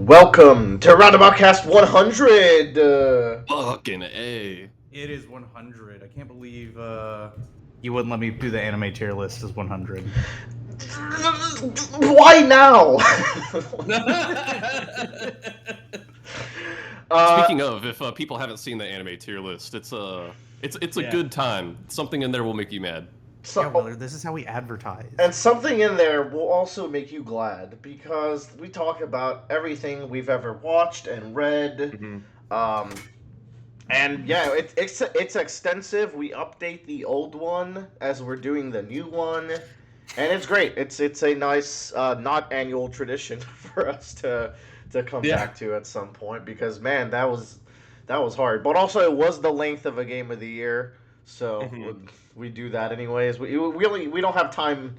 Welcome to Roundabout Cast 100. Fucking A. It is 100. I can't believe you wouldn't let me do the anime tier list as 100. Why now? Speaking of, if people haven't seen the anime tier list, it's a good time. Something in there will make you mad. This is how we advertise. And something in there will also make you glad because we talk about everything we've ever watched and read. Mm-hmm. And yeah, it's extensive. We update the old one as we're doing the new one, and it's great. It's a nice not annual tradition for us to come back to at some point because man, that was hard. But also, it was the length of a game of the year, so we do that anyways. We don't have time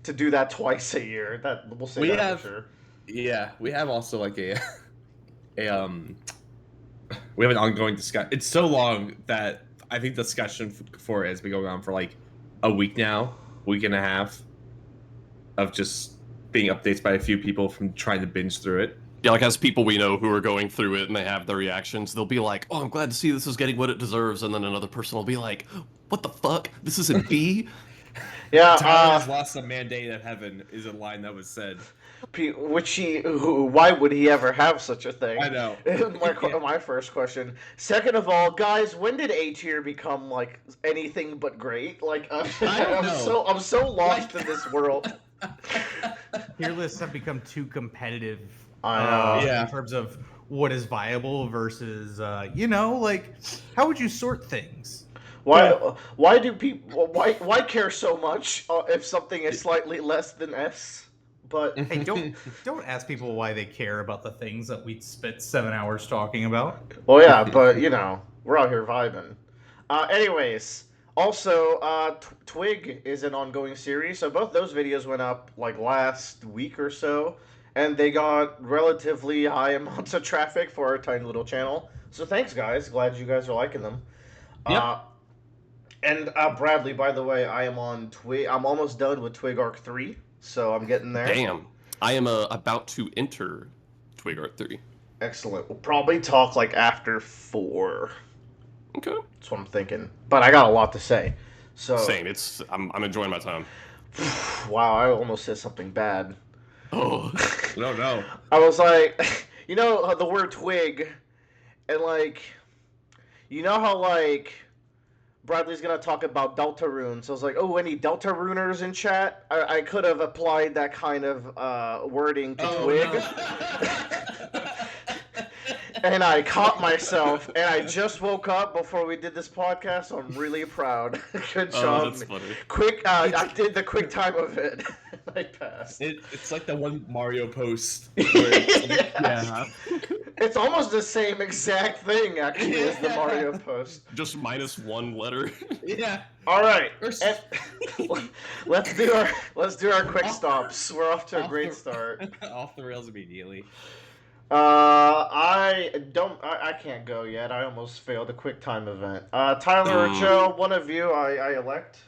to do that twice a year. That we'll say for sure. Yeah, we have also like we have an ongoing discussion. It's so long that I think the discussion for it has been going on for like a week now, week and a half, of just being updates by a few people from trying to binge through it. Yeah, like as people we know who are going through it and they have their reactions, they'll be like, "Oh, I'm glad to see this is getting what it deserves," and then another person will be like, "What the fuck? This isn't B." Yeah, Tyler has lost the mandate of heaven is a line that was said. Why would he ever have such a thing? I know. My first question. Second of all, guys, when did A tier become like anything but great? Like I'm so lost in this world. Tier lists have become too competitive. Yeah. In terms of what is viable versus, like how would you sort things? Why do people why care so much if something is slightly less than S? But hey, don't ask people why they care about the things that we spent 7 hours talking about. Well, yeah, but we're out here vibing. Anyways, also, Twig is an ongoing series, so both those videos went up like last week or so, and they got relatively high amounts of traffic for our tiny little channel. So thanks, guys. Glad you guys are liking them. Yep. And Bradley, by the way, I am on Twig. I'm almost done with Twig Arc 3. So I'm getting there. Damn. I am about to enter Twig Art 3. Excellent. We'll probably talk like after 4. Okay. That's what I'm thinking. But I got a lot to say. So Same. I'm enjoying my time. Wow, I almost said something bad. Oh. No. I was like, the word twig, and like, how like Bradley's gonna talk about Deltarune, so I was like, "Oh, any Deltaruners in chat?" I could have applied that kind of wording to Twig, and I caught myself. And I just woke up before we did this podcast, so I'm really proud. Good job. Oh, that's funny. I did the quick time of it. I passed. It's like the one Mario post. Yeah. It's almost the same exact thing, actually, as the Mario post. Just minus one letter. Yeah. All right. Let's do our quick stops. We're off to a great start. Off the rails immediately. I can't go yet. I almost failed a quick time event. Tyler or Joe, one of you, I elect.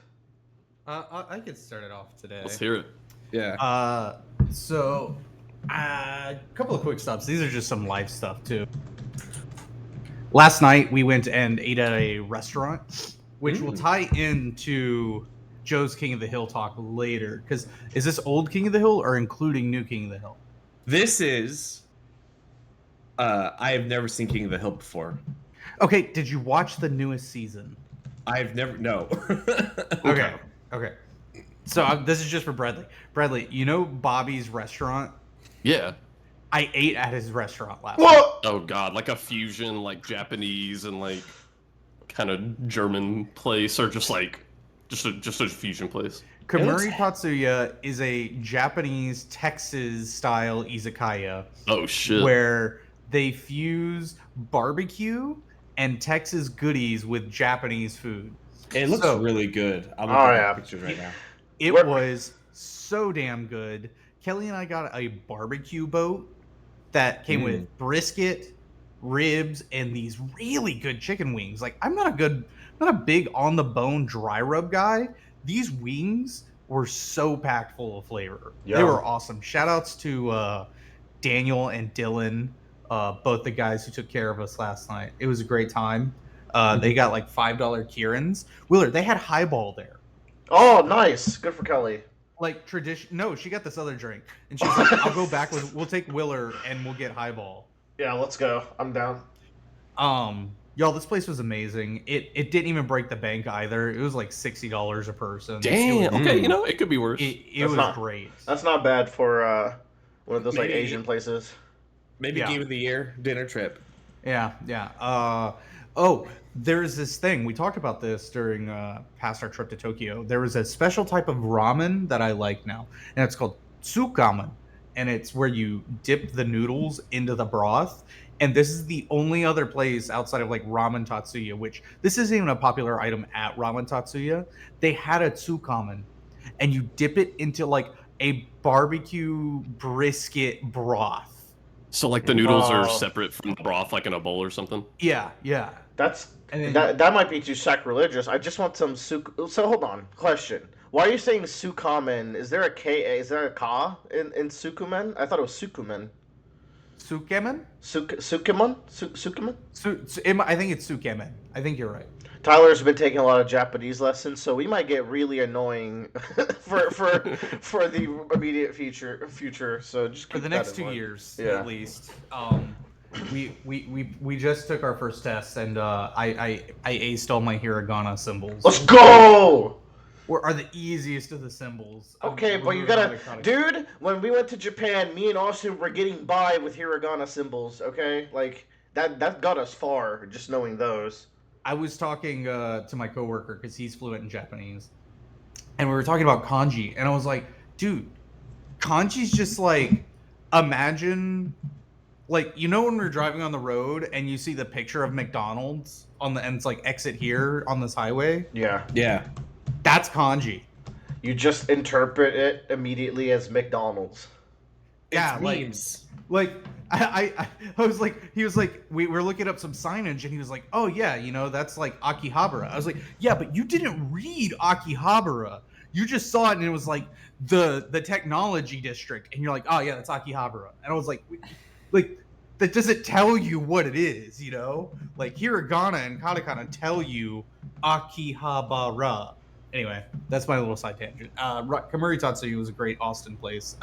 I could start it off today. Let's hear it. Yeah. So, a couple of quick stops. These are just some life stuff too. Last night we went and ate at a restaurant, which will tie into Joe's King of the Hill talk later. Because is this old King of the Hill or including new King of the Hill? This is. I have never seen King of the Hill before. Okay, did you watch the newest season? No. Okay. So this is just for Bradley. Bradley, Bobby's restaurant? Yeah. I ate at his restaurant last night. What? Oh god, like a fusion, like Japanese and like kind of German place, or just a fusion place. Kemuri Tatsuya is a Japanese Texas style izakaya. Oh shit. Where they fuse barbecue and Texas goodies with Japanese food. It looks really good. I'm looking at pictures right now. It was so damn good. Kelly and I got a barbecue boat that came with brisket, ribs, and these really good chicken wings. Like, I'm not a big on the bone dry rub guy. These wings were so packed full of flavor. Yum. They were awesome. Shout outs to Daniel and Dylan, both the guys who took care of us last night. It was a great time. They got like $5 Kieran's. Willard, they had highball there. Oh, nice. Good for Kelly. Like tradition. No, she got this other drink, and she's like, "I'll go back with. We'll take Willard and we'll get highball." Yeah, let's go. I'm down. Y'all, this place was amazing. It didn't even break the bank either. It was like $60 a person. Damn. Okay, you know, it could be worse. It was great. That's not bad for one of those like Asian places. Maybe game of the year dinner trip. Yeah. Oh, there's this thing. We talked about this during past our trip to Tokyo. There was a special type of ramen that I like now, and it's called tsukamen. And it's where you dip the noodles into the broth. And this is the only other place outside of like Ramen Tatsuya, which this isn't even a popular item at Ramen Tatsuya. They had a tsukamen, and you dip it into like a barbecue brisket broth. So like the noodles are separate from the broth, like in a bowl or something? Yeah. That might be too sacrilegious. I just want some So hold on. Question. Why are you saying sukamen? Is there a K? Is there a ka in sukumen? I thought it was sukumen. Sukemen? Sukemen? I think it's Sukemen. I think you're right. Tyler's been taking a lot of Japanese lessons, so we might get really annoying for the immediate future. So just for the next 2 years, at least. We just took our first test, and I aced all my hiragana symbols. Let's go! Are the easiest of the symbols. Okay, but you gotta, dude. When we went to Japan, me and Austin were getting by with hiragana symbols. Okay, like that got us far. Just knowing those. I was talking to my coworker because he's fluent in Japanese, and we were talking about kanji, and I was like, dude, kanji's just like, imagine, like, you know when we're driving on the road and you see the picture of McDonald's and it's like exit here on this highway. Yeah. That's kanji. You just interpret it immediately as McDonald's. Yeah, like I was like, he was like, we were looking up some signage, and he was like, oh yeah, you know, that's like Akihabara. I was like, yeah, but you didn't read Akihabara. You just saw it, and it was like the technology district, and you're like, oh yeah, that's Akihabara. And I was like that doesn't tell you what it is, you know? Like hiragana and katakana tell you Akihabara. Anyway, that's my little side tangent. Kemuri Tatsuya was a great Austin place.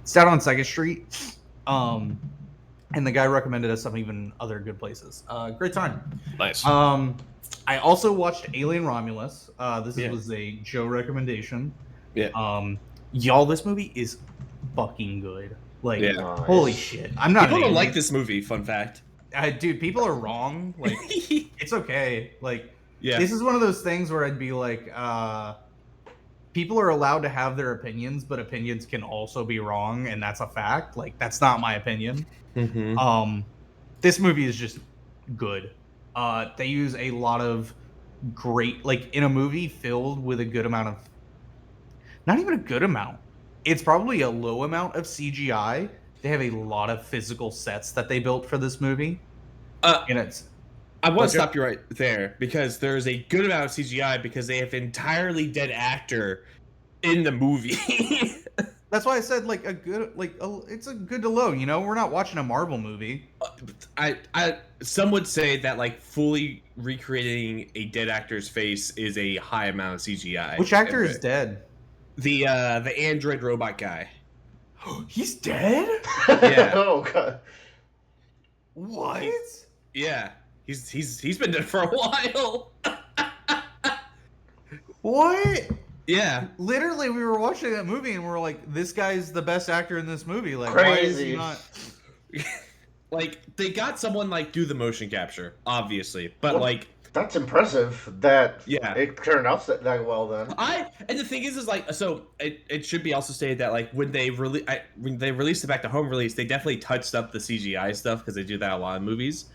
It's down on 2nd Street. And the guy recommended us some even other good places. Great time. Nice. I also watched Alien Romulus. This was a Joe recommendation. Yeah. Y'all, this movie is fucking good. Like, Nice. Holy shit. I'm not. People don't like this movie. Fun fact. Dude, people are wrong. Like, it's okay. Like, yeah. This is one of those things where I'd be like, people are allowed to have their opinions, but opinions can also be wrong, and that's a fact. Like, that's not my opinion. Mm-hmm. This movie is just good. They use a lot of great, like, in a movie filled with a good amount of, not even a good amount. It's probably a low amount of CGI. They have a lot of physical sets that they built for this movie. And it's. I want to stop you right there because there's a good amount of CGI because they have an entirely dead actor in the movie. That's why I said like a good, it's a good to low. You know, we're not watching a Marvel movie. Some would say that like fully recreating a dead actor's face is a high amount of CGI. Which actor is dead? The android robot guy. He's dead? Yeah. Oh god. What? Yeah. He's been dead for a while. What? Yeah. Literally, we were watching that movie and we're like, this guy's the best actor in this movie. Like, Crazy. Why is he not? Like, they got someone like do the motion capture, obviously, but Well, like that's impressive that Yeah. it turned out that well then. and the thing is like, so it should be also stated that like when they released the back to home release, they definitely touched up the CGI stuff because they do that a lot in movies.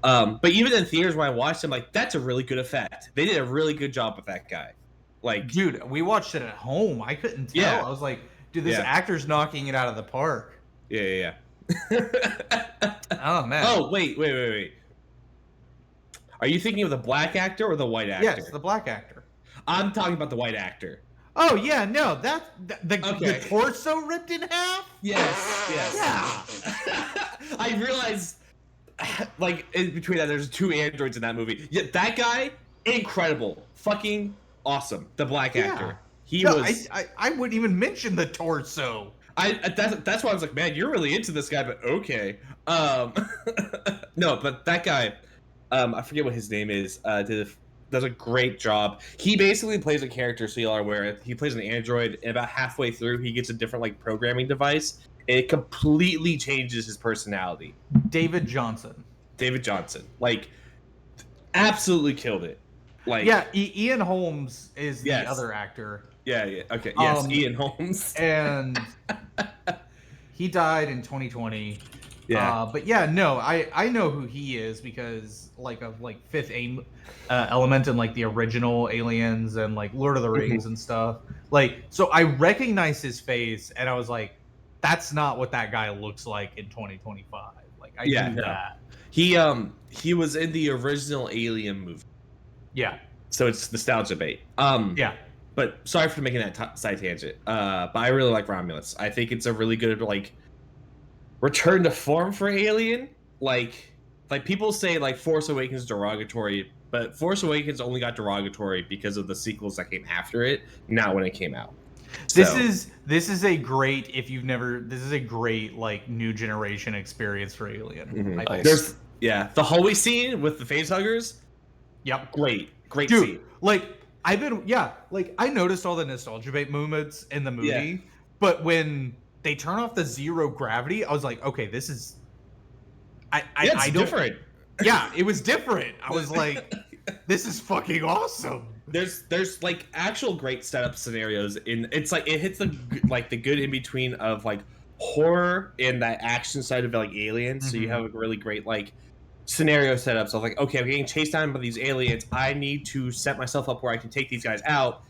But even in theaters when I watched them, like that's a really good effect. They did a really good job with that guy. Like, Dude, we watched it at home. I couldn't tell. Yeah. I was like, dude, this Yeah. actor's knocking it out of the park. yeah. Oh man. Oh wait. Are you thinking of the black actor or the white actor? yes, the black actor. I'm talking about the white actor. Oh yeah, no, the Okay. torso ripped in half. Yes. Yeah. I realized, like, in between that, there's 2 androids in that movie. Yeah, that guy, incredible, fucking awesome. The black actor, he No, was. I wouldn't even mention the torso. That's why I was like, man, you're really into this guy, but okay. Um, no, but that guy, I forget what his name is. Does a great job. He basically plays a character, so y'all are aware. He plays an android, and about halfway through, he gets a different like programming device. And it completely changes his personality. David Johnson. David Johnson, like, absolutely killed it. Like, Yeah, Ian Holmes is the Yes. other actor. yeah, okay, yes, Um, Ian Holmes. And he died in 2020. Yeah. But yeah, no, I know who he is because of Fifth Element and like the original Aliens and like Lord of the Rings and stuff. Like, so I recognize his face, and I was like, that's not what that guy looks like in 2025. Like, I Yeah, knew no. that. He was in the original Alien movie, Yeah, so it's nostalgia bait. yeah. But sorry for making that side tangent. But I really like Romulus. I think it's a really good like return to form for Alien. Like people say like Force Awakens is derogatory, but Force Awakens only got derogatory because of the sequels that came after it, not when it came out. This So, is a great this is a great like new generation experience for Alien. mhm. I think. There's the hallway scene with the face huggers. Yep. Great Dude, scene. like I noticed all the nostalgia bait moments in the movie, Yeah. but when they turn off the zero gravity, I was like, okay, this is It's different. Yeah, it was different. I was like, this is fucking awesome. There's like actual great setup scenarios in it's like it hits the good in between of like horror and that action side of like aliens. So you have a really great like scenario setups of like, okay, I'm getting chased down by these aliens. I need to set myself up where I can take these guys out.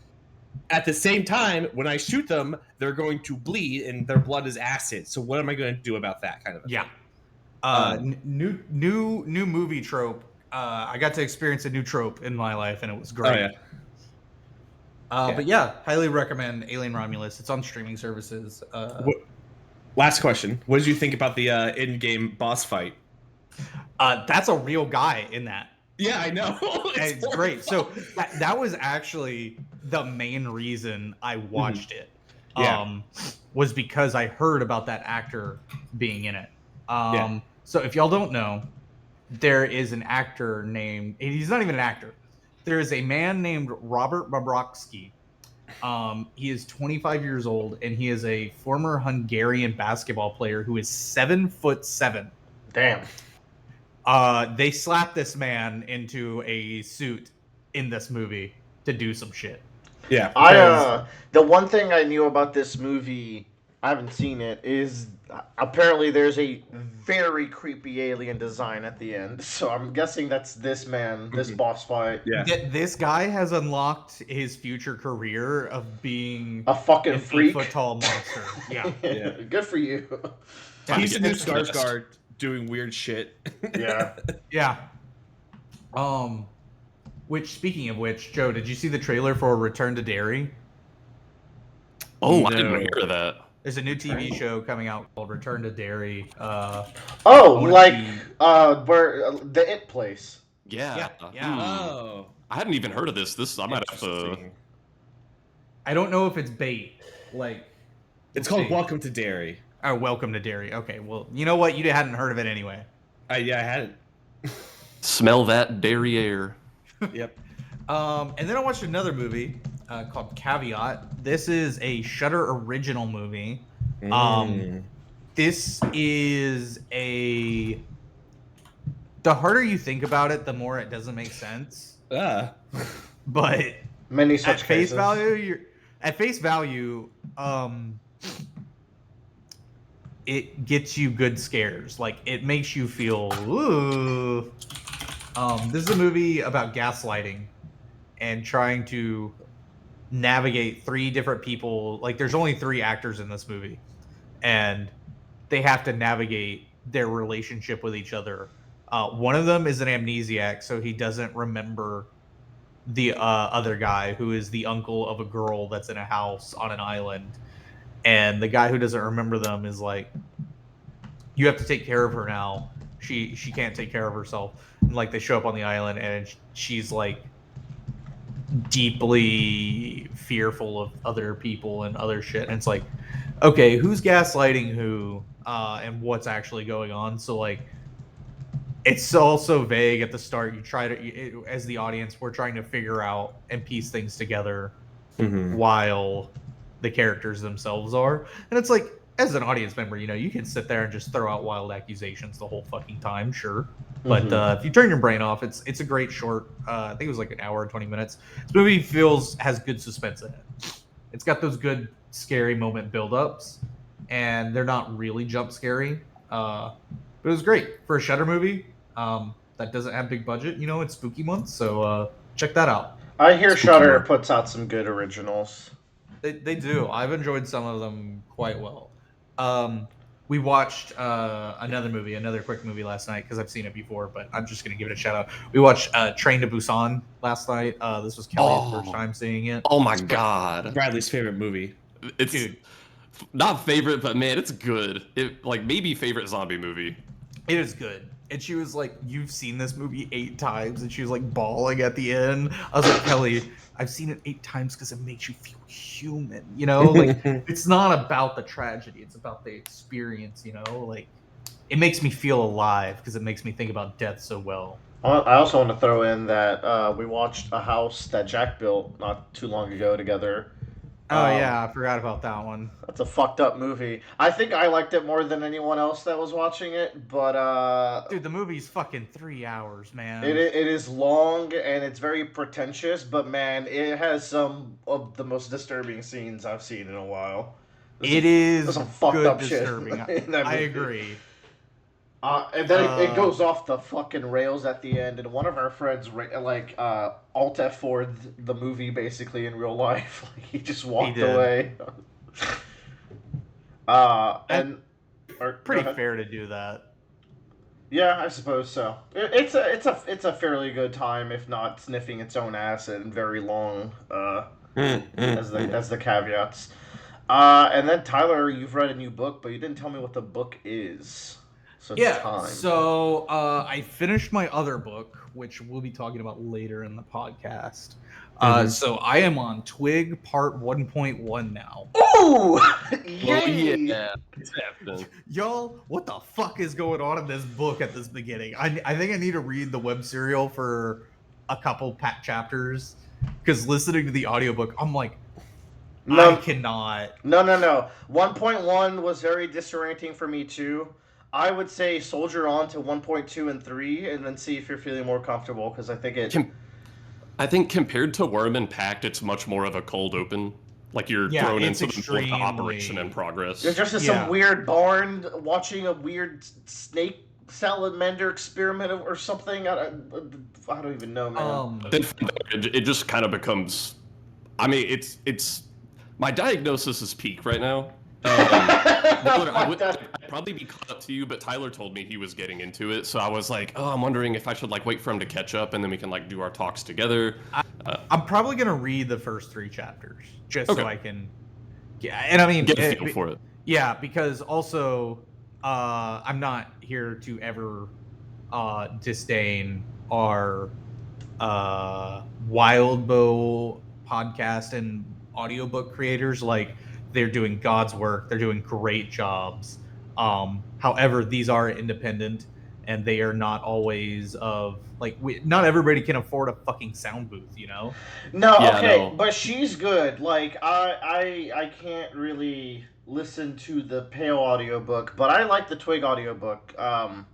At the same time, when I shoot them, they're going to bleed and their blood is acid. So what am I going to do about that kind of a thing? New movie trope. I got to experience a new trope in my life, and it was great. Oh, yeah. But yeah, highly recommend Alien Romulus. It's on streaming services. Last question: what did you think about the in-game boss fight? That's a real guy in that. Yeah, I know. It's great. So that was actually the main reason I watched it. Yeah. Was because I heard about that actor being in it. Yeah. So if y'all don't know, there is an actor named, he's not even an actor. There is a man named Robert Bobrovsky. He is 25 years old, and he is a former Hungarian basketball player who is 7'7". Damn. They slapped this man into a suit in this movie to do some shit. Yeah. The one thing I knew about this movie, I haven't seen it, is apparently there's a very creepy alien design at the end. So I'm guessing that's this man, this boss fight. Yeah. This guy has unlocked his future career of being A fucking an freak. 8-foot-tall monster. Yeah. Yeah. Good for you. He's the new Get pissed. Skarsgård doing weird shit. Yeah. Yeah. Which, speaking of which, Joe, did you see the trailer for Return to Derry? Oh, I No. didn't hear that. There's a new TV show coming out called Return to Derry. Oh, wanna like see- where the It place. Yeah. Yeah. Oh. I hadn't even heard of this. I might have to. Interesting. I don't know if it's bait. Like, It's we'll called see. Welcome to Derry. Oh, Welcome to Derry. Okay, well, you know what? You hadn't heard of it anyway. Yeah, I had it. Smell that derriere. Yep. And then I watched another movie called Caveat. This is a Shudder original movie. This is a... The harder you think about it, the more it doesn't make sense. But Many such at face cases. value, it gets you good scares. Like, it makes you feel, ooh. This is a movie about gaslighting and trying to navigate 3 different people. Like, there's only 3 actors in this movie, and they have to navigate their relationship with each other. One of them is an amnesiac, so he doesn't remember the other guy who is the uncle of a girl that's in a house on an island, and the guy who doesn't remember them is like, you have to take care of her now. She can't take care of herself. And like they show up on the island and she's like deeply fearful of other people and other shit. And it's like, okay, who's gaslighting who, and what's actually going on? So like, it's also vague at the start. You try to, as the audience, we're trying to figure out and piece things together while the characters themselves are. And it's like, as an audience member, you can sit there and just throw out wild accusations the whole fucking time, sure. But if you turn your brain off, it's a great short. I think it was like an hour and 20 minutes. This movie has good suspense in it. It's got those good scary moment build-ups, and they're not really jump scary. But it was great for a Shudder movie that doesn't have big budget. It's spooky month, so check that out. I hear Shudder puts out some good originals. They do. I've enjoyed some of them quite well. We watched another quick movie last night because I've seen it before, but I'm just going to give it a shout out. We watched Train to Busan last night. This was Kelly's first time seeing it. Oh my god. Bradley's favorite movie. It's not favorite, but man, it's good. It like maybe favorite zombie movie. It is good. And she was like, "You've seen this movie 8 times," and she was like bawling at the end. I was like, "Kelly, I've seen it 8 times because it makes you feel human." Like it's not about the tragedy; it's about the experience. Like it makes me feel alive because it makes me think about death so well. I also want to throw in that we watched a house that Jack built not too long ago together. Oh yeah, I forgot about that one. That's a fucked up movie. I think I liked it more than anyone else that was watching it, but dude, the movie's fucking 3 hours, man. It is long and it's very pretentious, but man, it has some of the most disturbing scenes I've seen in a while. There's some fucked good up disturbing. shit. I agree. And then it goes off the fucking rails at the end, and one of our friends Alt F4 the movie basically in real life. Like, he just walked away. Pretty fair to do that. Yeah, I suppose so. It's a fairly good time, if not sniffing its own ass and very long. As the caveats. And then Tyler, you've read a new book, but you didn't tell me what the book is. So So I finished my other book, which we'll be talking about later in the podcast. So I am on Twig Part 1.1 now. Ooh! Yeah. Y'all, what the fuck is going on in this book at this beginning? I think I need to read the web serial for a couple chapters, because listening to the audiobook, I'm like, I cannot. No. 1.1 was very disorienting for me too. I would say soldier on to 1.2 and 3, and then see if you're feeling more comfortable, because I think compared to Worm and Pact, it's much more of a cold open. Like you're thrown into the operation in progress. You're just in some weird barn watching a weird snake salamander experiment or something. I don't even know, man. It just kind of becomes. I mean, it's my diagnosis is peak right now. I'd probably be caught up to you, but Tyler told me he was getting into it, so I was like, oh, I'm wondering if I should wait for him to catch up, and then we can do our talks together. I'm probably gonna read the first 3 chapters just so I can. Yeah, and I mean, get a feel for it. Yeah, because also, I'm not here to ever disdain our Wildbow podcast and audiobook creators. They're doing God's work. They're doing great jobs. However, these are independent, and they are not always not everybody can afford a fucking sound booth, No, but she's good. I can't really listen to the Pale audiobook, but I like the Twig audiobook.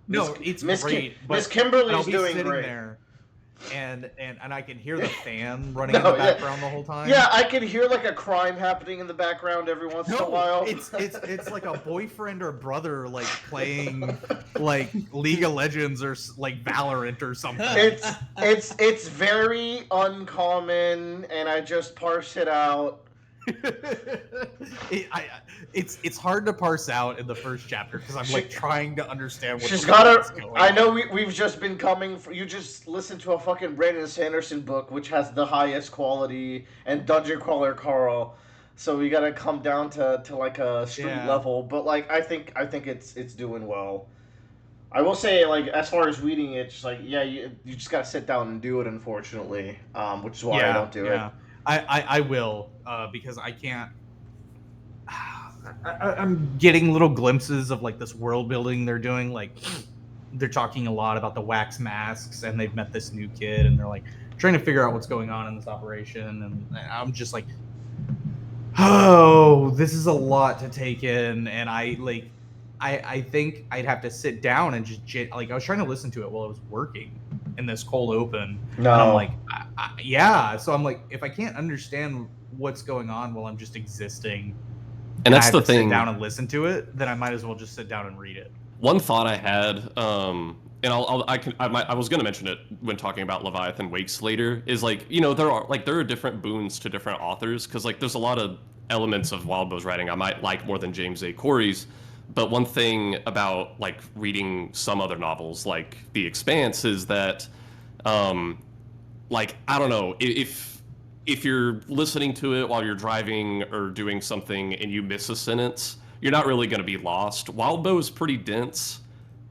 It's great. Miss Kimberly's doing great. There. And I can hear the fan running in the background the whole time. Yeah, I can hear a crime happening in the background every once in a while. It's like a boyfriend or brother playing League of Legends or Valorant or something. It's very uncommon, and I just parse it out. It's hard to parse out in the first chapter because I'm like trying to understand what She's the got fuck is her. going I know on. we've just been coming. You just listened to a fucking Brandon Sanderson book, which has the highest quality and Dungeon Crawler Carl. So we gotta come down to like a street Yeah. level. But like I think it's doing well. I will say like as far as reading it, just like yeah, you just gotta sit down and do it. Unfortunately, which is why I Yeah, don't do it. yeah. I will because I can't. I'm getting little glimpses of like this world building they're doing. Like they're talking a lot about the wax masks, and they've met this new kid, and they're like trying to figure out what's going on in this operation. And I'm just like, oh, this is a lot to take in, and I think I'd have to sit down and just like I was trying to listen to it while I was working in this cold open, and I'm No. like, yeah. So I'm like, if I can't understand what's going on while I'm just existing, And and I that's have the to sit thing. down and listen to it, then I might as well just sit down and read it. One thought I had, and I was gonna mention it when talking about Leviathan Wakes later, is like, you know, there are different boons to different authors, because like there's a lot of elements of Wildbow's writing I might like more than James A. Corey's, but one thing about like reading some other novels like The Expanse is that, like, I don't know, if you're listening to it while you're driving or doing something and you miss a sentence, you're not really going to be lost. Wildbow is pretty dense.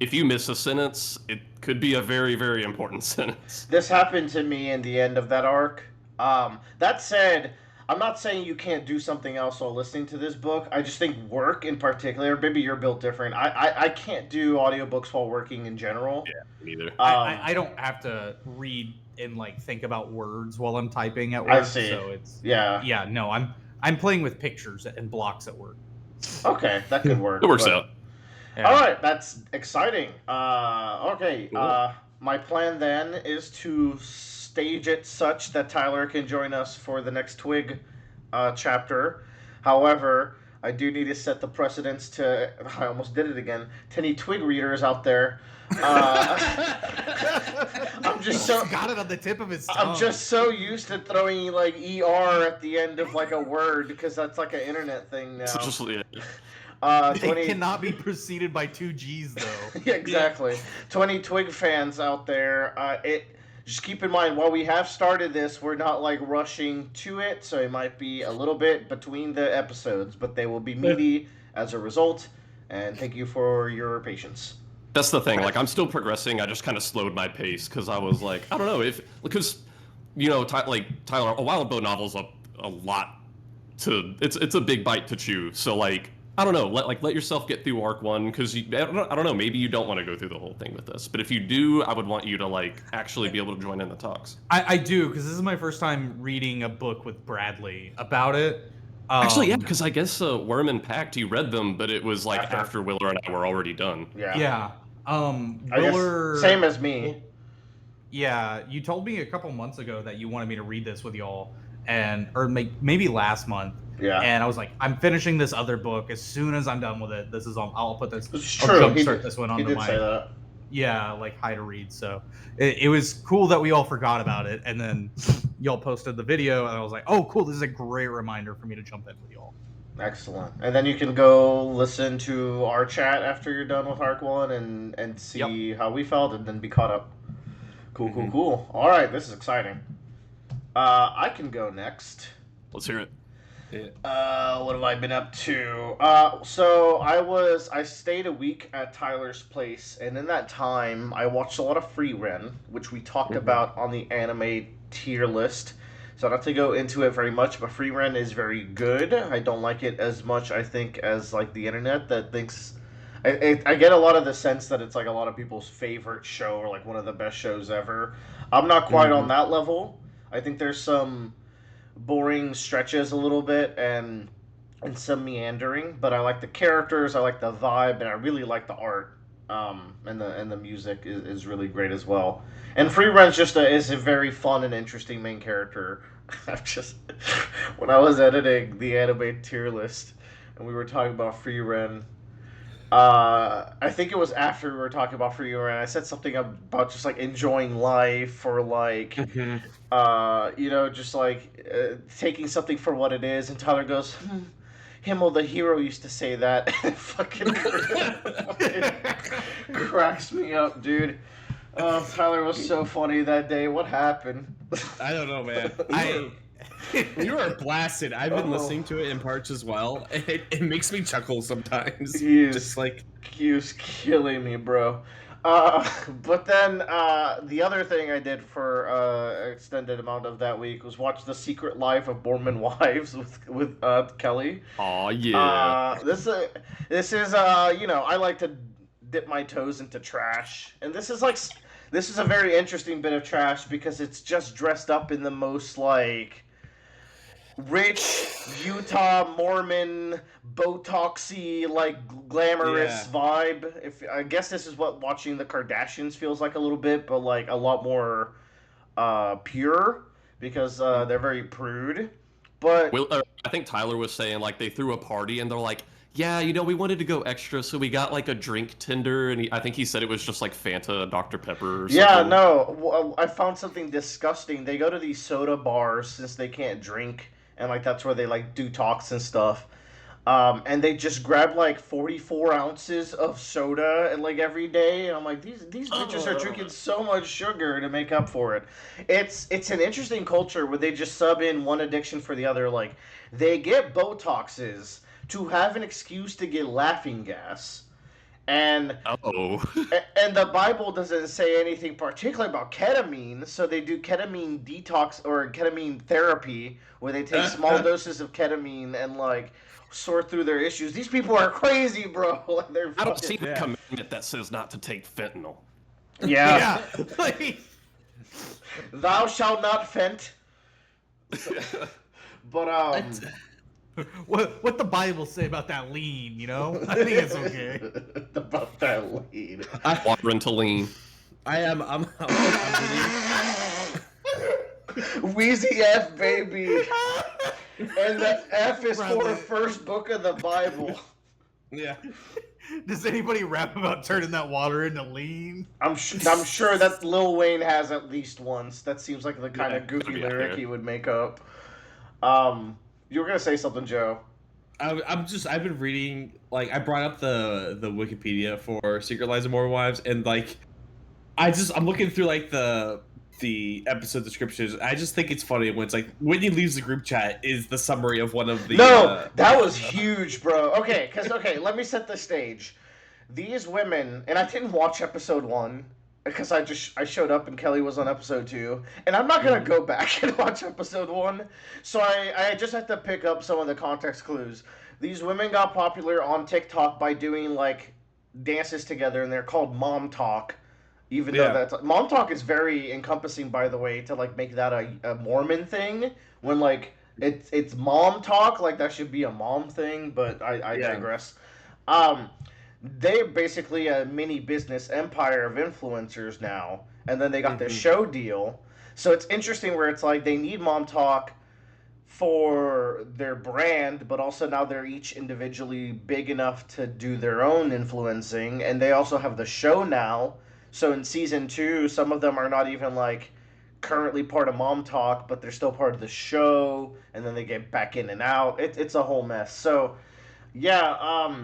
If you miss a sentence, it could be a very, very important sentence. This happened to me in the end of that arc. That said, I'm not saying you can't do something else while listening to this book. I just think work in particular, maybe you're built different. I can't do audiobooks while working in general. Yeah, me neither. I don't have to read and like think about words while I'm typing at I work, see. so it's Yeah. yeah. No, I'm playing with pictures and blocks at work. Okay, that could work. It works but- out. Yeah. All right, that's exciting. Okay. Cool. My plan then is to stage it such that Tyler can join us for the next Twig chapter. However, I do need to set the precedence to. I almost did it again. To any Twig readers out there. I'm just so. got it on the tip of his tongue. I'm just so used to throwing like ER at the end of like a word because that's like an internet thing now. So just, yeah. It 20... cannot be preceded by 2 G's though. Yeah, exactly. 20 Twig fans out there, just keep in mind while we have started this, we're not like rushing to it, so it might be a little bit between the episodes, but they will be meaty as a result. And thank you for your patience. That's the thing. Like, I'm still progressing. I just kind of slowed my pace because I was like, I don't know because, you know, Tyler, a Wild Bow novel's a lot to. It's a big bite to chew. So like, I don't know. Let yourself get through arc 1 because I don't know. Maybe you don't want to go through the whole thing with us. But if you do, I would want you to like actually be able to join in the talks. I do because this is my first time reading a book with Bradley about it. Actually, yeah, because I guess Worm and Pact, you read them, but it was like after Willer and I were already done. Yeah. Yeah. I Willer. guess same as me. Yeah, you told me a couple months ago that you wanted me to read this with y'all, or maybe last month. Yeah. And I was like, I'm finishing this other book as soon as I'm done with it. This is on. I'll put this. It's I'll true. jumpstart this one He onto did my. say that. Yeah, like high to read. So it was cool that we all forgot about it, and then y'all posted the video, and I was like, oh, cool. This is a great reminder for me to jump in with y'all. Excellent. And then you can go listen to our chat after you're done with Arc 1 and see how we felt and then be caught up. Cool. All right, this is exciting. I can go next. Let's hear it. What have I been up to? So I stayed a week at Tyler's place, and in that time, I watched a lot of Frieren, which we talked about on the anime tier list. So not to go into it very much, but Frieren is very good. I don't like it as much, I think, as like the internet that thinks. I get a lot of the sense that it's like a lot of people's favorite show or like one of the best shows ever. I'm not quite on that level. I think there's some boring stretches a little bit and some meandering, but I like the characters, I like the vibe, and I really like the art. And the music is really great as well. And Freeren's is a very fun and interesting main character. I've just when I was editing the anime tier list and we were talking about Frieren, I think it was after we were talking about Frieren. I said something about just like enjoying life, or like, Mhm. just like taking something for what it is. And Tyler goes, Himmel, the hero, used to say that. And it fucking cracks me up, dude. Oh, Tyler was so funny that day. What happened? I don't know, man. You are blasted. I've been listening to it in parts as well. It makes me chuckle sometimes. He Just is, like, he was killing me, bro. But then the other thing I did for extended amount of that week was watch the Secret Life of Mormon Wives with Kelly. Oh yeah. This is I like to dip my toes into trash, and this is a very interesting bit of trash because it's just dressed up in the most like rich Utah Mormon Botoxy like glamorous Yeah. vibe. If I guess this is what watching the Kardashians feels like a little bit, but like a lot more pure because they're very prude. But I think Tyler was saying like they threw a party and they're like, yeah, we wanted to go extra, so we got like a drink tender, and I think he said it was just like Fanta, Dr. Pepper, or yeah, something. no, I found something disgusting. They go to these soda bars since they can't drink, and like that's where they like do talks and stuff. And they just grab like 44 ounces of soda and like every day. And I'm like, these bitches are drinking so much sugar to make up for it. It's an interesting culture where they just sub in one addiction for the other. Like they get Botoxes to have an excuse to get laughing gas. And Oh. and the Bible doesn't say anything particular about ketamine, so they do ketamine detox or ketamine therapy, where they take small doses of ketamine and like sort through their issues. These people are crazy, bro. Like, they're I don't fucking see the Yeah. commandment that says not to take fentanyl. yeah. Yeah. Like, Thou shalt not fent. But what the Bible say about that lean? I think it's okay. about that lead. Water into lean. I'm Wheezy F baby, and the F is for Brother. first book of the Bible. yeah. Does anybody rap about turning that water into lean? I'm sure that Lil Wayne has at least once. That seems like the kind of goofy Yeah. lyric he would make up. You were gonna say something, Joe. I've been reading, like, I brought up the Wikipedia for Secret Lives of Mormon Wives, and like I'm looking through like the episode descriptions. I just think it's funny when it's like Whitney leaves the group chat is the summary of one of the No, that was huge, bro. Okay, let me set the stage. These women, and I didn't watch episode 1 because I showed up and Kelly was on episode 2, and I'm not gonna go back and watch episode 1, so I just have to pick up some of the context clues. These women got popular on TikTok by doing like dances together, and they're called Mom Talk. Even though Yeah. that's Mom Talk is very encompassing, by the way, to like make that a Mormon thing when like it's Mom Talk, like that should be a mom thing, but I Yeah. digress. They're basically a mini business empire of influencers now, and then they got this show deal. So it's interesting where it's like they need Mom Talk for their brand, but also now they're each individually big enough to do their own influencing, and they also have the show now. So in season 2, some of them are not even like currently part of Mom Talk, but they're still part of the show, and then they get back in and out. It's a whole mess. So yeah,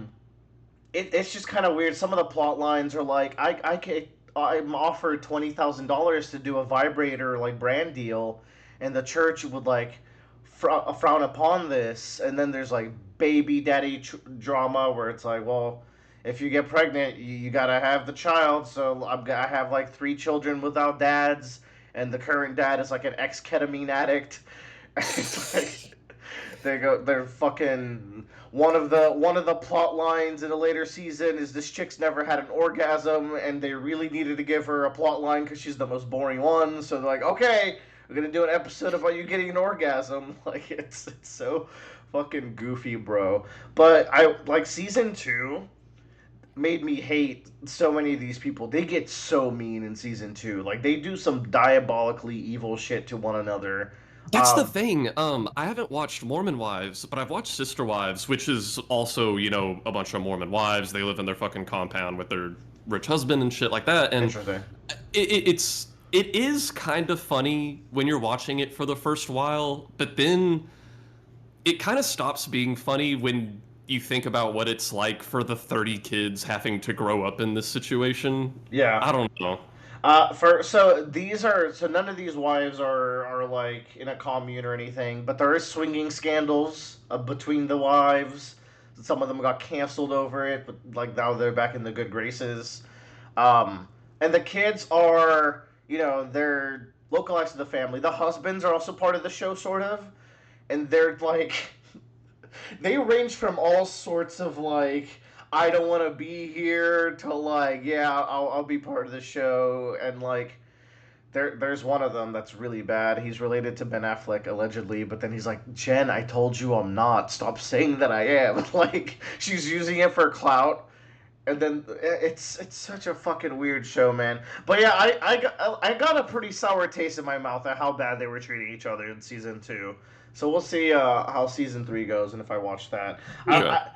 it's just kind of weird. Some of the plot lines are like, I'm offered $20,000 to do a vibrator like brand deal, and the church would like frown upon this. And then there's like baby daddy drama where it's like, well, if you get pregnant, you gotta have the child. So I have like 3 children without dads, and the current dad is like an ex ketamine addict. It's like they're fucking one of the plot lines in a later season is this chick's never had an orgasm, and they really needed to give her a plot line because she's the most boring one. So they're like, okay, we're gonna do an episode about you getting an orgasm. Like it's so fucking goofy, bro. But I like season 2 made me hate so many of these people. They get so mean in season 2. Like they do some diabolically evil shit to one another. That's the thing. I haven't watched Mormon Wives, but I've watched Sister Wives, which is also, a bunch of Mormon wives. They live in their fucking compound with their rich husband and shit like that. And Interesting. it is kind of funny when you're watching it for the first while, but then it kind of stops being funny when you think about what it's like for the 30 kids having to grow up in this situation. Yeah. I don't know. So none of these wives are like in a commune or anything, but there is swinging scandals between the wives. Some of them got canceled over it, but like now they're back in the good graces. And the kids are, they're localized to the family. The husbands are also part of the show, sort of, and they're like, they range from all sorts of like, I don't want to be here to like, yeah, I'll be part of the show, and like, there's one of them that's really bad. He's related to Ben Affleck allegedly, but then he's like, Jen, I told you I'm not. Stop saying that I am. Like, she's using it for clout, and then it's such a fucking weird show, man. But yeah, I got a pretty sour taste in my mouth at how bad they were treating each other in season 2. So we'll see how season 3 goes and if I watch that. Yeah.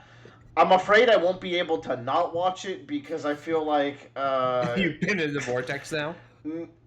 I'm afraid I won't be able to not watch it because I feel like You've been in the vortex now.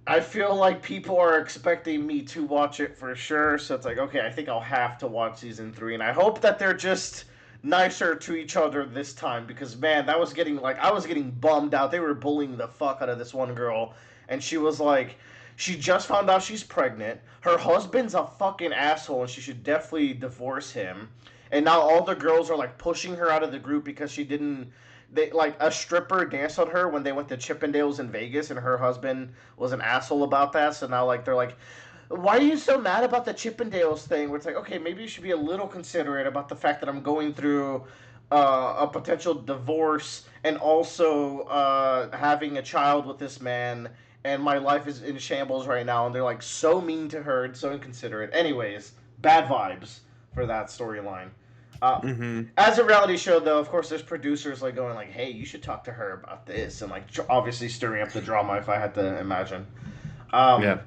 I feel like people are expecting me to watch it for sure. So it's like, okay, I think I'll have to watch season 3, and I hope that they're just nicer to each other this time because man, I was getting bummed out. They were bullying the fuck out of this one girl, and she was like, she just found out she's pregnant. Her husband's a fucking asshole, and she should definitely divorce him. And now all the girls are like pushing her out of the group because she didn't. They like a stripper danced on her when they went to Chippendales in Vegas, and her husband was an asshole about that. So now like they're like, why are you so mad about the Chippendales thing? Where it's like, okay, maybe you should be a little considerate about the fact that I'm going through a potential divorce and also having a child with this man, and my life is in shambles right now. And they're like so mean to her and so inconsiderate. Anyways, bad vibes for that storyline. As a reality show, though, of course, there's producers like going like, "Hey, you should talk to her about this," and like obviously stirring up the drama. If I had to imagine. Yeah.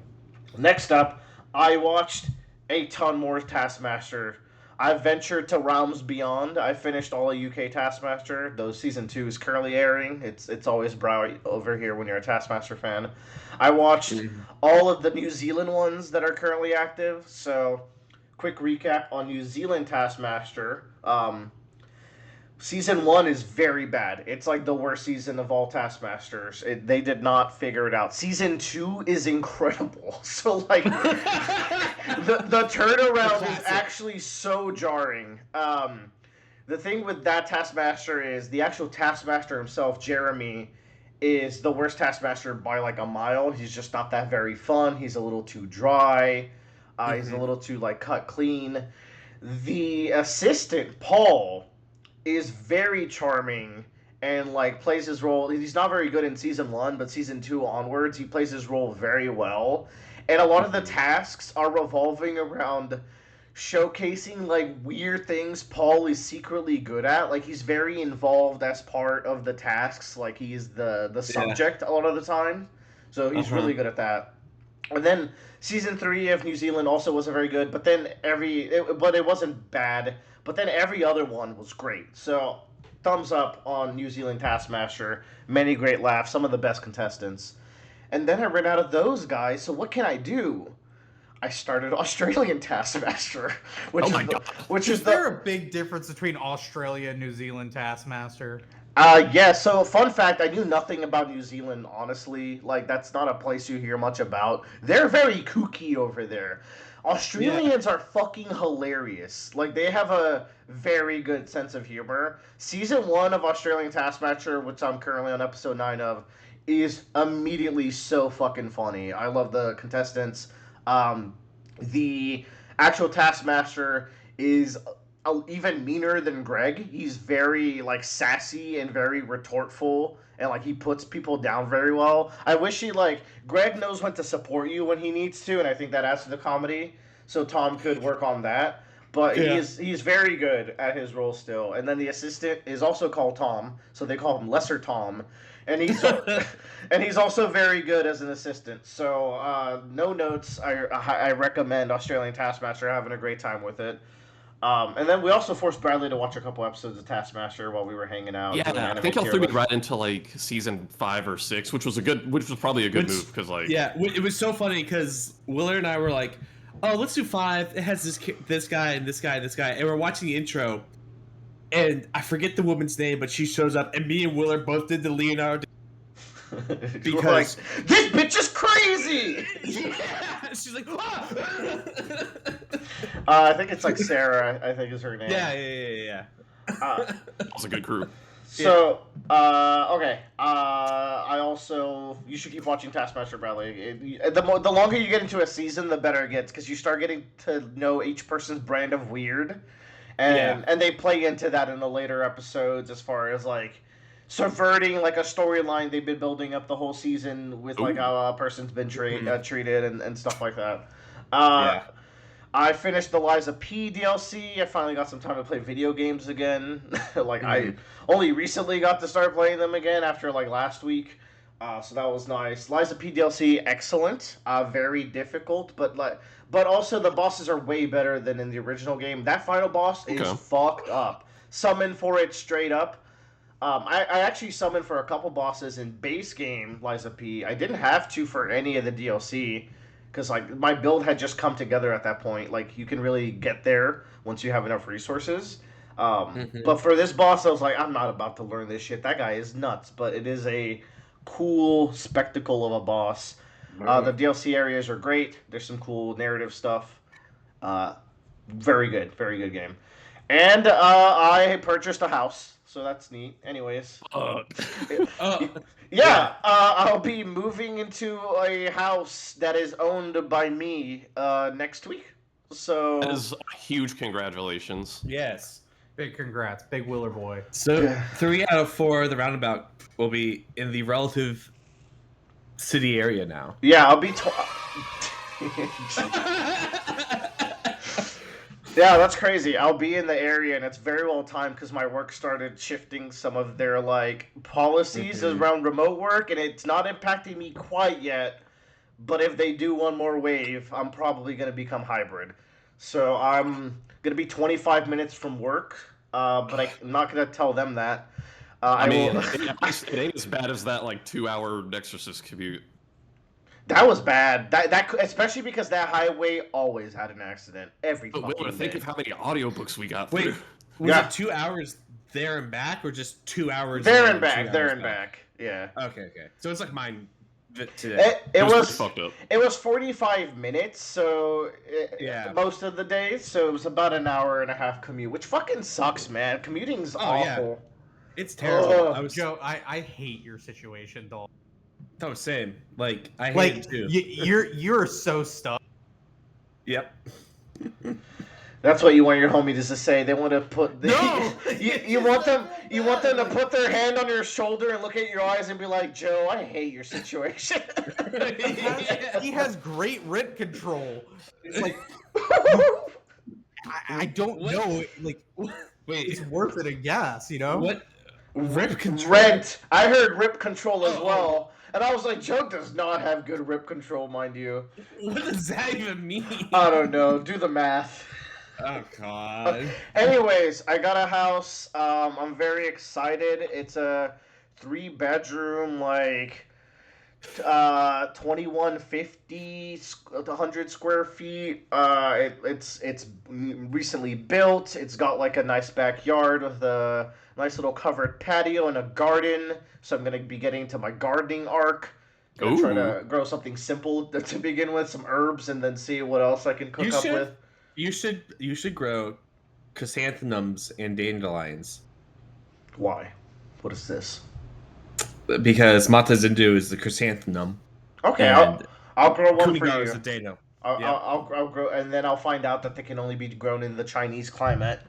Next up, I watched a ton more Taskmaster. I ventured to Realms Beyond. I finished all of UK Taskmaster. Though season 2 is currently airing. It's always bright over here when you're a Taskmaster fan. I watched all of the New Zealand ones that are currently active. So, quick recap on New Zealand Taskmaster. Season 1 is very bad. It's like the worst season of all Taskmasters. They did not figure it out. Season 2 is incredible. So, like, the turnaround is actually so jarring. The thing with that Taskmaster is the actual Taskmaster himself, Jeremy, is the worst Taskmaster by like a mile. He's just not that very fun. He's a little too dry. He's a little too, like, cut clean. The assistant, Paul, is very charming and like plays his role. He's not very good in season 1, but season 2 onwards he plays his role very well, and a lot of the tasks are revolving around showcasing like weird things Paul is secretly good at. Like he's very involved as part of the tasks, like he's the subject a lot of the time, so he's really good at that. And then season 3 of New Zealand also wasn't very good, but then but it wasn't bad. But then every other one was great. So, thumbs up on New Zealand Taskmaster. Many great laughs. Some of the best contestants. And then I ran out of those guys. So what can I do? I started Australian Taskmaster, which Is there a big difference between Australia and New Zealand Taskmaster? Yeah, so fun fact, I knew nothing about New Zealand, honestly. Like, that's not a place you hear much about. They're very kooky over there. Australians are fucking hilarious. Like, they have a very good sense of humor. Season 1 of Australian Taskmaster, which I'm currently on episode 9 of, is immediately so fucking funny. I love the contestants. The actual Taskmaster is even meaner than Greg. He's very like sassy and very retortful, and like he puts people down very well. I wish Greg knows when to support you when he needs to, and I think that adds to the comedy. So Tom could work on that. But he's very good at his role still. And then the assistant is also called Tom, so they call him Lesser Tom. and he's and he's also very good as an assistant. So no notes. I recommend Australian Taskmaster. Having a great time with it. And then we also forced Bradley to watch a couple episodes of Taskmaster while we were hanging out. Yeah, doing I anime think y'all tier threw me list. right into like season 5 or 6, which was probably a good move because like Yeah, it was so funny because Willard and I were like, "Oh, let's do 5. It has this guy and this guy and this guy," and we're watching the intro, and I forget the woman's name, but she shows up, and me and Willard both did the Leonardo. We're like, this bitch is crazy. Yeah, she's like, ah! I think it's like Sarah. I think is her name. Yeah. that was a good crew. So, okay. I also you should keep watching Taskmaster, Bradley. The longer you get into a season, the better it gets because you start getting to know each person's brand of weird, and they play into that in the later episodes as far as like subverting like a storyline they've been building up the whole season with like how a person's been treated and stuff like that. I finished the Lies of P DLC. I finally got some time to play video games again. I only recently got to start playing them again after like last week. So that was nice. Lies of P DLC, excellent. Very difficult, but also the bosses are way better than in the original game. That final boss is fucked up. Summon for it straight up. I actually summoned for a couple bosses in base game Lies of P. I didn't have to for any of the DLC. Because like my build had just come together at that point. Like you can really get there once you have enough resources. But for this boss, I was like, I'm not about to learn this shit. That guy is nuts. But it is a cool spectacle of a boss. The DLC areas are great. There's some cool narrative stuff. Very good game. And I purchased a house, so that's neat. Anyways. Yeah, I'll be moving into a house that is owned by me next week. So That is huge congratulations. Yes. Big congrats, big Willer boy. So 3 out of 4, the Roundabout will be in the relative city area now. yeah, I'll be. Yeah, that's crazy. I'll be in the area, and it's very well timed because my work started shifting some of their like policies around remote work, and it's not impacting me quite yet. But if they do one more wave, I'm probably gonna become hybrid. So I'm gonna be 25 minutes from work, but I'm not gonna tell them that. It ain't as bad as that like 2-hour Exorcist commute. That was bad. That especially because that highway always had an accident every But fucking Will, day. think of how many audiobooks we got Wait, through. was Yeah. it 2 hours there and back, or just 2 hours There and and back, 2 there hours and back. Yeah. Okay. So it's like mine today. It was was pretty fucked up. It was 45 minutes, so Yeah. most of the days, so it was about an hour and a half commute, which fucking sucks, man. Commuting's yeah. awful. It's terrible. Oh. Joe, I hate your situation, dog. Oh, same. Like I hate Like it too. you're so stuck. Yep. That's what you want your homies to say. They want to put No! you want them to put their hand on your shoulder and look at your eyes and be like, Joe, I hate your situation. He has great rip control. It's like I don't know. Like Wait, it's worth it, I guess. You know what? Rip control. Rent. I heard rip control as Oh. well. And I was like, Joe does not have good rip control, mind you. What does that even mean? I don't know. Do the math. Oh god. Anyways, I got a house. I'm very excited. It's a 3-bedroom, like 2150, 100 square feet. It's recently built. It's got like a nice backyard with a nice little covered patio and a garden. So I'm gonna be getting to my gardening arc. Gonna try to grow something simple to begin with, some herbs, and then see what else I can cook up with. You should grow chrysanthemums and dandelions. Why? What is this? Because Mata Zindu is the chrysanthemum. Okay, and I'll grow one for Kunigar you. is the dano. I'll grow, and then I'll find out that they can only be grown in the Chinese climate.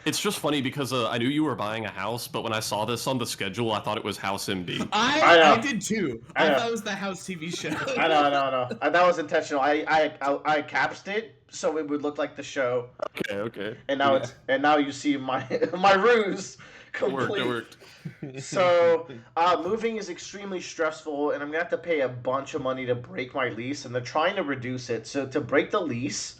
It's just funny because I knew you were buying a house, but when I saw this on the schedule, I thought it was House MD. I did too. I know. thought it was the House TV show. I know. That was intentional. I capsed it so it would look like the show. Okay. And now now you see my my ruse, It worked. So, moving is extremely stressful, and I'm gonna have to pay a bunch of money to break my lease, and they're trying to reduce it. So, to break the lease,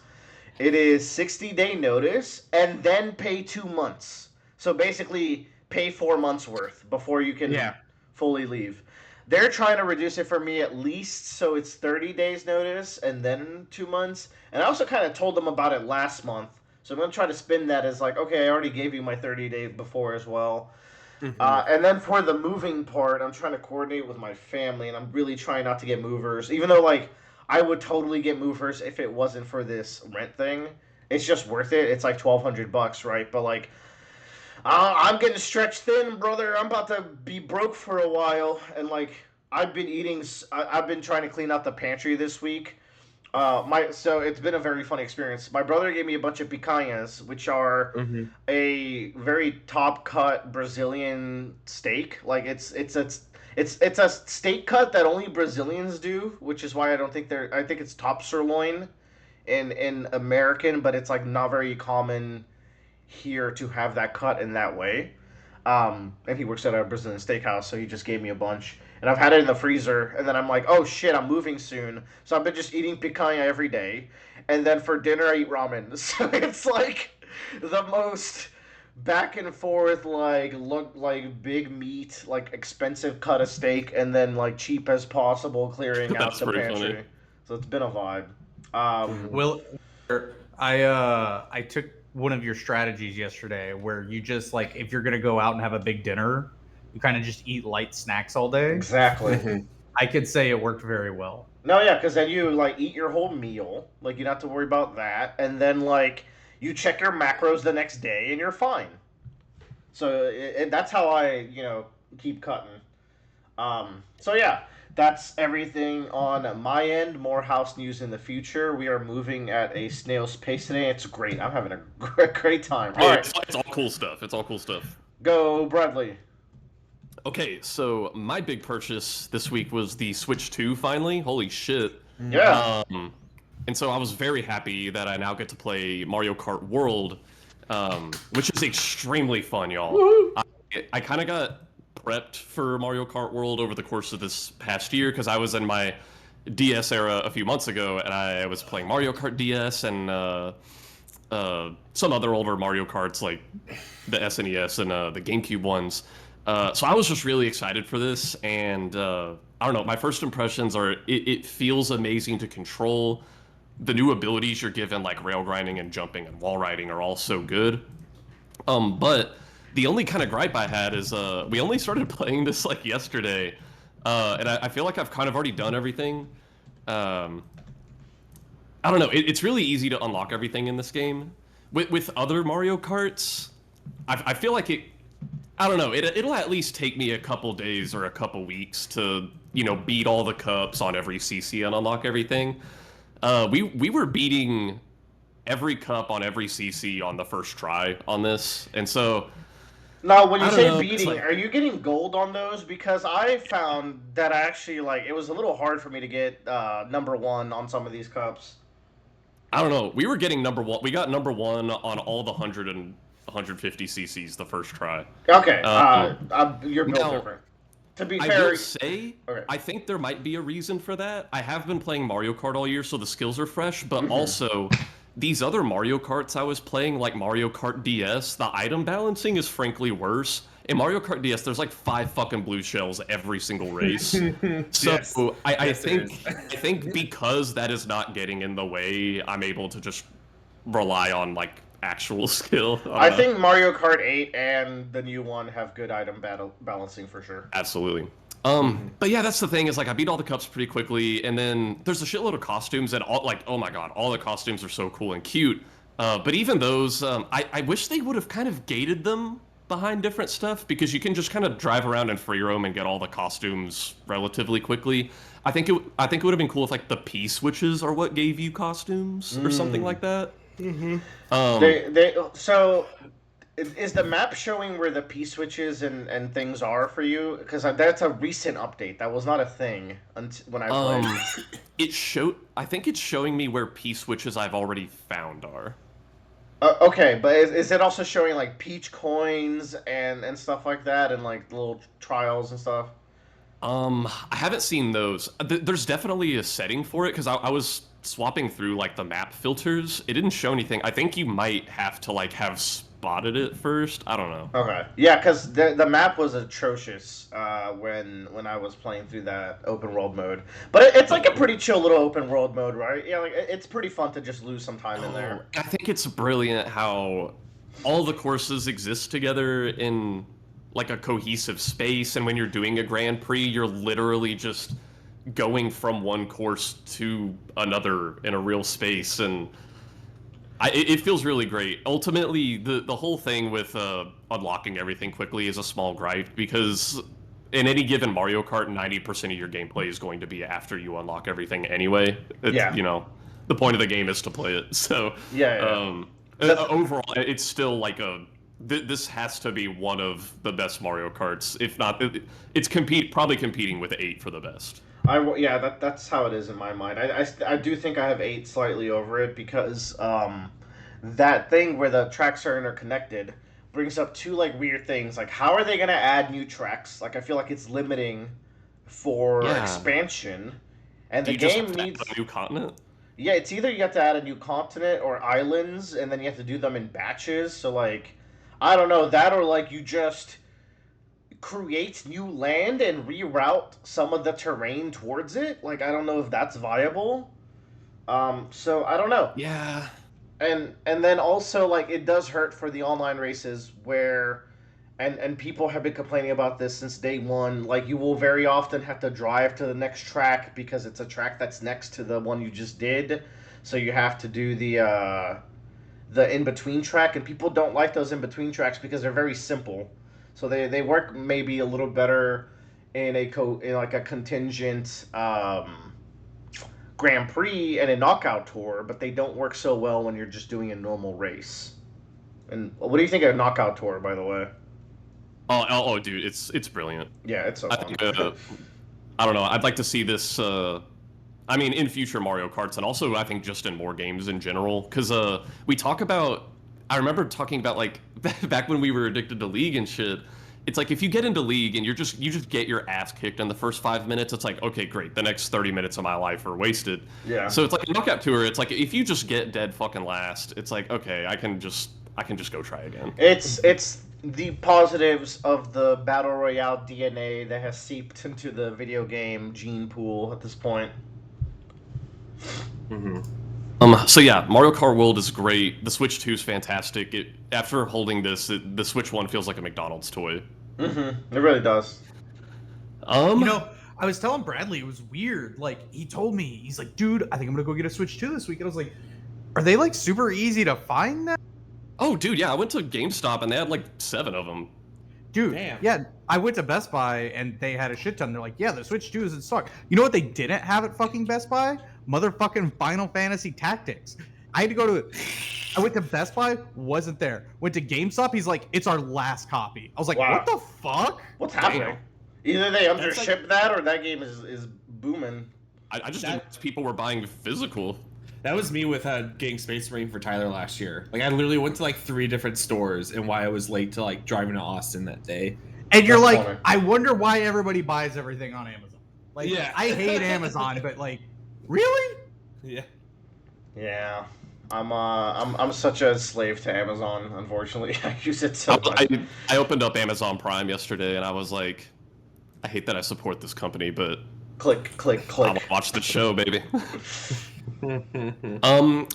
it is 60-day notice, and then pay 2 months. So, basically, pay 4 months worth before you can fully leave. They're trying to reduce it for me at least, so it's 30 days notice, and then 2 months. And I also kind of told them about it last month. So I'm going to try to spin that as like, okay, I already gave you my 30 days before as well. And then for the moving part, I'm trying to coordinate with my family, and I'm really trying not to get movers. Even though, like, I would totally get movers if it wasn't for this rent thing. It's just worth it. It's like $1,200, right? But, like, I'm getting stretched thin, brother. I'm about to be broke for a while. And, like, I've been trying to clean out the pantry this week. So it's been a very fun experience. My brother gave me a bunch of picanhas, which are a very top cut Brazilian steak. Like it's a steak cut that only Brazilians do, which is why I think it's top sirloin in American, but it's like not very common here to have that cut in that way. And he works at a Brazilian steakhouse, so he just gave me a bunch. And I've had it in the freezer, and then I'm like, oh shit, I'm moving soon. So I've been just eating picanha every day. And then for dinner, I eat ramen. So it's like the most back and forth, like big meat, like expensive cut of steak, and then like cheap as possible, clearing out the pantry. Funny. So it's been a vibe. Well, I took one of your strategies yesterday where you just like, if you're gonna go out and have a big dinner, you kind of just eat light snacks all day. Exactly. I could say it worked very well. No, yeah, because then you like eat your whole meal, like you don't have to worry about that, and then like you check your macros the next day and you're fine. So that's how I keep cutting. So yeah, that's everything on my end. More house news in the future. We are moving at a snail's pace today. It's great. I'm having a great time. All right. It's all cool stuff. It's all cool stuff. Go, Bradley. Okay, so my big purchase this week was the Switch 2 finally. Holy shit. Yeah. And so I was very happy that I now get to play Mario Kart World, which is extremely fun, y'all. I kind of got prepped for Mario Kart World over the course of this past year because I was in my DS era a few months ago, and I was playing Mario Kart DS and some other older Mario Karts like the SNES and the GameCube ones. So I was just really excited for this, and I don't know, my first impressions are it feels amazing to control. The new abilities you're given, like rail grinding and jumping and wall riding, are all so good. But the only kind of gripe I had is we only started playing this like yesterday, and I feel like I've kind of already done everything. I don't know, it's really easy to unlock everything in this game. With other Mario Karts, I feel like I don't know, it'll at least take me a couple days or a couple weeks to, beat all the cups on every CC and unlock everything. We were beating every cup on every CC on the first try on this, and so... Now, when you say beating, are you getting gold on those? Because I found that actually, it was a little hard for me to get number one on some of these cups. I don't know, we were getting number one. We got number one on all the 100 and 150 CCs the first try. Okay, you're built different. To be fair, I will say, I think there might be a reason for that. I have been playing Mario Kart all year, so the skills are fresh, but also these other Mario Karts I was playing, like Mario Kart DS, the item balancing is frankly worse. In Mario Kart DS, there's like 5 fucking blue shells every single race. So yes. I think because that is not getting in the way, I'm able to just rely on like actual skill. I think Mario Kart 8 and the new one have good item balancing for sure. Absolutely. But yeah, that's the thing, is like I beat all the cups pretty quickly, and then there's a shitload of costumes, and all, like, oh my god, all the costumes are so cool and cute. But even those, I wish they would have kind of gated them behind different stuff, because you can just kind of drive around in free roam and get all the costumes relatively quickly. I think it would have been cool if like the P switches are what gave you costumes or something like that. So is the map showing where the P switches and things are for you? Because that's a recent update. That was not a thing when I played. I think it's showing me where P switches I've already found are. Okay, but is it also showing like peach coins and stuff like that, and like little trials and stuff? I haven't seen those. There's definitely a setting for it because I was swapping through like the map filters. It didn't show anything. I think you might have to like have spotted it first. I don't know. Okay, yeah, because the map was atrocious when I was playing through that open world mode. But it's like a pretty chill little open world mode, right? Yeah, like it's pretty fun to just lose some time in Oh, there. I think it's brilliant how all the courses exist together in like a cohesive space, and when you're doing a Grand Prix, you're literally just going from one course to another in a real space, and it feels really great. Ultimately, the whole thing with unlocking everything quickly is a small gripe because in any given Mario Kart, 90% of your gameplay is going to be after you unlock everything anyway. It's, Yeah, you know, the point of the game is to play it. So, yeah, yeah. overall, it's still like this has to be one of the best Mario Karts. If not, it's probably competing with 8 for the best. Yeah, that's how it is in my mind. I do think I have 8 slightly over it because that thing where the tracks are interconnected brings up two like weird things. Like, how are they gonna add new tracks? Like, I feel like it's limiting for Yeah. expansion, and Do the you just have game to add needs. a new continent? Yeah, it's either you have to add a new continent or islands, and then you have to do them in batches. So like, I don't know that, or like you just create new land and reroute some of the terrain towards it. Like, I don't know if that's viable. So I don't know. Yeah. And then also like it does hurt for the online races where and people have been complaining about this since day one. Like, you will very often have to drive to the next track because it's a track that's next to the one you just did. So you have to do the in between track, and people don't like those in between tracks because they're very simple. So they work maybe a little better in like a contingent Grand Prix and a knockout tour, but they don't work so well when you're just doing a normal race. And what do you think of knockout tour, by the way? Dude, it's brilliant. Yeah, it's so I fun. think I don't know. I'd like to see this. I mean, in future Mario Karts, and also I think just in more games in general, because we talk about. I remember talking about like back when we were addicted to League and shit. It's like if you get into League and you just get your ass kicked in the first 5 minutes, it's like okay, great. The next 30 minutes of my life are wasted. Yeah. So it's like a knockout tour. It's like if you just get dead fucking last, it's like okay, I can just go try again. It's the positives of the battle royale DNA that has seeped into the video game gene pool at this point. Mm-hmm. So yeah, Mario Kart World is great. The Switch 2 is fantastic. After holding this, the Switch 1 feels like a McDonald's toy. Mm-hmm. It really does. You know, I was telling Bradley it was weird. Like, he told me, he's like, dude, I think I'm gonna go get a Switch 2 this week. And I was like, are they like super easy to find now? Oh, dude, yeah, I went to GameStop and they had like 7 of them. Dude, Damn. yeah, I went to Best Buy and they had a shit ton. They're like, yeah, the Switch 2 is in stock. You know what they didn't have at fucking Best Buy? Motherfucking Final Fantasy Tactics. I had to go to. I went to Best Buy, wasn't there. Went to GameStop, he's like, it's our last copy. I was like, Wow. what the fuck? What's happening? Damn. Either they That's undership that or that game is booming. I just didn't realize people were buying physical. That was me with getting Space Marine for Tyler last year. Like I literally went to like 3 different stores, and why I was late to like driving to Austin that day. And you're That's like, funny. I wonder why everybody buys everything on Amazon. Like, Yeah. I hate Amazon, but like, really? Yeah. Yeah. I'm such a slave to Amazon, unfortunately. I use it so much. I opened up Amazon Prime yesterday and I was like, I hate that I support this company, but Click, click, I click. want to watch the show, baby.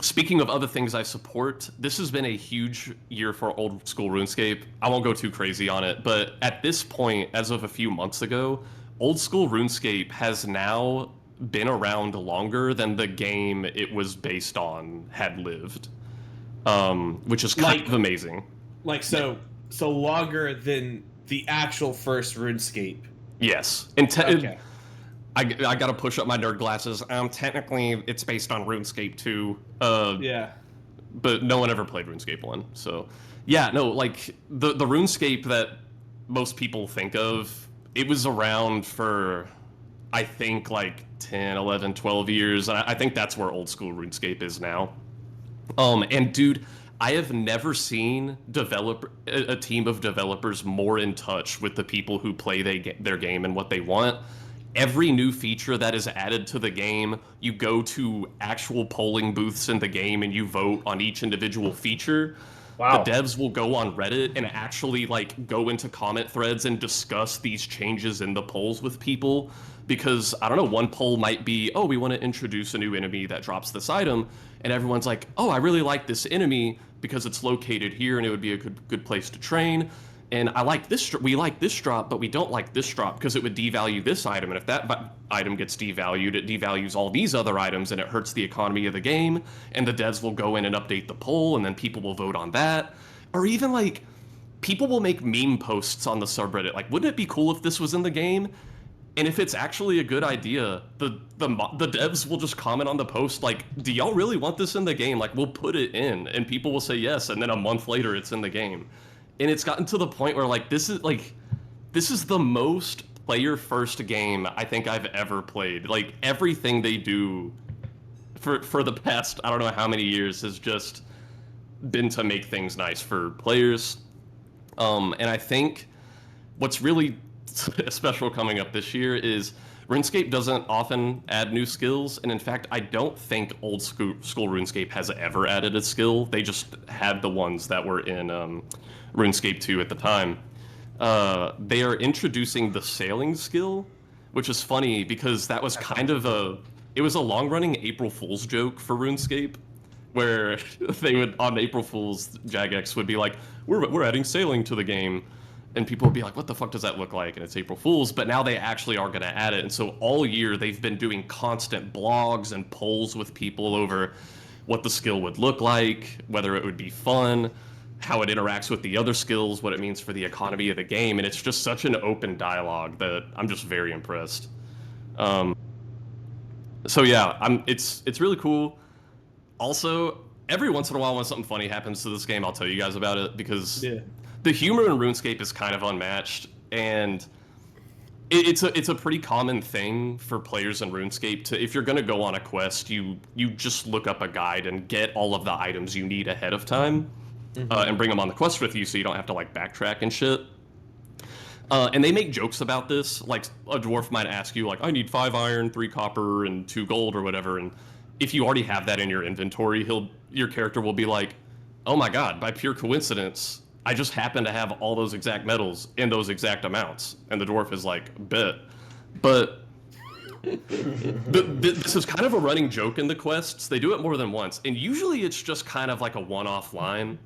Speaking of other things I support, this has been a huge year for old school RuneScape. I won't go too crazy on it, but at this point, as of a few months ago, old school RuneScape has now been around longer than the game it was based on had lived, which is kind of amazing. Like so longer than the actual first RuneScape. Yes, Okay. I gotta push up my nerd glasses. Technically, it's based on RuneScape 2. Yeah. But no one ever played RuneScape 1. So, yeah, no, like, the RuneScape that most people think of, it was around for, I think, like, 10, 11, 12 years. And I think that's where old school RuneScape is now. And, dude, I have never seen a team of developers more in touch with the people who play their game and what they want. Every new feature that is added to the game, you go to actual polling booths in the game and you vote on each individual feature. The Wow. devs will go on Reddit and actually like go into comment threads and discuss these changes in the polls with people, because I don't know, one poll might be, oh, we want to introduce a new enemy that drops this item, and everyone's like, oh, I really like this enemy because it's located here and it would be a good place to train. And I like this. We like this drop, but we don't like this drop because it would devalue this item. And if that item gets devalued, it devalues all these other items, and it hurts the economy of the game. And the devs will go in and update the poll, and then people will vote on that. Or even like, people will make meme posts on the subreddit. Like, wouldn't it be cool if this was in the game? And if it's actually a good idea, the devs will just comment on the post like, "Do y'all really want this in the game? Like, we'll put it in," and people will say yes, and then a month later, it's in the game. And it's gotten to the point where like this is the most player first game I think I've ever played. Like everything they do for the past I don't know how many years has just been to make things nice for players. And I think what's really special coming up this year is RuneScape doesn't often add new skills, and in fact, I don't think old school RuneScape has ever added a skill. They just had the ones that were in RuneScape 2 at the time. They are introducing the sailing skill, which is funny because that was kind of it was a long-running April Fool's joke for RuneScape, where they would, on April Fool's, Jagex would be like, we're adding sailing to the game. And people would be like, what the fuck does that look like? And it's April Fool's, but now they actually are going to add it. And so all year they've been doing constant blogs and polls with people over what the skill would look like, whether it would be fun, how it interacts with the other skills, what it means for the economy of the game. And it's just such an open dialogue that I'm just very impressed. So yeah, it's really cool. Also, every once in a while when something funny happens to this game, I'll tell you guys about it, because the humor in RuneScape is kind of unmatched, and it's a pretty common thing for players in RuneScape to, if you're going to go on a quest, you just look up a guide and get all of the items you need ahead of time, and bring them on the quest with you, so you don't have to like backtrack and shit. And they make jokes about this, like a dwarf might ask you like, I need 5 iron, 3 copper, and 2 gold or whatever, and if you already have that in your inventory, your character will be like, oh my god, by pure coincidence, I just happen to have all those exact metals in those exact amounts. And the dwarf is like, bet. But this is kind of a running joke in the quests. They do it more than once. And usually it's just kind of like a one-off line.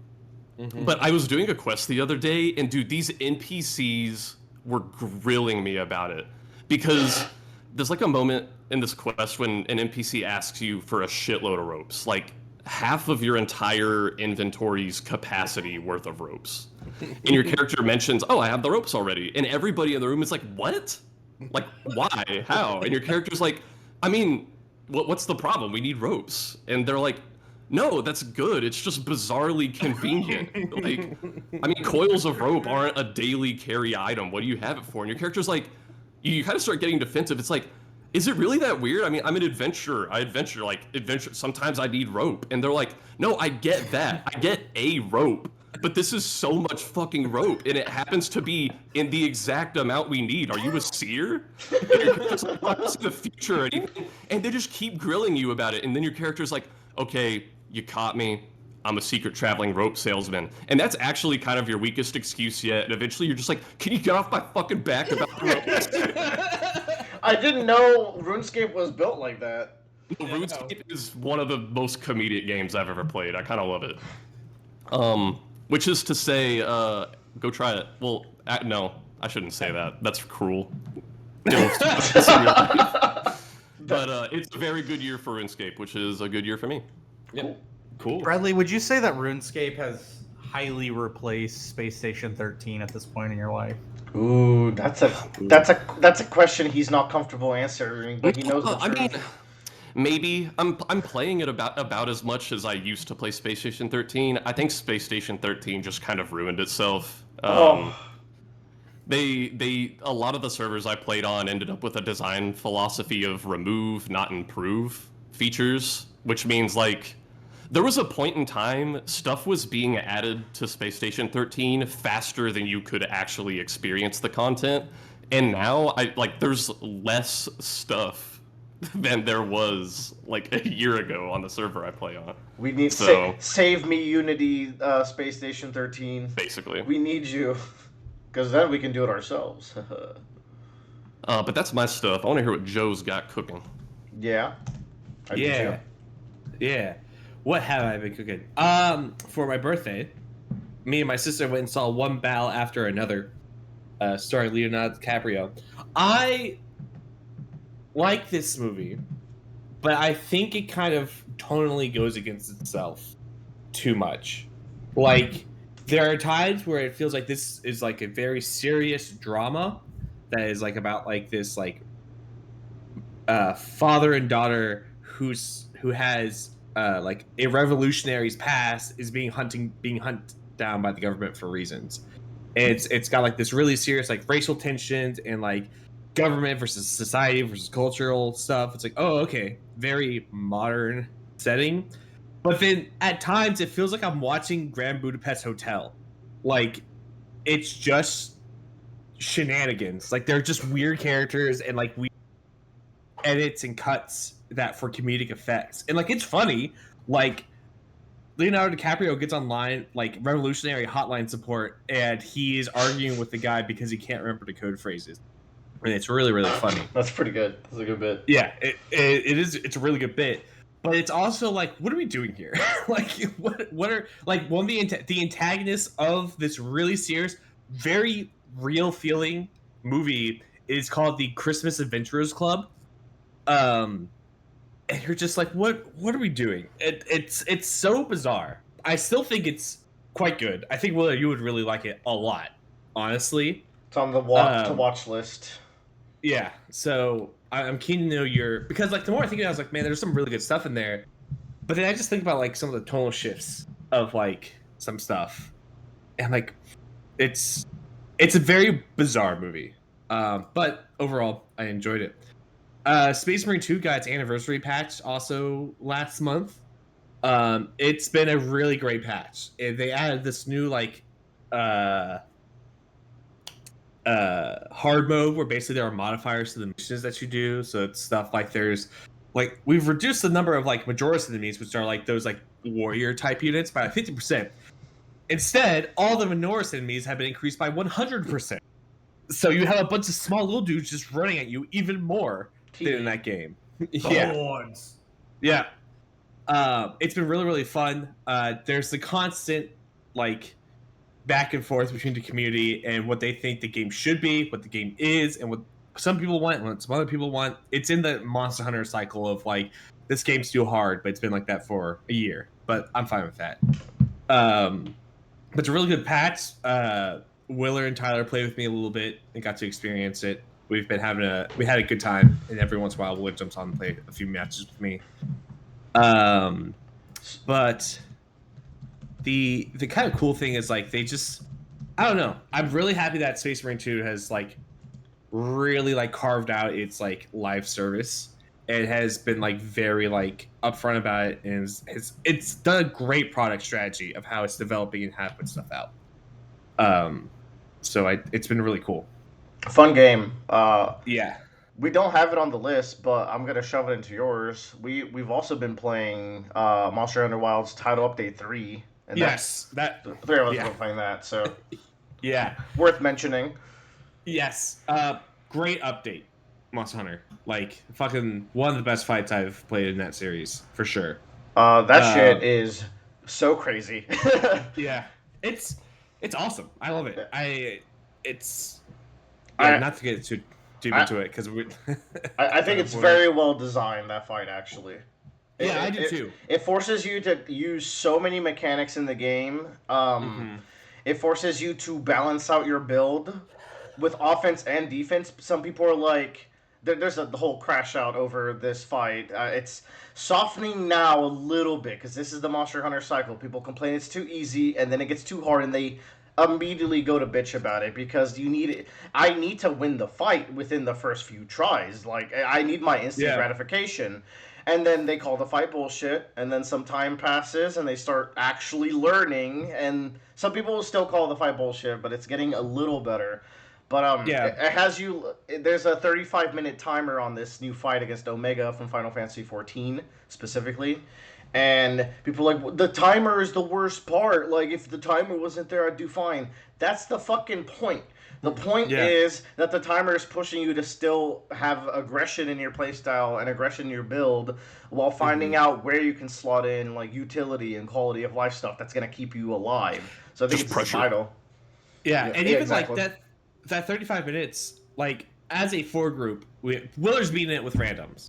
But I was doing a quest the other day, and dude, these NPCs were grilling me about it. Because there's like a moment in this quest when an NPC asks you for a shitload of ropes. Like, half of your entire inventory's capacity worth of ropes. And your character mentions, oh, I have the ropes already. And everybody in the room is like, what? Like, why? How? And your character's like, I mean, what's the problem? We need ropes. And they're like, no, that's good. It's just bizarrely convenient. Like, I mean, coils of rope aren't a daily carry item. What do you have it for? And your character's like, you kind of start getting defensive. It's like, is it really that weird? I mean, I'm an adventurer. I adventure. Sometimes I need rope. And they're like, no, I get that. I get a rope. But this is so much fucking rope. And it happens to be in the exact amount we need. Are you a seer? And your character's like, I don't see the future or anything. And they just keep grilling you about it. And then your character's like, okay, you caught me. I'm a secret traveling rope salesman. And that's actually kind of your weakest excuse yet. And eventually you're just like, can you get off my fucking back about the ropes? I didn't know RuneScape was built like that. RuneScape is one of the most comedic games I've ever played. I kind of love it. Which is to say, go try it. Well, no, I shouldn't say that. That's cruel. But it's a very good year for RuneScape, which is a good year for me. Yeah. Cool. Bradley, would you say that RuneScape has highly replaced Space Station 13 at this point in your life? Ooh, that's a question he's not comfortable answering, but he knows the truth. I mean, maybe I'm playing it about as much as I used to play Space Station 13. I think Space Station 13 just kind of ruined itself. A lot of the servers I played on ended up with a design philosophy of remove, not improve features, which means like there was a point in time stuff was being added to Space Station 13 faster than you could actually experience the content, and now there's less stuff than there was like a year ago on the server I play on. We need So save me Unity Space Station 13. basically, We need you, because then we can do it ourselves. but that's my stuff. I want to hear what Joe's got cooking. Yeah. I do Yeah. too. Yeah. What have I been cooking? For my birthday, me and my sister went and saw one battle after another, starring Leonardo DiCaprio. I like this movie, but I think it kind of tonally goes against itself too much. Like, there are times where it feels like this is like a very serious drama that is like about like this like father and daughter who has like a revolutionary's past is being hunted down by the government for reasons. And it's got like this really serious like racial tensions and like government versus society versus cultural stuff. It's like, oh, okay, very modern setting. But then at times it feels like I'm watching Grand Budapest Hotel. Like, it's just shenanigans. Like, they're just weird characters and like weird edits and cuts that for comedic effects. And like, it's funny. Like, Leonardo DiCaprio gets online like revolutionary hotline support and he's arguing with the guy because he can't remember the code phrases. And it's really, really funny. That's pretty good. That's a good bit. Yeah, it is. It's a really good bit, but it's also like, what are we doing here? Like, what are like one of the antagonists of this really serious, very real feeling movie is called the Christmas Adventurers Club. And you're just like, what are we doing? It's so bizarre. I still think it's quite good. I think, Will, you would really like it a lot, honestly. It's on the to watch list. Yeah, so I'm keen to know your, because like the more I think about it, I was like, man, there's some really good stuff in there. But then I just think about like some of the tonal shifts of like some stuff, and like it's a very bizarre movie. But overall, I enjoyed it. Space Marine 2 got its anniversary patch also last month. It's been a really great patch. They added this new like hard mode where basically there are modifiers to the missions that you do. So it's stuff like there's like, we've reduced the number of like Majoris enemies, which are like those like warrior type units, by 50%. Instead, all the Minoris enemies have been increased by 100%. So you have a bunch of small little dudes just running at you even more than in that game. Yeah. Yeah. It's been really, really fun. There's the constant like back and forth between the community and what they think the game should be, what the game is, and what some people want and what some other people want. It's in the Monster Hunter cycle of like, this game's too hard, but it's been like that for a year. But I'm fine with that. But it's a really good patch. Willer and Tyler played with me a little bit and got to experience it. We had a good time, and every once in a while Willer jumps on and play a few matches with me. But the kind of cool thing is like, they just, I don't know. I'm really happy that Space Marine 2 has like really like carved out its like live service. It has been like very like upfront about it, and it's done a great product strategy of how it's developing and how to put stuff out. So it's been really cool. Fun game. Yeah. We don't have it on the list, but I'm gonna shove it into yours. We've also been playing Monster Hunter Wilds Title Update 3. And yes, the three of us have been playing that, so yeah, worth mentioning. Yes, great update, Monster Hunter. Like, fucking one of the best fights I've played in that series for sure. That shit is so crazy. Yeah, it's awesome. I love it. Not to get too deep into it because we. I think it's very well designed, that fight, actually. I do too. It forces you to use so many mechanics in the game. It forces you to balance out your build with offense and defense. Some people are like, there's the whole crash out over this fight. It's softening now a little bit because this is the Monster Hunter cycle. People complain it's too easy, and then it gets too hard, and they immediately go to bitch about it because you need it. I need to win the fight within the first few tries. Like I need my instant Yeah. gratification. And then they call the fight bullshit, and then some time passes, and they start actually learning. And some people will still call the fight bullshit, but it's getting a little better. But Yeah. it has you. There's a 35-minute timer on this new fight against Omega from Final Fantasy 14 specifically, and people are like the timer is the worst part. Like if the timer wasn't there, I'd do fine. That's the fucking point. The point Yeah. is that the timer is pushing you to still have aggression in your playstyle and aggression in your build while finding out where you can slot in like utility and quality of life stuff that's going to keep you alive. So I think Just it's pressure. vital. Yeah, and even exactly. like that 35 minutes, like as a 4 group, Willer's beating it with randoms.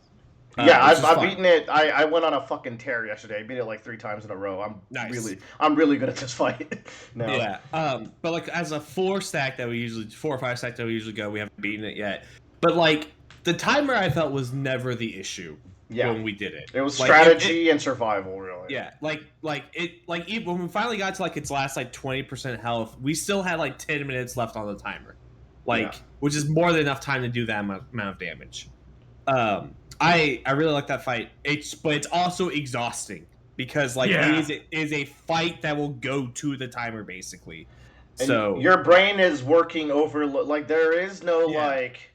Yeah, which is I've fun. beaten it. I went on a fucking tear yesterday. I beat it like 3 times in a row. Nice. I'm really good at this fight. now. Yeah. But like as a 4 stack that we usually 4 or 5 stack that we usually go, we haven't beaten it yet. But like the timer, I felt was never the issue Yeah. when we did it. It was Like, strategy and survival, really. Yeah, even when we finally got to like its last like 20% health, we still had like 10 minutes left on the timer, which is more than enough time to do that amount of damage. I really like that fight. But it's also exhausting because like it is a fight that will go to the timer basically. And so your brain is working over like there is no like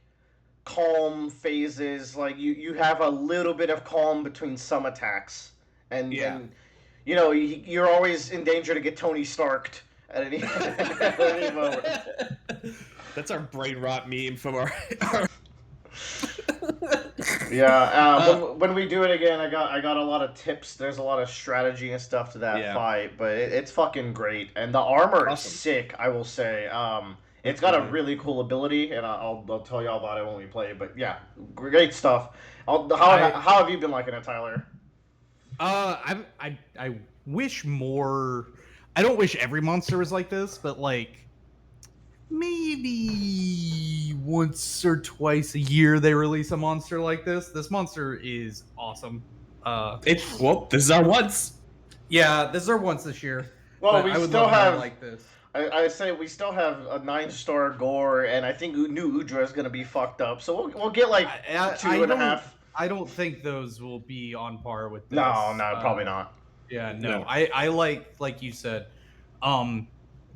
calm phases. Like you have a little bit of calm between some attacks, and you know you're always in danger to get Tony Starked at any, at any moment. That's our brain rot meme from our when we do it again, I got a lot of tips. There's a lot of strategy and stuff to that fight, but it's fucking great, and the armor is sick. I will say, it's got a really cool ability, and I'll tell y'all about it when we play. But yeah, great stuff. How have you been liking it, Tyler? I wish more. I don't wish every monster was like this, but like maybe once or twice a year they release a monster like this. This monster is awesome. This is our once. Yeah, this is our once this year. Well, we still have like this. I say we still have a 9-star gore, and I think new Udra is gonna be fucked up. So we'll get like 2.5. I don't think those will be on par with this. No, probably not. Yeah, no. I like you said,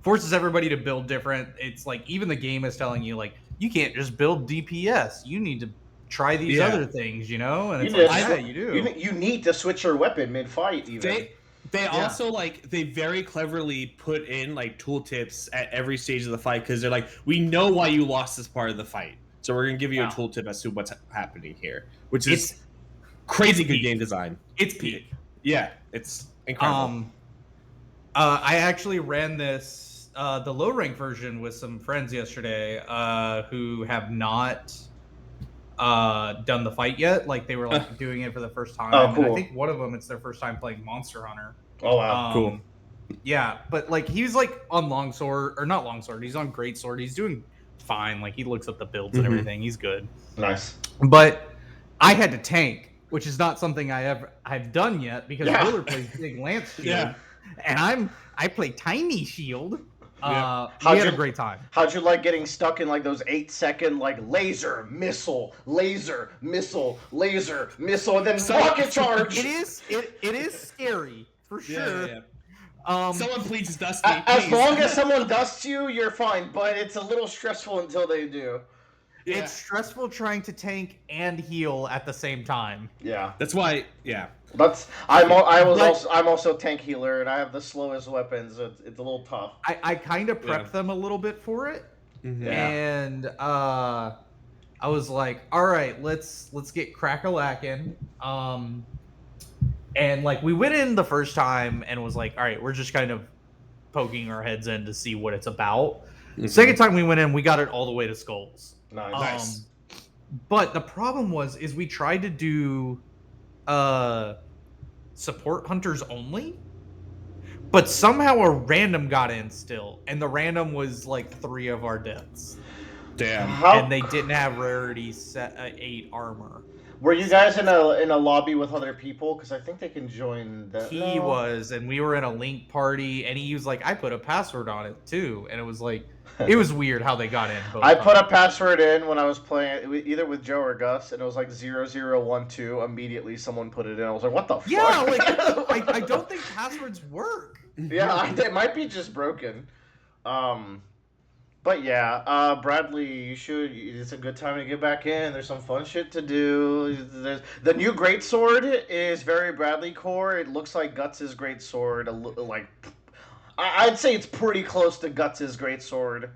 forces everybody to build different. It's like even the game is telling you like you can't just build DPS. You need to try these other things, you know? And it's you do. You need to switch your weapon mid-fight even. They also like they very cleverly put in like tooltips at every stage of the fight because they're like, we know why you lost this part of the fight, so we're gonna give you a tooltip as to what's happening here, which is crazy good game design. It's peak. Yeah, it's incredible. I actually ran this the low rank version with some friends yesterday who have not done the fight yet. Like they were like doing it for the first time. Oh, cool. And I think one of them it's their first time playing Monster Hunter. Oh wow, cool. Yeah, but like he was like on longsword or not longsword. He's on greatsword. He's doing fine. Like he looks up the builds and everything. He's good. Nice. But I had to tank, which is not something I've done yet because Willer plays big lance shield, and I play tiny shield. We had a great time. How'd you like getting stuck in like those 8-second like laser missile, laser missile, laser missile, and then rocket charge? It is scary for sure. Someone please dust me. As long as someone dusts you, you're fine. But it's a little stressful until they do. Yeah. It's stressful trying to tank and heal at the same time. Yeah, that's why. Yeah, I'm also tank healer, and I have the slowest weapons. So it's a little tough. I kind of prepped them a little bit for it, and I was like, all right, let's get crack-a-lackin'. And like we went in the first time and was like, all right, we're just kind of poking our heads in to see what it's about. Second time we went in, we got it all the way to skulls. Nice. But the problem is we tried to do support hunters only, but somehow a random got in still, and the random was like 3 of our deaths. Damn. and they didn't have rarity set 8 armor. Were you guys in a lobby with other people? Because I think they can join that. He was, and we were in a link party, and he was like, I put a password on it too, and it was like, it was weird how they got in. I put a password in when I was playing either with Joe or Gus, and it was like 0012. Immediately, someone put it in. I was like, "What the fuck?" Yeah, like I don't think passwords work. Yeah, it might be just broken. But yeah, Bradley, you should. It's a good time to get back in. There's some fun shit to do. The new greatsword is very Bradley core. It looks like Guts' greatsword. Like, I'd say it's pretty close to Guts' greatsword.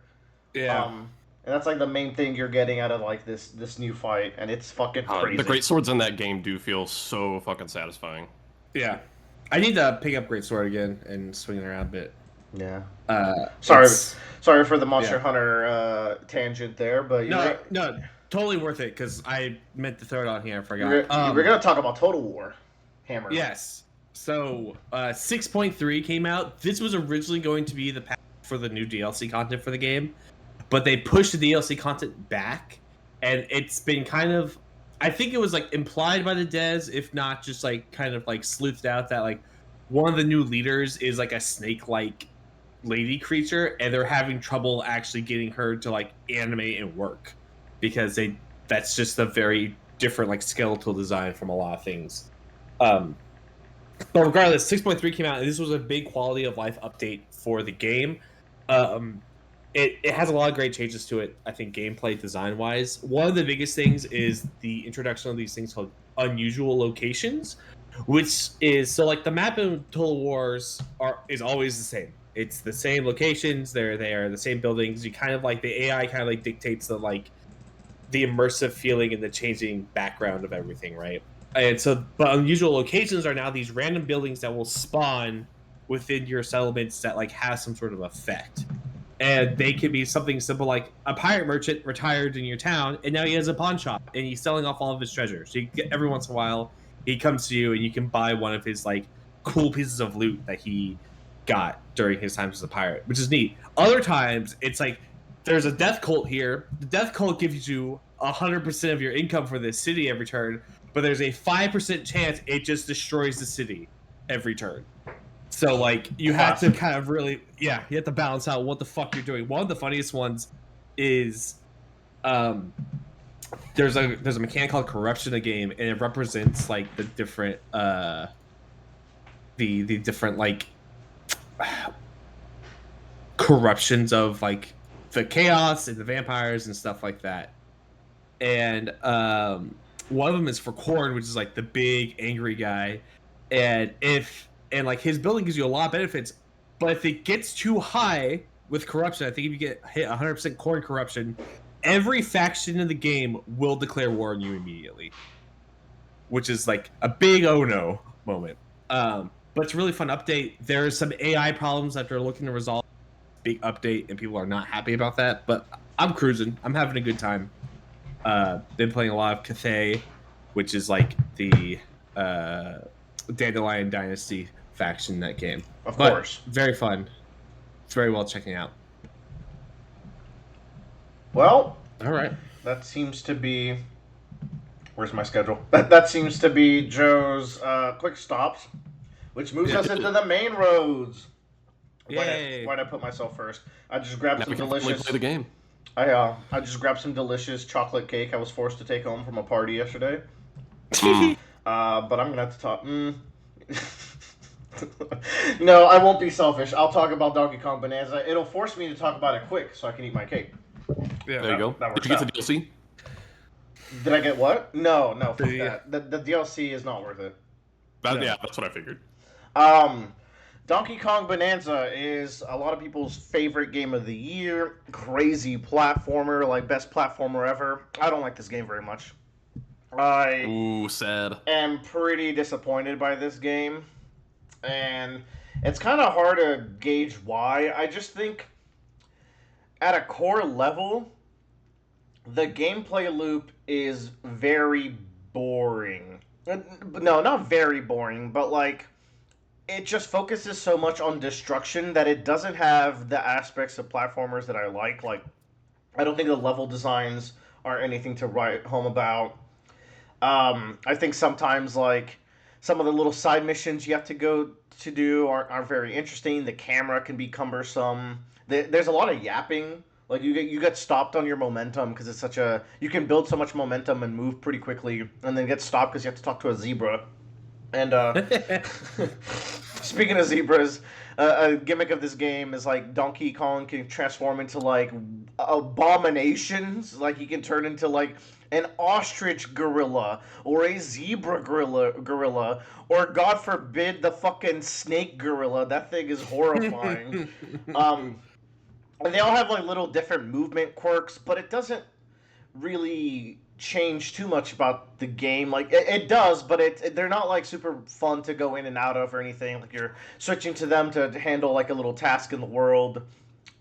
Yeah. And that's like the main thing you're getting out of like this new fight, and it's fucking crazy. The great swords in that game do feel so fucking satisfying. Yeah. I need to pick up greatsword again and swing it around a bit. Yeah. Sorry for the Monster Hunter tangent there, but no, totally worth it because I meant to throw it on here. I forgot. We're gonna talk about Total War Hammer. Yes. So 6.3 came out. This was originally going to be the path for the new DLC content for the game, but they pushed the DLC content back, and it's been kind of, I think it was like implied by the devs, if not just like kind of like sleuthed out, that like one of the new leaders is like a snake-like lady creature, and they're having trouble actually getting her to like animate and work because that's just a very different like skeletal design from a lot of things. But regardless, 6.3 came out, and this was a big quality of life update for the game. It has a lot of great changes to it, I think, gameplay design wise. One of the biggest things is the introduction of these things called unusual locations, which is so like the map in Total Wars is always the same. It's the same locations. They are the same buildings. You kind of like the AI kind of like dictates the like the immersive feeling and the changing background of everything, right? And so, but unusual locations are now these random buildings that will spawn within your settlements that like has some sort of effect. And they could be something simple like a pirate merchant retired in your town, and now he has a pawn shop, and he's selling off all of his treasures. So you get, every once in a while, he comes to you, and you can buy one of his like cool pieces of loot that he got during his times as a pirate, which is neat. Other times, it's like there's a death cult here. The death cult gives you 100% of your income for this city every turn, but there's a 5% chance it just destroys the city every turn. So like you have to kind of really, you have to balance out what the fuck you're doing. One of the funniest ones is there's a mechanic called corruption in the game, and it represents like the different the different like corruptions of like the chaos and the vampires and stuff like that. And one of them is for Korn, which is like the big angry guy, and like his building gives you a lot of benefits, but if it gets too high with corruption, I think if you get hit 100% Korn corruption, every faction in the game will declare war on you immediately, which is like a big oh no moment. But it's a really fun update. There's some AI problems that they're looking to resolve. Big update, and people are not happy about that, but I'm cruising. I'm having a good time. Been playing a lot of Cathay, which is like the Dandelion Dynasty faction in that game. Of course. Very fun. It's very well checking out. Well, all right. That seems to be... Where's my schedule? That seems to be Joe's quick stops, which moves us into the main roads. Yay. Why'd I put myself first? I just grabbed some delicious... play the game. I just grabbed some delicious chocolate cake I was forced to take home from a party yesterday. But I'm gonna have to talk. No, I won't be selfish. I'll talk about Donkey Kong Bonanza. It'll force me to talk about it quick so I can eat my cake. Yeah, there you go. That Did you get the DLC? Did I get what? No, fuck that. The DLC is not worth it. Yeah, that's what I figured. Donkey Kong Bonanza is a lot of people's favorite game of the year. Crazy platformer, like best platformer ever. I don't like this game very much. Sad. am pretty disappointed by this game. And it's kind of hard to gauge why. I just think at a core level, the gameplay loop is very boring. No, not very boring, but like it just focuses so much on destruction that it doesn't have the aspects of platformers that I like I don't think the level designs are anything to write home about. I think sometimes like some of the little side missions you have to go to do are very interesting. The camera can be cumbersome. There's a lot of yapping. Like you get stopped on your momentum because it's such a you can build so much momentum and move pretty quickly, and then get stopped because you have to talk to a zebra. And speaking of zebras, a gimmick of this game is like Donkey Kong can transform into like abominations. Like he can turn into like an ostrich gorilla or a zebra gorilla or God forbid the fucking snake gorilla. That thing is horrifying. um, and they all have like little different movement quirks, but it doesn't really change too much about the game. Like it does, but they're not like super fun to go in and out of or anything. Like you're switching to them to handle like a little task in the world.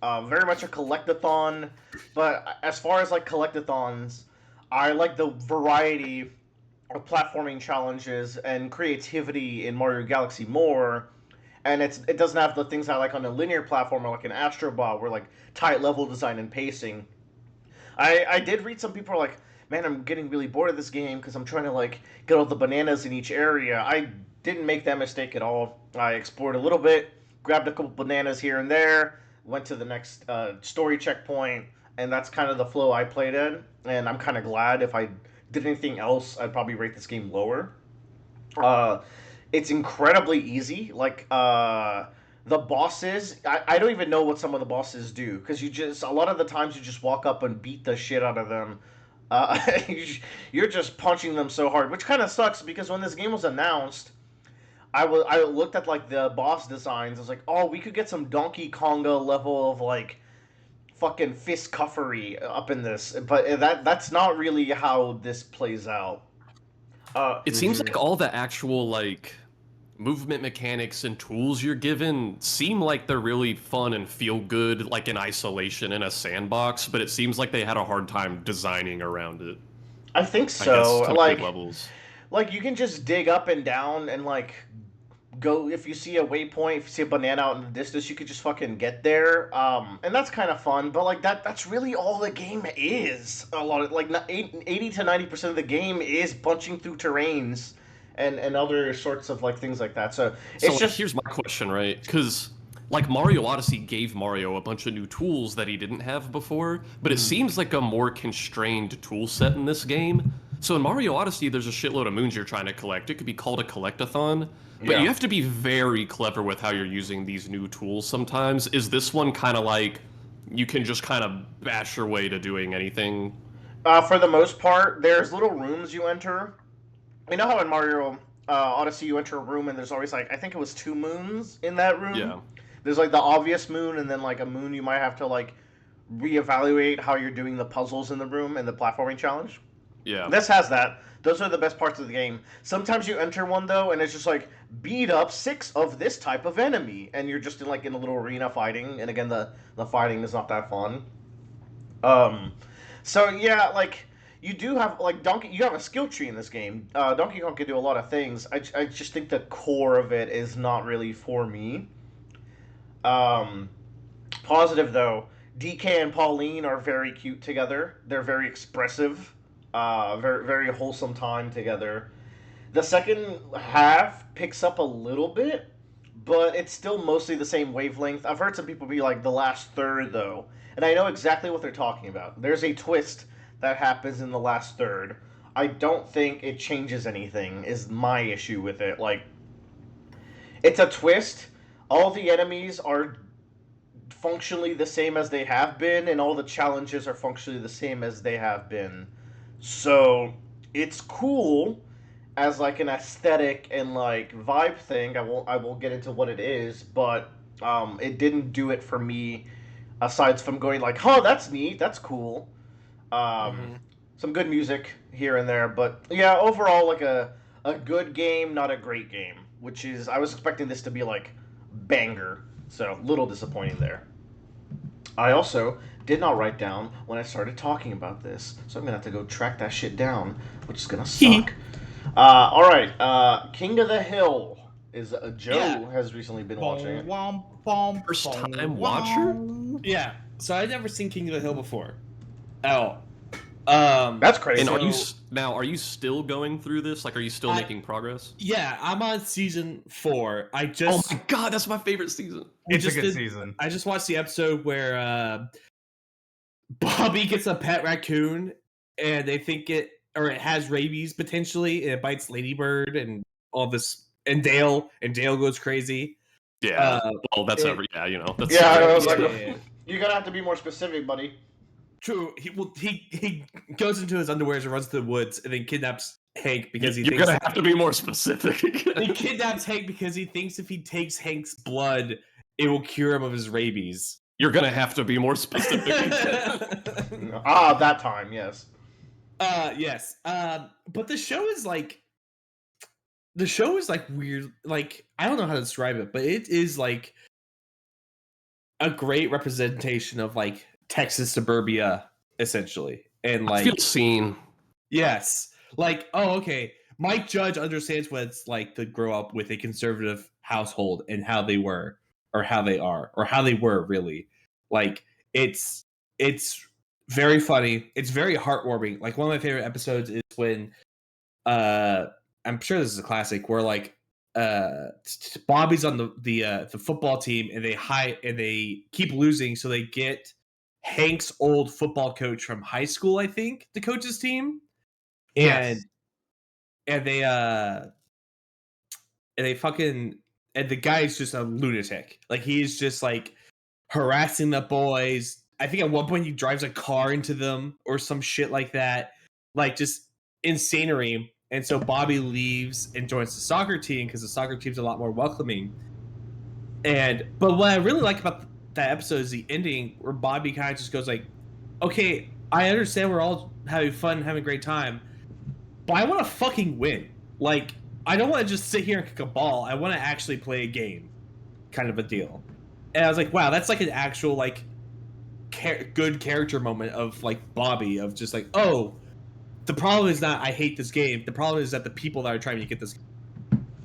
Very much a collectathon, but as far as like collectathons, I like the variety of platforming challenges and creativity in Mario Galaxy more. And it doesn't have the things I like on a linear platformer like an Astro Bot, where like tight level design and pacing. I did read some people are like, man, I'm getting really bored of this game because I'm trying to like get all the bananas in each area. I didn't make that mistake at all. I explored a little bit, grabbed a couple bananas here and there, went to the next story checkpoint, and that's kind of the flow I played in. And I'm kind of glad. If I did anything else, I'd probably rate this game lower. Uh, it's incredibly easy. Like the bosses, I don't even know what some of the bosses do because you just a lot of the times you just walk up and beat the shit out of them. Uh, you're just punching them so hard, which kind of sucks because when this game was announced, I looked at like the boss designs. I was like, oh, we could get some Donkey Konga level of like fucking fist cuffery up in this, but that's not really how this plays out. It seems like all the actual like movement mechanics and tools you're given seem like they're really fun and feel good, like in isolation in a sandbox. But it seems like they had a hard time designing around it. I think I guess so. to Like levels. like you can just dig up and down and like go if you see a waypoint, if you see a banana out in the distance, you could just fucking get there. And that's kind of fun, but like that's really all the game is. A lot of like 80 to 90% of the game is punching through terrains and other sorts of like things like that. So So it's like, just here's my question, right? Because like Mario Odyssey gave Mario a bunch of new tools that he didn't have before, but it seems like a more constrained tool set in this game. So in Mario Odyssey, there's a shitload of moons you're trying to collect. It could be called a collectathon, but Yeah. you have to be very clever with how you're using these new tools sometimes. Is this one kind of like you can just kind of bash your way to doing anything? for the most part, there's little rooms you enter. You know how in Mario Odyssey you enter a room and there's always like I think it was two moons in that room. Yeah. There's like the obvious moon and then like a moon you might have to like reevaluate how you're doing the puzzles in the room and the platforming challenge. Yeah. This has that. Those are the best parts of the game. Sometimes you enter one though, and it's just like beat up 6 of this type of enemy, and you're just in like in a little arena fighting. And again, the fighting is not that fun. Um, so yeah, like you do have like Donkey. You have a skill tree in this game. Donkey Kong can do a lot of things. I just think the core of it is not really for me. Um, Positive though, DK and Pauline are very cute together. They're very expressive. Very very wholesome time together. The second half picks up a little bit, but it's still mostly the same wavelength. I've heard some people be like the last third though, and I know exactly what they're talking about. There's a twist that happens in the last third. I don't think it changes anything. Is my issue with it. Like it's a twist. All the enemies are functionally the same as they have been, and all the challenges are functionally the same as they have been. So it's cool as like an aesthetic and like vibe thing. I won't get into what it is, but it didn't do it for me. Aside from going like, oh, that's neat, that's cool. Um, some good music here and there, but yeah, overall like a good game, not a great game. Which is I was expecting this to be like banger, so little disappointing there. I also did not write down when I started talking about this, so I'm gonna have to go track that shit down, which is gonna suck. All right, King of the Hill is Joe Yeah. has recently been watching it. First time watcher? Yeah. So I'd never seen King of the Hill before. Oh, That's crazy. And So- are you still going through this? Like, are you still making progress? yeah, I'm on season 4. I Oh just my god, that's my favorite season. It's a good season. I just watched the episode where Bobby gets a pet raccoon, and they think it has rabies potentially, and it bites Ladybird and all this, and Dale goes crazy. Yeah. Well, that's it- that's Yeah, I every was like, yeah. you're gonna have to be more specific, buddy. True. He goes into his underwears and runs to the woods, and then kidnaps Hank because You're gonna have to be more specific. he kidnaps Hank because he thinks if he takes Hank's blood, it will cure him of his rabies. You're gonna have to be more specific. That time, yes. Yes. But the show is like weird. Like, I don't know how to describe it, but it is like a great representation of like Texas suburbia, essentially. And I like, feel seen. yes, like, oh, okay. Mike Judge understands what it's like to grow up with a conservative household and how they were, or how they are, or how they were really. Like, it's very funny. It's very heartwarming. Like, one of my favorite episodes is when I'm sure this is a classic, where like Bobby's on the football team, and they keep losing, so they get Hank's old football coach from high school, I think, to coach his team. Yes. And they fucking, and the guy's just a lunatic. Like, he's just like harassing the boys. I think at one point he drives a car into them or some shit like that. Like, just insanery. And so Bobby leaves and joins the soccer team because the soccer team's a lot more welcoming. But what I really like about that episode is the ending, where Bobby kind of just goes like, okay, I understand we're all having fun, having a great time, but I want to fucking win. Like, I don't want to just sit here and kick a ball. I want to actually play a game, kind of a deal. And I was like, wow, that's like an actual like good character moment of like Bobby, of just like, oh, the problem is not I hate this game. The problem is that the people that are trying to get this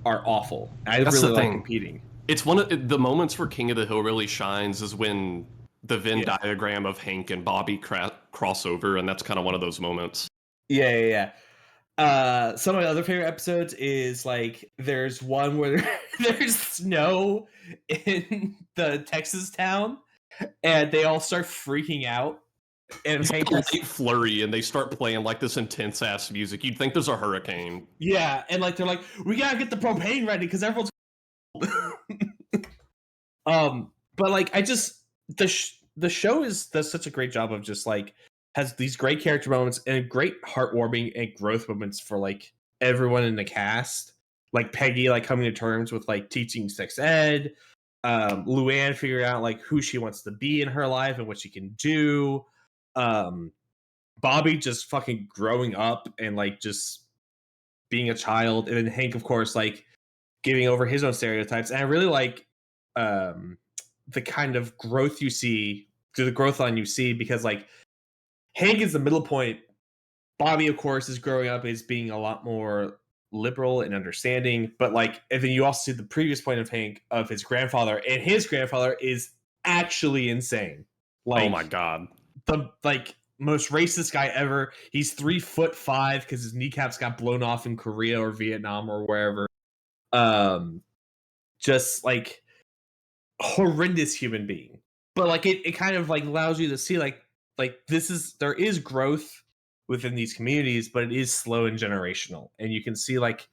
are awful. I That's really the like thing. competing. It's one of the moments where King of the Hill really shines is when the Venn diagram of Hank and Bobby cross over, and that's kind of one of those moments. Yeah. Some of my other favorite episodes is like, there's one where there's snow in the Texas town, and they all start freaking out. And It's Hank like a is, light flurry, and they start playing like this intense ass music. You'd think there's a hurricane. yeah, and like they're like, we gotta get the propane ready because everyone's but like, I just the show does such a great job of just like, has these great character moments and great heartwarming and growth moments for like everyone in the cast. Like Peggy like coming to terms with like teaching sex ed, Luann figuring out like who she wants to be in her life and what she can do, Bobby just fucking growing up and like just being a child, and then Hank, of course, like giving over his own stereotypes. And I really like the kind of growth you see, the growth line you see, because like Hank is the middle point. Bobby, of course, is growing up as being a lot more liberal and understanding, but like, and then you also see the previous point of Hank, of his grandfather, and his grandfather is actually insane. Like, Oh my god. the like most racist guy ever. He's 3'5" because his kneecaps got blown off in Korea or Vietnam or wherever. Just like horrendous human being. But like, it kind of like allows you to see like there is growth within these communities, but it is slow and generational. And you can see like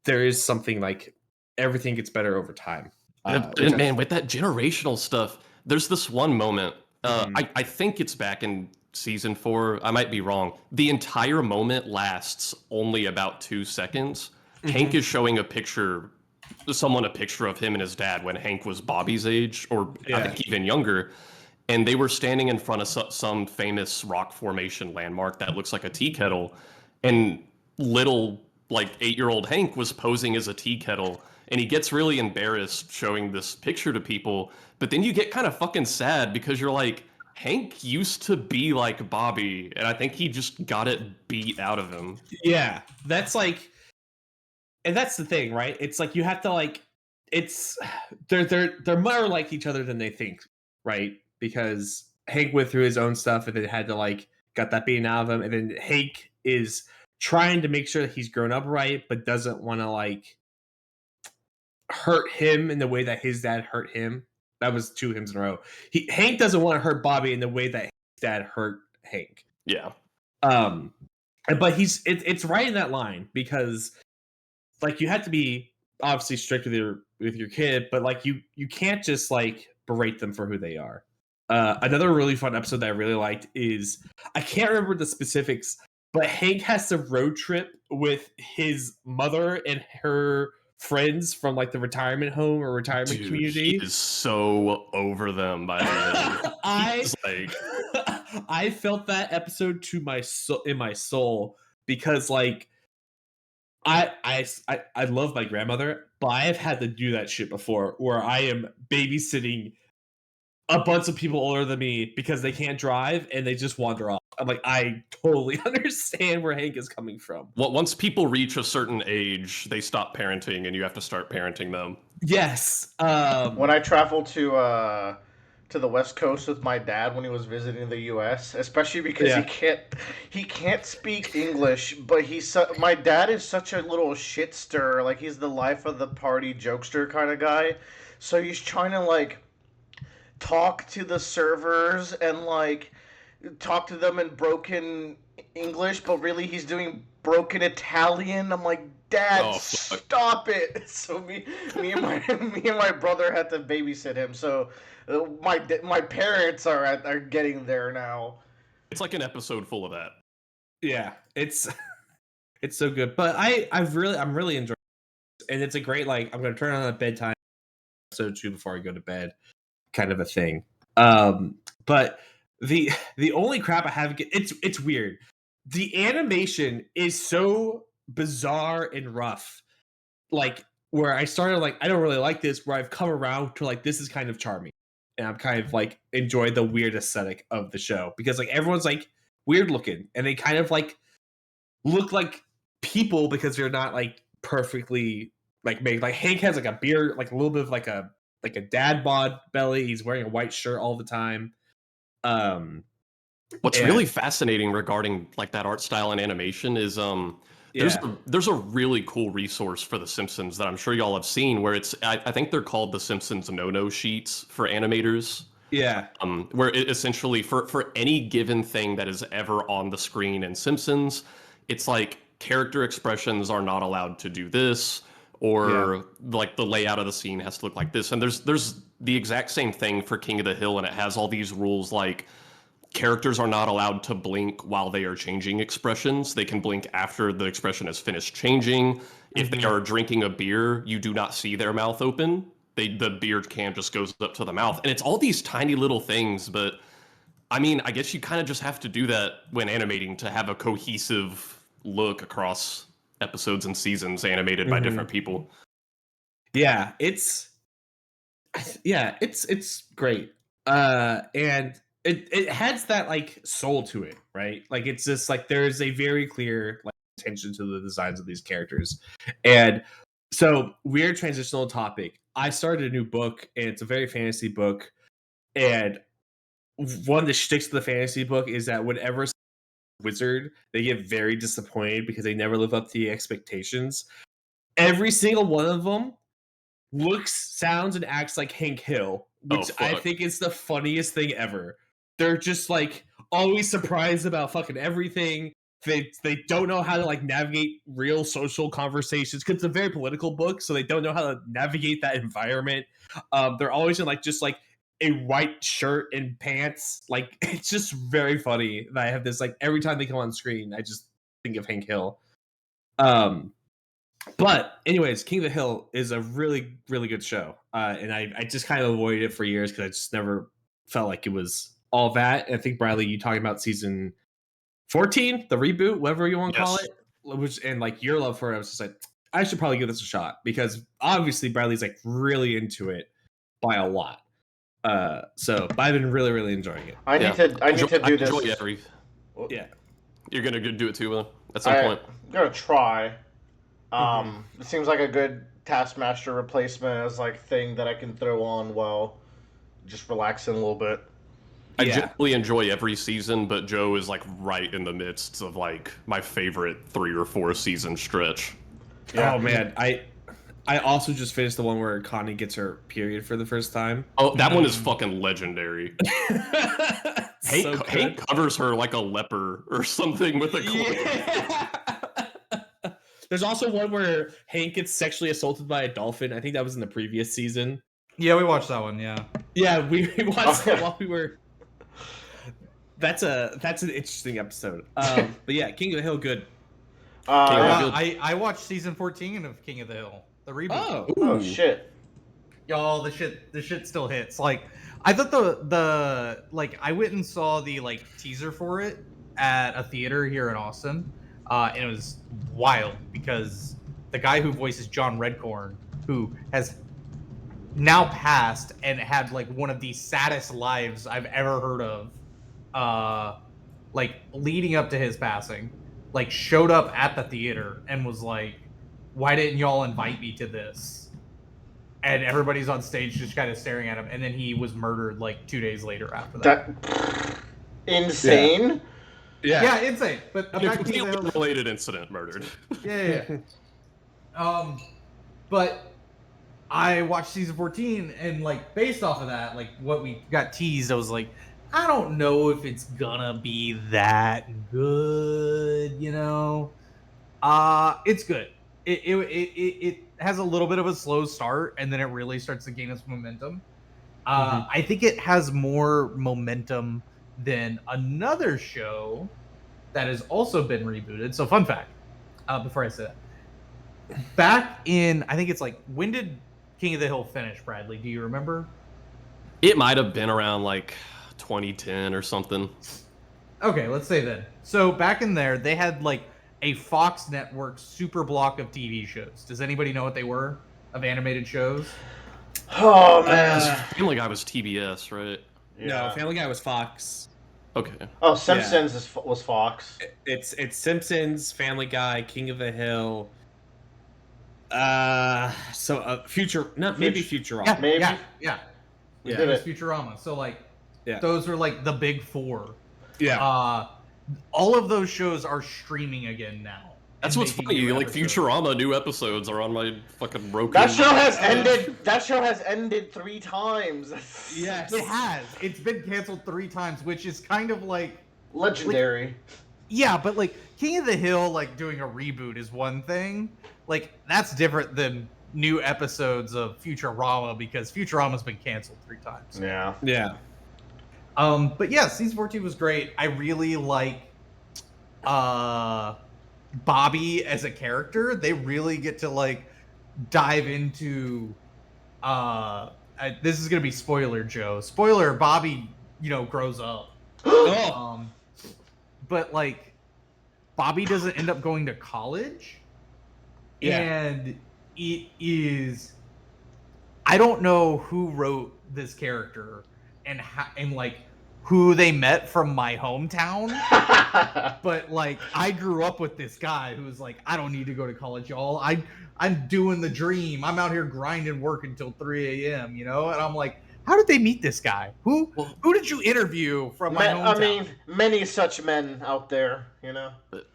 there is something like everything gets better over time. And man, with that generational stuff, there's this one moment. I think it's back in season 4. I might be wrong. The entire moment lasts only about 2 seconds. Hank is showing a picture of him and his dad when Hank was Bobby's age, or I think even younger. And they were standing in front of some famous rock formation landmark that looks like a tea kettle. And little, like, 8-year-old Hank was posing as a tea kettle. And he gets really embarrassed showing this picture to people. But then you get kind of fucking sad because you're like, Hank used to be like Bobby. And I think he just got it beat out of him. Yeah, that's like, and that's the thing, right? It's like you have to like, it's they're more like each other than they think, right? Because Hank went through his own stuff and then had to like got that beaten out of him, and then Hank is trying to make sure that he's grown up right, but doesn't want to like hurt him in the way that his dad hurt him. That was 2 hymns in a row. Hank doesn't want to hurt Bobby in the way that his dad hurt Hank. Yeah. But it's right in that line, because like you have to be obviously strict with your kid, but like you can't just like berate them for who they are. Another really fun episode that I really liked is, I can't remember the specifics, but Hank has to road trip with his mother and her friends from like the retirement home or retirement community. He is so over them by the end. I felt that episode to my in my soul, because like I love my grandmother, but I have had to do that shit before, where I am babysitting a bunch of people older than me because they can't drive and they just wander off. I'm like, I totally understand where Hank is coming from. Well, once people reach a certain age, they stop parenting and you have to start parenting them. Yes. When I traveled to the West Coast with my dad when he was visiting the U.S., especially because he can't speak English, but my dad is such a little shit stirrer. Like, he's the life of the party jokester kind of guy. So he's trying to like talk to the servers and like talk to them in broken English, but really he's doing broken Italian. I'm like, Dad, stop it! So me and my brother had to babysit him. So my parents are getting there now. It's like an episode full of that. Yeah, it's so good. But I'm really enjoying it. And it's a great, like, I'm gonna turn on a bedtime episode 2 before I go to bed, kind of a thing. But the only crap I have, it's weird. The animation is so bizarre and rough, like where I started like, I don't really like this, where I've come around to like, this is kind of charming, and I'm kind of like enjoy the weird aesthetic of the show, because like everyone's like weird looking and they kind of like look like people because they're not like perfectly like made. Like Hank has like a beard, like a little bit of like a dad bod belly. He's wearing a white shirt all the time. What's really fascinating regarding like that art style and animation is there's a really cool resource for The Simpsons that I'm sure y'all have seen, where it's I think they're called The Simpsons no-no sheets for animators. Yeah. Where it essentially for any given thing that is ever on the screen in Simpsons, it's like character expressions are not allowed to do this, or like the layout of the scene has to look like this. And there's the exact same thing for King of the Hill, and it has all these rules like characters are not allowed to blink while they are changing expressions. They can blink after the expression has finished changing. If they are drinking a beer, you do not see their mouth open. The beer can just goes up to the mouth. And it's all these tiny little things, but I mean, I guess you kind of just have to do that when animating to have a cohesive look across episodes and seasons animated by different people. Yeah, it's great. And it has that like soul to it, right? Like it's just like there's a very clear like attention to the designs of these characters. And so, weird transitional topic. I started a new book, and it's a very fantasy book. And one of the shticks of the fantasy book is that whenever wizard, they get very disappointed because they never live up to the expectations. Every single one of them looks, sounds, and acts like Hank Hill, which I think is the funniest thing ever. They're just like always surprised about fucking everything. They don't know how to like navigate real social conversations because it's a very political book, so they don't know how to navigate that environment. They're always in like just like a white shirt and pants. Like it's just very funny that I have this like every time they come on screen, I just think of Hank Hill. But anyways, King of the Hill is a really, really good show. And I just kind of avoided it for years because I just never felt like it was all that. And I think, Bradley, you talking about season 14, the reboot, whatever you want to call it, which, and like your love for it, I was just like, I should probably give this a shot because obviously Bradley's like really into it by a lot. So I've been really, really enjoying it. I need to do this. Yeah. You're gonna do it too, at some point. I'm gonna try. It seems like a good Taskmaster replacement as like thing that I can throw on while just relaxing a little bit. I Yeah. generally enjoy every season, but Joe is like right in the midst of like my favorite 3 or 4 season stretch. Yeah. Oh man, I also just finished the one where Connie gets her period for the first time. Oh, that one is fucking legendary. So Hank, good. Hank covers her like a leper or something with a cloak. Yeah. There's also one where Hank gets sexually assaulted by a dolphin. I think that was in the previous season. Yeah, we watched that one. Yeah. Yeah, we watched Okay. it while we were. That's an interesting episode. But yeah, King of the Hill, good. Yeah. I watched season 14 of King of the Hill, the reboot. Oh shit. Y'all, the shit still hits. Like, I thought the like I went and saw the like teaser for it at a theater here in Austin, and it was wild because the guy who voices John Redcorn, who has now passed and had like one of the saddest lives I've ever heard of, like leading up to his passing, like showed up at the theater and was like, "Why didn't y'all invite me to this?" And everybody's on stage just kind of staring at him, and then he was murdered like 2 days later after that. That insane. Yeah, insane. But A completely unrelated incident murdered. yeah. But I watched season 14, and like based off of that, like what we got teased, I was like, I don't know if it's gonna be that good, you know. It's good. It has a little bit of a slow start, and then it really starts to gain its momentum. I think it has more momentum than another show that has also been rebooted. So, fun fact, before I say that, back in, I think it's like, when did King of the Hill finish, Bradley? Do you remember? It might have been around like 2010 or something. Okay, let's say then. So back in there, they had like a Fox Network super block of TV shows. Does anybody know what they were? Of animated shows? Oh man. Family Guy was TBS, right? No, Family Guy was Fox. Okay. Oh, Simpsons was Fox. It's Simpsons, Family Guy, King of the Hill. Future, not maybe Futurama. Yeah, Maybe. yeah. We It did was it. Futurama. So like, Yeah. those are like the big four. Yeah. All of those shows are streaming again now. That's and what's making funny. new Like episodes. Futurama, new episodes are on my fucking Roku. That show has ended. That show has ended 3 times. Yes. It has. It's been canceled 3 times, which is kind of like, Legendary. yeah, but like King of the Hill, like doing a reboot is one thing. Like that's different than new episodes of Futurama because Futurama's been canceled 3 times. Yeah. Yeah. But yeah, season 14 was great. I really like Bobby as a character. They really get to like dive into this is gonna be spoiler, Joe. Spoiler, Bobby, grows up. Oh. But like Bobby doesn't end up going to college. Yeah. And it is, I don't know who wrote this character and how, and like who they met from my hometown, but like I grew up with this guy who's like, I don't need to go to college, y'all. I'm doing the dream. I'm out here grinding work until 3 a.m. And I'm like, how did they meet this guy? Who did you interview from my hometown? I mean, many such men out there,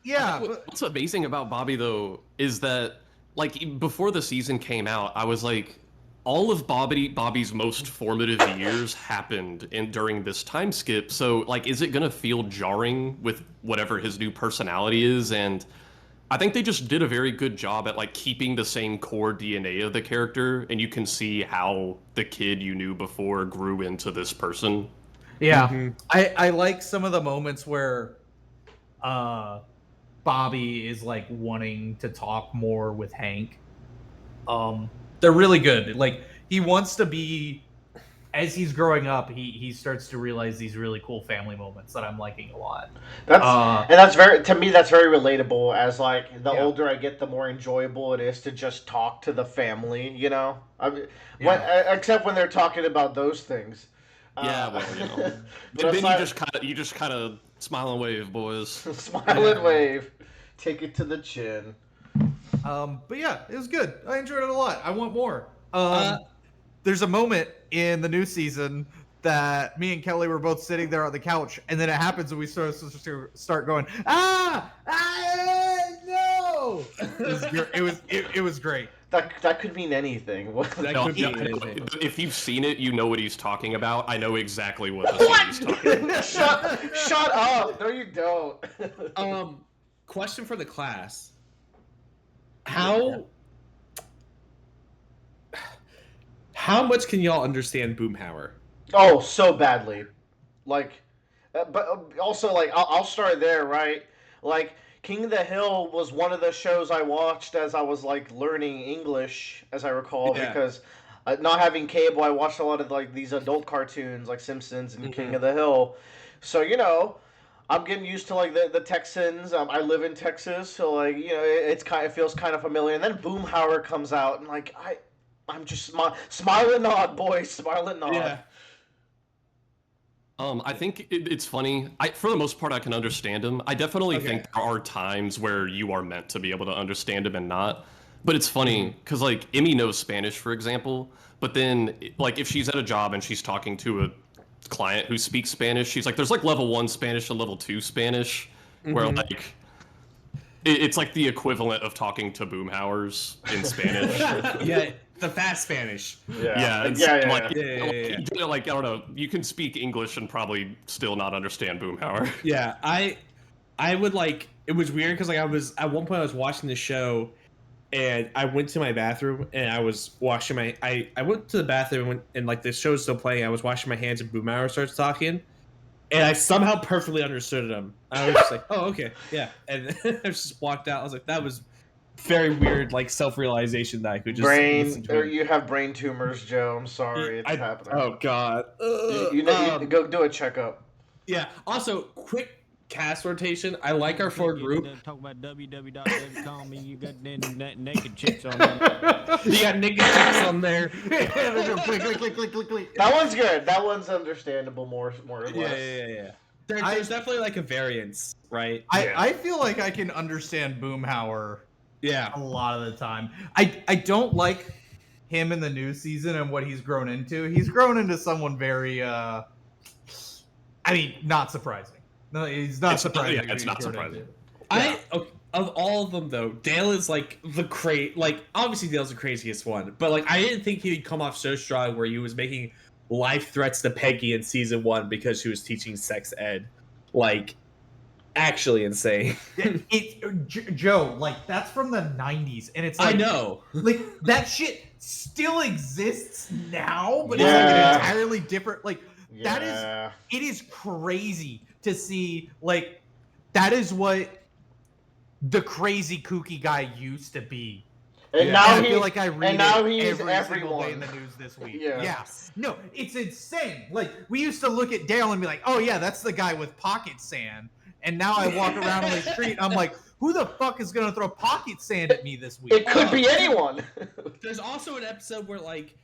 Yeah. What's amazing about Bobby though is that like before the season came out, I was like, all of Bobby's most formative years happened during this time skip. So like, is it gonna feel jarring with whatever his new personality is? And I think they just did a very good job at like keeping the same core DNA of the character, and you can see how the kid you knew before grew into this person. Yeah. Mhm. I like some of the moments where Bobby is like wanting to talk more with Hank. They're really good. Like he wants to be, as he's growing up, he starts to realize these really cool family moments that I'm liking a lot. That's very, to me, that's very relatable. As like the Yeah. older I get, the more enjoyable it is to just talk to the family. I mean, except when they're talking about those things. Yeah, well, but and then aside- you just kind of smile and wave, boys. smile and wave, take it to the chin. But yeah, it was good. I enjoyed it a lot. I want more. There's a moment in the new season that me and Kelly were both sitting there on the couch, and then it happens, and we start going, no! It was great. That could mean anything. If you've seen it, you know what he's talking about. I know exactly what the scene he's talking about. Shut up! No, you don't. Question for the class: How much can y'all understand Boomhauer? Oh, so badly. Like, but also, like, I'll start there, right? Like, King of the Hill was one of the shows I watched as I was, like, learning English, as I recall, because not having cable, I watched a lot of, like, these adult cartoons, like Simpsons and King of the Hill. So, you know, I'm getting used to, like, the Texans. I live in Texas, so, like, you know, it feels kind of familiar. And then Boomhauer comes out, and, like, I'm just smile and nod, boys, smile and nod. Yeah. I think it's funny. For the most part, I can understand him. I definitely think there are times where you are meant to be able to understand him and not. But it's funny because, like, Emmy knows Spanish, for example. But then, like, if she's at a job and she's talking to a client who speaks Spanish, she's like, there's like level 1 Spanish and level 2 Spanish, where like it's like the equivalent of talking to Boomhauers in Spanish. Yeah. The fast Spanish. Yeah. Like, I don't know. You can speak English and probably still not understand Boomhauer. Yeah, I would like. It was weird because like I was at one point I was watching the show, and I went to my bathroom and I was washing my. I went to the bathroom and like the show's still playing. I was washing my hands and Boomhauer starts talking, and I somehow perfectly understood him. I was just like, oh okay, yeah, and I just walked out. I was like, that was very weird, like self-realization that I could just you have brain tumors, Joe. I'm sorry, it's happening. Oh God, you go do a checkup. Yeah. Also, quick cast rotation. I like our four group. Talk about www.com. You got naked chicks on there. You got naked chicks on there. Click. That one's good. That one's understandable, more or less. Yeah. There's definitely like a variance, right? I feel like I can understand Boomhauer. Yeah, a lot of the time. I don't like him in the new season and what he's grown into. He's grown into someone very not surprising. No, he's not surprising. It's not surprising. Of all of them though, Dale is like obviously Dale's the craziest one, but like I didn't think he'd come off so strong where he was making life threats to Peggy in season 1 because she was teaching sex ed. Like, actually insane. Joe, like, that's from the 90s, and it's like, I know. Like, that shit still exists now, but it's like an entirely different, like, it is crazy to see, like, that is what the crazy kooky guy used to be. And now I feel like I read he's every single day everyone in the news this week. Yeah. No, it's insane. Like, we used to look at Dale and be like, oh yeah, that's the guy with pocket sand. And now I walk around on the street, I'm like, who the fuck is going to throw pocket sand at me this week? It could be anyone. There's also an episode where, like,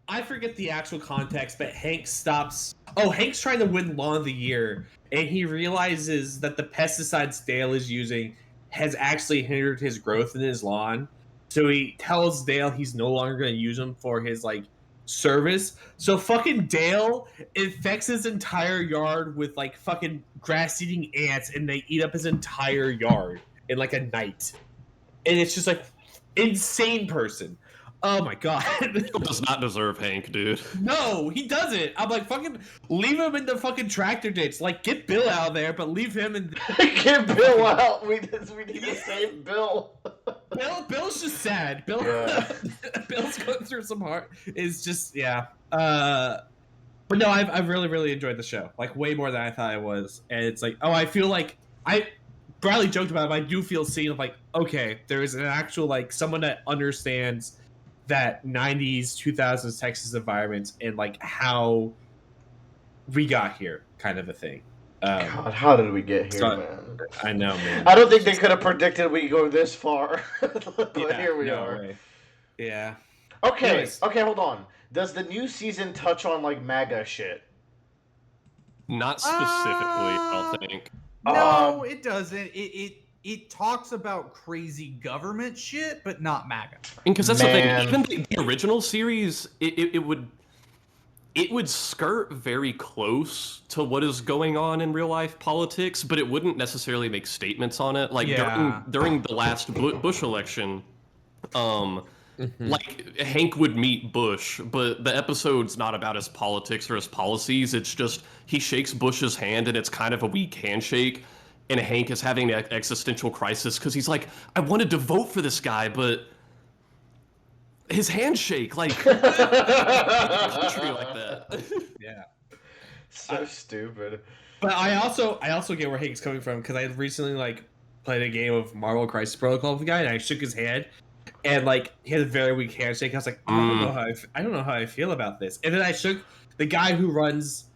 I forget the actual context, but Hank's trying to win Lawn of the Year, and he realizes that the pesticides Dale is using has actually hindered his growth in his lawn. So he tells Dale he's no longer going to use them for his, like, service. So fucking Dale infects his entire yard with like fucking grass-eating ants, and they eat up his entire yard in like a night. And it's just like insane person. Oh my god. Bill does not deserve Hank, dude. No, he doesn't. I'm like, fucking leave him in the fucking tractor ditch. Like, get Bill out of there, but leave him in. Get Bill out. We need to save Bill. Bill's just sad. Bill's going through some hard. It's just but no, I've really really enjoyed the show. Like way more than I thought I was. And it's like, I feel like Bradley joked about it, but I do feel seen of like, okay, there is an actual like someone that understands that 90s 2000s Texas environment and like how we got here kind of a thing. God, how did we get here, man? I know, man. I don't think they could have predicted we'd go this far. But here we are. Right. Yeah. Okay, Anyways. okay, hold on. Does the new season touch on like MAGA shit? Not specifically, I don't think. No, it doesn't. It talks about crazy government shit, but not MAGA. Because that's the thing. Even the original series, it it would skirt very close to what is going on in real life politics, but it wouldn't necessarily make statements on it. Like Yeah. during the last Bush election, Mhm. like Hank would meet Bush, but the episode's not about his politics or his policies. It's just he shakes Bush's hand, and it's kind of a weak handshake. And Hank is having an existential crisis because he's like, I wanted to vote for this guy, but his handshake, like, country like that. Yeah. So stupid. But I also get where Hank's coming from, because I recently like played a game of Marvel Crisis Protocol with a guy, and I shook his hand, and like he had a very weak handshake. I was like, I don't know how I feel about this. And then I shook the guy who runs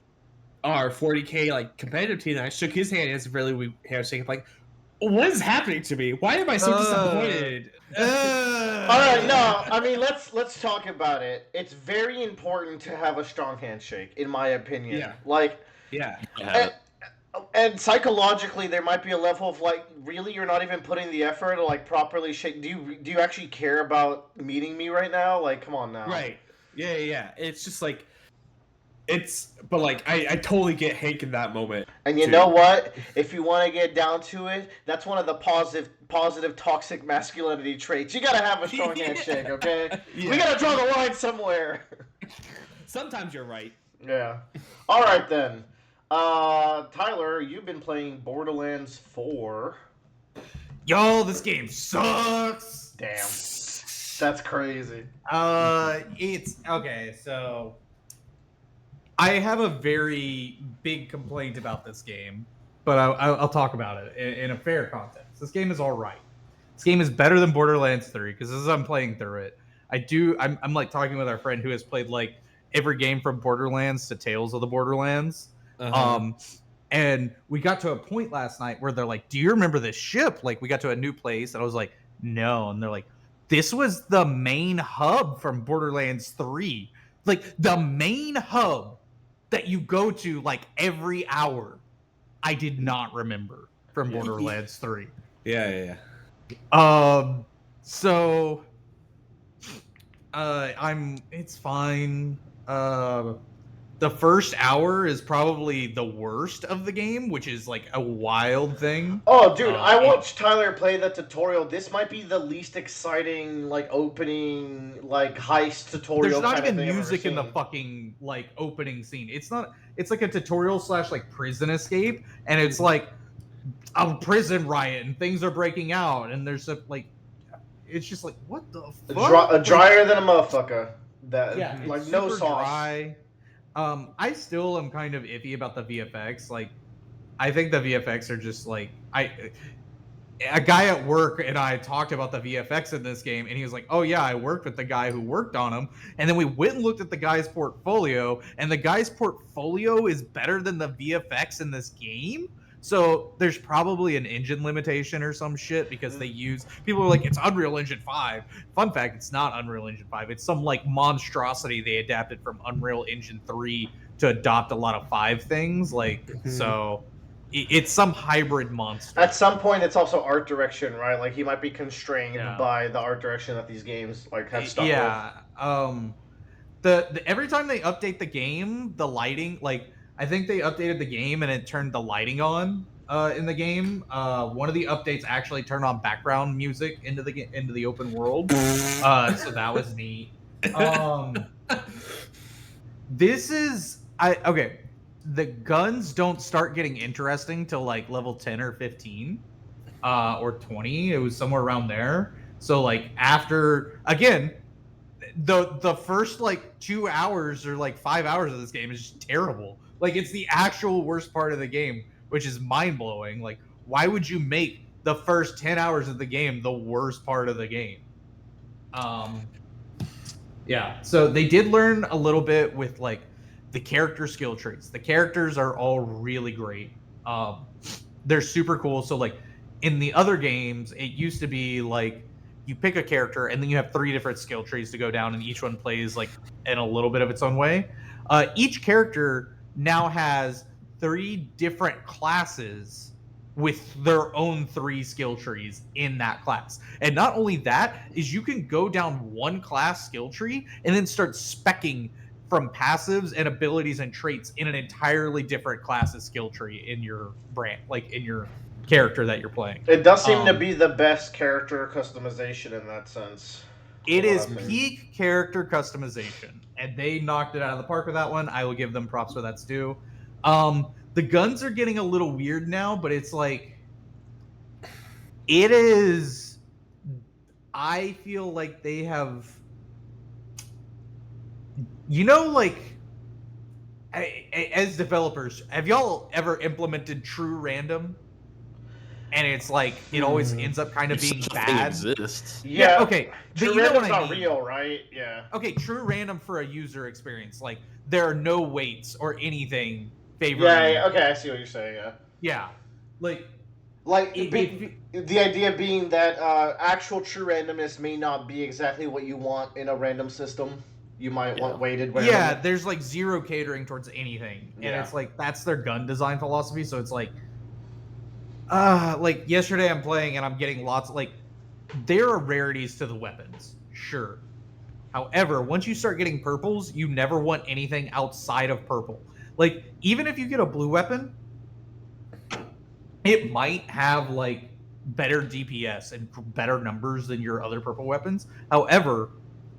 our 40K like competitive team, and I shook his hand. He has a really weak handshake. I'm like, what is happening to me? Why am I so disappointed? All right, no, I mean let's talk about it. It's very important to have a strong handshake, in my opinion. Yeah. Like, Yeah. and psychologically, there might be a level of like, really, you're not even putting the effort to like properly shake. Do you actually care about meeting me right now? Like, come on now. Right. Yeah. It's just like, but like I totally get Hank in that moment. And you too. know what? If you want to get down to it, that's one of the positive toxic masculinity traits. You gotta have a strong handshake, okay? Yeah. We gotta draw the line somewhere. Sometimes you're right. Yeah. All right then. Tyler, you've been playing Borderlands 4. Yo, this game sucks. Damn. That's crazy. It's okay. So I have a very big complaint about this game, but I'll talk about it in a fair context. This game is all right. This game is better than Borderlands 3 because as I'm playing through it, I'm like talking with our friend who has played like every game from Borderlands to Tales of the Borderlands. And we got to a point last night where they're like, do you remember this ship? Like, we got to a new place, and I was like, no. And they're like, this was the main hub from Borderlands 3. Like, the main hub that you go to, like, every hour. I did not remember from Borderlands 3. Yeah. So, it's fine. The first hour is probably the worst of the game, which is like a wild thing. Oh, dude, I watched Tyler play the tutorial. This might be the least exciting, like, opening, like, heist tutorial. There's not kind of even thing music in the I've ever fucking, like, opening scene. It's like a tutorial / like prison escape, and it's like a prison riot and things are breaking out, and there's it's just like, what the fuck? drier than a motherfucker. That, Yeah, like, it's no super sauce. dry. I still am kind of iffy about the VFX. Like, I think the VFX are just like a guy at work and I talked about the VFX in this game, and he was like, "Oh yeah, I worked with the guy who worked on them." And then we went and looked at the guy's portfolio, and the guy's portfolio is better than the VFX in this game. So there's probably an engine limitation or some shit because people are like, it's Unreal Engine 5. Fun fact, it's not Unreal Engine 5. It's some like monstrosity they adapted from Unreal Engine 3 to adopt a lot of 5 things. So it's some hybrid monster. At some point, it's also art direction, right? Like, he might be constrained Yeah. by the art direction that these games like have stuck Yeah. The every time they update the game, the lighting, like, I think they updated the game and it turned the lighting on in the game. One of the updates actually turned on background music into the open world, so that was neat. Okay. The guns don't start getting interesting till like level 10 or 15 or 20. It was somewhere around there. So like after, again, the first like 2 hours or like 5 hours of this game is just terrible. Like, it's the actual worst part of the game, which is mind-blowing. Like, why would you make the first 10 hours of the game the worst part of the game? Yeah. So they did learn a little bit with, like, the character skill trees. The characters are all really great. They're super cool. So, like, in the other games, it used to be, like, you pick a character, and then you have 3 different skill trees to go down, and each one plays, like, in a little bit of its own way. Each character now has 3 different classes with their own 3 skill trees in that class. And not only that, is you can go down one class skill tree and then start speccing from passives and abilities and traits in an entirely different class's skill tree in your brand, like in your character that you're playing. It does seem to be the best character customization in that sense. It is peak character customization, and they knocked it out of the park with that one. I will give them props where that's due. The guns are getting a little weird now, but it's like it is. I feel like they have, like as developers, have y'all ever implemented true random? And it's like it always ends up kind of being bad. Exists. Yeah. Okay. True random's not real, right? Yeah. Okay. True random for a user experience, like there are no weights or anything favoring. Yeah. Okay. I see what you're saying. Yeah. Yeah. The idea being that actual true randomness may not be exactly what you want in a random system. You might want weighted random. Yeah. There's like zero catering towards anything, and it's like that's their gun design philosophy. So it's like yesterday I'm playing and I'm getting lots there are rarities to the weapons, sure. However, once you start getting purples, you never want anything outside of purple. Like, even if you get a blue weapon, it might have like better DPS and better numbers than your other purple weapons. However,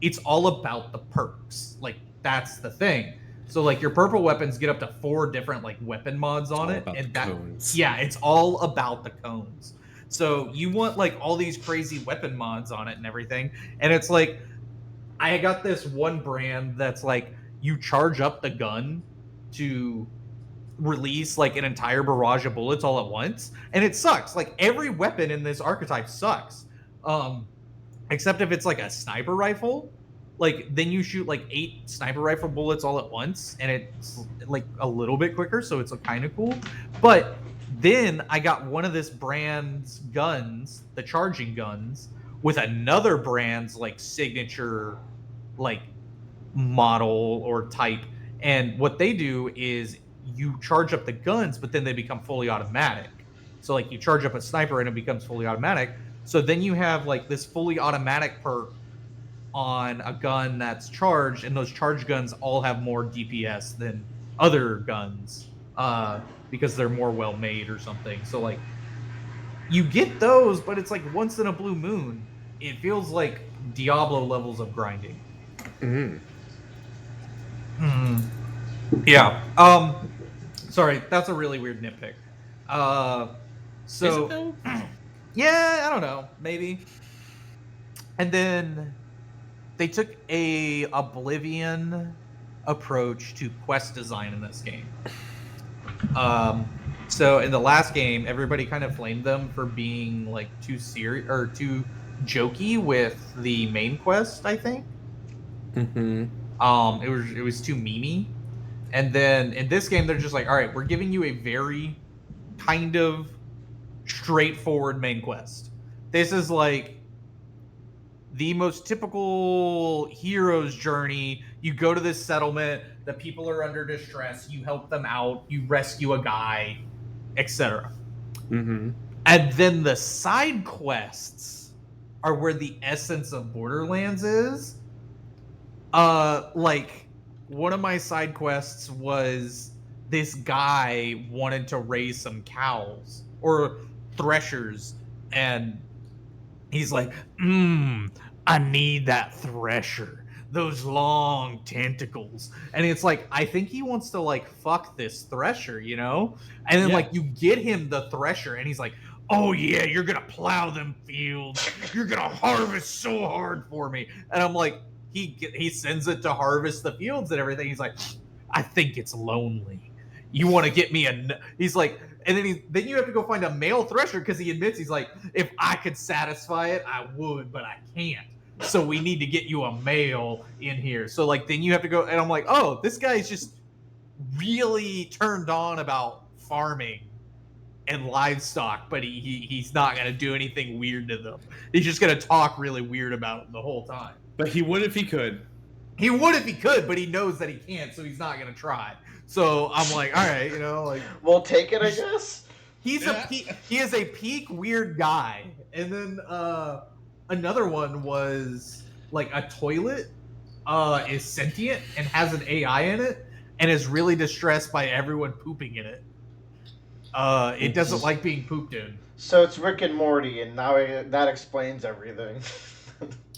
it's all about the perks. Like, that's the thing. So like your purple weapons get up to 4 different like weapon mods on it, and cones. Yeah, it's all about the cones. So you want like all these crazy weapon mods on it and everything, and it's like I got this one brand that's like you charge up the gun to release like an entire barrage of bullets all at once, and it sucks. Like every weapon in this archetype sucks, except if it's like a sniper rifle. Like, then you shoot like 8 sniper rifle bullets all at once, and it's like a little bit quicker, so it's kind of cool. But then I got one of this brand's guns, the charging guns, with another brand's like signature like model or type. And what they do is you charge up the guns, but then they become fully automatic. So like you charge up a sniper and it becomes fully automatic. So then you have like this fully automatic perk on a gun that's charged, and those charged guns all have more DPS than other guns because they're more well made or something. So like you get those, but it's like once in a blue moon. It feels like Diablo levels of grinding. Yeah. Sorry, that's a really weird nitpick. So yeah, I don't know, maybe. And then they took a Oblivion approach to quest design in this game. So in the last game, everybody kind of flamed them for being like too serious or too jokey with the main quest, I think. It was too memey. And then in this game, they're just like, all right, we're giving you a very kind of straightforward main quest. This is like the most typical hero's journey. You go to this settlement, the people are under distress, you help them out, you rescue a guy, etc. And then the side quests are where the essence of Borderlands is. Like, one of my side quests was this guy wanted to raise some cows or threshers, and he's like, I need that thresher. Those long tentacles. And it's like, I think he wants to like fuck this thresher, you know? And then like you get him the thresher and he's like, oh yeah, you're gonna plow them fields. You're gonna harvest so hard for me. And I'm like, he sends it to harvest the fields and everything. He's like, I think it's lonely. You want to get me he's like, and then you have to go find a male thresher because he admits, he's like, if I could satisfy it, I would, but I can't. So we need to get you a male in here. So like then you have to go, and I'm like, oh, this guy's just really turned on about farming and livestock, but he's not gonna do anything weird to them. He's just gonna talk really weird about them the whole time. But he would if he could. He would if he could, but he knows that he can't, so he's not gonna try. So I'm like, all right, you know, like we'll take it, I guess. He is a peak weird guy. And then another one was like a toilet is sentient and has an AI in it, and is really distressed by everyone pooping in it. It doesn't like being pooped in. So it's Rick and Morty, and now that explains everything.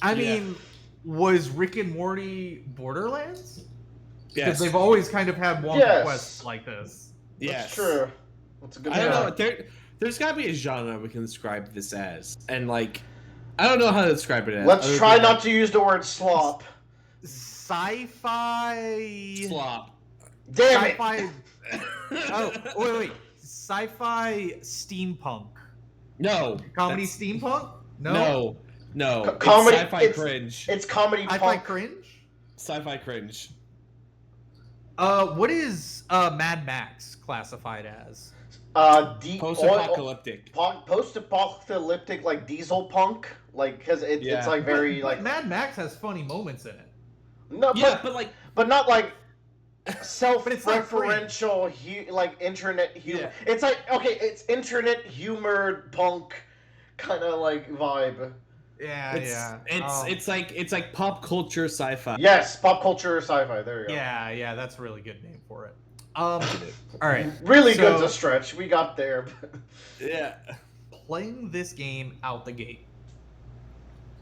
I Yeah. mean, was Rick and Morty Borderlands? Because Yes. they've always kind of had Wonka Yes. quests like this. That's Yes. true. That's a good I don't point. know. There's got to be a genre we can describe this as, and like, I don't know how to describe it as. Let's other try than, not to use the word slop. Sci-fi. slop. Damn it! Sci-fi. Oh, wait. Sci-fi steampunk. No. Comedy that's- steampunk? No. No. It's Comedy- sci-fi it's- cringe. It's comedy Sci-fi punk. cringe? Sci-fi cringe. What is Mad Max classified as? Post-apocalyptic. Post-apocalyptic, like diesel punk, like because it's Yeah. like very But like Mad Max has funny moments in it. no, Yeah, but like, but not like But it's not self-referential, like internet humor. Yeah. It's like okay, it's internet humor punk kind of like vibe. Yeah, it's like pop culture sci-fi. Yes, pop culture sci-fi. There you go. yeah, that's a really good name for it. All right. Really good So- to stretch. We got there. Yeah. Playing this game out the gate,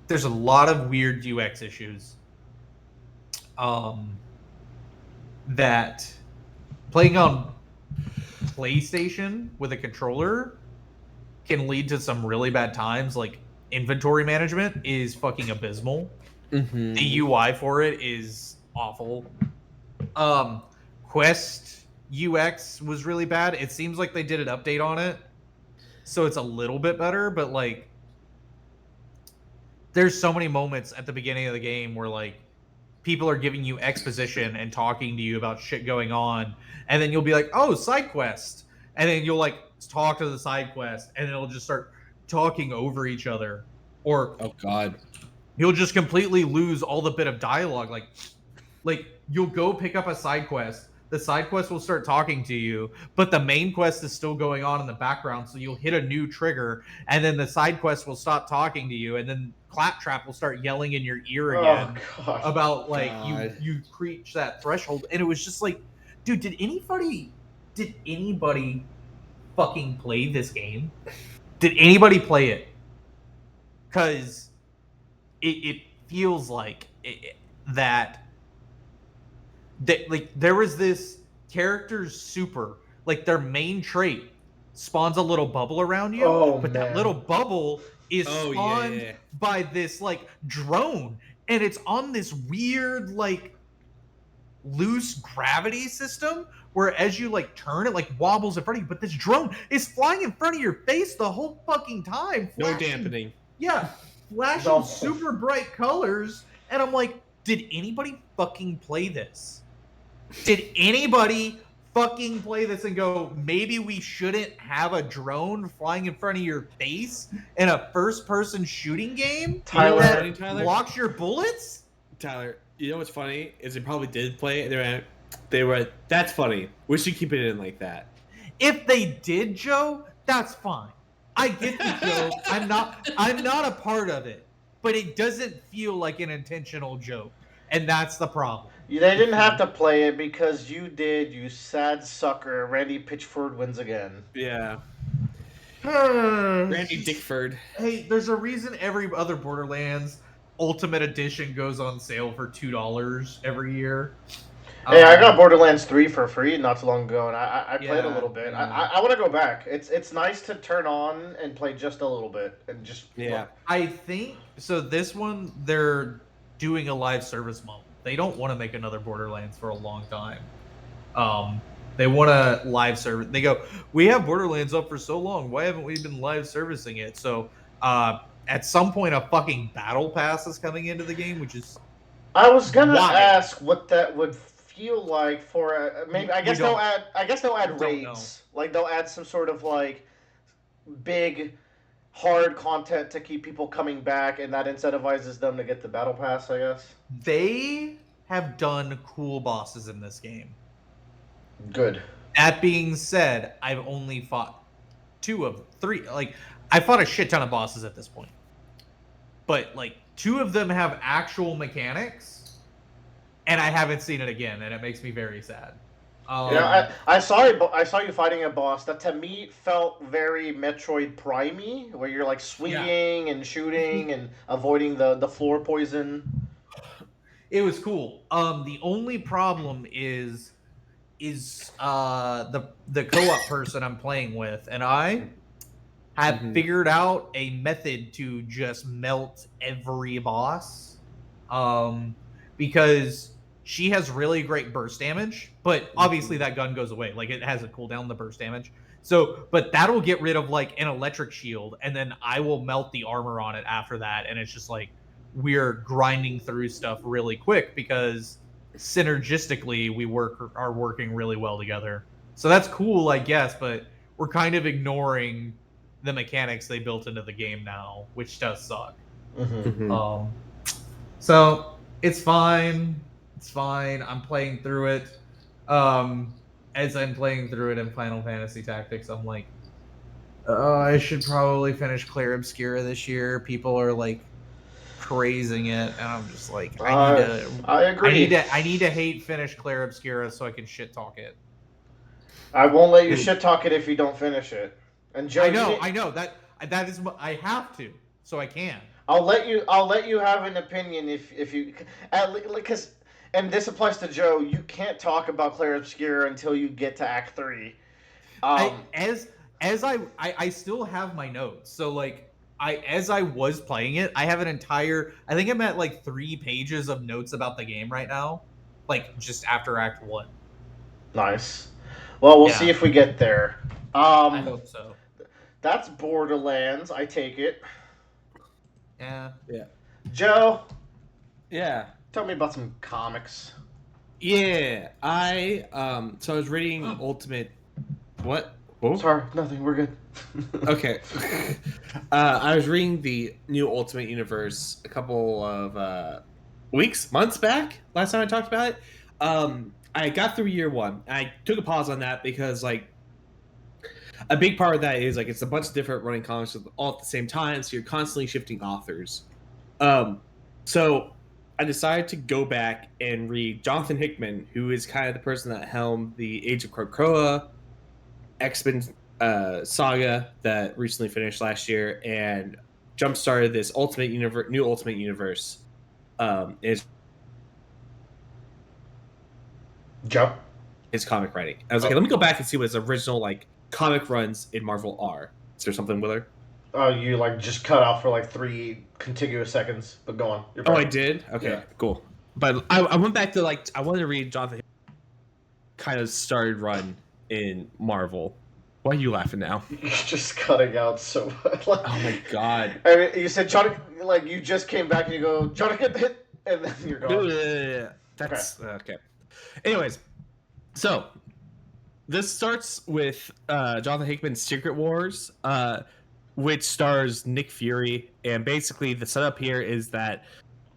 there's a lot of weird UX issues. That playing on PlayStation with a controller can lead to some really bad times. Like inventory management is fucking abysmal. Mm-hmm. The UI for it is awful. Quest UX was really bad. It seems like they did an update on it, so it's a little bit better, but like there's so many moments at the beginning of the game where like people are giving you exposition and talking to you about shit going on, and then you'll be like, oh, side quest, and then you'll like talk to the side quest, and it'll just start talking over each other, or Oh God. you'll just completely lose all the bit of dialogue. Like you'll go pick up a side quest, the side quest will start talking to you, but the main quest is still going on in the background, so you'll hit a new trigger, and then the side quest will stop talking to you, and then Claptrap will start yelling in your ear again Oh god. about like God. you reach that threshold, and it was just like, dude, did anybody fucking play this game? Did anybody play it? Because it feels like that like there was this character's super, like their main trait spawns a little bubble around you, Oh, but that man. little bubble is Oh, spawned yeah. by this like drone, and it's on this weird like loose gravity system where as you like turn it like wobbles in front of you, but this drone is flying in front of your face the whole fucking time, No flashing- dampening. yeah, flashing No. super bright colors, and I'm like, did anybody fucking play this? Did anybody fucking play this and go, maybe we shouldn't have a drone flying in front of your face in a first-person shooting game Tyler- that Tyler? blocks your bullets? Tyler, you know what's funny is they probably did play it. They were that's funny. We should keep it in like that. If they did, Joe, that's fine. I get the joke. I'm not a part of it, but it doesn't feel like an intentional joke, and that's the problem. They didn't have to play it because you did, you sad sucker. Randy Pitchford wins again. Yeah. Randy Dickford. Hey, there's a reason every other Borderlands Ultimate Edition goes on sale for $2 every year. Hey, I got Borderlands 3 for free not too long ago, and I played a Yeah, little bit. yeah. I want to go back. It's nice to turn on and play just a little bit and just Yeah. I think so. This one, they're doing a live service model. They don't want to make another Borderlands for a long time. They want to live service. They go, we have Borderlands up for so long. Why haven't we been live servicing it? So, at some point, a fucking battle pass is coming into the game, which is I was gonna Why? ask what that would feel like for maybe. I You guess don't- they'll add. I guess they'll add don't raids. Like they'll add some sort of like big, hard content to keep people coming back, and that incentivizes them to get the battle pass. I guess. they have done cool bosses in this game. Good. That being said, I've only fought 2 of 3. Like, I fought a shit ton of bosses at this point. But, like, 2 of them have actual mechanics and I haven't seen it again, and it makes me very sad. I saw it. I saw you fighting a boss that to me felt very Metroid Prime-y, where you're like swinging and shooting and avoiding the floor poison. It was cool. The only problem is the co-op person I'm playing with, and I have figured out a method to just melt every boss. Because she has really great burst damage, but obviously that gun goes away. Like it has a cooldown, the burst damage. So, but that'll get rid of like an electric shield, and then I will melt the armor on it after that, and it's just like we're grinding through stuff really quick because synergistically we are working really well together. So that's cool, I guess, but we're kind of ignoring the mechanics they built into the game now, which does suck. So it's fine. It's fine. I'm playing through it. As I'm playing through it in Final Fantasy Tactics, I'm like, I should probably finish Clair Obscura this year. People are like praising it, and I'm just like, I agree. I need to hate finish Clair Obscura so I can shit talk it. I won't let you shit talk it if you don't finish it. And Joe, I know that is what I have to, so I can. I'll let you have an opinion if you because. And this applies to Joe. You can't talk about Clair Obscura until you get to Act 3. As I still have my notes. So like as I was playing it, I have an entire. I think I'm at like 3 pages of notes about the game right now, like just after Act 1. Nice. Well, we'll see if we get there. I hope so. That's Borderlands. I take it. Yeah. Joe. Yeah. Tell me about some comics. Yeah, so I was reading Ultimate. What? Oh, sorry, nothing. We're good. Okay. I was reading the new Ultimate Universe a couple of months back. Last time I talked about it. I got through year 1. I took a pause on that because like a big part of that is like it's a bunch of different running comics all at the same time, so you're constantly shifting authors. So I decided to go back and read Johnathan Hickman, who is kind of the person that helmed the Age of Krakoa X-Men saga that recently finished last year and jump-started this new Ultimate Universe. Is Joe? His comic writing. I was like, let me go back and see what his original like comic runs in Marvel are. Is there something with her? Oh, you like just cut off for like 3 contiguous seconds, but go on. Oh, I did? Okay, cool. But I went back to like, I wanted to read Jonathan kind of started run in Marvel. Why are you laughing now? You're just cutting out so much. Like, oh my god. I mean, you said Jonathan, like you just came back and you go, Jonathan hit, and then you're gone. Yeah. That's okay. Anyways, so this starts with Jonathan Hickman's Secret Wars, which stars Nick Fury, and basically the setup here is that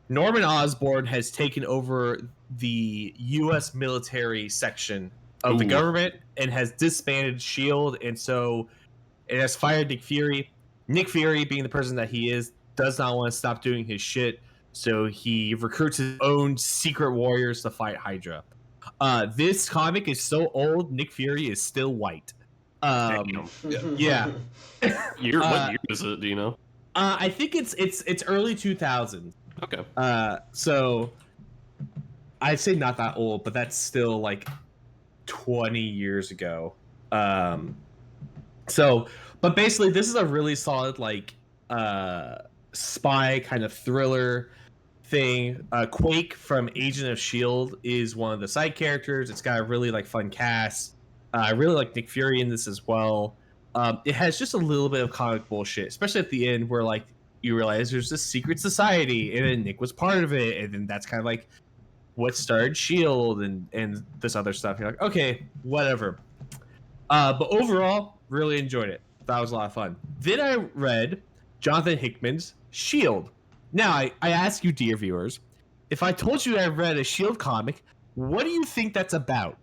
Norman Osborn has taken over the U.S. military section of the government and has disbanded S.H.I.E.L.D, and so it has fired Nick Fury. Nick Fury, being the person that he is, does not want to stop doing his shit, so he recruits his own secret warriors to fight Hydra. This comic is so old, Nick Fury is still white. Yeah. What year is it? Do you know? I think it's early 2000s. Okay. So I'd say not that old, but that's still like 20 years ago. But basically, this is a really solid like spy kind of thriller thing. Quake from Agent of S.H.I.E.L.D. is one of the side characters. It's got a really like fun cast. I really like Nick Fury in this as well. It has just a little bit of comic bullshit, especially at the end where like you realize there's this secret society and then Nick was part of it, and then that's kind of like what started S.H.I.E.L.D. and this other stuff. You're like, okay, whatever. But overall, really enjoyed it. That was a lot of fun. Then I read Jonathan Hickman's S.H.I.E.L.D. Now, I ask you, dear viewers, if I told you I read a S.H.I.E.L.D. comic, what do you think that's about?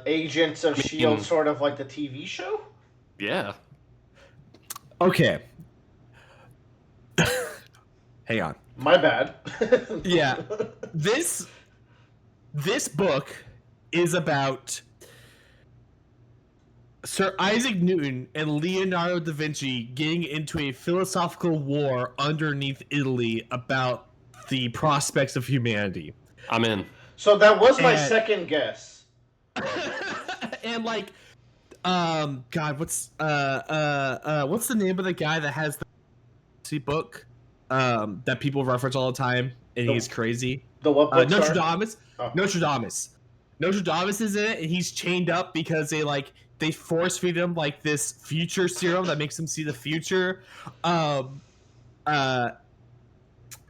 Agents of S.H.I.E.L.D., sort of like the TV show? Yeah. Okay. Hang on. My bad. Yeah. This book is about Sir Isaac Newton and Leonardo da Vinci getting into a philosophical war underneath Italy about the prospects of humanity. I'm in. So that was my And- second guess. And like, God, what's the name of the guy that has the book that people reference all the time and he's crazy? The what books Notre are? Dame. Oh. Notre Dame. Notre Dame is in it, and he's chained up because they force feed him like this future serum that makes him see the future.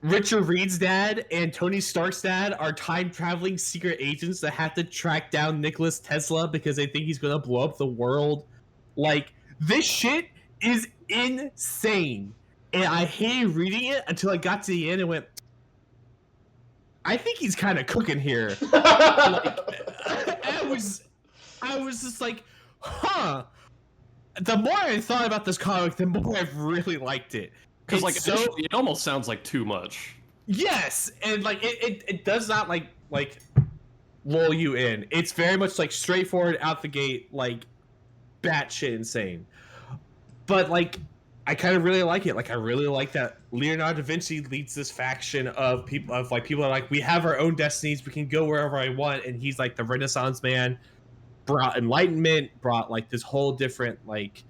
Richard Reed's dad and Tony Stark's dad are time traveling secret agents that have to track down Nikola Tesla because they think he's gonna blow up the world. Like, this shit is insane. And I hated reading it until I got to the end and went, I think he's kind of cooking here. I was just like, huh. The more I thought about this comic, the more I've really liked it. Because like so, it almost sounds like too much. yes, and like it does not like lull you in. It's very much like straightforward out the gate, like batshit insane. But like, I kind of really like it. Like, I really like that Leonardo da Vinci leads this faction of people that are like, we have our own destinies, we can go wherever I want, and he's like the Renaissance man, brought enlightenment, brought like this whole different like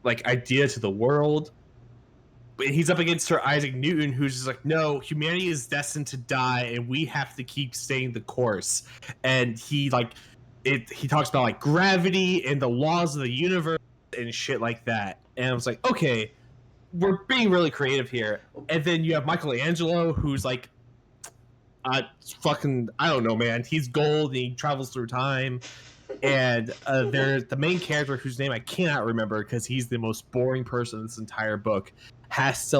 idea to the world. But he's up against Sir Isaac Newton, who's just like, no, humanity is destined to die, and we have to keep staying the course. And he talks about like gravity and the laws of the universe and shit like that. And I was like, okay, we're being really creative here. And then you have Michelangelo, who's like, I don't know, man. He's gold and he travels through time. And there's the main character whose name I cannot remember because he's the most boring person in this entire book. Has to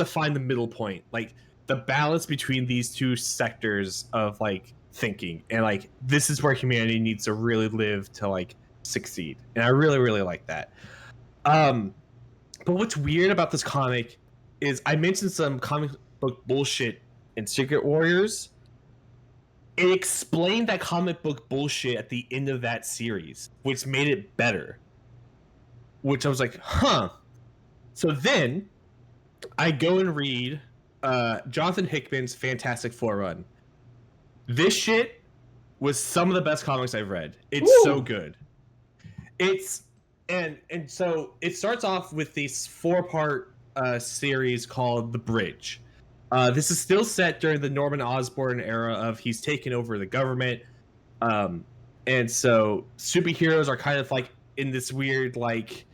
find the middle point, like the balance between these two sectors of like thinking, and like this is where humanity needs to really live to like succeed. And I really, really like that. But what's weird about this comic is I mentioned some comic book bullshit in Secret Warriors. It explained that comic book bullshit at the end of that series, which made it better. Which I was like, huh. So then I go and read Johnathan Hickman's Fantastic Four run. This shit was some of the best comics I've read. It's so good. It's and so it starts off with this 4-part series called The Bridge. This is still set during the Norman Osborn era of he's taken over the government. And so superheroes are kind of like in this weird like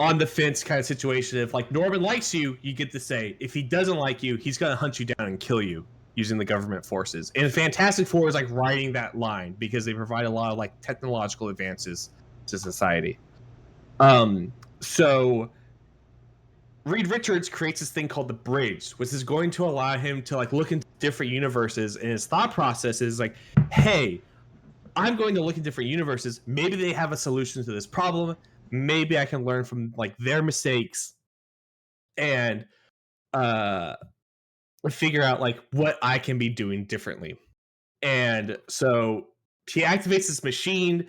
on the fence kind of situation. If like Norman likes you, you get to say. If he doesn't like you, he's gonna hunt you down and kill you using the government forces. And Fantastic Four is like riding that line because they provide a lot of like technological advances to society. So Reed Richards creates this thing called The Bridge, which is going to allow him to like look into different universes. And his thought process is like, hey, I'm going to look at different universes. Maybe they have a solution to this problem. Maybe I can learn from like their mistakes and figure out like what I can be doing differently. And so he activates this machine.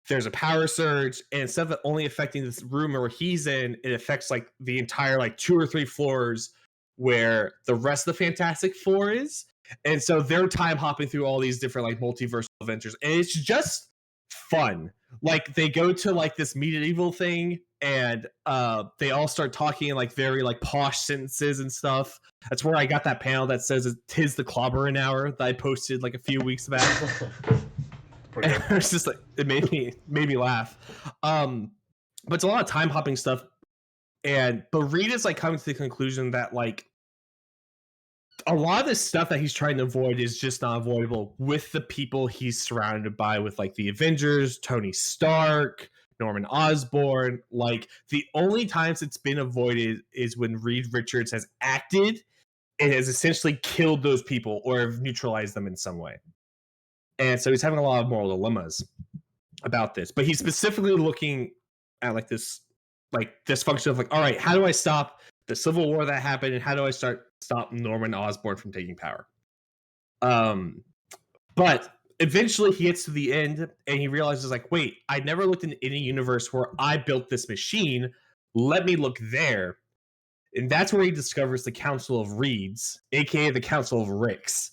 There's a power surge, and instead of only affecting this room where he's in, it affects like the entire like 2 or 3 floors where the rest of the Fantastic Four is. And so they're time hopping through all these different like multiversal adventures, and it's just fun. Like they go to like this medieval thing, and they all start talking in like very like posh sentences and stuff. That's where I got that panel that says "'Tis the clobbering hour" that I posted like a few weeks back. It's just like it made me laugh. But it's a lot of time hopping stuff, but Reed is like coming to the conclusion that like a lot of this stuff that he's trying to avoid is just not avoidable with the people he's surrounded by, with like the Avengers, Tony Stark, Norman Osborn. Like the only times it's been avoided is when Reed Richards has acted and has essentially killed those people or have neutralized them in some way. And so he's having a lot of moral dilemmas about this, but he's specifically looking at like this function of like, all right, how do I stop the Civil War that happened, and how do I stop Norman Osborn from taking power? But eventually he gets to the end and he realizes, like, wait, I never looked in any universe where I built this machine. Let me look there. And that's where he discovers the Council of Reeds, aka the Council of Ricks.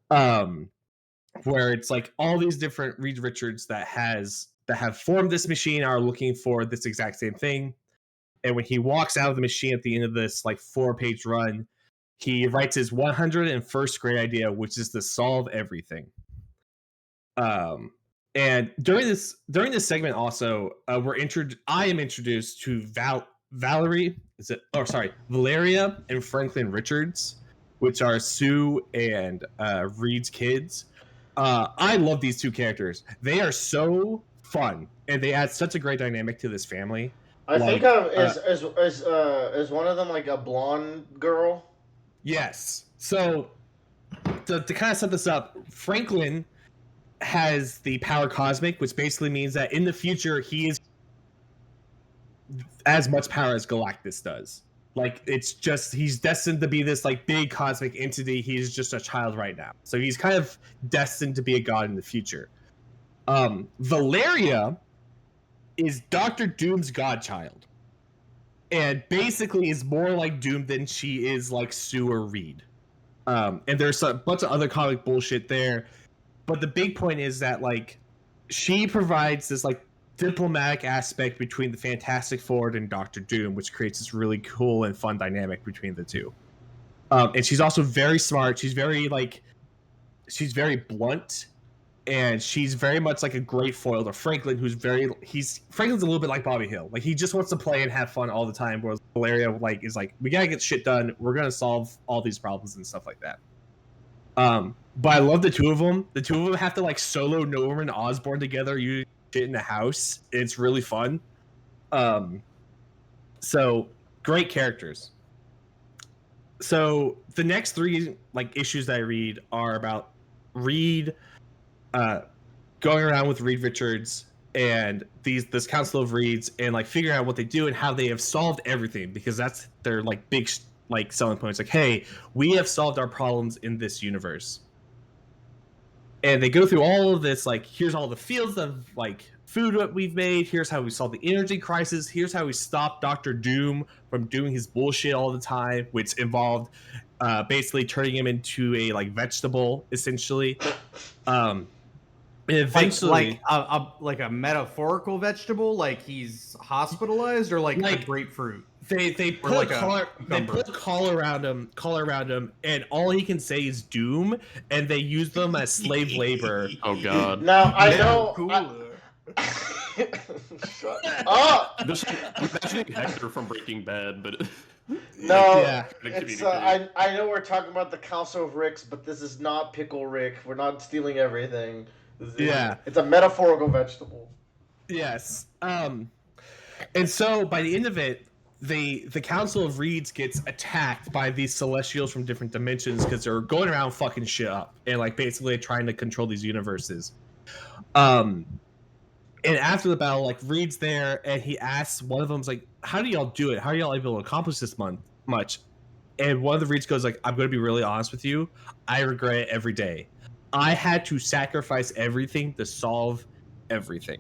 Where it's like all these different Reed Richards that have formed this machine are looking for this exact same thing. And when he walks out of the machine at the end of this like 4-page run, he writes his 101st great idea, which is to solve everything. And during this segment also, I am introduced to Valeria and Franklin Richards, which are Sue and Reed's kids. I love these two characters. They are so fun, and they add such a great dynamic to this family. I think is one of them like a blonde girl? Yes. So to kind of set this up, Franklin has the power cosmic, which basically means that in the future he is as much power as Galactus does. Like, it's just, he's destined to be this like big cosmic entity. He's just a child right now, so he's kind of destined to be a god in the future. Valeria is Dr. Doom's godchild, and basically is more like Doom than she is like Sue or Reed. And there's a bunch of other comic bullshit there, but the big point is that like she provides this like diplomatic aspect between the Fantastic Four and Doctor Doom, which creates this really cool and fun dynamic between the two. And she's also very smart. She's very blunt, and she's very much like a great foil to Franklin, Franklin's a little bit like Bobby Hill. Like, he just wants to play and have fun all the time, whereas Valeria is like, we gotta get shit done. We're gonna solve all these problems and stuff like that. But I love the two of them. The two of them have to like solo Norman Osborn together, using shit in the house. It's really fun. So great characters. So the next 3 like issues that I read are about Reed going around with Reed Richards and this Council of Reeds, and like figuring out what they do and how they have solved everything, because that's their like big like selling points. Like, hey, we have solved our problems in this universe. And they go through all of this, like, here's all the fields of like food that we've made, here's how we solve the energy crisis, here's how we stop Dr. Doom from doing his bullshit all the time, which involved basically turning him into a like vegetable, essentially. And eventually, like a metaphorical vegetable, like he's hospitalized, or like a grapefruit. They put like a collar around him, and all he can say is Doom, and they use them as slave labor. Oh god. Now I know. Shut up! Just imagining Hector from Breaking Bad, but no, yeah. It's I know we're talking about the Council of Ricks, but this is not Pickle Rick. We're not stealing everything. It's a metaphorical vegetable. Yes. And so by the end of it, the Council of Reeds gets attacked by these Celestials from different dimensions, because they're going around fucking shit up and like basically trying to control these universes. And after the battle, like, Reed's there, and he asks one of them's like, how do y'all do it? How are y'all able to accomplish this much? And one of the Reeds goes like, I'm going to be really honest with you. I regret it every day. I had to sacrifice everything to solve everything.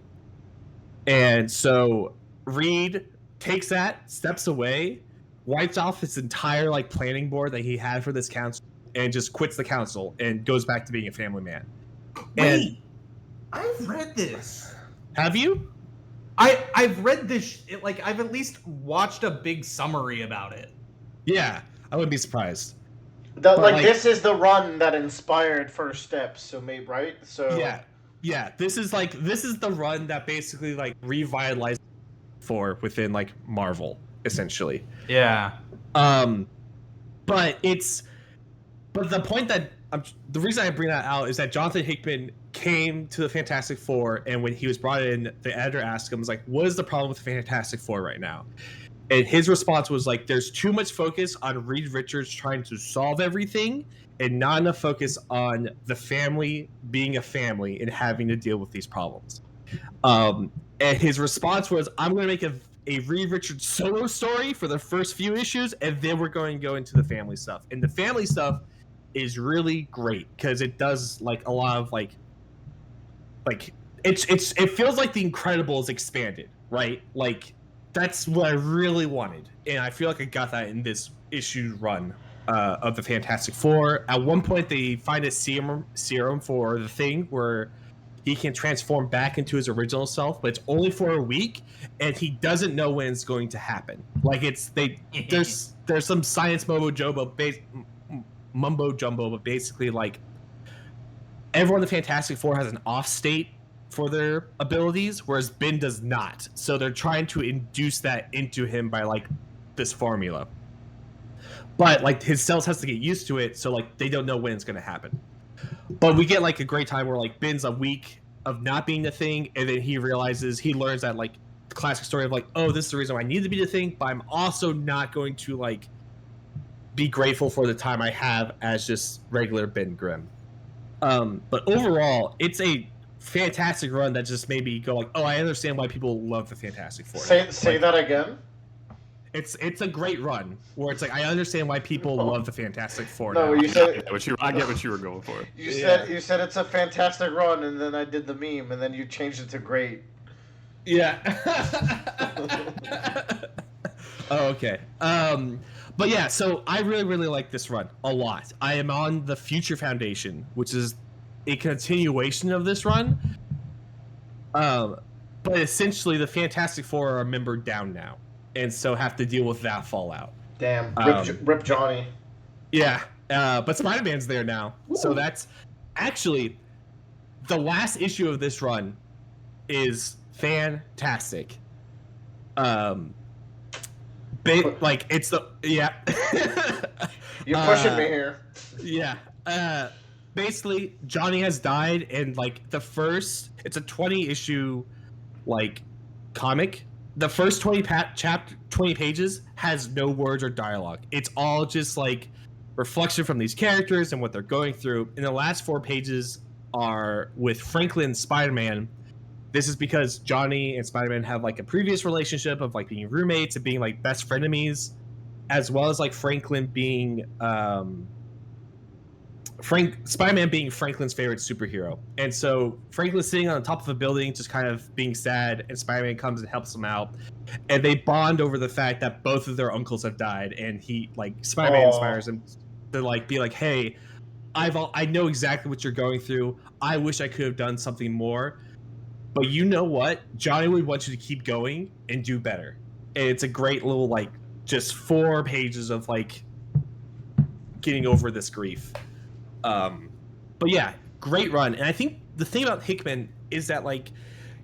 And so Reed takes that, steps away, wipes off his entire like planning board that he had for this council, and just quits the council and goes back to being a family man. Wait, I've read this. Have you? I've read this. I've at least watched a big summary about it. Yeah, I wouldn't be surprised. This is the run that inspired First Steps. So maybe right. So yeah. This is the run that basically like revitalized within like Marvel, essentially. Yeah. But the point that the reason I bring that out is that Johnathan Hickman came to the Fantastic Four, and when he was brought in, the editor asked him, was like, what is the problem with the Fantastic Four right now? And his response was like, there's too much focus on Reed Richards trying to solve everything, and not enough focus on the family being a family and having to deal with these problems. And his response was, I'm going to make a Reed Richards solo story for the first few issues, and then we're going to go into the family stuff. And the family stuff is really great because it does like a lot of like it feels like the Incredibles expanded, right? Like that's what I really wanted, and I feel like I got that in this issue run of the Fantastic Four. At one point, they find a serum for the Thing where he can transform back into his original self, but it's only for a week, and he doesn't know when it's going to happen. Like there's some science mumbo jumbo, but basically like everyone in the Fantastic Four has an off state for their abilities, whereas Ben does not. So they're trying to induce that into him by like this formula. But like his cells has to get used to it, so like they don't know when it's gonna happen. But we get like a great time where like Ben's a week of not being the Thing, and then he learns that like the classic story of like, oh, this is the reason why I need to be the Thing, but I'm also not going to like be grateful for the time I have as just regular Ben Grimm. But overall, it's a fantastic run that just made me go like, oh, I understand why people love the Fantastic Four. Say that again. It's a great run where it's like I understand why people love the Fantastic Four. No, now. you said I get what you were going for. you said it's a fantastic run, and then I did the meme, and then you changed it to great. Yeah. Oh, okay. But yeah, so I really, really like this run a lot. I am on the Future Foundation, which is a continuation of this run. But essentially, the Fantastic Four are a member down now, and so have to deal with that fallout. Damn, rip Johnny. Yeah, but Spider-Man's there now, so that's actually the last issue of this run is fantastic. Like it's the You're pushing me here. Yeah. Basically, Johnny has died, and like it's a 20 issue like comic. The first 20 pages has no words or dialogue. It's all just like reflection from these characters and what they're going through. And the last 4 pages are with Franklin and Spider-Man. This is because Johnny and Spider-Man have like a previous relationship of like being roommates and being like best frenemies, as well as like Franklin being Spider-Man being Franklin's favorite superhero. And so Franklin's sitting on the top of a building just kind of being sad, and Spider-Man comes and helps him out. And they bond over the fact that both of their uncles have died, and he like Spider-Man inspires him to like be like, hey, I know exactly what you're going through. I wish I could have done something more. But you know what? Johnny would want you to keep going and do better. And it's a great little, like, just 4 pages of, like, getting over this grief. But yeah, great run. And I think the thing about Hickman is that, like,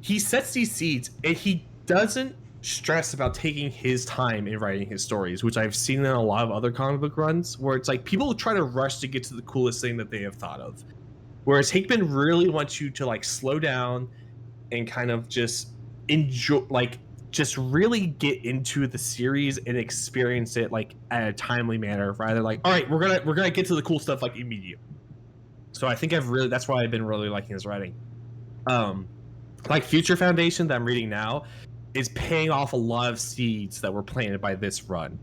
he sets these seeds and he doesn't stress about taking his time in writing his stories, which I've seen in a lot of other comic book runs, where it's like people try to rush to get to the coolest thing that they have thought of. Whereas Hickman really wants you to, like, slow down and kind of just enjoy, like, just really get into the series and experience it like at a timely manner, rather like, all right, we're gonna get to the cool stuff like immediate. So I think that's why I've been really liking his writing. Like Future Foundation that I'm reading now is paying off a lot of seeds that were planted by this run.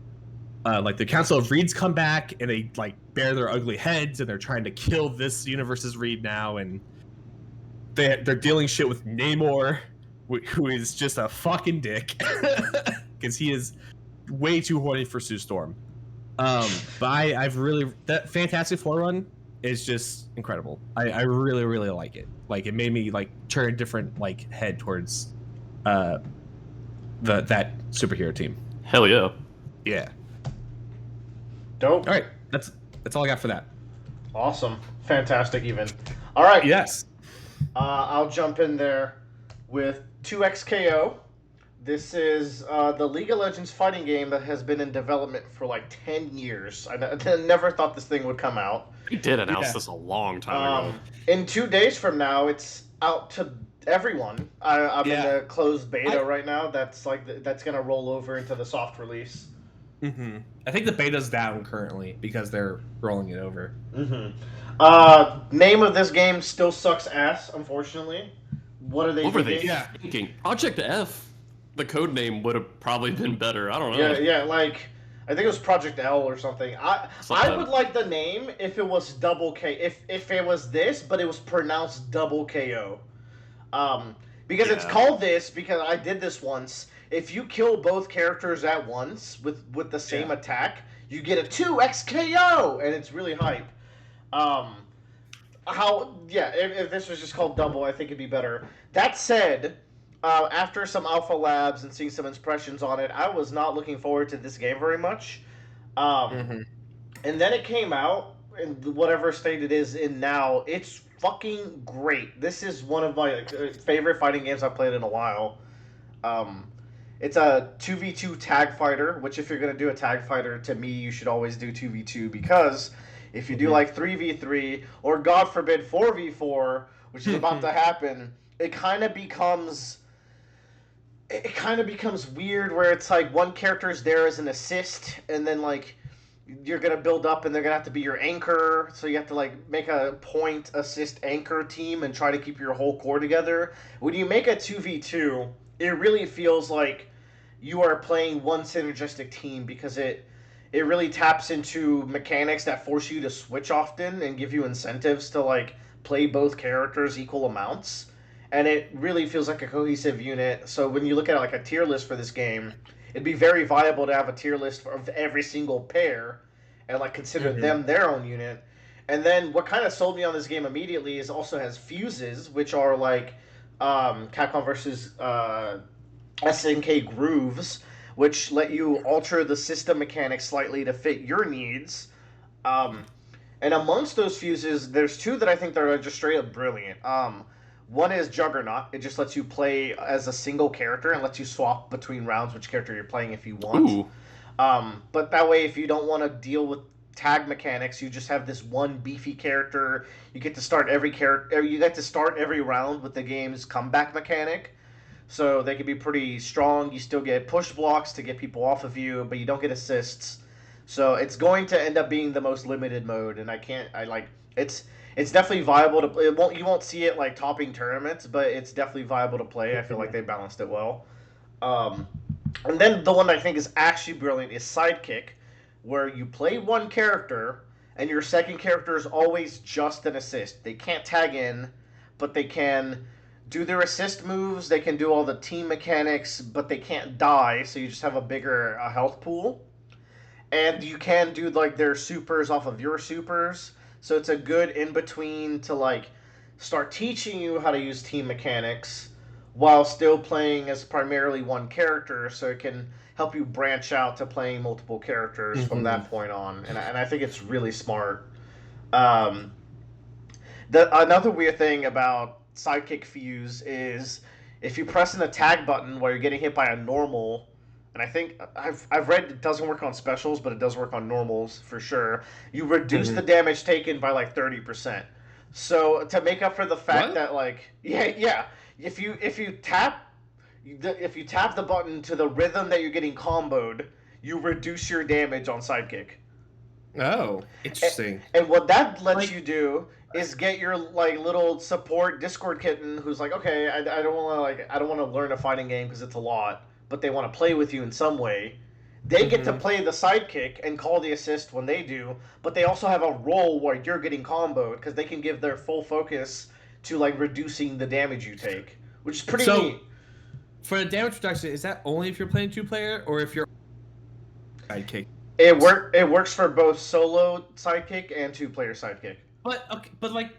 Like the Council of Reeds come back and they like bare their ugly heads and they're trying to kill this universe's Reed now, and they're dealing shit with Namor, who is just a fucking dick because he is way too horny for Sue Storm. But I've really, that Fantastic Four run is just incredible. I really, really like it. Like, it made me like turn a different like head towards that superhero team. Hell yeah. Yeah. Dope. All right, that's all I got for that. Awesome. Fantastic even. All right. Yes. I'll jump in there with 2XKO. This is the League of Legends fighting game that has been in development for like 10 years. I never thought this thing would come out. He did announce this a long time ago. In 2 days from now, it's out to everyone. I'm in the closed beta right now. That's gonna roll over into the soft release. Mm-hmm. I think the beta's down currently because they're rolling it over. Mm-hmm. Name of this game still sucks ass, unfortunately. What are they thinking? Thinking? Project F. the code name would have probably been better. I don't know. Yeah, like I think it was Project L or something. I would like the name if it was double K. If it was this, but it was pronounced double KO. Because it's Yeah. called this because I did this once. If you kill both characters at once with the same attack, you get a 2x KO, and it's really hype. If this was just called double, I think it'd be better. That said, after some alpha labs and seeing some impressions on it, I was not looking forward to this game very much. And then it came out in whatever state it is in now. It's fucking great. This is one of my favorite fighting games I've played in a while. It's a 2v2 tag fighter, which if you're going to do a tag fighter, to me, you should always do 2v2 because if you do like 3v3 or God forbid 4v4, which is about to happen, it kind of becomes weird where it's like one character is there as an assist and then like you're gonna build up and they're gonna have to be your anchor, so you have to like make a point assist anchor team and try to keep your whole core together. When you make a 2v2, it really feels like you are playing one synergistic team because it really taps into mechanics that force you to switch often and give you incentives to like play both characters equal amounts, and it really feels like a cohesive unit. So when you look at like a tier list for this game, it'd be very viable to have a tier list of every single pair and like consider them their own unit. And then what kind of sold me on this game immediately is also has fuses, which are like Capcom versus SNK grooves, which let you alter the system mechanics slightly to fit your needs. And amongst those fuses, there's two that I think that are just straight up brilliant. One is Juggernaut. It just lets you play as a single character and lets you swap between rounds which character you're playing if you want. Ooh. But that way, if you don't want to deal with tag mechanics, you just have this one beefy character. You get to start every round with the game's comeback mechanic. So they can be pretty strong. You still get push blocks to get people off of you, but you don't get assists. So it's going to end up being the most limited mode, and it's definitely viable to play. You won't see it like topping tournaments, but it's definitely viable to play. I feel like they balanced it well. And then the one I think is actually brilliant is Sidekick, where you play one character and your second character is always just an assist. They can't tag in, but they can do their assist moves. They can do all the team mechanics, but they can't die, so you just have a bigger health pool. And you can do like their supers off of your supers. So it's a good in-between to like start teaching you how to use team mechanics while still playing as primarily one character, so it can help you branch out to playing multiple characters from that point on. And I think it's really smart. Another weird thing about Sidekick Fuse is if you press an attack button while you're getting hit by a normal, and I think I've read it doesn't work on specials, but it does work on normals for sure, you reduce the damage taken by like 30%. So to make up for the fact that like if you tap the button to the rhythm that you're getting comboed, you reduce your damage on Sidekick. Oh, interesting. And what that lets you do is get your like little support Discord kitten who's like, okay, I don't want to learn a fighting game because it's a lot, but they want to play with you in some way. They get to play the sidekick and call the assist when they do, but they also have a role where you're getting comboed because they can give their full focus to like reducing the damage you take, which is pretty neat. For the damage reduction, is that only if you're playing 2-player or if you're sidekick? It works for both solo sidekick and 2-player sidekick. But like,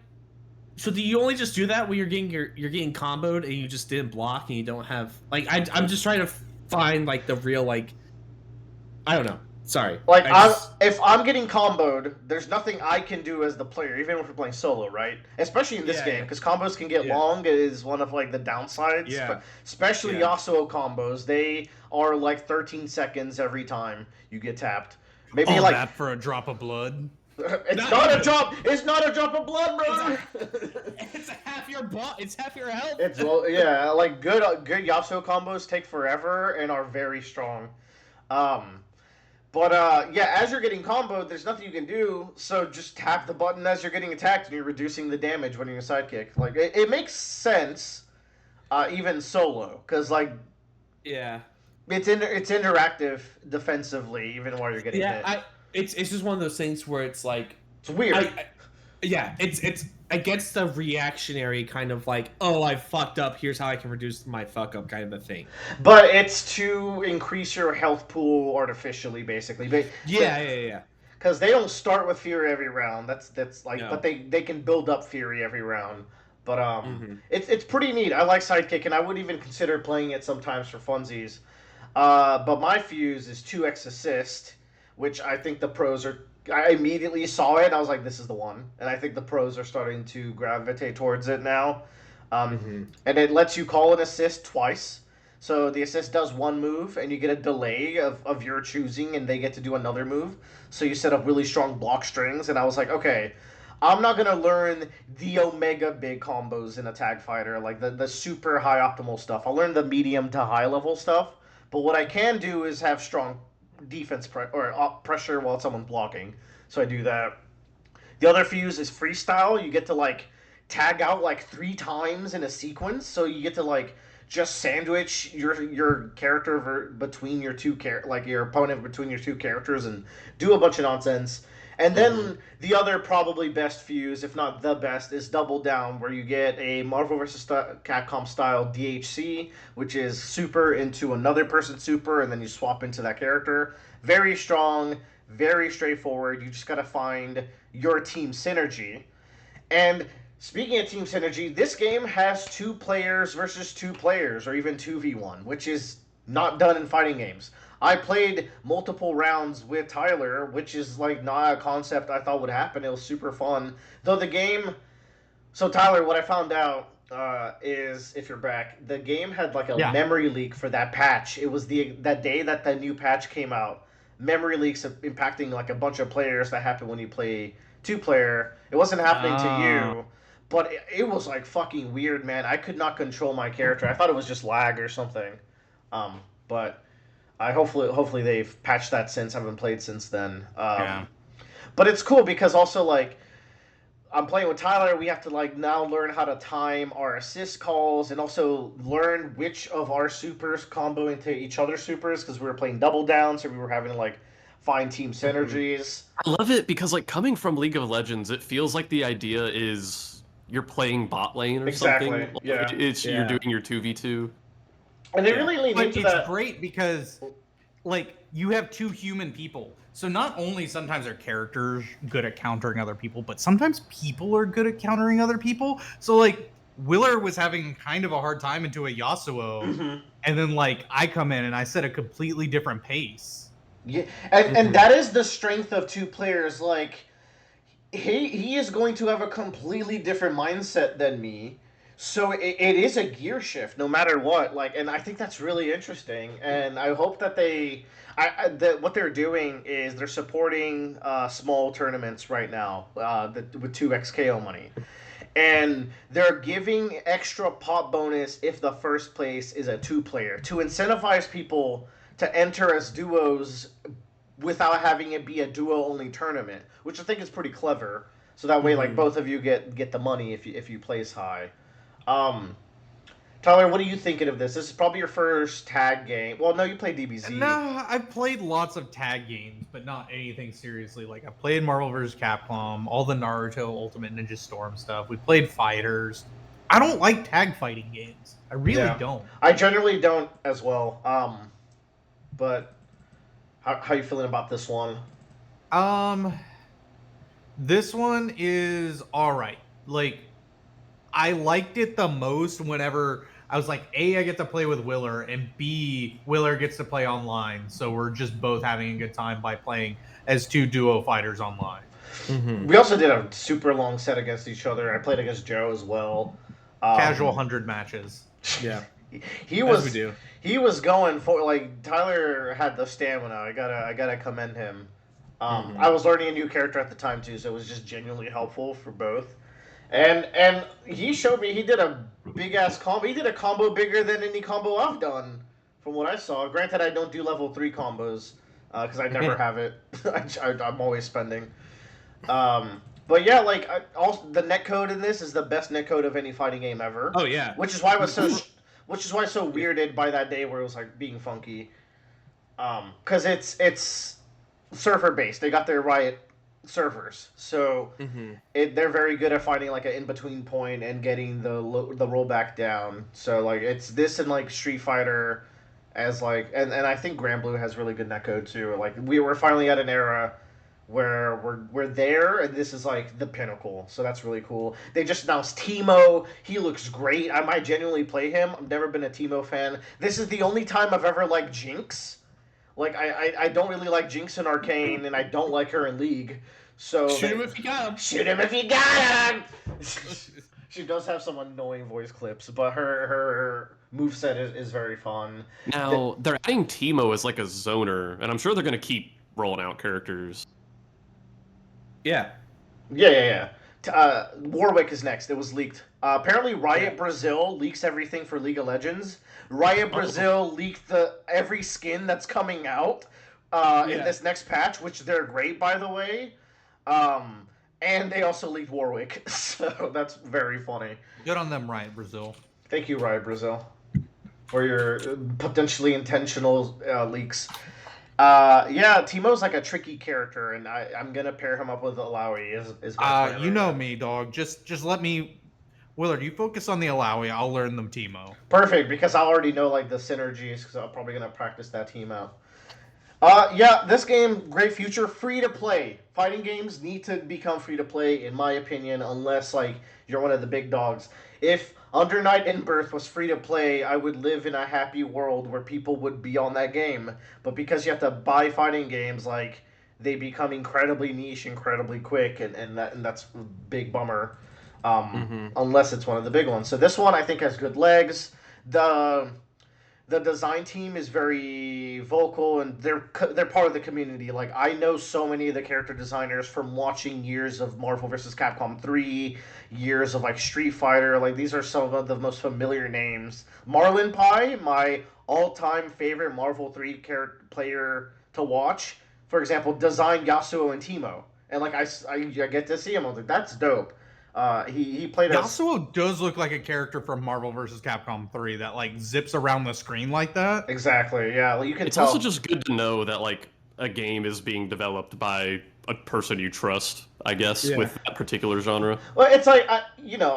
so do you only just do that when you're getting comboed and you just didn't block and you don't have like I'm just trying to find like the real like I don't know. Sorry. Like if I'm getting comboed, there's nothing I can do as the player, even if we're playing solo, right? Especially in this game, because combos can get long. It is one of like the downsides. Yeah. Especially Yasuo combos, they are like 13 seconds every time you get tapped. Maybe all like that for a drop of blood. It's not a drop. It's not a drop of blood, bro. It's half your It's half your health. It's like good Yasuo combos take forever and are very strong. But as you're getting comboed, there's nothing you can do. So just tap the button as you're getting attacked, and you're reducing the damage when you're a sidekick. Like it makes sense, even solo, because like Yeah. It's interactive defensively, even while you're getting hit. It's just one of those things where it's like It's weird. it's against the reactionary kind of like, oh, I fucked up, here's how I can reduce my fuck up kind of a thing. But it's to increase your health pool artificially, basically. Yeah. Because they don't start with Fury every round. That's like, No. but they can build up Fury every round. But it's pretty neat. I like Sidekick, and I would even consider playing it sometimes for funsies. But my fuse is 2x assist, which I think the pros are. I immediately saw it. I was like, this is the one, and I think the pros are starting to gravitate towards it now. And it lets you call an assist twice. So the assist does one move, and you get a delay of your choosing, and they get to do another move. So you set up really strong block strings, and I was like, okay, I'm not going to learn the Omega big combos in a tag fighter, like the super high optimal stuff. I'll learn the medium to high level stuff, but what I can do is have strong defense pressure while someone's blocking. So I do that. The other fuse is freestyle. You get to, like, tag out, like, 3 times in a sequence, so you get to, like, just sandwich your character between your your opponent between your two characters and do a bunch of nonsense. And then the other probably best fuse, if not the best, is Double Down, where you get a Marvel vs. Capcom style DHC, which is super into another person's super, and then you swap into that character. Very strong, very straightforward. You just gotta find your team synergy. And speaking of team synergy, this game has 2 players versus 2 players, or even 2v1, which is not done in fighting games. I played multiple rounds with Tyler, which is like not a concept I thought would happen. It was super fun. Though the game... So Tyler, what I found out is, if you're back, the game had like a memory leak for that patch. It was that day that the new patch came out. Memory leaks impacting like a bunch of players that happen when you play 2-player. It wasn't happening to you. But it was like fucking weird, man. I could not control my character. I thought it was just lag or something. But hopefully they've patched that since. I haven't played since then. But it's cool because also, like, I'm playing with Tyler. We have to, like, now learn how to time our assist calls and also learn which of our supers combo into each other's supers, because we were playing Double Down, so we were having to, like, find team synergies. I love it because, like, coming from League of Legends, it feels like the idea is you're playing bot lane or something. Like, you're doing your 2v2. And they really lean into that. It's great because, like, you have 2 human people. So not only sometimes are characters good at countering other people, but sometimes people are good at countering other people. So, like, Willer was having kind of a hard time into a Yasuo, and then, like, I come in and I set a completely different pace. Yeah, and that is the strength of 2 players. Like, he is going to have a completely different mindset than me. So it is a gear shift, no matter what. Like, and I think that's really interesting. And I hope that what they're doing is they're supporting small tournaments right now with 2x KO money, and they're giving extra pop bonus if the first place is a 2-player to incentivize people to enter as duos without having it be a duo-only tournament, which I think is pretty clever. So that way, like, both of you get the money if you place high. Tyler, what are you thinking of this? This is probably your first tag game. Well, no, you played DBZ. No, I've played lots of tag games, but not anything seriously. Like, I played Marvel vs. Capcom, all the Naruto Ultimate Ninja Storm stuff. We played Fighters. I don't like tag fighting games. I really don't. I generally don't as well. But how you feeling about this one? This one is all right. Like, I liked it the most whenever I was like, A, I get to play with Willer, and B, Willer gets to play online. So we're just both having a good time by playing as 2 duo fighters online. We also did a super long set against each other. I played against Joe as well. Casual 100 matches. Yeah. He was going for, like, Tyler had the stamina. I gotta commend him. I was learning a new character at the time too, so it was just genuinely helpful for both. And he showed me he did a big ass combo. He did a combo bigger than any combo I've done, from what I saw. Granted, I don't do level 3 combos because I never have it. I'm always spending. But yeah, like, the netcode in this is the best netcode of any fighting game ever. Oh yeah. Which is why which is why it's so weirded by that day where it was like being funky. Because it's server based. They got their Riot servers, so they're very good at finding like an in between point and getting the rollback down. So like it's this and like Street Fighter, as like and I think Grand Blue has really good netcode too. Like we were finally at an era where we're there, and this is like the pinnacle. So that's really cool. They just announced Teemo. He looks great. I might genuinely play him. I've never been a Teemo fan. This is the only time I've ever liked Jinx. Like, I don't really like Jinx in Arcane, and I don't like her in League. So Shoot him if you got him. Shoot him if you got him! She does have some annoying voice clips, but her moveset is very fun. Now, they're adding Teemo as like a zoner, and I'm sure they're going to keep rolling out characters. Yeah. Yeah. Warwick is next. It was leaked. Apparently, Riot Brazil leaks everything for League of Legends. Riot Brazil leaked every skin that's coming out in this next patch, which they're great, by the way. And they also leaked Warwick, so that's very funny. Good on them, Riot Brazil. Thank you, Riot Brazil, for your potentially intentional leaks. Teemo's like a tricky character, and I'm gonna pair him up with Alawi. You know me, dog. Just let me. Willard, you focus on the Alawi. I'll learn them Teemo. Perfect, because I already know like the synergies, because I'm probably gonna practice that team out. This game, great future, free to play. Fighting games need to become free to play, in my opinion, unless like you're one of the big dogs. If Under Night in Birth was free to play, I would live in a happy world where people would be on that game. But because you have to buy fighting games, like they become incredibly niche, incredibly quick, and that's a big bummer. Unless it's one of the big ones. So this one I think has good legs. The design team is very vocal, and they're part of the community. Like I know so many of the character designers from watching years of Marvel vs. Capcom 3, years of like Street Fighter. Like these are some of the most familiar names. Marlin Pie, my all-time favorite Marvel 3 player to watch, for example, designed Yasuo and Teemo, and like I get to see him. I was like, that's dope. He played Yasuo does look like a character from Marvel vs. Capcom 3 that like zips around the screen like that. Exactly. Yeah, well, you can. It's also just good to know that like a game is being developed by a person you trust, I guess, with that particular genre. Well, it's like I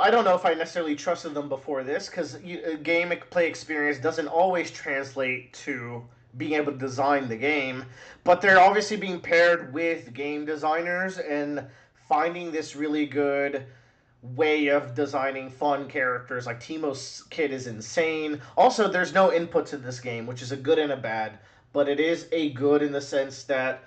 don't know if I necessarily trusted them before this, because game play experience doesn't always translate to being able to design the game, but they're obviously being paired with game designers and finding this really good way of designing fun characters. Like Teemo's kit is insane. Also, there's no input to this game, which is a good and a bad, but it is a good in the sense that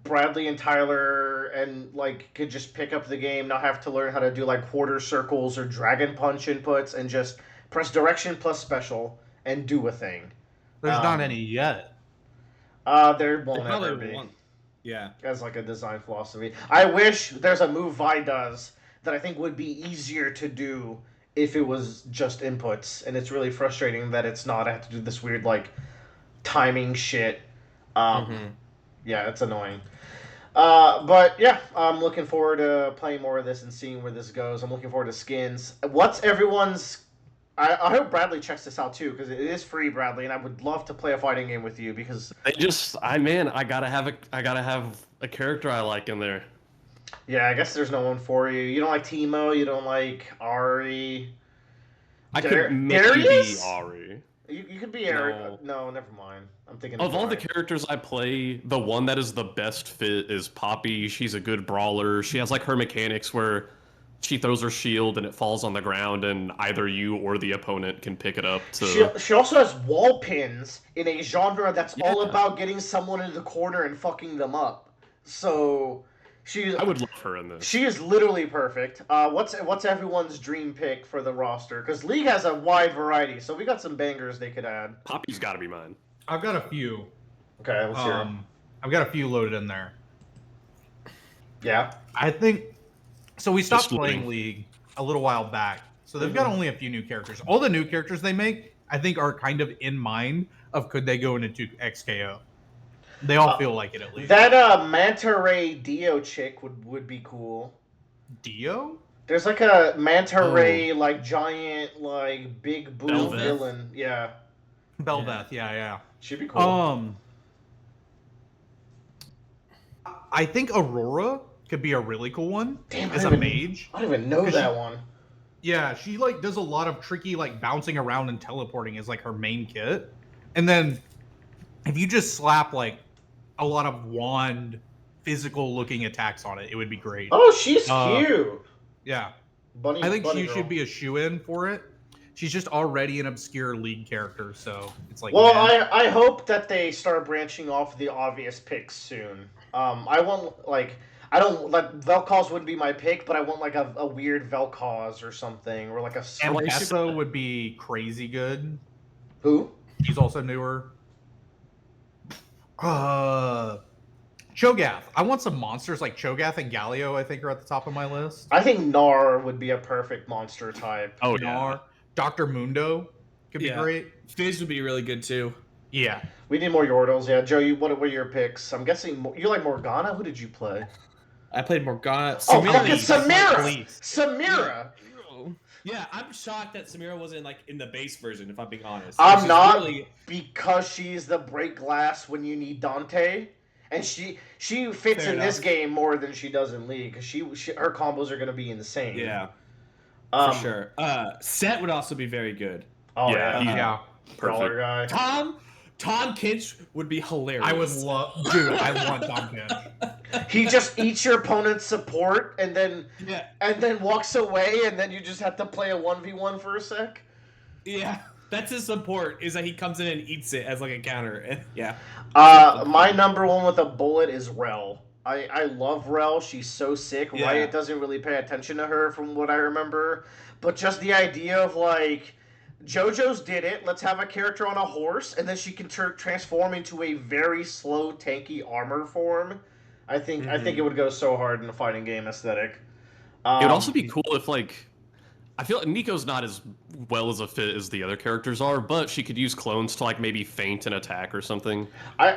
Bradley and Tyler and like could just pick up the game, not have to learn how to do like quarter circles or dragon punch inputs, and just press direction plus special and do a thing. There's not any yet. There won't ever be. Yeah. As like a design philosophy. I wish there's a move Vi does that I think would be easier to do if it was just inputs, and it's really frustrating that it's not. I have to do this weird like timing shit. Yeah, it's annoying. But yeah, I'm looking forward to playing more of this and seeing where this goes. I'm looking forward to skins. What's everyone's... I hope Bradley checks this out too, because it is free, Bradley, and I would love to play a fighting game with you, because I gotta have a character I like in there. Yeah, I guess there's no one for you. You don't like Teemo, you don't like Ari. I could maybe be Ari. You could be Eric. No, never mind. I'm thinking of all the characters I play, the one that is the best fit is Poppy. She's a good brawler. She has like her mechanics where she throws her shield and it falls on the ground, and either you or the opponent can pick it up. She also has wall pins in a genre that's all about getting someone in the corner and fucking them up. So I would love her in this. She is literally perfect. What's everyone's dream pick for the roster? Because League has a wide variety, so we got some bangers they could add. Poppy's got to be mine. I've got a few. Okay, let's hear them. I've got a few loaded in there. Yeah. I think... So we stopped playing League a little while back, so they've got only a few new characters. All the new characters they make, I think, are kind of in mind of could they go into XKO. They all feel like it, at least. That Manta Ray Dio chick would be cool. Dio? There's like a manta ray, like giant, like big boob Belveth. villain. Yeah, Belveth, yeah. should be cool. I think Aurora could be a really cool one Damn, as a mage. I don't even know that one. Yeah, she like does a lot of tricky like bouncing around and teleporting is like her main kit. And then if you just slap like a lot of wand physical looking attacks on it, it would be great. Oh, she's cute. Yeah. Bunny, I think bunny she girl. should be a shoe-in for it. She's just already an obscure league character, so it's like. Well, man. I hope that they start branching off the obvious picks soon. I want like I don't like Vel'Koz wouldn't be my pick, but I want like a weird Vel'Koz or something, or like a Amlessa would be crazy good. Who? She's also newer. Cho'Gath. I want some monsters like Cho'Gath and Galio, I think, are at the top of my list. I think Gnar would be a perfect monster type. Oh, Gnar. Dr. Mundo could be great. Fizz would be really good too. Yeah. We need more Yordles. Yeah, Joe, what are your picks? I'm guessing you like Morgana. Who did you play? I played Morgana. Oh, Samira. fucking Samira! Please. Samira! Yeah, I'm shocked that Samira wasn't like in the base version, if I'm being honest. I'm She's not, really- because she's the break glass when you need Dante. And she fits Fair in this enough. game more than she does in League, because her combos are going to be insane. Yeah, for for sure. Set would also be very good. Oh, Yeah, yeah. Yeah. Brawler guy. Tom Kinch would be hilarious. I would love. Dude, I want Tom Kinch. He just eats your opponent's support and then walks away, and then you just have to play a 1v1 for a sec. Yeah, that's his support, is that he comes in and eats it as like a counter. And, yeah. My number one with a bullet is Rel. I love Rel. She's so sick. Yeah. Riot doesn't really pay attention to her from what I remember. But just the idea of, like, JoJo's did it. Let's have a character on a horse, and then she can transform into a very slow, tanky armor form. I think it would go so hard in a fighting game aesthetic. It would also be cool if, like, I feel like Nico's not as well as a fit as the other characters are, but she could use clones to, like, maybe feint an attack or something.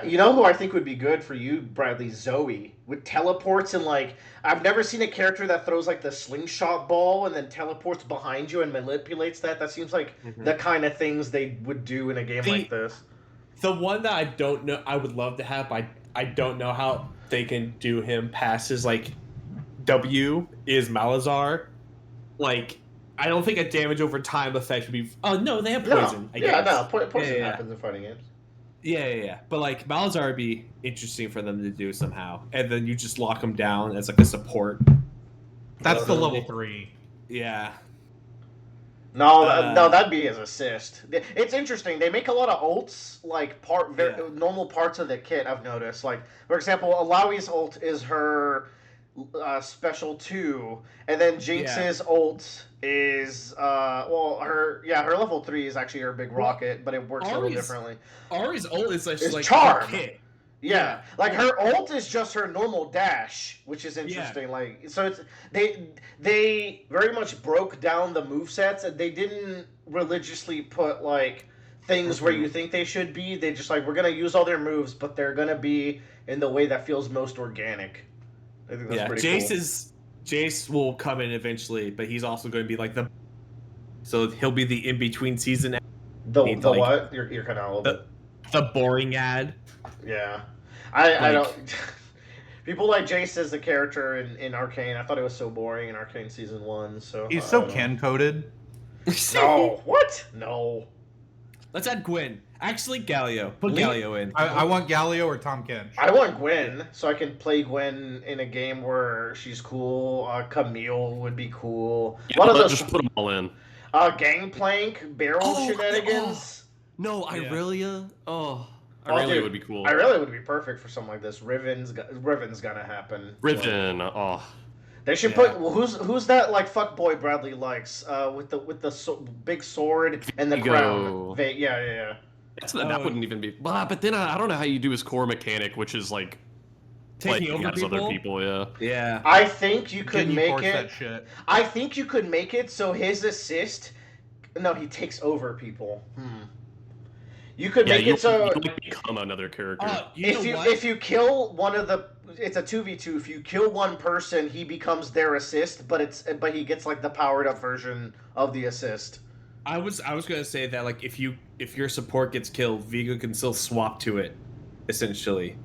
You know who I think would be good for you, Bradley? Zoe. With teleports and, like, I've never seen a character that throws, like, the slingshot ball and then teleports behind you and manipulates that. That seems like the kind of things they would do in a game like this. The one that I don't know, I would love to have, but I don't know how they can do him past his, like, W is Malazar. Like, I don't think a damage over time effect would be. Oh no, they have poison. Poison happens in fighting games. Yeah. But like Malazar would be interesting for them to do somehow, and then you just lock him down as like a support. That's the level 3. Yeah. No, that'd be his assist. It's interesting. They make a lot of ults, like normal parts of the kit. I've noticed. Like, for example, Alawi's ult is her special 2, and then Jinx's ult is her level 3 is actually her big rocket, but it works a little differently. Ari's ult is like charm. Hit. Yeah, like her ult is just her normal dash, which is interesting. Like, so it's they very much broke down the movesets, and they didn't religiously put like things where you think they should be. They just like, we're gonna use all their moves, but they're gonna be in the way that feels most organic. I think that's pretty cool. Jace will come in eventually, but he's also going to be like so he'll be the in between season. The what? You're kind of all over the boring ad. Yeah, I don't. People like Jace as the character in Arcane. I thought it was so boring in Arcane Season 1. So he's so Ken coded. No, what? No. Let's add Gwen. Actually, Galio. Put Galio in. I want Galio or Tom Kinch. I want Gwen, so I can play Gwen in a game where she's cool. Camille would be cool. Yeah, just put them all in. Gangplank, barrel shenanigans. No, Irelia. Dude, would be cool. Irelia would be perfect for something like this. Riven's gonna happen. Riven. They should put who's that like fuckboy Bradley likes with the big sword and the crown. Yeah. That wouldn't even be. But then I don't know how you do his core mechanic, which is like taking over other people. Yeah. I think you could make it. That shit. I think you could make it so his assist. No, he takes over people. You could make it so you become another character. if you kill one of the it's a 2v2. If you kill one person, he becomes their assist, but he gets like the powered up version of the assist. I was gonna say that like if your support gets killed, Vigo can still swap to it, essentially.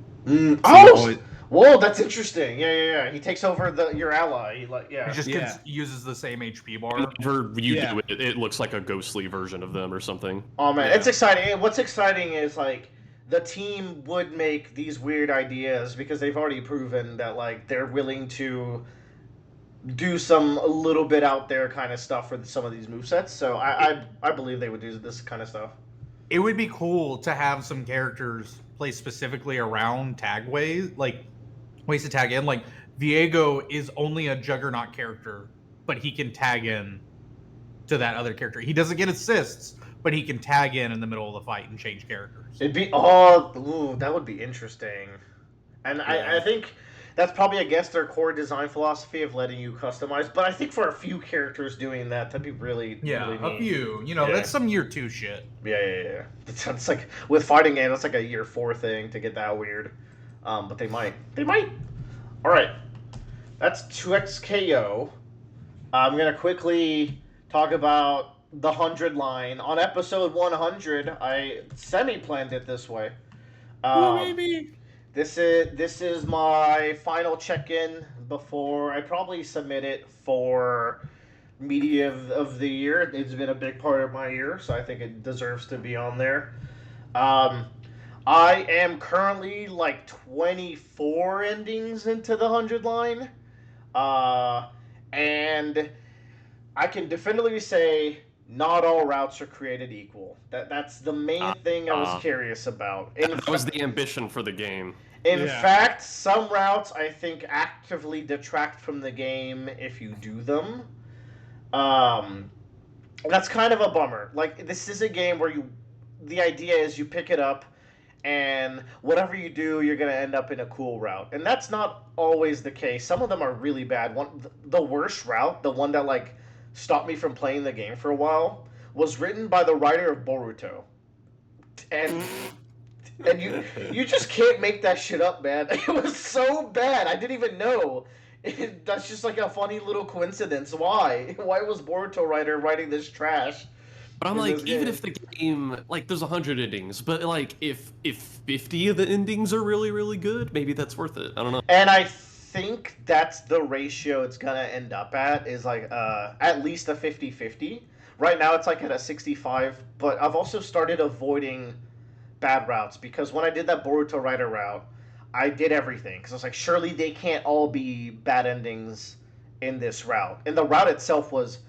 Whoa, that's interesting. Yeah. He takes over your ally. He just uses the same HP bar. Whenever you do it, it looks like a ghostly version of them or something. Oh man, it's exciting. What's exciting is like the team would make these weird ideas because they've already proven that like they're willing to do some a little bit out there kind of stuff for some of these movesets. So I believe they would do this kind of stuff. It would be cool to have some characters play specifically around tag ways, like ways to tag in. Like Viego is only a Juggernaut character, but he can tag in to that other character. He doesn't get assists, but he can tag in the middle of the fight and change characters. It'd be that would be interesting. And I think that's probably against their core design philosophy of letting you customize. But I think for a few characters doing that'd be really neat. A few. That's some year 2 shit. Yeah. It's like with fighting game, that's like a year 4 thing to get that weird. But they might. All right, that's 2XKO. I'm gonna quickly talk about the 100 line. On episode 100, I semi-planned it this way. Maybe. This is my final check-in before I probably submit it for Media of the Year. It's been a big part of my year, so I think it deserves to be on there. I am currently like 24 endings into the 100 line. And I can definitively say not all routes are created equal. That's the main thing I was curious about. That was the ambition for the game. In fact, some routes I think actively detract from the game if you do them. That's kind of a bummer. Like, this is a game where the idea is you pick it up, and whatever you do, you're going to end up in a cool route. And that's not always the case. Some of them are really bad. The worst route, the one that, like, stopped me from playing the game for a while, was written by the writer of Boruto. And you just can't make that shit up, man. It was so bad. I didn't even know. That's just like a funny little coincidence. Why was Boruto writer writing this trash? But I'm like, even if the game, like, there's 100 endings, but like, if 50 of the endings are really, really good, maybe that's worth it. I don't know. And I think that's the ratio it's gonna end up at, is like at least a 50-50. Right now it's like at a 65, but I've also started avoiding bad routes, because when I did that Boruto writer route, I did everything, because I was like, surely they can't all be bad endings in this route. And the route itself was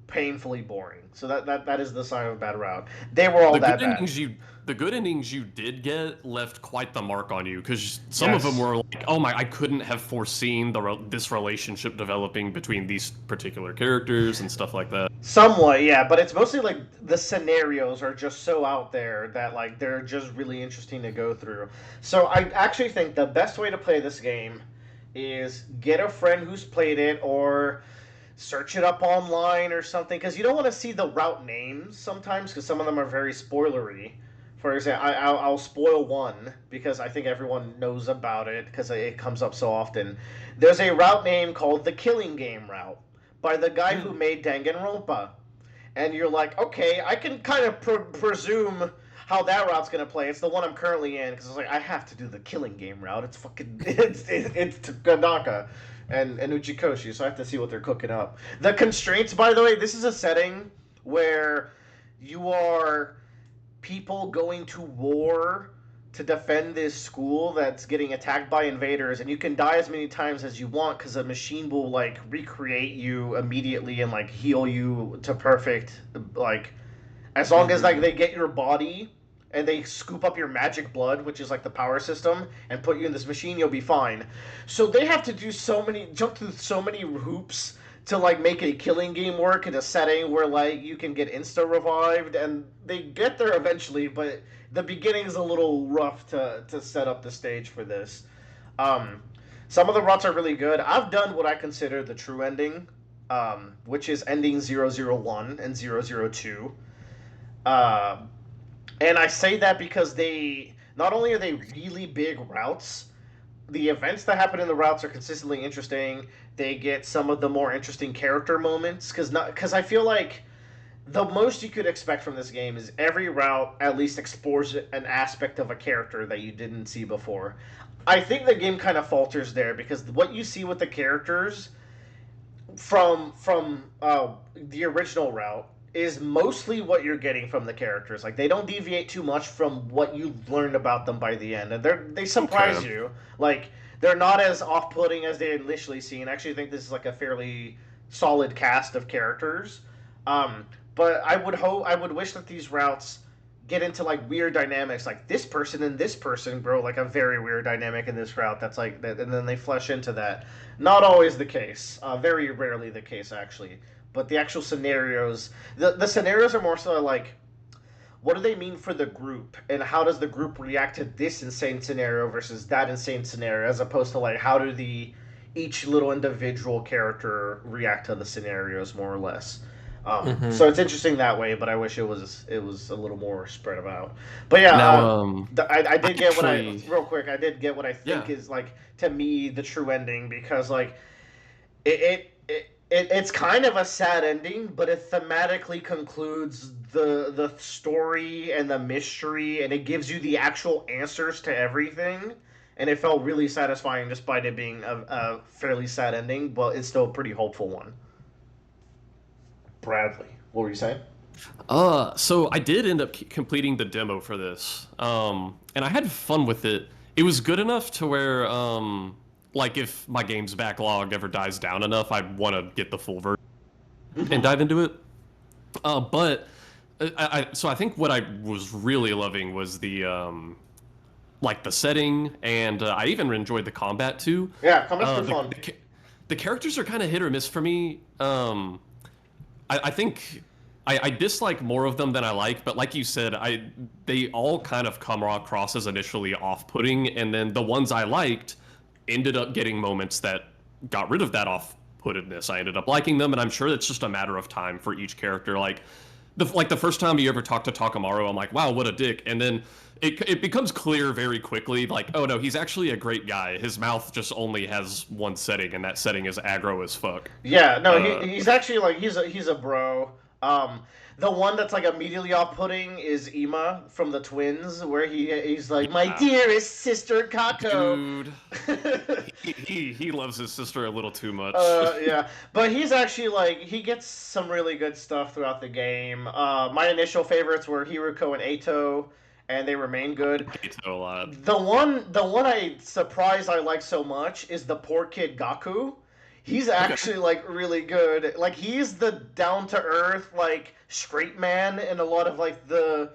painfully boring. So that is the sign of a bad route. They were all that bad. The good endings you did get left quite the mark on you, because some of them were like, oh my, I couldn't have foreseen this relationship developing between these particular characters and stuff like that. Somewhat, yeah, but it's mostly like the scenarios are just so out there that like they're just really interesting to go through. So I actually think the best way to play this game is get a friend who's played it, or search it up online or something, because you don't want to see the route names sometimes, because some of them are very spoilery. For example, I'll spoil one because I think everyone knows about it because it comes up so often. There's a route name called the Killing Game route by the guy who made Danganronpa. And you're like, okay, I can kind of presume how that route's going to play. It's the one I'm currently in, because I was like, I have to do the Killing Game route. It's fucking... It's Tanaka and Uchikoshi, so I have to see what they're cooking up. The constraints, by the way, this is a setting where you are people going to war to defend this school that's getting attacked by invaders, and you can die as many times as you want because a machine will like recreate you immediately and like heal you to perfect, like as long as like they get your body and they scoop up your magic blood, which is like the power system, and put you in this machine, you'll be fine. So they have to do jump through so many hoops to like make a killing game work in a setting where like you can get insta revived, and they get there eventually, but the beginning is a little rough to set up the stage for this. Some of the routes are really good. I've done what I consider the true ending, which is ending 001 and 002. And I say that because not only are they really big routes, the events that happen in the routes are consistently interesting. They get some of the more interesting character moments because I feel like the most you could expect from this game is every route at least explores an aspect of a character that you didn't see before. I think the game kind of falters there because what you see with the characters from the original route is mostly what you're getting from the characters. Like they don't deviate too much from what you learned about them by the end, and they surprise you. Like they're not as off-putting as they initially seem. I actually think this is like a fairly solid cast of characters. But I would wish that these routes get into like weird dynamics, like this person and this person, bro. Like a very weird dynamic in this route. That's like that, and then they flesh into that. Not always the case. Very rarely the case actually. But the actual scenarios, the scenarios are more so like, what do they mean for the group, and how does the group react to this insane scenario versus that insane scenario, as opposed to like how do each little individual character react to the scenarios more or less. So it's interesting that way, but I wish it was a little more spread about. But yeah, Now, I did get what I actually- real quick. I did get what I think Yeah. is like to me the true ending because like it's kind of a sad ending, but it thematically concludes the story and the mystery, and it gives you the actual answers to everything. And it felt really satisfying, despite it being a fairly sad ending, but it's still a pretty hopeful one. Bradley, what were you saying? So I did end up completing the demo for this, and I had fun with it. It was good enough to where, like, if my game's backlog ever dies down enough, I'd want to get the full version and dive into it. But so I think what I was really loving was the like the setting, and I even enjoyed the combat too. Yeah, combat's good fun. The characters are kind of hit or miss for me. I think I dislike more of them than I like, but like you said, they all kind of come across as initially off-putting, and then the ones I liked ended up getting moments that got rid of that off-puttedness. I ended up liking them, and I'm sure it's just a matter of time for each character. Like the first time you ever talk to Takamaru, I'm like, wow, what a dick, and then it becomes clear very quickly, like, oh no, he's actually a great guy. His mouth just only has one setting, and that setting is aggro as fuck. Yeah, no, he's actually like he's a bro. The one that's like immediately off-putting is Ima from the Twins, where he's like, my dearest sister Kako. Dude, he loves his sister a little too much. Yeah, but he's actually like he gets some really good stuff throughout the game. My initial favorites were Hiruko and Eito, and they remain good. Eito a lot. The one I surprised I like so much is the poor kid Gaku. He's actually like really good. Like he's the down to earth like straight man in a lot of like the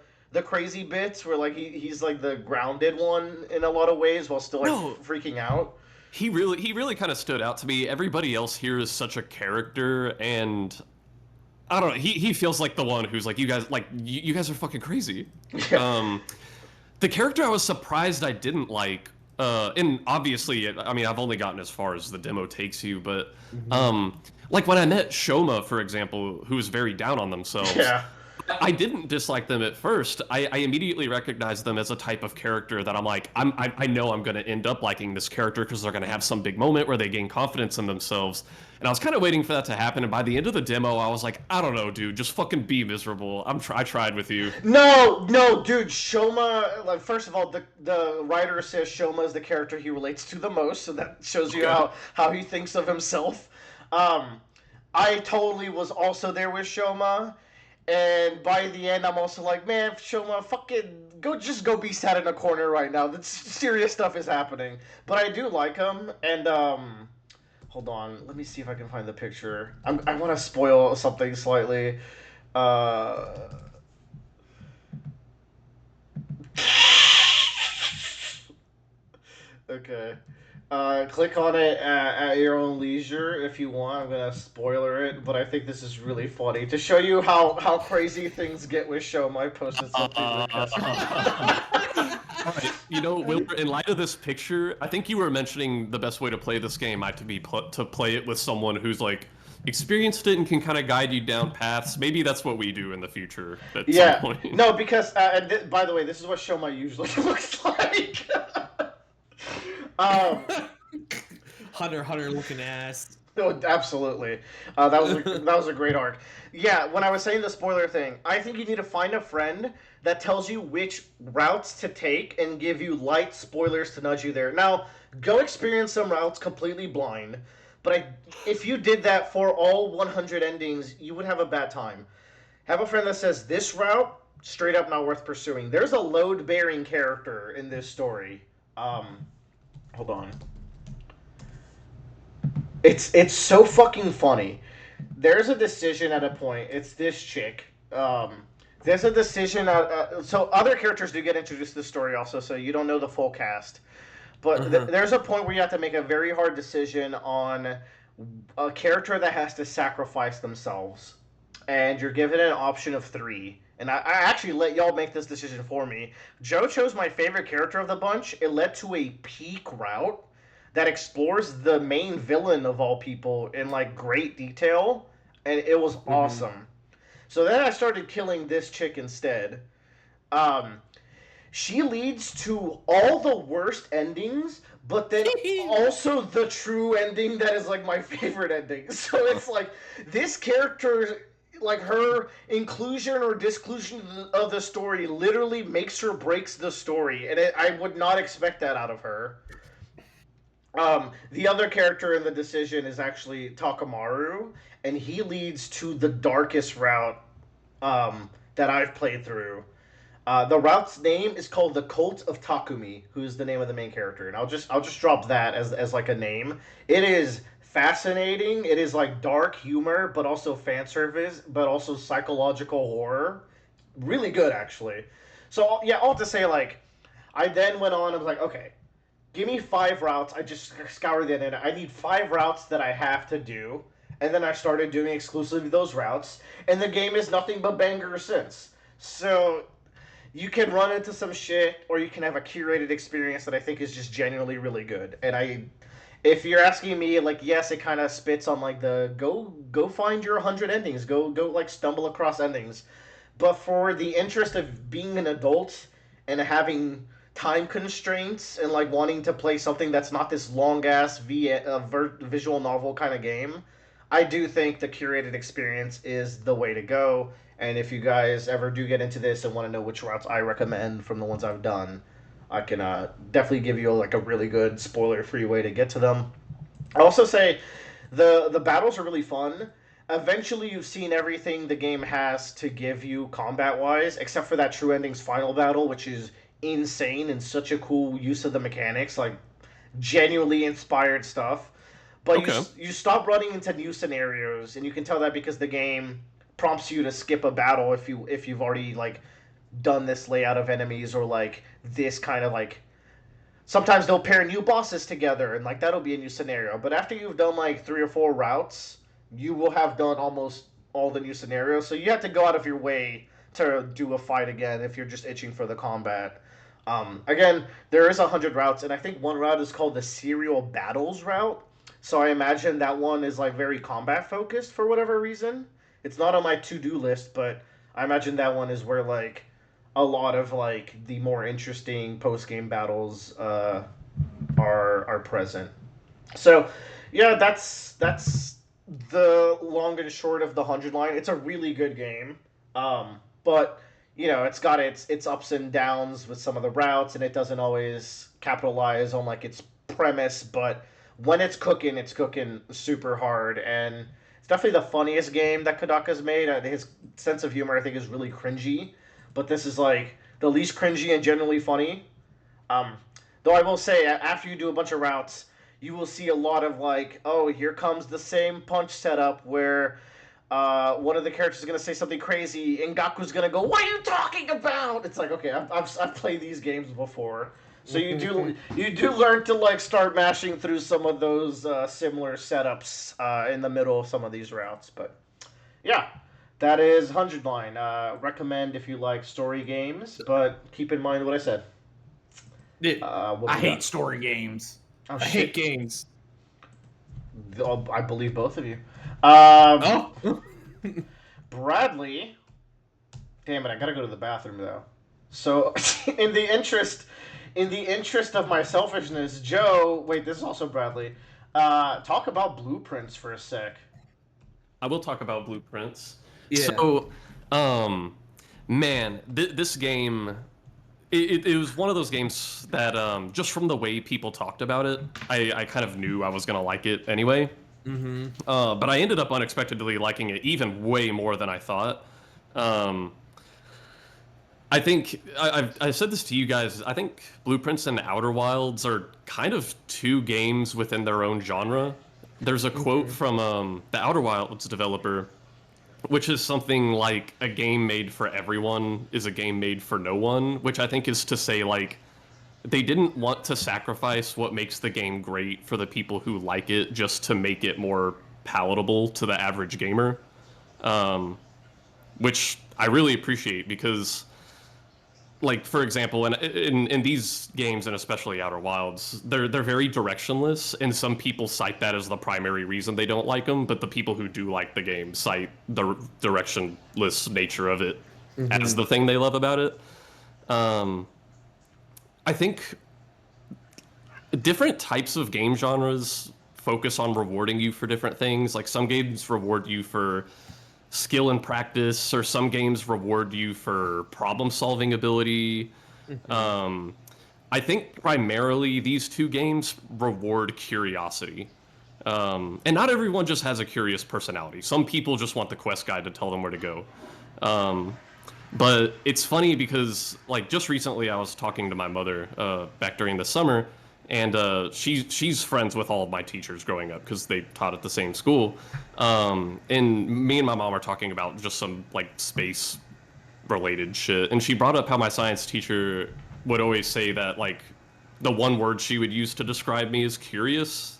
crazy bits where like he's like the grounded one in a lot of ways while still like freaking out. He really kind of stood out to me. Everybody else here is such a character, and I don't know. He feels like the one who's like, you guys are fucking crazy. Yeah. The character I was surprised I didn't like. And obviously, I mean, I've only gotten as far as the demo takes you, but like when I met Shoma, for example, who was very down on themselves, Yeah. I didn't dislike them at first. I immediately recognized them as a type of character that I'm like, I know I'm going to end up liking this character because they're going to have some big moment where they gain confidence in themselves. And I was kind of waiting for that to happen. And by the end of the demo, I was like, I don't know, dude, just fucking be miserable. I tried with you. No, dude, Shoma. Like, first of all, the writer says Shoma is the character he relates to the most, so that shows you how he thinks of himself. I totally was also there with Shoma, and by the end, I'm also like, man, Shoma, fucking go be sad in a corner right now. The serious stuff is happening. But I do like him, and hold on, let me see if I can find the picture. I want to spoil something slightly. Okay. Click on it at your own leisure if you want. I'm gonna spoiler it, but I think this is really funny to show you how crazy things get with Shoma. I posted something. Alright, you know, Wilbur, in light of this picture, I think you were mentioning the best way to play this game might be to play it with someone who's like experienced it and can kind of guide you down paths. Maybe that's what we do in the future at some point. No, because by the way, this is what Shoma usually looks like. Um, Hunter looking ass. No, absolutely. That was a great arc. Yeah, when I was saying the spoiler thing, I think you need to find a friend that tells you which routes to take and give you light spoilers to nudge you there. Now, go experience some routes completely blind, but if you did that for all 100 endings, you would have a bad time. Have a friend that says this route straight up not worth pursuing. There's a load bearing character in this story. Hold on. It's so fucking funny. There's a decision at a point. It's this chick. There's a decision. So other characters do get introduced to the story also, so you don't know the full cast. But there's a point where you have to make a very hard decision on a character that has to sacrifice themselves, and you're given an option of 3. And I actually let y'all make this decision for me. Joe chose my favorite character of the bunch. It led to a peak route that explores the main villain of all people in like great detail, and it was awesome. So then I started killing this chick instead. She leads to all the worst endings, but then also the true ending that is like my favorite ending. So it's like this character, like her inclusion or disclusion of the story literally makes or breaks the story, and I would not expect that out of her. The other character in the decision is actually Takamaru, and he leads to the darkest route that I've played through. The route's name is called the Cult of Takumi, who's the name of the main character, and I'll just drop that as like a name. It is fascinating. It is like dark humor, but also fan service, but also psychological horror. Really good, actually. So yeah, all to say, like, I then went on and was like, okay, give me 5 routes. I just scoured the internet. I need 5 routes that I have to do. And then I started doing exclusively those routes. And the game is nothing but bangers since. So you can run into some shit, or you can have a curated experience that I think is just genuinely really good. And if you're asking me, like, yes, it kind of spits on like the go find your 100 endings. Go like stumble across endings. But for the interest of being an adult and having time constraints and like wanting to play something that's not this long ass visual novel kind of game, I do think the curated experience is the way to go. And if you guys ever do get into this and want to know which routes I recommend from the ones I've done, I can definitely give you like a really good spoiler free way to get to them. I also say the battles are really fun. Eventually, you've seen everything the game has to give you combat wise, except for that True Endings final battle, which is insane and such a cool use of the mechanics, like genuinely inspired stuff. But Okay. you stop running into new scenarios, and you can tell that because the game prompts you to skip a battle if you've already like done this layout of enemies, or like this kind of like sometimes they'll pair new bosses together, and like that'll be a new scenario. But after you've done like 3 or 4 routes, you will have done almost all the new scenarios. So you have to go out of your way to do a fight again if you're just itching for the combat. Again, there is 100 routes, and I think one route is called the Serial Battles route. So I imagine that one is like very combat focused for whatever reason. It's not on my to-do list, but I imagine that one is where like a lot of like the more interesting post-game battles are present. So yeah, that's the long and short of the 100 line. It's a really good game, but you know it's got its ups and downs with some of the routes, and it doesn't always capitalize on like its premise. But when it's cooking super hard, and it's definitely the funniest game that Kodaka's made. His sense of humor, I think, is really cringy, but this is like the least cringy and generally funny. Um, though I will say, after you do a bunch of routes, you will see a lot of like, oh, here comes the same punch setup where one of the characters is gonna say something crazy, and Gaku's gonna go, "What are you talking about?" It's like, okay, I've played these games before, so you do learn to like start mashing through some of those similar setups in the middle of some of these routes. But yeah, that is 100 line. Recommend if you like story games, but keep in mind what I said. I hate story games. Oh, I hate games. I believe both of you. Oh, Bradley. Damn it! I gotta go to the bathroom though. So, in the interest in the interest of my selfishness, Joe. Wait, this is also Bradley. Talk about blueprints for a sec. I will talk about blueprints. Yeah. So, man, this game, it was one of those games that just from the way people talked about it, I kind of knew I was gonna like it anyway. Mm-hmm. But I ended up unexpectedly liking it even way more than I thought. I think I said this to you guys. I think Blueprints and Outer Wilds are kind of two games within their own genre. There's a quote from the Outer Wilds developer, which is something like a game made for everyone is a game made for no one, which I think is to say like they didn't want to sacrifice what makes the game great for the people who like it just to make it more palatable to the average gamer, which I really appreciate because like for example in these games and especially Outer Wilds they're very directionless and some people cite that as the primary reason they don't like them, but the people who do like the game cite the directionless nature of it as the thing they love about it. I think different types of game genres focus on rewarding you for different things. Like some games reward you for skill and practice, or some games reward you for problem solving ability. I think primarily these two games reward curiosity. And not everyone just has a curious personality. Some people just want the quest guide to tell them where to go. But it's funny because, like, just recently I was talking to my mother back during the summer, and she's friends with all of my teachers growing up because they taught at the same school. And me and my mom are talking about just some like space related shit, and she brought up how my science teacher would always say that like the one word she would use to describe me is curious,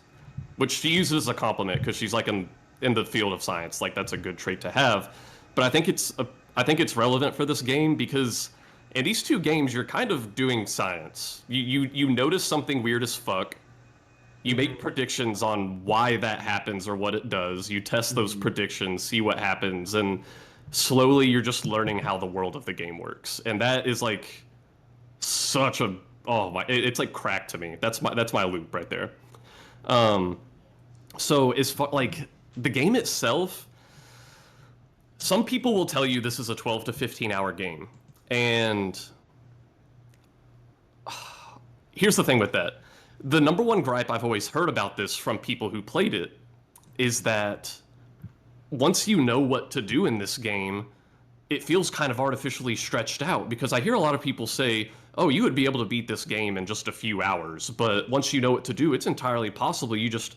which she uses as a compliment because she's like in the field of science, like that's a good trait to have. But I think it's relevant for this game because in these two games you're kind of doing science. You notice something weird as fuck. You make predictions on why that happens or what it does. You test those predictions, see what happens, and slowly you're just learning how the world of the game works. And that is like such a it's like crack to me. That's my loop right there. So as far like the game itself, some people will tell you this is a 12 to 15 hour game. And here's the thing with that. The number one gripe I've always heard about this from people who played it is that once you know what to do in this game, it feels kind of artificially stretched out, because I hear a lot of people say, oh, you would be able to beat this game in just a few hours, but once you know what to do, it's entirely possible you just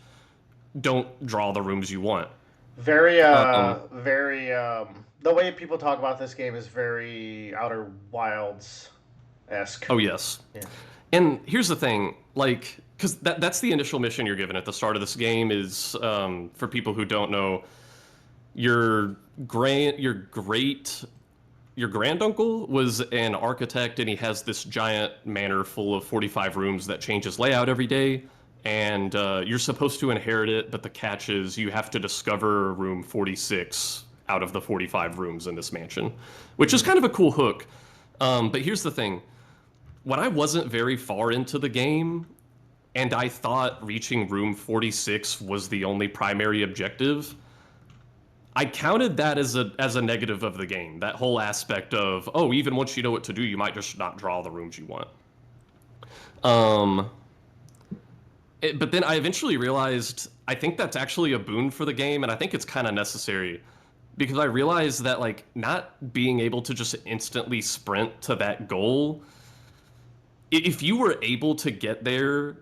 don't draw the rooms you want. Very, very. The way people talk about this game is very Outer Wilds esque. Oh yes. Yeah. And here's the thing, like, because that's the initial mission you're given at the start of this game is, for people who don't know, your granduncle was an architect, and he has this giant manor full of 45 rooms that changes layout every day. And you're supposed to inherit it, but the catch is you have to discover room 46 out of the 45 rooms in this mansion, which is kind of a cool hook. But here's the thing. When I wasn't very far into the game, and I thought reaching room 46 was the only primary objective, I counted that as a negative of the game. That whole aspect of, oh, even once you know what to do, you might just not draw the rooms you want. But then I eventually realized I think that's actually a boon for the game, and I think it's kind of necessary, because I realized that like not being able to just instantly sprint to that goal, if you were able to get there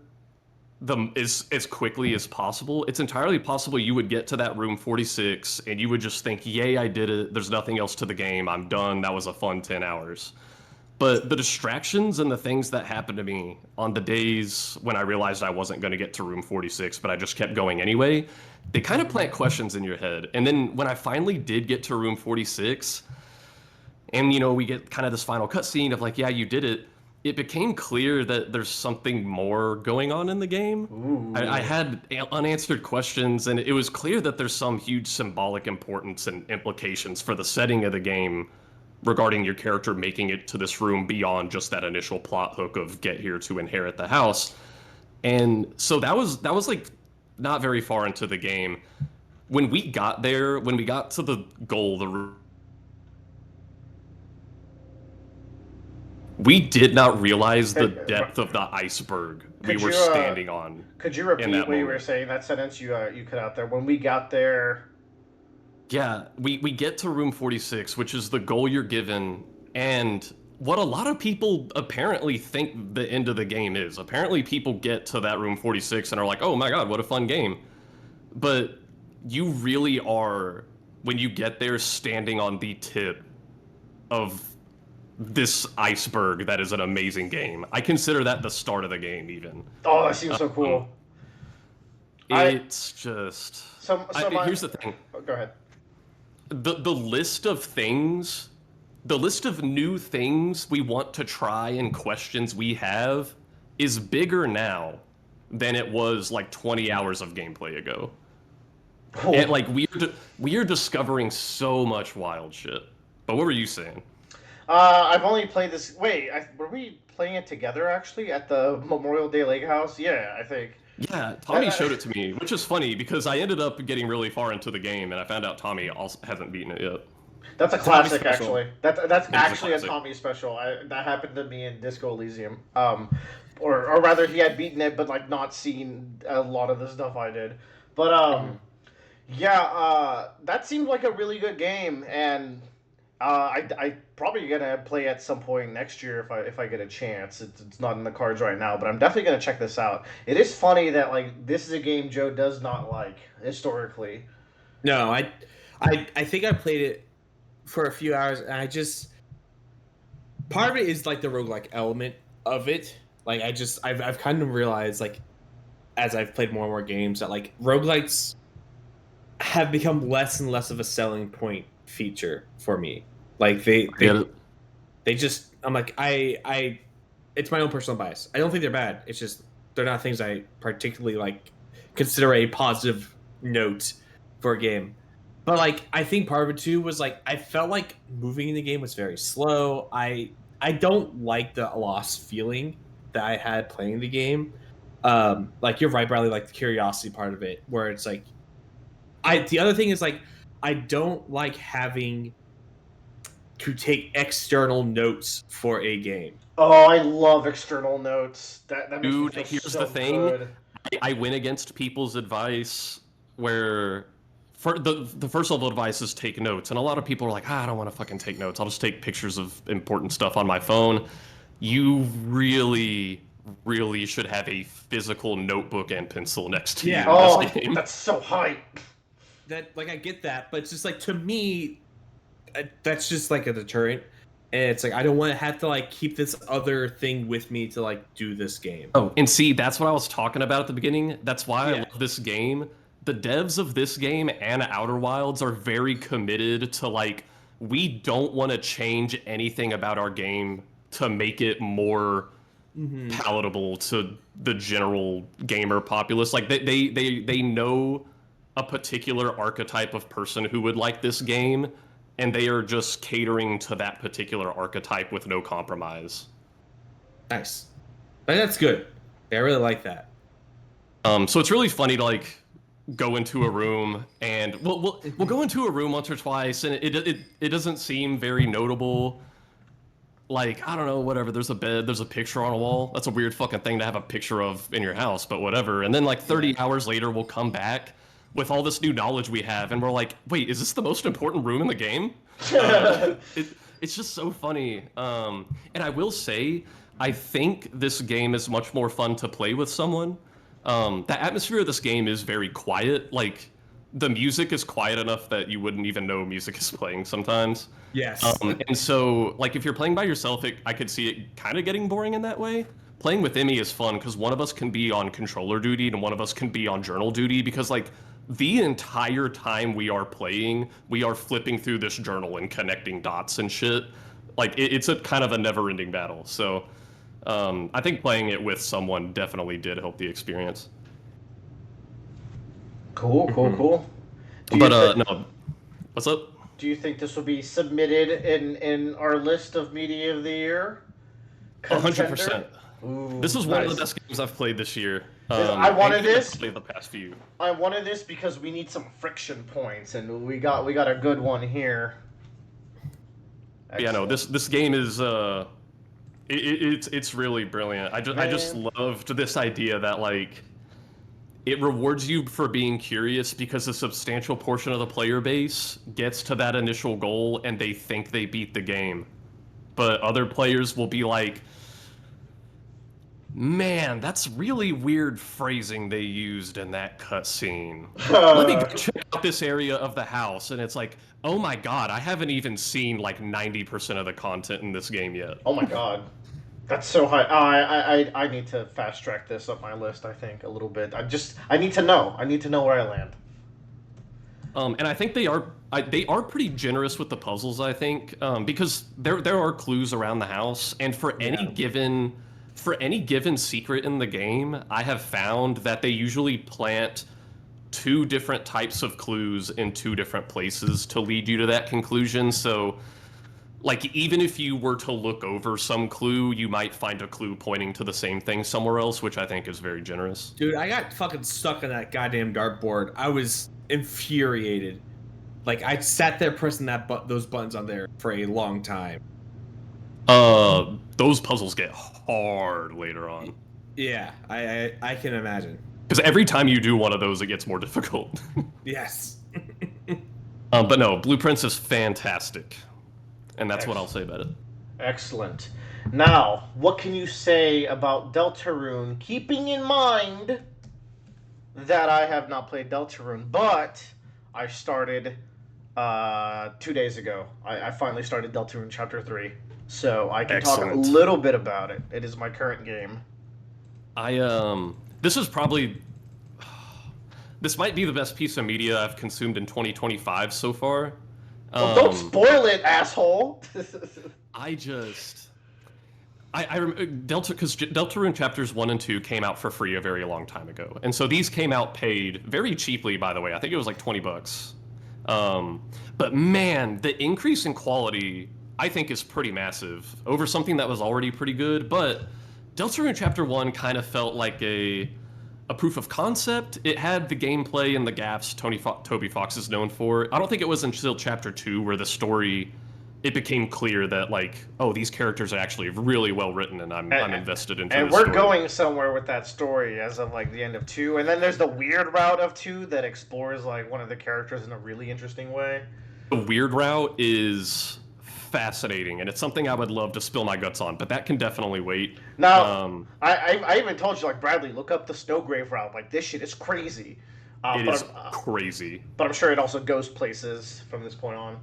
as quickly as possible, it's entirely possible you would get to that room 46 and you would just think, yay, I did it. There's nothing else to the game. I'm done. That was a fun 10 hours. But the distractions and the things that happened to me on the days when I realized I wasn't going to get to room 46, but I just kept going anyway, they kind of plant questions in your head. And then when I finally did get to room 46, and, you know, we get kind of this final cutscene of like, yeah, you did it, it became clear that there's something more going on in the game. I had unanswered questions, and it was clear that there's some huge symbolic importance and implications for the setting of the game regarding your character making it to this room beyond just that initial plot hook of get here to inherit the house. And so that was like not very far into the game. When we got there, when we got to the goal, we did not realize the depth of the iceberg we were standing on. Could you repeat what you were moment. saying? That sentence you cut out there. When we got there. Yeah, we get to room 46, which is the goal you're given, and what a lot of people apparently think the end of the game is. Apparently people get to that room 46 and are like, oh my god, what a fun game. But you really are, when you get there, standing on the tip of this iceberg that is an amazing game. I consider that the start of the game, even. Oh, that seems so cool. It's just... here's the thing. Oh, go ahead. The list of things, the list of new things we want to try and questions we have is bigger now than it was like 20 hours of gameplay ago. Oh. And like we are discovering so much wild shit. But what were you saying? I've only played this. Wait, were we playing it together actually at the Memorial Day Lake House? Yeah, I think. Yeah, Tommy showed it to me, which is funny because I ended up getting really far into the game and I found out Tommy also hasn't beaten it yet. That's a classic, actually. That's actually a Tommy special. That happened to me in Disco Elysium. Or rather, he had beaten it, but like not seen a lot of the stuff I did. But that seemed like a really good game, and I probably gonna play at some point next year if I get a chance. It's not in the cards right now, but I'm definitely gonna check this out. It is funny that like this is a game Joe does not like historically. No, I think I played it for a few hours, and I just part of it is like the roguelike element of it. Like I've kind of realized like as I've played more and more games that like roguelikes have become less and less of a selling point feature for me. Like they just I'm like I it's my own personal bias. I don't think they're bad. It's just they're not things I particularly like consider a positive note for a game. But like I think part of it too was like I felt like moving in the game was very slow. I don't like the lost feeling that I had playing the game. Like you're right, Bradley, like the curiosity part of it, where it's like the other thing is like I don't like having to take external notes for a game. Oh, I love external notes. That makes Dude, me feel here's so the thing. good. I went against people's advice where the first level advice is take notes. And a lot of people are like, I don't want to fucking take notes. I'll just take pictures of important stuff on my phone. You really, really should have a physical notebook and pencil next to you in this game. That's so hype. That like I get that, but it's just like to me that's just like a deterrent, and it's like I don't want to have to like keep this other thing with me to like do this game. Oh, and see, that's what I was talking about at the beginning. That's why I love this game. The devs of this game and Outer Wilds are very committed to like we don't want to change anything about our game to make it more palatable to the general gamer populace. Like they know a particular archetype of person who would like this game, and they are just catering to that particular archetype with no compromise. Nice. That's good. I really like that. So it's really funny to like go into a room and we'll go into a room once or twice, and it doesn't seem very notable. Like, I don't know, whatever, there's a bed, there's a picture on a wall. That's a weird fucking thing to have a picture of in your house, but whatever. And then like 30 hours later, we'll come back with all this new knowledge we have, and we're like, wait, is this the most important room in the game? It's just so funny. And I will say, I think this game is much more fun to play with someone. The atmosphere of this game is very quiet. Like, the music is quiet enough that you wouldn't even know music is playing sometimes. Yes. And so, like, if you're playing by yourself, I could see it kind of getting boring in that way. Playing with Emmy is fun because one of us can be on controller duty and one of us can be on journal duty, because, like, the entire time we are playing, we are flipping through this journal and connecting dots and shit. Like, it's a kind of a never-ending battle. So, I think playing it with someone definitely did help the experience. Cool. But, no. What's up? Do you think this will be submitted in our list of media of the year? 100%. Ooh, This is one of the nice. best games I've played this year. I wanted and even this. Played the past few. I wanted this because we need some friction points, and we got a good one here. Yeah, no, this game is it's really brilliant. I just loved this idea that like it rewards you for being curious because a substantial portion of the player base gets to that initial goal and they think they beat the game, but other players will be like, man, that's really weird phrasing they used in that cutscene. Let me go check out this area of the house, and it's like, oh my god, I haven't even seen like 90% of the content in this game yet. Oh my god, that's so high. I need to fast track this up my list. I think a little bit. I need to know. I need to know where I land. And I think they are pretty generous with the puzzles. I think because there are clues around the house, and for any given secret in the game, I have found that they usually plant 2 different types of clues in 2 different places to lead you to that conclusion. So, like, even if you were to look over some clue, you might find a clue pointing to the same thing somewhere else, which I think is very generous. Dude, I got fucking stuck on that goddamn dartboard. I was infuriated. Like, I sat there pressing those buttons on there for a long time. Those puzzles get hard later on. Yeah, I can imagine. Because every time you do one of those, it gets more difficult. Yes. But no, Blueprints is fantastic. And that's what I'll say about it. Excellent. Now, what can you say about Deltarune, keeping in mind that I have not played Deltarune, but I started 2 days ago. I finally started Deltarune Chapter 3. So I can talk a little bit about it. It is my current game. This might be the best piece of media I've consumed in 2025 so far. Well, don't spoil it, asshole. Because Deltarune Chapters 1 and 2 came out for free a very long time ago. And so these came out paid very cheaply, by the way. I think it was like $20. But man, the increase in quality I think is pretty massive over something that was already pretty good. But Deltarune Chapter 1 kind of felt like a proof of concept. It had the gameplay and the gaps Toby Fox is known for. I don't think it was until Chapter 2 where the story, it became clear that, like, oh, these characters are actually really well written, and I'm invested into this story. And we're going somewhere with that story as of, like, the end of 2. And then there's the weird route of 2 that explores, like, one of the characters in a really interesting way. The weird route is fascinating, and it's something I would love to spill my guts on, but that can definitely wait. Now, I even told you, like, Bradley, look up the Snowgrave route. Like, this shit is crazy. It is crazy. But I'm sure it also goes places from this point on.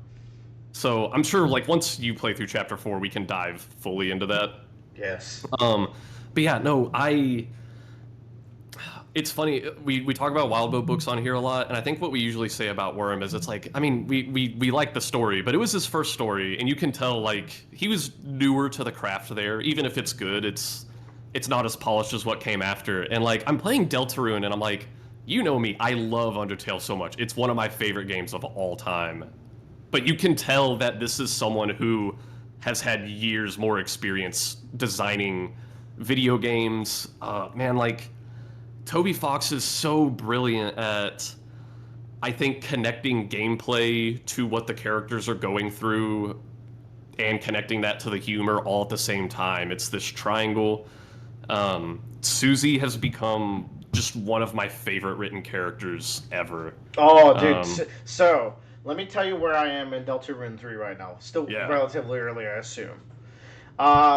So I'm sure, like, once you play through Chapter 4, we can dive fully into that. Yes. But yeah, no, it's funny, we talk about Wildbow books on here a lot, and I think what we usually say about Worm is it's like, I mean, we like the story, but it was his first story, and you can tell, like, he was newer to the craft there. Even if it's good, it's not as polished as what came after. And, like, I'm playing Deltarune, and I'm like, you know me, I love Undertale so much. It's one of my favorite games of all time. But you can tell that this is someone who has had years more experience designing video games. Man, like, Toby Fox is so brilliant at, I think, connecting gameplay to what the characters are going through and connecting that to the humor all at the same time. It's this triangle. Susie has become just one of my favorite written characters ever. Oh, dude. So, let me tell you where I am in Deltarune 3 right now. Still relatively early, I assume.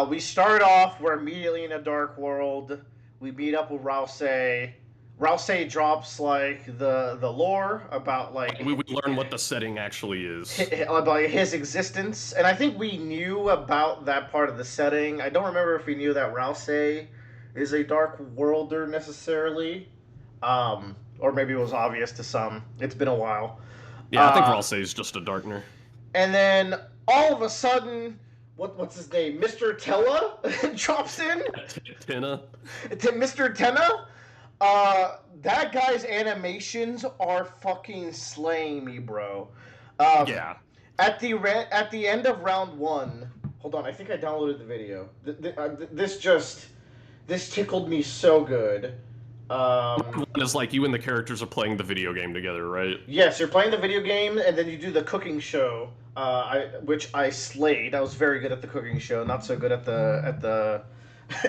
We start off, we're immediately in a dark world. We meet up with Rousey. Rousey drops, like, the lore about, like... We learn what the setting actually is. About his existence. And I think we knew about that part of the setting. I don't remember if we knew that Rousey is a dark worlder necessarily. Or maybe it was obvious to some. It's been a while. Yeah, I think Rousey is just a darkner. And then, all of a sudden... What's his name? Mr. Tella drops in. Tenna. Mr. Tenna. That guy's animations are fucking slaying me, bro. Yeah. at the end of round 1. Hold on, I think I downloaded the video. This tickled me so good. It's like you and the characters are playing the video game together, right? Yes, you're playing the video game, and then you do the cooking show, which I slayed. I was very good at the cooking show, not so good at the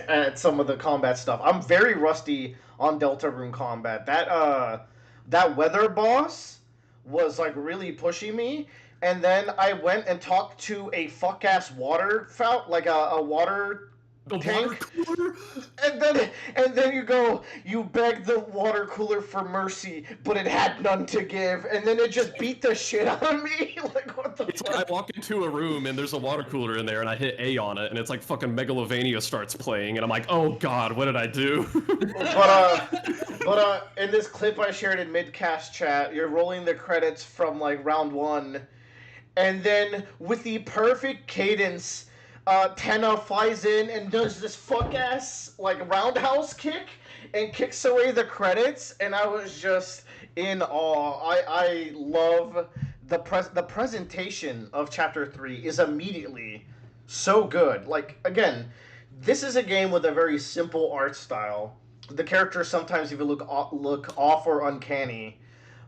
at some of the combat stuff. I'm very rusty on Deltarune combat. That weather boss was like really pushing me, and then I went and talked to a fuck ass water fountain, like a water The tank. water cooler? And then you beg the water cooler for mercy, but it had none to give, and then it just beat the shit out of me. Like, what the It's fuck? like I walk into a room and there's a water cooler in there and I hit A on it and it's like fucking Megalovania starts playing and I'm like, oh god, what did I do? But in this clip I shared in midcast chat, you're rolling the credits from like round 1, and then with the perfect cadence, Tenna flies in and does this fuck ass like roundhouse kick and kicks away the credits, and I was just in awe. I love the presentation of chapter 3 is immediately so good. Like, again, this is a game with a very simple art style. The characters sometimes even look off or uncanny,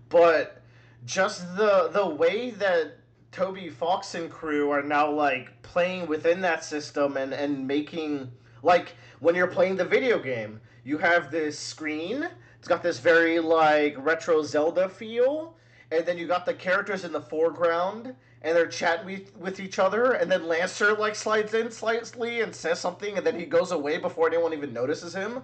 but just the way that Toby Fox and crew are now like playing within that system and making, like, when you're playing the video game, you have this screen. It's got this very like retro Zelda feel, and then you got the characters in the foreground and they're chatting with each other, and then Lancer like slides in slightly and says something, and then he goes away before anyone even notices him.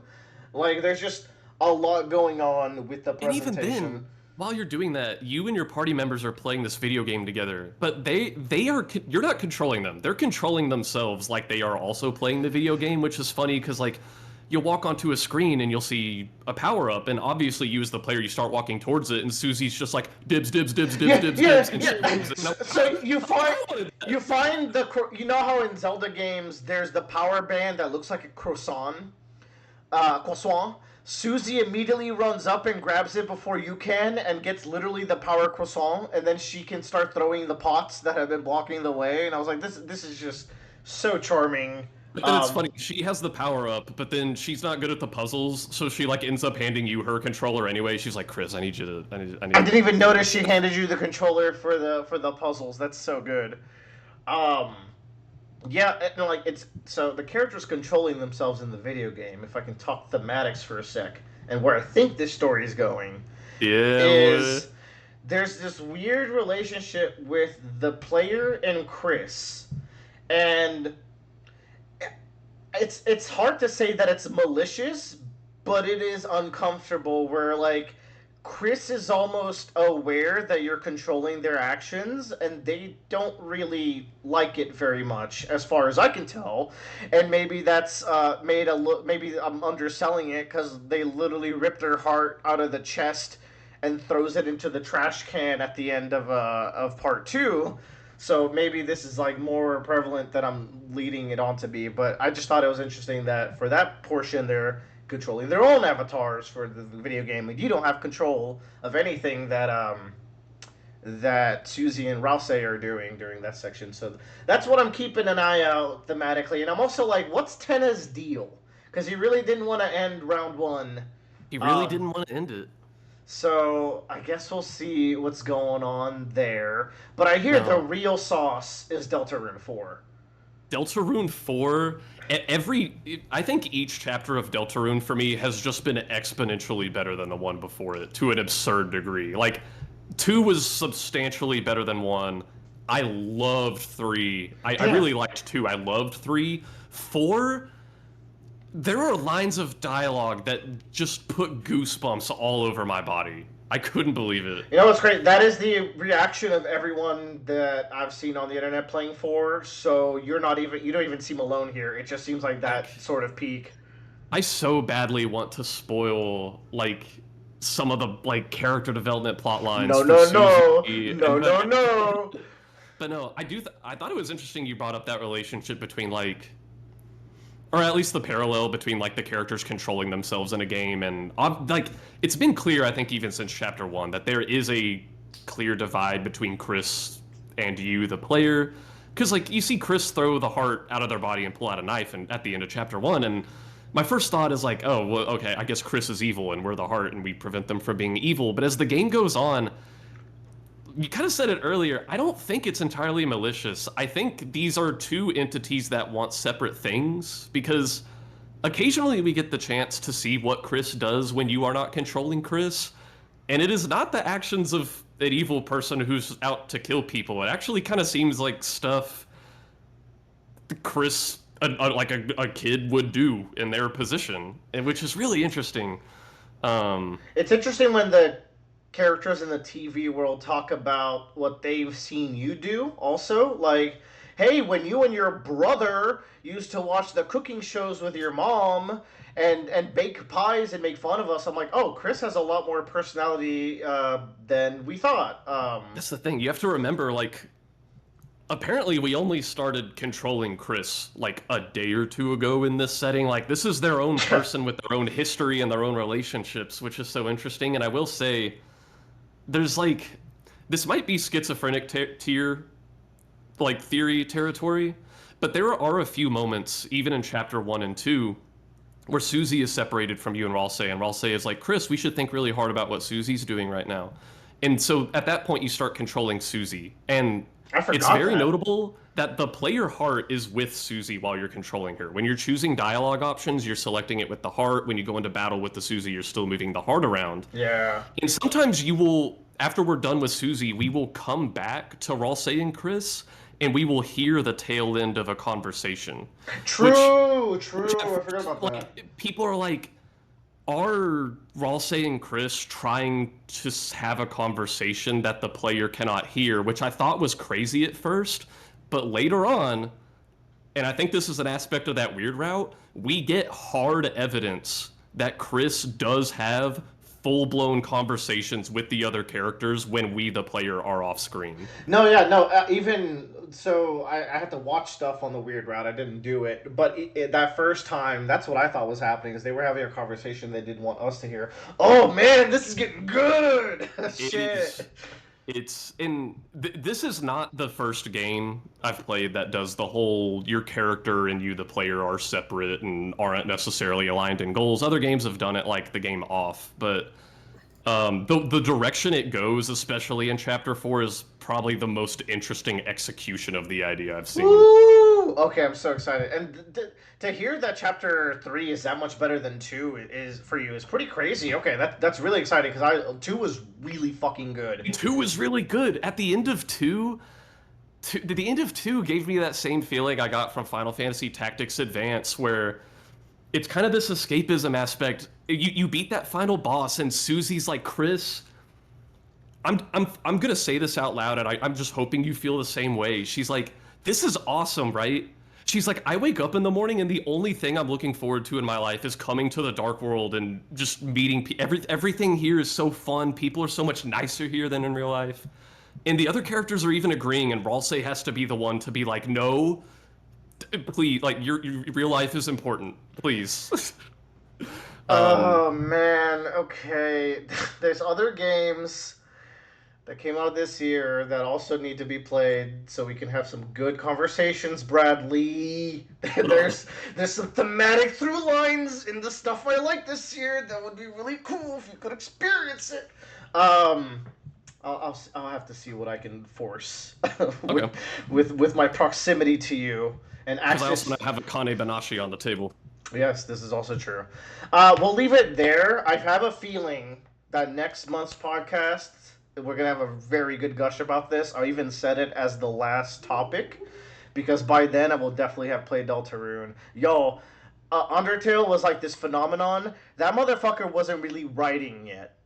Like, there's just a lot going on with the And even presentation. then, while you're doing that, you and your party members are playing this video game together, but you're not controlling them. They're controlling themselves like they are also playing the video game, which is funny because like you'll walk onto a screen and you'll see a power up, and obviously you as the player, you start walking towards it, and Susie's just like dibs, dibs, dibs, dibs, dibs, dibs, and she moves it. No, So you find you know how in Zelda games there's the power band that looks like a croissant. Susie immediately runs up and grabs it before you can and gets literally the power croissant, and then she can start throwing the pots that have been blocking the way. And I was like, this is just so charming. But then it's funny, she has the power up, but then she's not good at the puzzles, so she like ends up handing you her controller anyway. She's like, Chris, I need you to, I I didn't even notice she handed you the controller for the puzzles. That's so good. Yeah, and like it's so the characters controlling themselves in the video game. If I can talk thematics for a sec, and where I think this story is going, is there's this weird relationship with the player and Chris, and it's hard to say that it's malicious, but it is uncomfortable. Where like Chris is almost aware that you're controlling their actions, and they don't really like it very much, as far as I can tell. And maybe that's maybe I'm underselling it, because they literally rip their heart out of the chest and throws it into the trash can at the end of part 2. So maybe this is like more prevalent than I'm leading it on to be. But I just thought it was interesting that for that portion they're controlling their own avatars for the video game, and you don't have control of anything that that Susie and Rouse are doing during that section. So that's what I'm keeping an eye out thematically. And I'm also like, what's Tenna's deal? Because he really didn't want to end round 1. He really didn't want to end it. So I guess we'll see what's going on there. But I hear the real sauce is Deltarune 4. Deltarune 4, I think each chapter of Deltarune for me has just been exponentially better than the one before it, to an absurd degree. Like, 2 was substantially better than 1. I loved 3. I really liked 2. I loved 3. 4, there are lines of dialogue that just put goosebumps all over my body. I couldn't believe it. You know what's great? That is the reaction of everyone that I've seen on the internet playing 4. So you don't even seem alone here. It just seems like that sort of peak. I so badly want to spoil like some of the like character development plot lines. No. But no, I thought it was interesting you brought up that relationship between like, or at least the parallel between like the characters controlling themselves in a game, and like it's been clear, I think, even since chapter 1, that there is a clear divide between Chris and you, the player. Because, like, you see Chris throw the heart out of their body and pull out a knife and at the end of chapter 1, and my first thought is like, oh, well, okay, I guess Chris is evil and we're the heart and we prevent them from being evil. But as the game goes on, you kind of said it earlier, I don't think it's entirely malicious. I think these are two entities that want separate things, because occasionally we get the chance to see what Chris does when you are not controlling Chris, and it is not the actions of an evil person who's out to kill people. It actually kind of seems like stuff Chris, like a kid would do in their position, and which is really interesting. It's interesting when the characters in the TV world talk about what they've seen you do also. Like, hey, when you and your brother used to watch the cooking shows with your mom and bake pies and make fun of us, I'm like, oh, Chris has a lot more personality than we thought. That's the thing. You have to remember, like, apparently we only started controlling Chris like a day or two ago in this setting. Like, this is their own person with their own history and their own relationships, which is so interesting. And I will say, there's like, this might be schizophrenic tier, like, theory territory, but there are a few moments, even in chapter 1 and 2, where Susie is separated from you and Ralsei is like, Chris, we should think really hard about what Susie's doing right now. And so at that point, you start controlling Susie. And it's very notable that the player heart is with Susie while you're controlling her. When you're choosing dialogue options, you're selecting it with the heart. When you go into battle with the Susie, you're still moving the heart around. Yeah. And sometimes you will, after we're done with Susie, we will come back to Ralsei and Chris, and we will hear the tail end of a conversation. True. I forgot about like, that. People are like, are Ralsei and Chris trying to have a conversation that the player cannot hear, which I thought was crazy at first, but later on, and I think this is an aspect of that weird route, we get hard evidence that Chris does have full-blown conversations with the other characters when we, the player, are off screen. Even so, I had to watch stuff on the weird route. I didn't do it, but that first time, that's what I thought was happening. Is they were having a conversation they didn't want us to hear. Oh man, this is getting good. Shit. This is not the first game I've played that does the whole your character and you, the player, are separate and aren't necessarily aligned in goals. Other games have done it like the game off, but the direction it goes, especially in Chapter 4, is probably the most interesting execution of the idea I've seen. Woo! Okay, I'm so excited. And to hear that Chapter 3 is that much better than 2 is for you is pretty crazy. Okay, that's really exciting because 2 was really fucking good. 2 was really good. At the end of 2, the end of 2 gave me that same feeling I got from Final Fantasy Tactics Advance, where it's kind of this escapism aspect. You beat that final boss, and Susie's like, Chris, I'm gonna say this out loud, and I'm just hoping you feel the same way. She's like, this is awesome, right? She's like, I wake up in the morning, and the only thing I'm looking forward to in my life is coming to the Dark World and just meeting everything here is so fun. People are so much nicer here than in real life. And the other characters are even agreeing, and Ralsei has to be the one to be like, no, please, like, your real life is important, please. Oh man, okay. There's other games that came out this year that also need to be played so we can have some good conversations, Bradley. There's some thematic through lines in the stuff I like this year that would be really cool if you could experience it. I'll have to see what I can force with my proximity to you and access. I also have a Kane Banashi on the table. Yes, this is also true. We'll leave it there. I have a feeling that next month's podcast, we're going to have a very good gush about this. I even said it as the last topic, because by then I will definitely have played Deltarune. Yo, Undertale was like this phenomenon. That motherfucker wasn't really writing yet.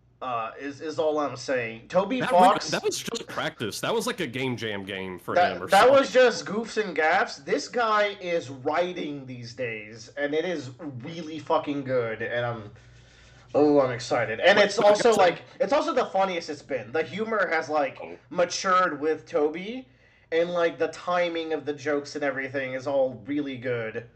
Is all I'm saying. Toby Fox. That was just practice. That was like a game jam game for him. Or that something. was just goofs and gaffs. This guy is writing these days, and it is really fucking good. And I'm excited. And it's also the funniest it's been. The humor has matured with Toby, and like the timing of the jokes and everything is all really good.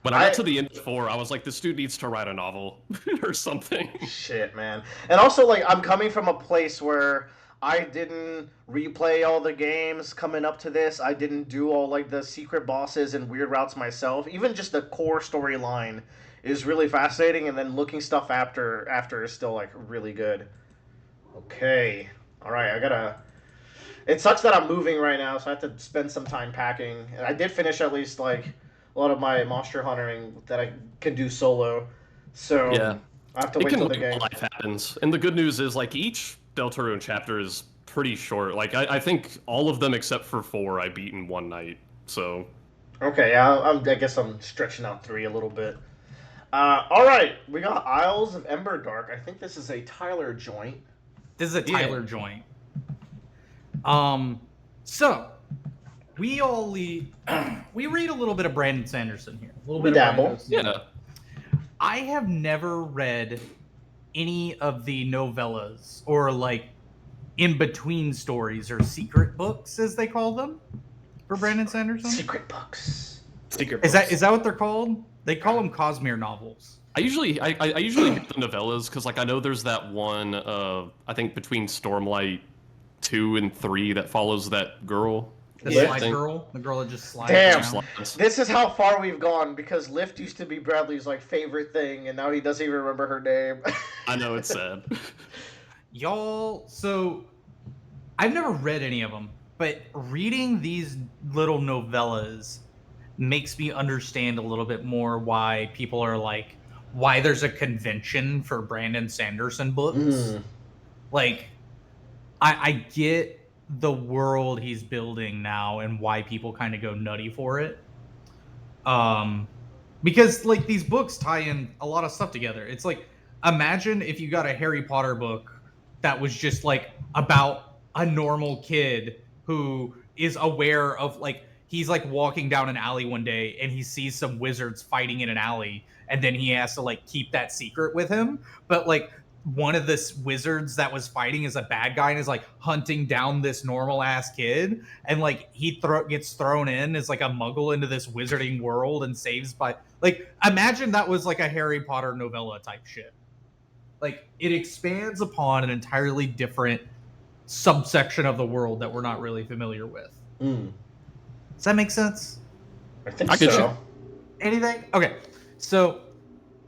When I got to the end of 4, I was like, this dude needs to write a novel or something. Shit, man. And also, like, I'm coming from a place where I didn't replay all the games coming up to this. I didn't do all like the secret bosses and weird routes myself. Even just the core storyline is really fascinating, and then looking stuff after is still like really good. Okay, all right, I gotta. It sucks that I'm moving right now, so I have to spend some time packing. And I did finish at least like a lot of my monster hunting that I can do solo. So Yeah. I have to It wait can till the wait game. while life happens. And the good news is, like, each Deltarune chapter is pretty short. Like, I think all of them except for 4 I beat in one night. So, Okay, yeah, I guess I'm stretching out 3 a little bit. All right, we got Isles of Emberdark. I think this is a Tyler joint. This is a Yeah. Tyler joint. So we all we read a little bit of Brandon Sanderson here. A little We bit of dabble. Brandon Sanderson. yeah. I have never read any of the novellas or like in between stories or secret books, as they call them, for Brandon Sanderson. Secret books. Secret Is books. that what they're called? They call them Cosmere novels. I usually hit the novellas because, like, I know there's that one, I think between Stormlight 2 and 3 that follows that girl. The Yeah. slide girl, the girl that just slides. Damn. around. This is how far we've gone, because Lift used to be Bradley's like favorite thing, and now he doesn't even remember her name. I know, it's sad. Y'all, so I've never read any of them, but reading these little novellas makes me understand a little bit more why people are like, why there's a convention for Brandon Sanderson books. Mm. Like, I get the world he's building now and why people kind of go nutty for it. Because like these books tie in a lot of stuff together. It's like, imagine if you got a Harry Potter book that was just like about a normal kid who is aware of, like, he's like walking down an alley one day and he sees some wizards fighting in an alley, and then he has to like keep that secret with him. But like one of the wizards that was fighting is a bad guy and is like hunting down this normal ass kid, and like he gets thrown in as like a muggle into this wizarding world and saves by, like, imagine that was like a Harry Potter novella type shit. Like, it expands upon an entirely different subsection of the world that we're not really familiar with. Mm. Does that make sense? I think I get so. you. Anything? Okay. So,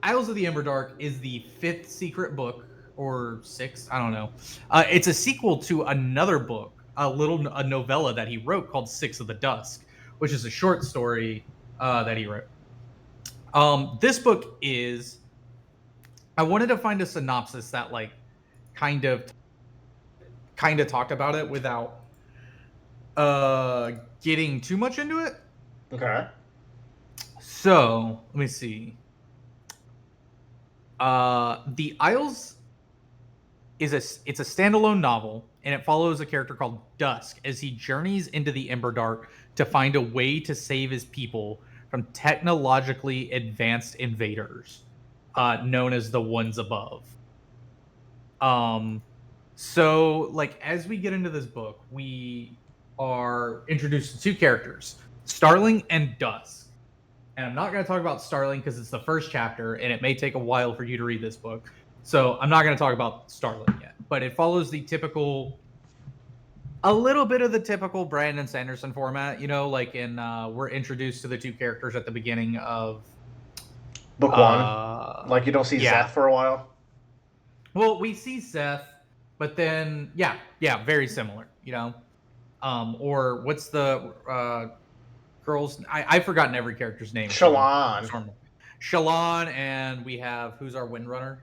Isles of the Emberdark is the 5th secret book, or 6th, I don't know. It's a sequel to another book, a novella that he wrote called Six of the Dusk, which is a short story that he wrote. This book is, I wanted to find a synopsis that like kind of talked about it without getting too much into it. Okay. So let me see. The Isles it's a standalone novel, and it follows a character called Dusk as he journeys into the Emberdark to find a way to save his people from technologically advanced invaders, known as the Ones Above. So like as we get into this book, we are introduced to 2 characters, Starling and Dusk. And I'm not going to talk about Starling because it's the first chapter, and it may take a while for you to read this book. So I'm not going to talk about Starling yet. But it follows the typical, a little bit of the typical Brandon Sanderson format, you know, like in we're introduced to the 2 characters at the beginning of Book 1. Like you don't see yeah. Zeth for a while. Well, we see Seth, but then yeah, very similar, you know. Or what's the girl's? I've forgotten every character's name. Shallan. Shallan, and we have, who's our Windrunner?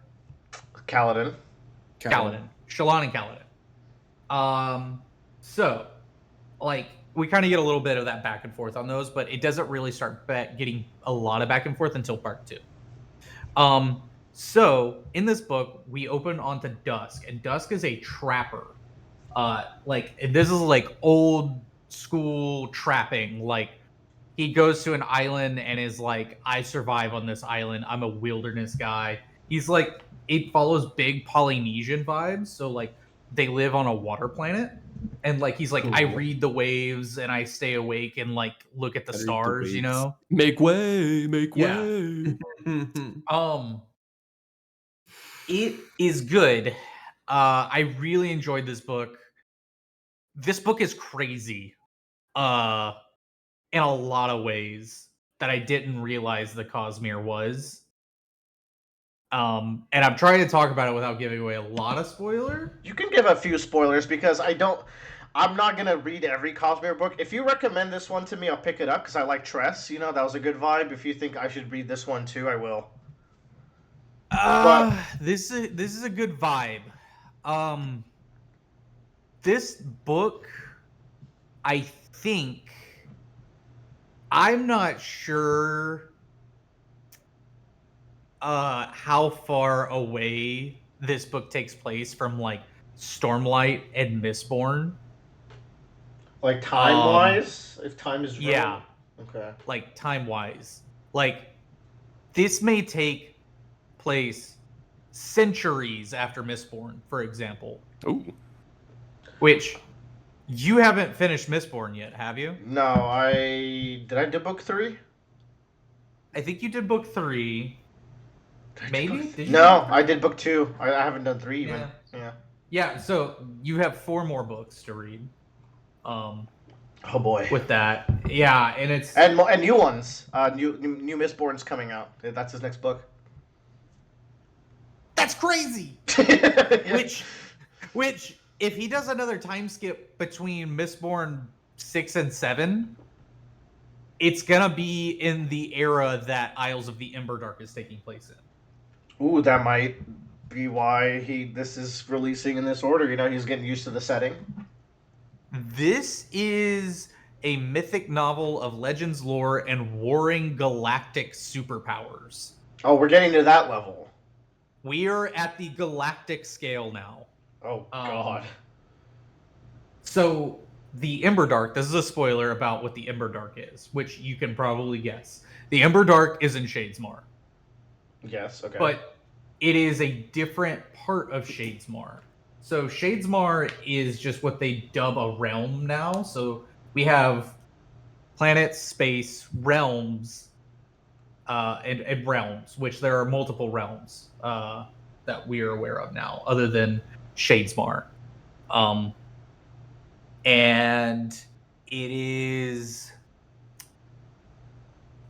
Kaladin. Kaladin. Shallan and Kaladin. So, like, we kind of get a little bit of that back and forth on those, but it doesn't really start getting a lot of back and forth until part 2. So in this book, we open onto Dusk, and Dusk is a trapper. Like, this is like old school trapping. Like, he goes to an island and is like, I survive on this island. I'm a wilderness guy. He's like, it follows big Polynesian vibes. So like they live on a water planet. And like, he's like, Cool. I read the waves and I stay awake and like look at the stars, you know? Make way, make Yeah. way. It is good. I really enjoyed this book. this book is crazy, in a lot of ways that I didn't realize the Cosmere was. And I'm trying to talk about it without giving away a lot of spoiler. You can give a few spoilers because I'm not gonna read every Cosmere book. If you recommend this one to me, I'll pick it up because I like Tress. You know, that was a good vibe. If you think I should read this one too, I will. But This is a good vibe. This book, I think, I'm not sure how far away this book takes place from like Stormlight and Mistborn. like time wise, if time is real. Yeah. Okay. Like time wise. Like this may take place centuries after Mistborn, for example. Ooh. Which you haven't finished Mistborn yet, have you? No, I do book 3. I think you did book 3. Maybe? Did you No, do I did book 2. I haven't done 3 even. Yeah. Yeah. Yeah, so you have 4 more books to read. Oh boy. With that, yeah, and it's And new ones. New Mistborn's coming out. That's his next book. that's crazy. Yeah. Which, if he does another time skip between Mistborn 6 and 7, it's gonna be in the era that Isles of the Emberdark is taking place in. Ooh, that might be why this is releasing in this order. You know, he's getting used to the setting. This is a mythic novel of legends lore and warring galactic superpowers. Oh, we're getting to that level. We are at the galactic scale now. Oh God. So the Emberdark, this is a spoiler about what the Emberdark is, which you can probably guess. The Emberdark is in Shadesmar. Yes. Okay. But it is a different part of Shadesmar. So Shadesmar is just what they dub a realm now. So we have planets, space, realms, and realms, which there are multiple realms that we are aware of now, other than Shadesmar. And it is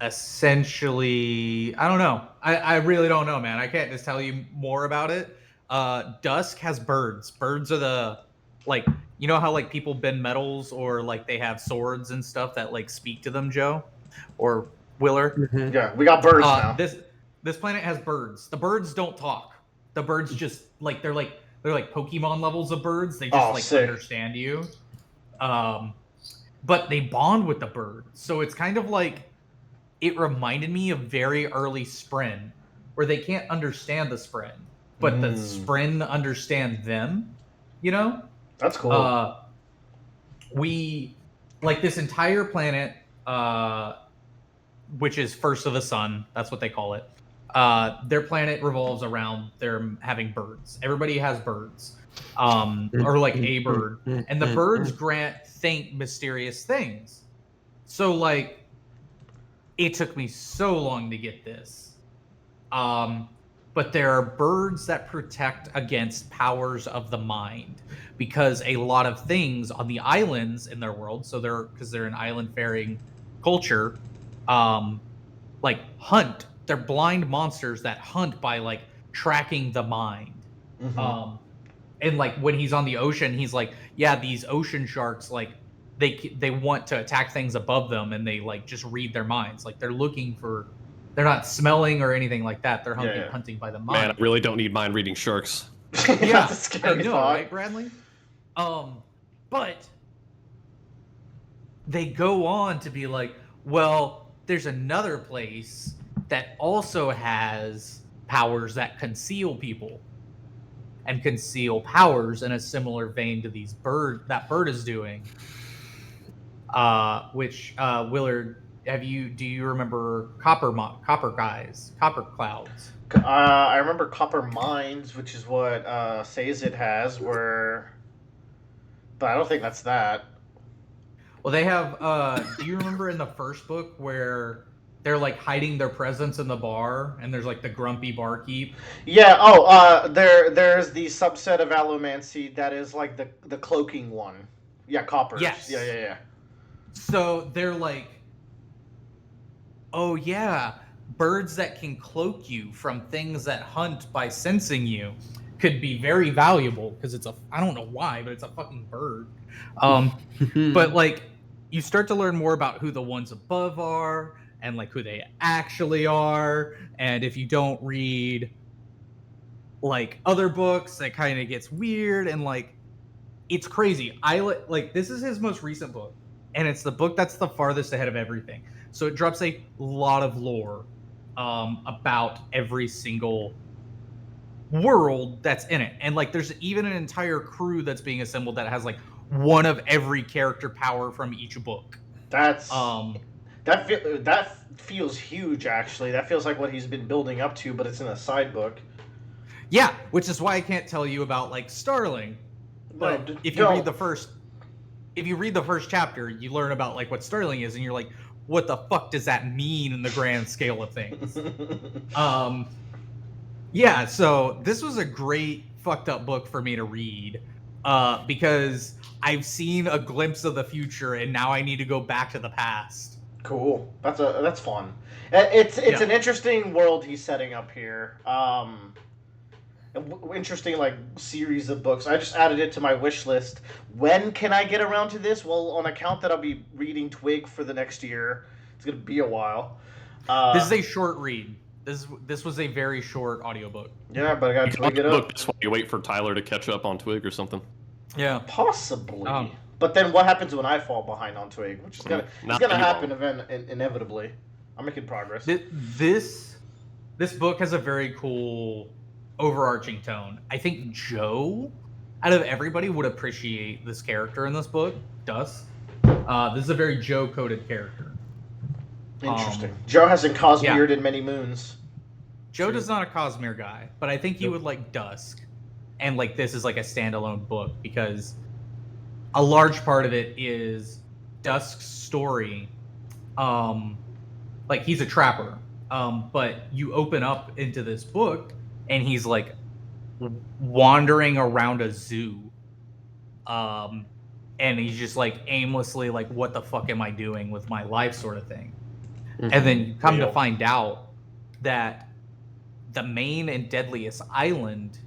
essentially, I don't know. I really don't know, man. I can't just tell you more about it. Dusk has birds. Birds are the, like, you know how like people bend metals or like they have swords and stuff that like speak to them, Joe or Willer. Yeah, we got birds now. This planet has birds. The birds don't talk. The birds just like they're like Pokemon levels of birds. They just sick. understand you. But they bond with the bird. So it's kind of like, it reminded me of very early Spren, where they can't understand the Spren, but the Spren understand them, you know? That's cool. We, like this entire planet, which is First of the Sun, that's what they call it. Their planet revolves around them having birds. Everybody has birds. Or like a bird. And the birds grant faint, mysterious things. So like, it took me so long to get this. But there are birds that protect against powers of the mind, because a lot of things on the islands in their world, so because they're an island faring culture, like hunt. They're blind monsters that hunt by like tracking the mind. And like when he's on the ocean, he's like, yeah, these ocean sharks, like they want to attack things above them, and they like just read their minds. Like they're looking for, they're not smelling or anything like that. They're hunting by the mind. Man, I really don't need mind reading sharks. Yeah, That's a scary I know, thought. right, Bradley? But they go on to be like, well, there's another place that also has powers that conceal people and conceal powers in a similar vein to that bird is doing. Which Willard, do you remember copper clouds? I remember Copper Mines, which is what Sazed has, but I don't think that's that. Well, they have. Do you remember in the first book where they're like hiding their presence in the bar, and there's like the grumpy barkeep? Yeah. There's the subset of allomancy that is like the cloaking one. Yeah, coppers. Yes. Yeah. So they're like, oh yeah, birds that can cloak you from things that hunt by sensing you could be very valuable because it's a, I don't know why, but it's a fucking bird. But like, you start to learn more about who the ones above are and like who they actually are. And if you don't read like other books, that kind of gets weird and like it's crazy. Like this is his most recent book, and it's the book that's the farthest ahead of everything. So it drops a lot of lore about every single world that's in it, and like there's even an entire crew that's being assembled that has like one of every character power from each book. That's Um, that feels huge. Actually, that feels like what he's been building up to, but it's in a side book. yeah, which is why I can't tell you about like Starling. But No, if you don't. read the first chapter, you learn about like what Starling is, and you're like, what the fuck does that mean in the grand scale of things? Yeah, so this was a great fucked up book for me to read because I've seen a glimpse of the future, and now I need to go back to the past. Cool. That's fun. It's Yeah. an interesting world he's setting up here. Interesting like series of books. I just added it to my wish list. When can I get around to this? Well, on account that I'll be reading Twig for the next year. It's gonna be a while. This is a short read. This was a very short audiobook. Yeah, but I gotta You can Twig it up. look this way. You wait for Tyler to catch up on Twig or something. Yeah. Possibly. But then what happens when I fall behind on Twig? Which is gonna Not it's gonna that you happen inevitably. I'm making progress. This book has a very cool overarching tone. I think Joe, out of everybody, would appreciate this character in this book. Dusk. This is a very Joe-coded character. Interesting. Joe hasn't cosmered in many moons. Joe is not a Cosmere guy, but I think he would like Dusk. And like this is like a standalone book because a large part of it is Dusk's story. Like he's a trapper. But you open up into this book and he's like wandering around a zoo. And he's just like aimlessly like, what the fuck am I doing with my life sort of thing. Mm-hmm. And then you come to find out that the main and deadliest island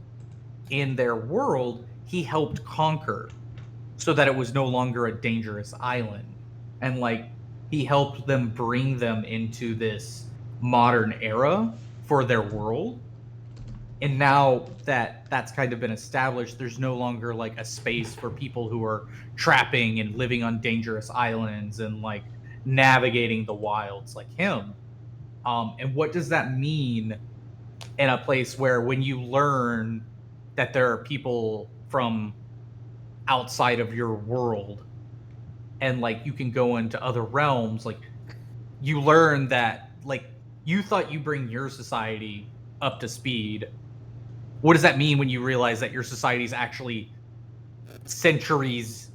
in their world, he helped conquer so that it was no longer a dangerous island. And like, he helped them bring them into this modern era for their world. And now that that's kind of been established, there's no longer like a space for people who are trapping and living on dangerous islands and like navigating the wilds like him. And what does that mean in a place where when you learn that there are people from outside of your world and like you can go into other realms, like you learn that like you thought you bring your society up to speed. What does that mean when you realize that your society is actually centuries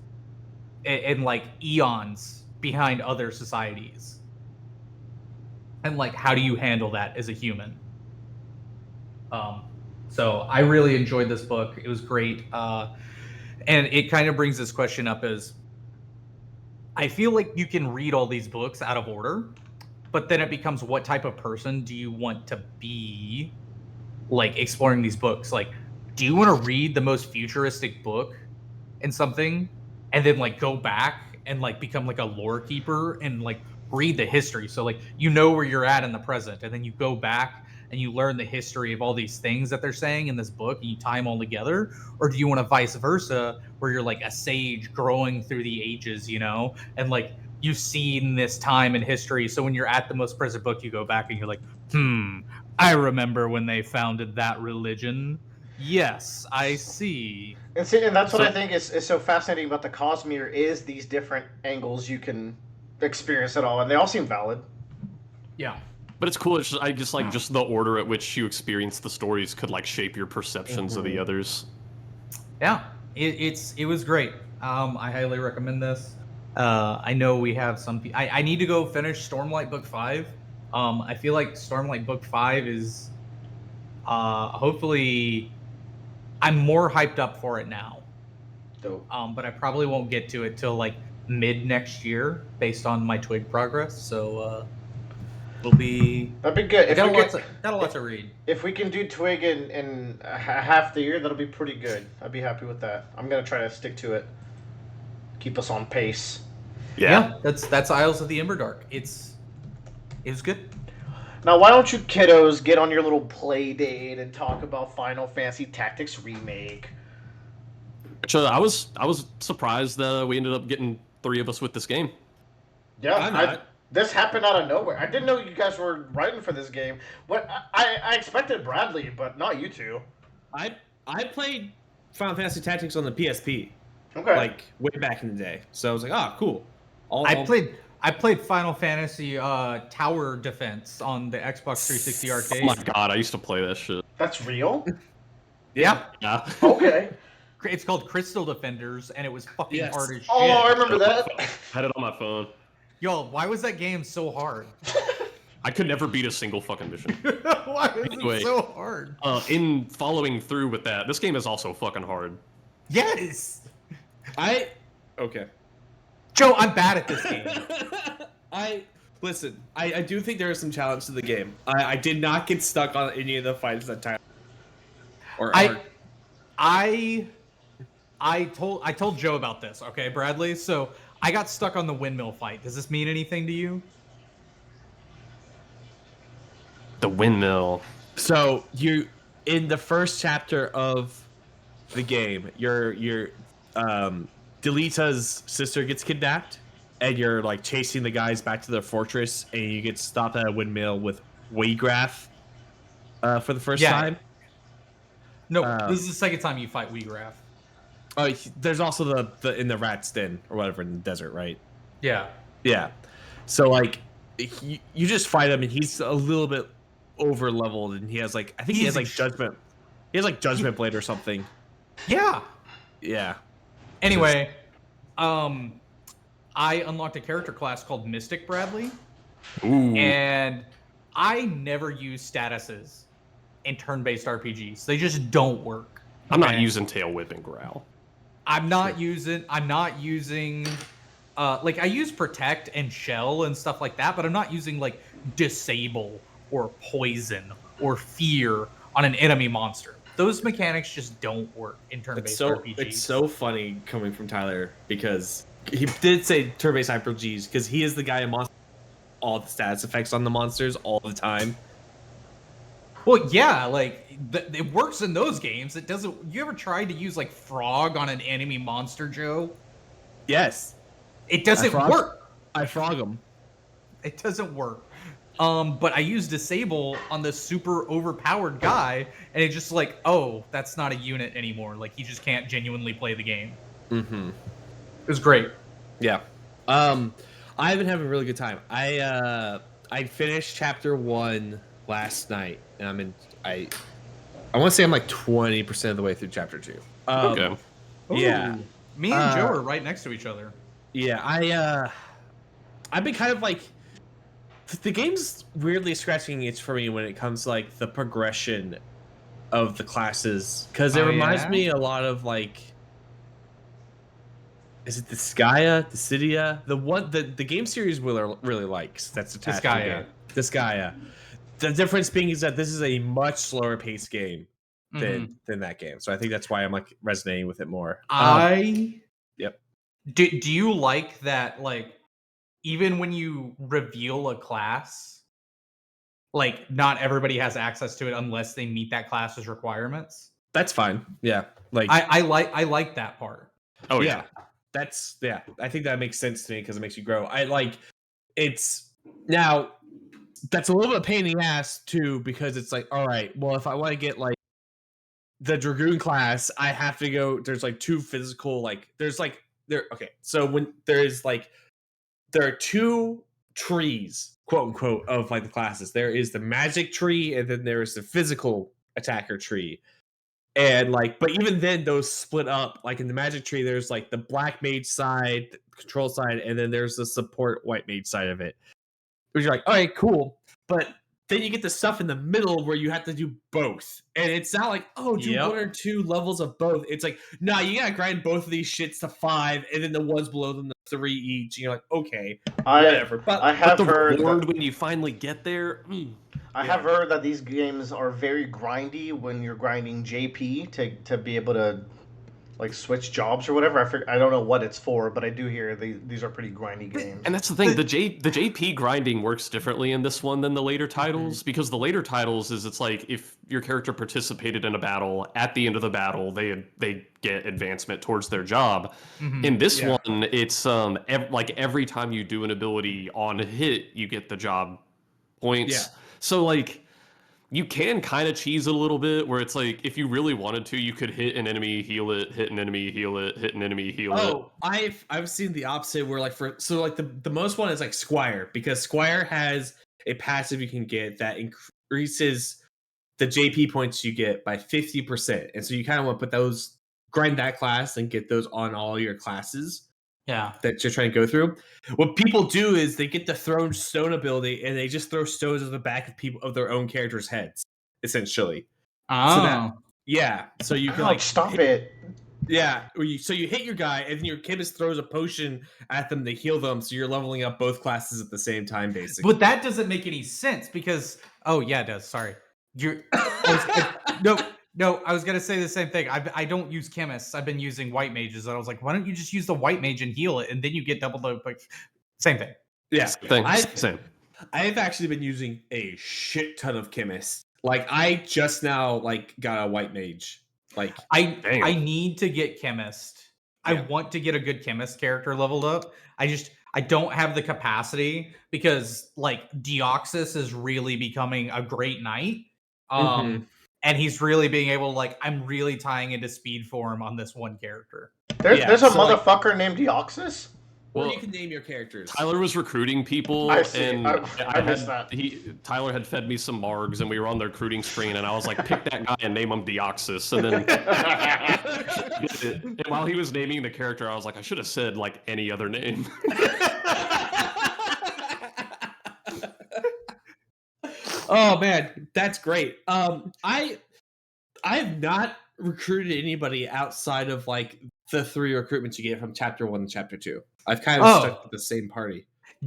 and like eons behind other societies? And like, how do you handle that as a human? So I really enjoyed this book. It was great. And it kind of brings this question up as I feel like you can read all these books out of order, but then it becomes what type of person do you want to be like exploring these books? Like, do you want to read the most futuristic book in something and then like go back and like become like a lore keeper and like read the history? So like, you know where you're at in the present and then you go back and you learn the history of all these things that they're saying in this book and you tie them all together? Or do you want to vice versa where you're like a sage growing through the ages, you know, and like you've seen this time in history, so when you're at the most present book you go back and you're like, I remember when they founded that religion. Yes, I see. And that's what I think is so fascinating about the Cosmere is these different angles you can experience it all, and they all seem valid. Yeah. But it's cool. I just like just the order at which you experience the stories could like shape your perceptions of the others. Yeah, it was great. I highly recommend this. I know we have some. I need to go finish Stormlight Book 5. I feel like Stormlight Book 5 is hopefully I'm more hyped up for it now. Dope. But I probably won't get to it till like mid next year, based on my Twig progress. So it'll be. That'd be good. I got a lot to read. If we can do Twig in half the year, that'll be pretty good. I'd be happy with that. I'm gonna try to stick to it. Keep us on pace. Yeah. That's Isles of the Emberdark. It was good. Now, why don't you kiddos get on your little play date and talk about Final Fantasy Tactics Remake? Actually, I was surprised that we ended up getting 3 of us with this game. Yeah, this happened out of nowhere. I didn't know you guys were writing for this game. But I expected Bradley, but not you two. I played Final Fantasy Tactics on the PSP, Okay. like way back in the day. So I was like, ah, cool. I played Final Fantasy Tower Defense on the Xbox 360 arcade. Oh my god, I used to play that shit. That's real? Yeah. Yeah. Okay. It's called Crystal Defenders, and it was fucking Yes. hard as shit. Oh, I remember that. I had it on my phone. Yo, why was that game so hard? I could never beat a single fucking mission. Why is Anyway. it so hard? In following through with that, this game is also fucking hard. Yes! Okay. Joe, I'm bad at this game. Listen. I do think there is some challenge to the game. I did not get stuck on any of the fights that time. I told Joe about this, okay, Bradley? So I got stuck on the windmill fight. Does this mean anything to you? The windmill. So you in the first chapter of the game, your Delita's sister gets kidnapped, and you're like chasing the guys back to their fortress, and you get stopped at a windmill with Waygraph for the first time. No, this is the second time you fight Weegraph. Oh, there's also the in the rat's den or whatever in the desert, right? Yeah. Yeah. So like, you just fight him, and he's a little bit over leveled, and he has like he has like judgment. He has like judgment blade or something. Yeah. Yeah. Anyway, I unlocked a character class called Mystic Bradley, and I never use statuses in turn-based RPGs. They just don't work. I'm not using tail whip and growl. I'm not using like I use protect and shell and stuff like that, but I'm not using like disable or poison or fear on an enemy monster. Those mechanics just don't work in turn-based RPGs. It's so funny coming from Tyler because he did say turn-based RPGs because he is the guy in monster all the stats effects on the monsters all the time. Well, yeah, like it works in those games. It doesn't. You ever tried to use like frog on an enemy monster, Joe? Yes, it doesn't work. I frog him. It doesn't work. But I use disable on this super overpowered guy, and it's just like, oh, that's not a unit anymore. Like he just can't genuinely play the game. Mm-hmm. It was great. Yeah. I've been having a really good time. I finished chapter 1 last night, and I want to say I'm like 20% of the way through chapter 2. Okay. Yeah. Me and Joe are right next to each other. Yeah, I've been kind of like the game's weirdly scratching itch for me when it comes to like the progression of the classes because it reminds me a lot of like, is it the Skya, the Cydia, the game series Willer really likes that's attached to it. The Skya. The difference being is that this is a much slower paced game than that game, so I think that's why I'm like resonating with it more. Yep. Do you like that? Like, even when you reveal a class, like not everybody has access to it unless they meet that class's requirements. That's fine. Yeah, like I like that part. Oh yeah. I think that makes sense to me because it makes you grow. It's now that's a little bit of a pain in the ass too because it's like, all right, well, if I want to get like the Dragoon class, I have to go. There's like 2 physical, like there's like there. Okay, so when there are 2 trees, quote unquote, of like the classes. There is the magic tree, and then there is the physical attacker tree. And like, but even then, those split up. Like in the magic tree, there's like the black mage side, the control side, and then there's the support white mage side of it. Which you're like, all right, cool. But then you get the stuff in the middle where you have to do both. And it's not like, oh, do Yep. 1 or 2 levels of both. It's like, nah, you gotta grind both of these shits to 5, and then the ones below them to 3 each. And you're like, okay, whatever. I But have the heard reward that, when you finally get there. I have heard that these games are very grindy when you're grinding JP to be able to like switch jobs or whatever. I don't know what it's for, but I do hear these are pretty grindy games. And that's the thing, the JP grinding works differently in this one than the later titles, because the later titles it's like if your character participated in a battle, at the end of the battle, they get advancement towards their job. In this one, it's like every time you do an ability on a hit, you get the job points. Yeah. So like you can kind of cheese it a little bit, where it's like if you really wanted to, you could hit an enemy, heal it, hit an enemy, heal it, hit an enemy, heal it. Oh, I've seen the opposite where like the most one is like Squire, because Squire has a passive you can get that increases the JP points you get by 50%. And so you kind of want to put those, grind that class and get those on all your classes. Yeah. That you're trying to go through. What people do is they get the thrown stone ability and they just throw stones at the back of people of their own characters' heads, essentially. Oh. So you can Ouch, like stop it. Yeah, so you hit your guy and then your chemist throws a potion at them to heal them, so you're leveling up both classes at the same time, basically. But that doesn't make any sense because yeah, it does. Sorry. No, I was gonna say the same thing. I don't use chemists. I've been using white mages, and I was like, why don't you just use the white mage and heal it, and then you get double the same thing. Yeah, Same. I've actually been using a shit ton of chemists. Like I just now got a white mage. Like I need to get chemist. Yeah. I want to get a good chemist character leveled up. I don't have the capacity because like Deoxys is really becoming a great knight. And he's really being able to I'm really tying into speed for him on this one character. There's a motherfucker named Deoxys? Well, you can name your characters. Tyler was recruiting people, and I missed that. Tyler had fed me some margs, and we were on the recruiting screen, and I was like, pick that guy and name him Deoxys. And then and while he was naming the character, I was like, I should have said any other name. Oh man, that's great. I have not recruited anybody outside of the 3 recruitments you get from chapter 1 and chapter 2. I've kind of stuck with the same party.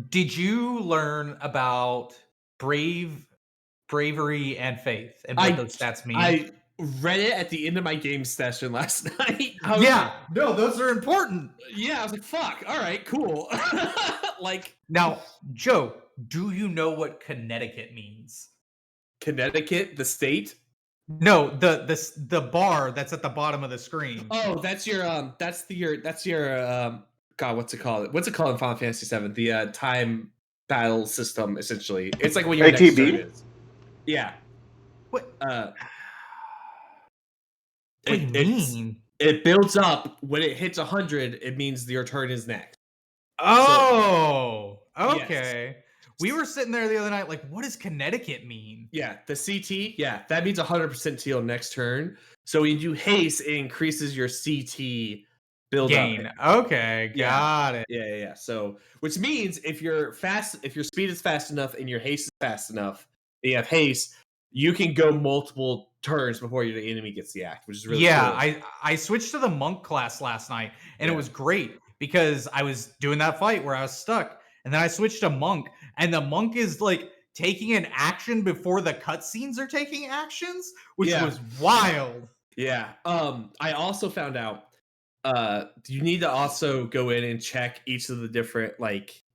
Did you learn about bravery and faith and what those stats mean? I read it at the end of my game session last night. No, those are important. Yeah, I was like, fuck, all right, cool. Now, Joe, do you know what Connecticut means? Connecticut, the state? No, the bar that's at the bottom of the screen. Oh, that's your God, what's it called? What's it called in Final Fantasy VII? The time battle system, essentially. It's like when your next turn is. Yeah. What? What do you mean? It builds up. When it hits 100, it means your turn is next. Oh, okay. Yes. We were sitting there the other night what does Connecticut mean? Yeah, the CT, that means 100% heal next turn. So when you do haste, it increases your CT build gain. up. Okay, got it. Yeah. So, which means if your speed is fast enough and your haste is fast enough, and you have haste, you can go multiple turns before your enemy gets the act, which is really cool. I switched to the monk class last night, and it was great because I was doing that fight where I was stuck, and then I switched to monk, and the monk is taking an action before the cutscenes are taking actions, which was wild. Yeah. I also found out you need to also go in and check each of the different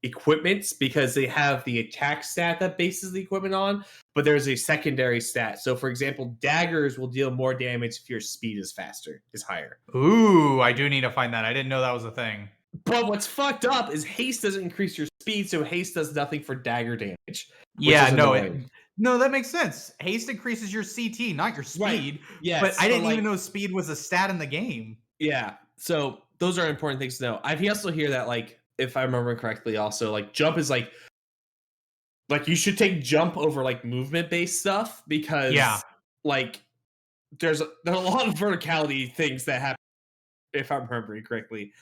equipments, because they have the attack stat that bases the equipment on, but there's a secondary stat. So for example, daggers will deal more damage if your speed is higher. Ooh, I do need to find that. I didn't know that was a thing. But what's fucked up is haste doesn't increase your speed, so haste does nothing for dagger damage. No, that makes sense. Haste increases your CT, not your speed. Right. Yes, but I didn't even know speed was a stat in the game. Yeah, so those are important things to know. I also hear that if I remember correctly, also jump is you should take jump over movement based stuff, because there's a lot of verticality things that happen, if I'm remembering correctly.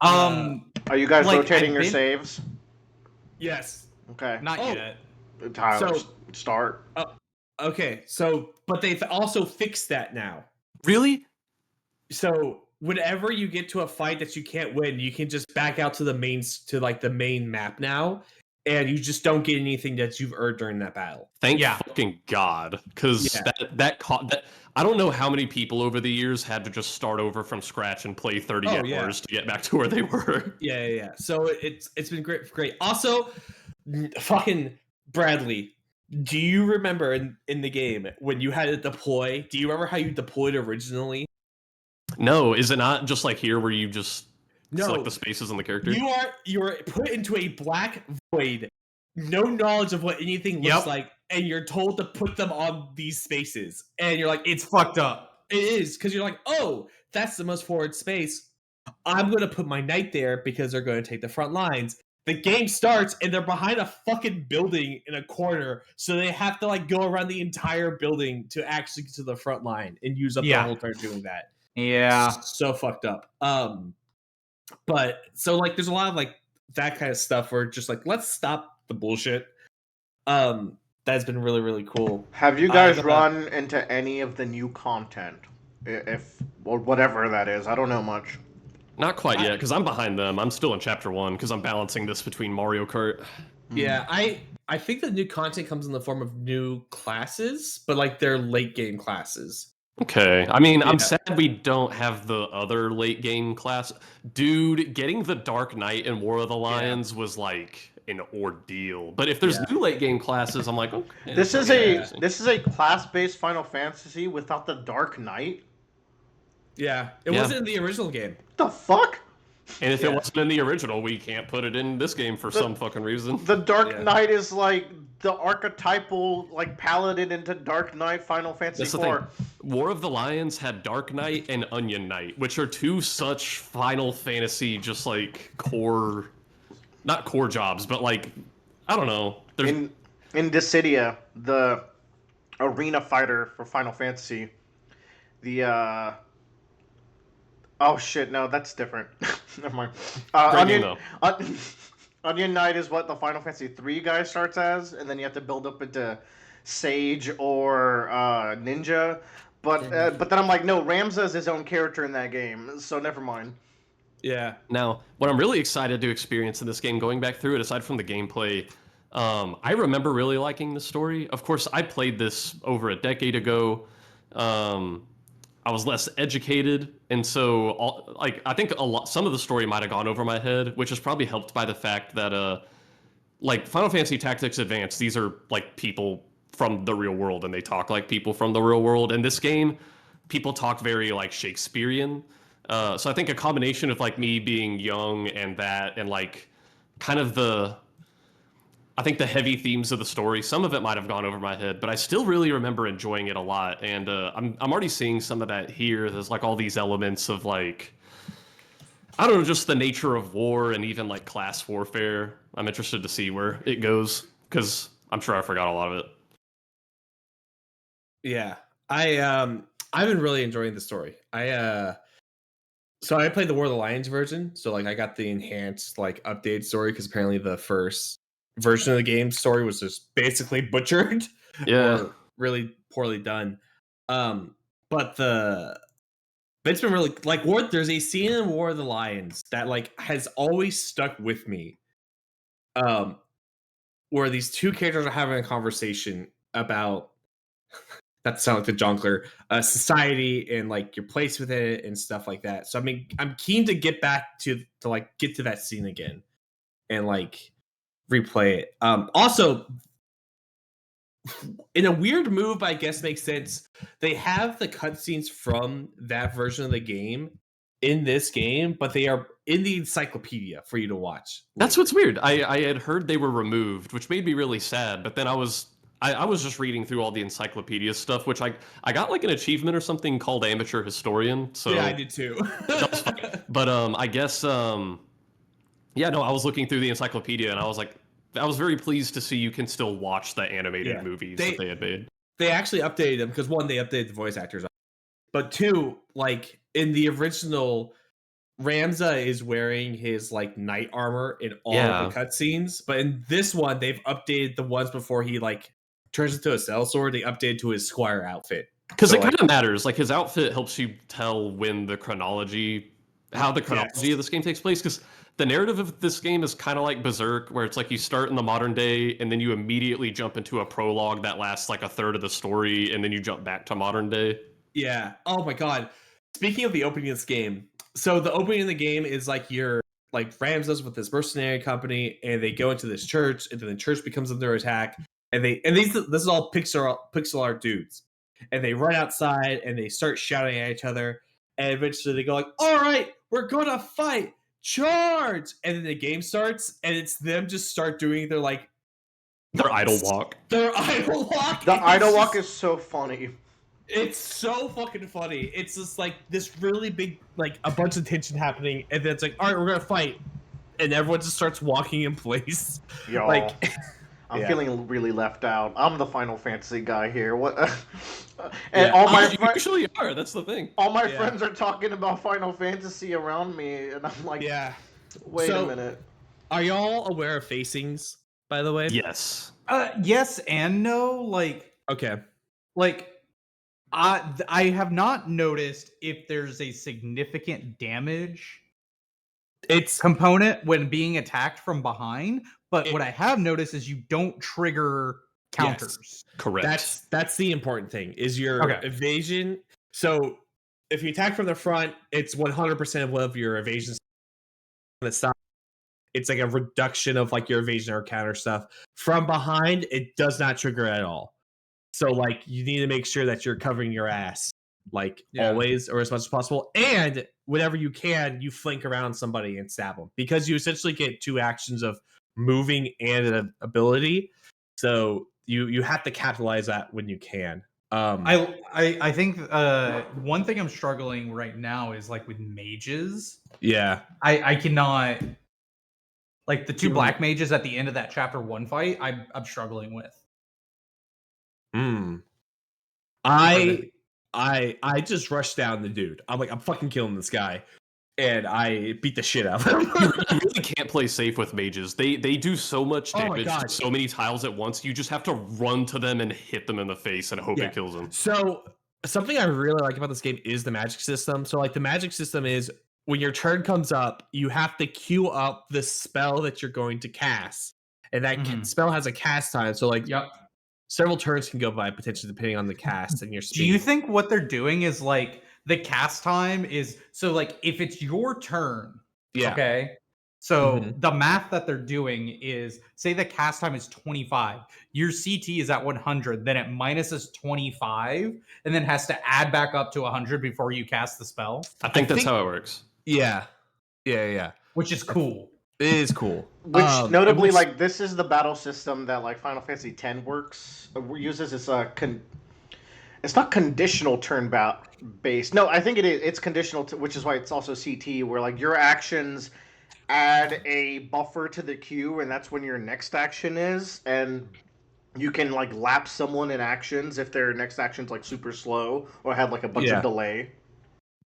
Are you guys rotating your saves? Yes. Okay. Not yet. Tyler, So start. okay, so but they've also fixed that now. Really? So whenever you get to a fight that you can't win, you can just back out to the main map now, and you just don't get anything that you've earned during that battle. Thank Yeah. fucking God, because Yeah. that I don't know how many people over the years had to just start over from scratch and play 30 Oh, hours yeah. to get back to where they were. Yeah. So it's been great. Also, fucking Bradley, do you remember in the game when you had to deploy? Do you remember how you deployed originally? No, is it not just like here where you just No. select the spaces on the character? You are put into a black void, no knowledge of what anything looks Yep. like, and you're told to put them on these spaces. And you're like, It's fucked up. it is, because you're like, oh, that's the most forward space. I'm gonna put my knight there because they're gonna take the front lines. The game starts and they're behind a fucking building in a corner, so they have to like go around the entire building to actually get to the front line and use up the Yeah. whole turn doing that. Yeah. So fucked up. But so like there's a lot of like that kind of stuff where just like let's stop the bullshit. That's been really, really cool. Have you guys run into any of the new content? If or whatever that is, I don't know much. Not quite yet, because I'm behind them. I'm still in chapter 1 because I'm balancing this between Mario Kart. Yeah, I think the new content comes in the form of new classes, but like they're late game classes. Okay, I mean, I'm Yeah. sad we don't have the other late game class. Dude, getting the Dark Knight and War of the Lions was like an ordeal. But if there's Yeah. new late game classes, I'm like, okay. This is that's this is a class-based Final Fantasy without the Dark Knight. Yeah, it Yeah. wasn't in the original game. What the fuck? And if Yeah. it wasn't in the original, we can't put it in this game for some fucking reason. The Dark Yeah. Knight is like the archetypal like paladin into Dark Knight Final Fantasy That's the IV. thing. War of the Lions had Dark Knight and Onion Knight, which are two such Final Fantasy just like core, not core jobs, but like I don't know. There's In Dissidia, the arena fighter for Final Fantasy, the oh shit, no, that's different. Never mind. Great game, Onion Knight is what the Final Fantasy 3 guy starts as, and then you have to build up into Sage or Ninja. But then I'm like, no, Ramza is his own character in that game, so never mind. Yeah. Now, what I'm really excited to experience in this game, going back through it, aside from the gameplay, I remember really liking the story. Of course, I played this over a decade ago. I was less educated, and so I think some of the story might have gone over my head, which is probably helped by the fact that like Final Fantasy Tactics Advance, these are like people from the real world, and they talk like people from the real world. In this game, people talk very like Shakespearean. So I think a combination of like me being young and that, and like kind of I think the heavy themes of the story, some of it might have gone over my head, but I still really remember enjoying it a lot. And I'm already seeing some of that here. There's like all these elements of like, I don't know, just the nature of war and even like class warfare. I'm interested to see where it goes because I'm sure I forgot a lot of it. Yeah. I've been really enjoying the story. So I played the War of the Lions version, so like I got the enhanced like updated story because apparently the first version of the game story was just basically butchered. Yeah. Or really poorly done. But it's been really like there's a scene in War of the Lions that like has always stuck with me. Where these two characters are having a conversation about that sound like the Jonkler, society and like your place within it and stuff like that. So I mean, I'm keen to get back to like get to that scene again and like replay it. Also, in a weird move, I guess makes sense. They have the cutscenes from that version of the game in this game, but they are in the encyclopedia for you to watch. That's what's weird. I had heard they were removed, which made me really sad. But then I was just reading through all the encyclopedia stuff, which I got like an achievement or something called Amateur Historian. So yeah, I did too. But I guess yeah, no, I was looking through the encyclopedia and I was very pleased to see you can still watch the animated movies that they had made. They actually updated them because one, they updated the voice actors, but two, like in the original Ramza is wearing his like knight armor in all Yeah. of the cutscenes, but in this one they've updated the ones before he like turns into a sellsword. They updated to his squire outfit Because So, it kind of matters. Like his outfit helps you tell when how the chronology of this game takes place. Because the narrative of this game is kind of like Berserk, where it's like you start in the modern day and then you immediately jump into a prologue that lasts like a third of the story, and then you jump back to modern day. Yeah. Oh my god. Speaking of the opening of this game, so the opening of the game is like you're like Ramses with this mercenary company, and they go into this church, and then the church becomes under attack, and this is all pixel art dudes, and they run outside and they start shouting at each other, and eventually they go like, "All right, we're gonna fight, charge!" And then the game starts, and it's them just start doing their like Their idle walk. their idle walk. The It's idle walk just- is so funny. It's so fucking funny. It's just like this really big, like a bunch of tension happening, and then it's like, all right, we're gonna fight, and everyone just starts walking in place. Yo, Like, I'm yeah. feeling really left out. I'm the Final Fantasy guy here. What? Yeah, and all my You usually are. That's the thing. all my Yeah. friends are talking about Final Fantasy around me, and I'm like, Yeah. wait So- a minute. Are y'all aware of facings, by the way? Yes. Yes and no. Okay. I have not noticed if there's a significant damage It's component when being attacked from behind, but It- what I have noticed is you don't trigger counters. Correct. that's the important thing is your Okay. evasion. So if you attack from the front, it's 100% of your evasion. On the side, it's like a reduction of like your evasion or counter stuff. From behind, it does not trigger at all. So like you need to make sure that you're covering your ass like Yeah. always or as much as possible, and whenever you can, you flank around somebody and stab them because you essentially get two actions of moving and an ability. So you have to capitalize that when you can. I think one thing I'm struggling right now is like with mages. Yeah. I cannot like the two black mages at the end of that chapter 1 fight. I'm struggling with. I just rushed down the dude. I'm like, I'm fucking killing this guy, and I beat the shit out of him. You really can't play safe with mages. They do so much Oh my damage to God. so many tiles at once. You just have to run to them and hit them in the face and hope Yeah. it kills them. So something I really like about this game is the magic system. So like the magic system is when your turn comes up, you have to queue up the spell that you're going to cast, and that Mhm. spell has a cast time. So like Yep. several turns can go by potentially depending on the cast and your speed. Do you think what they're doing is like the cast time is so like if it's your turn, Yeah. okay? So Mhm. the math that they're doing is say the cast time is 25, your CT is at 100, then it minuses 25, and then has to add back up to 100 before you cast the spell, I think that's how it works. Yeah. which is cool. It is cool. Which notably, which- like this is the battle system that like Final Fantasy X works uses. It's it's not conditional turn based. No, I think it is. It's conditional, which is why it's also CT, where like your actions add a buffer to the queue, and that's when your next action is, and you can like lapse someone in actions if their next action's like super slow or had like a bunch Yeah. of delay.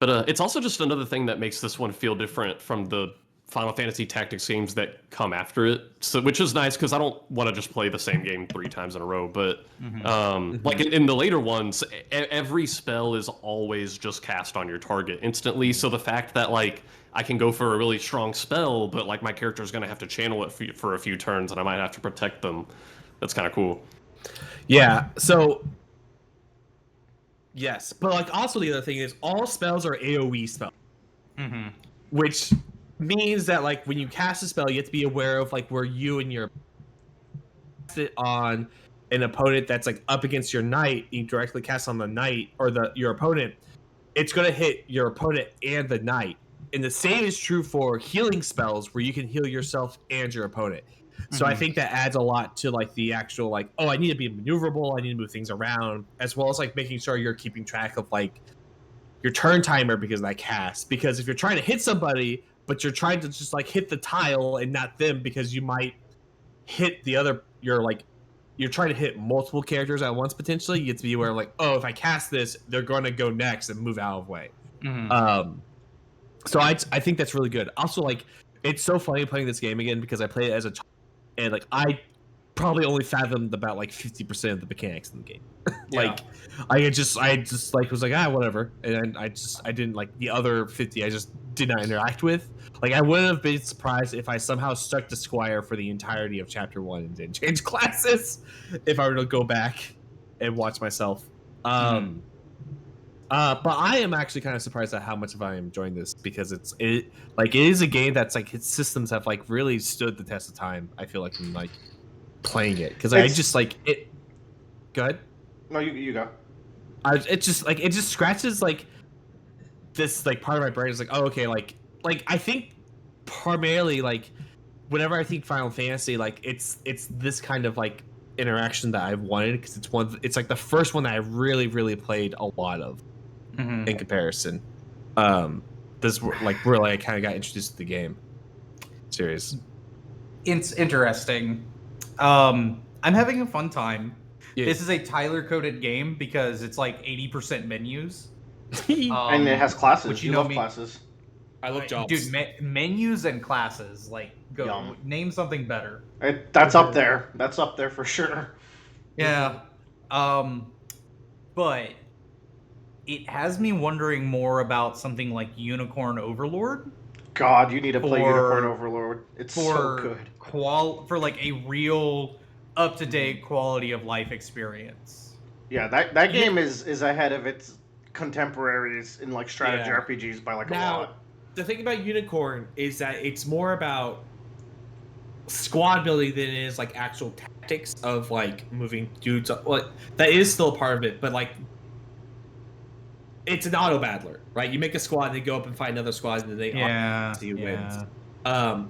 But it's also just another thing that makes this one feel different from the Final Fantasy Tactics games that come after it. So, which is nice because I don't want to just play the same game 3 times in a row. But like in the later ones, every spell is always just cast on your target instantly. So the fact that like I can go for a really strong spell, but like my character is going to have to channel it for a few turns, and I might have to protect them. That's kind of cool. Yeah. So yes, but like also the other thing is all spells are AoE spells, Mm-hmm. which means that like when you cast a spell, you have to be aware of like where you and your cast it on an opponent that's like up against your knight. You directly cast on the knight or your opponent. It's gonna hit your opponent and the knight. And the same is true for healing spells, where you can heal yourself and your opponent. So I Mhm. think that adds a lot to like the actual like, oh, I need to be maneuverable, I need to move things around, as well as like making sure you're keeping track of like your turn timer because of that cast. Because if you're trying to hit somebody, but you're trying to just like hit the tile and not them, because you might hit the other, you're trying to hit multiple characters at once potentially. You get to be aware of like, oh, if I cast this, they're going to go next and move out of the way. Mhm. So I think that's really good. Also, like, it's so funny playing this game again because I played it as a child, and like I probably only fathomed about like 50% of the mechanics in the game. Like, I just like was like whatever, and I didn't like the other 50. I just did not interact with. Like, I wouldn't have been surprised if I somehow stuck to Squire for the entirety of Chapter 1 and didn't change classes if I were to go back and watch myself. But I am actually kind of surprised at how much of I am enjoying this because it is a game that's like its systems have like really stood the test of time. I feel like in like playing it because I just like it. Go ahead. No, you go. It just scratches like this like part of my brain is like, oh, okay, like I think primarily like whenever I think Final Fantasy, like it's this kind of like interaction that I've wanted because it's like the first one that I really played a lot of in comparison. This like really I kind of got introduced to the game. Serious. It's interesting. I'm having a fun time. Yeah. This is a Tyler coded game because it's like 80% menus. And it has classes. Which you love classes. I love jobs. Dude, menus and classes. Like, go Yum. name something better. That's up there. That's up there for sure. Yeah. But it has me wondering more about something like Unicorn Overlord. God, you need to play Unicorn Overlord. It's so good. For like a real up-to-date quality of life experience. Yeah, that game is ahead of its contemporaries in like strategy RPGs by like a lot. The thing about Unicorn is that it's more about squad building than it is like actual tactics of like moving dudes up. Like that is still a part of it, but like it's an auto battler, right? You make a squad and they go up and fight another squad and then they wins.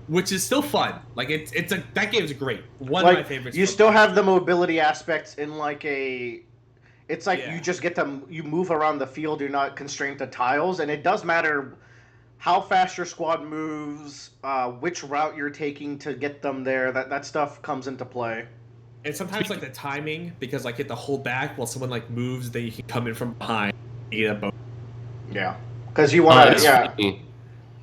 Which is still fun. Like that game is great. One of my favorites. You still have the mobility aspects in like a. It's like you just get to you move around the field. You're not constrained to tiles, and it does matter how fast your squad moves, which route you're taking to get them there. That stuff comes into play. And sometimes like the timing, because like you have to hold back while someone like moves, then you can come in from behind. Yeah, because you want to. Funny.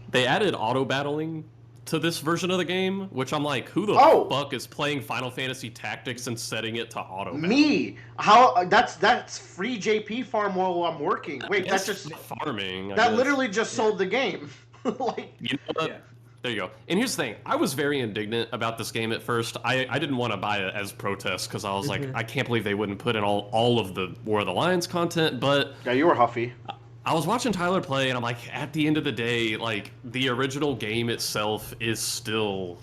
They added auto battling to this version of the game, which I'm like, who the fuck is playing Final Fantasy Tactics and setting it to auto battle? Me. How that's free JP farm while I'm working. Wait, that's just farming. That literally just sold the game. Like, you know what? There you go. And here's the thing. I was very indignant about this game at first. I didn't want to buy it as protest because I was like, I can't believe they wouldn't put in all of the War of the Lions content. But yeah, you were huffy. I was watching Tyler play, and I'm like, at the end of the day, like, the original game itself is still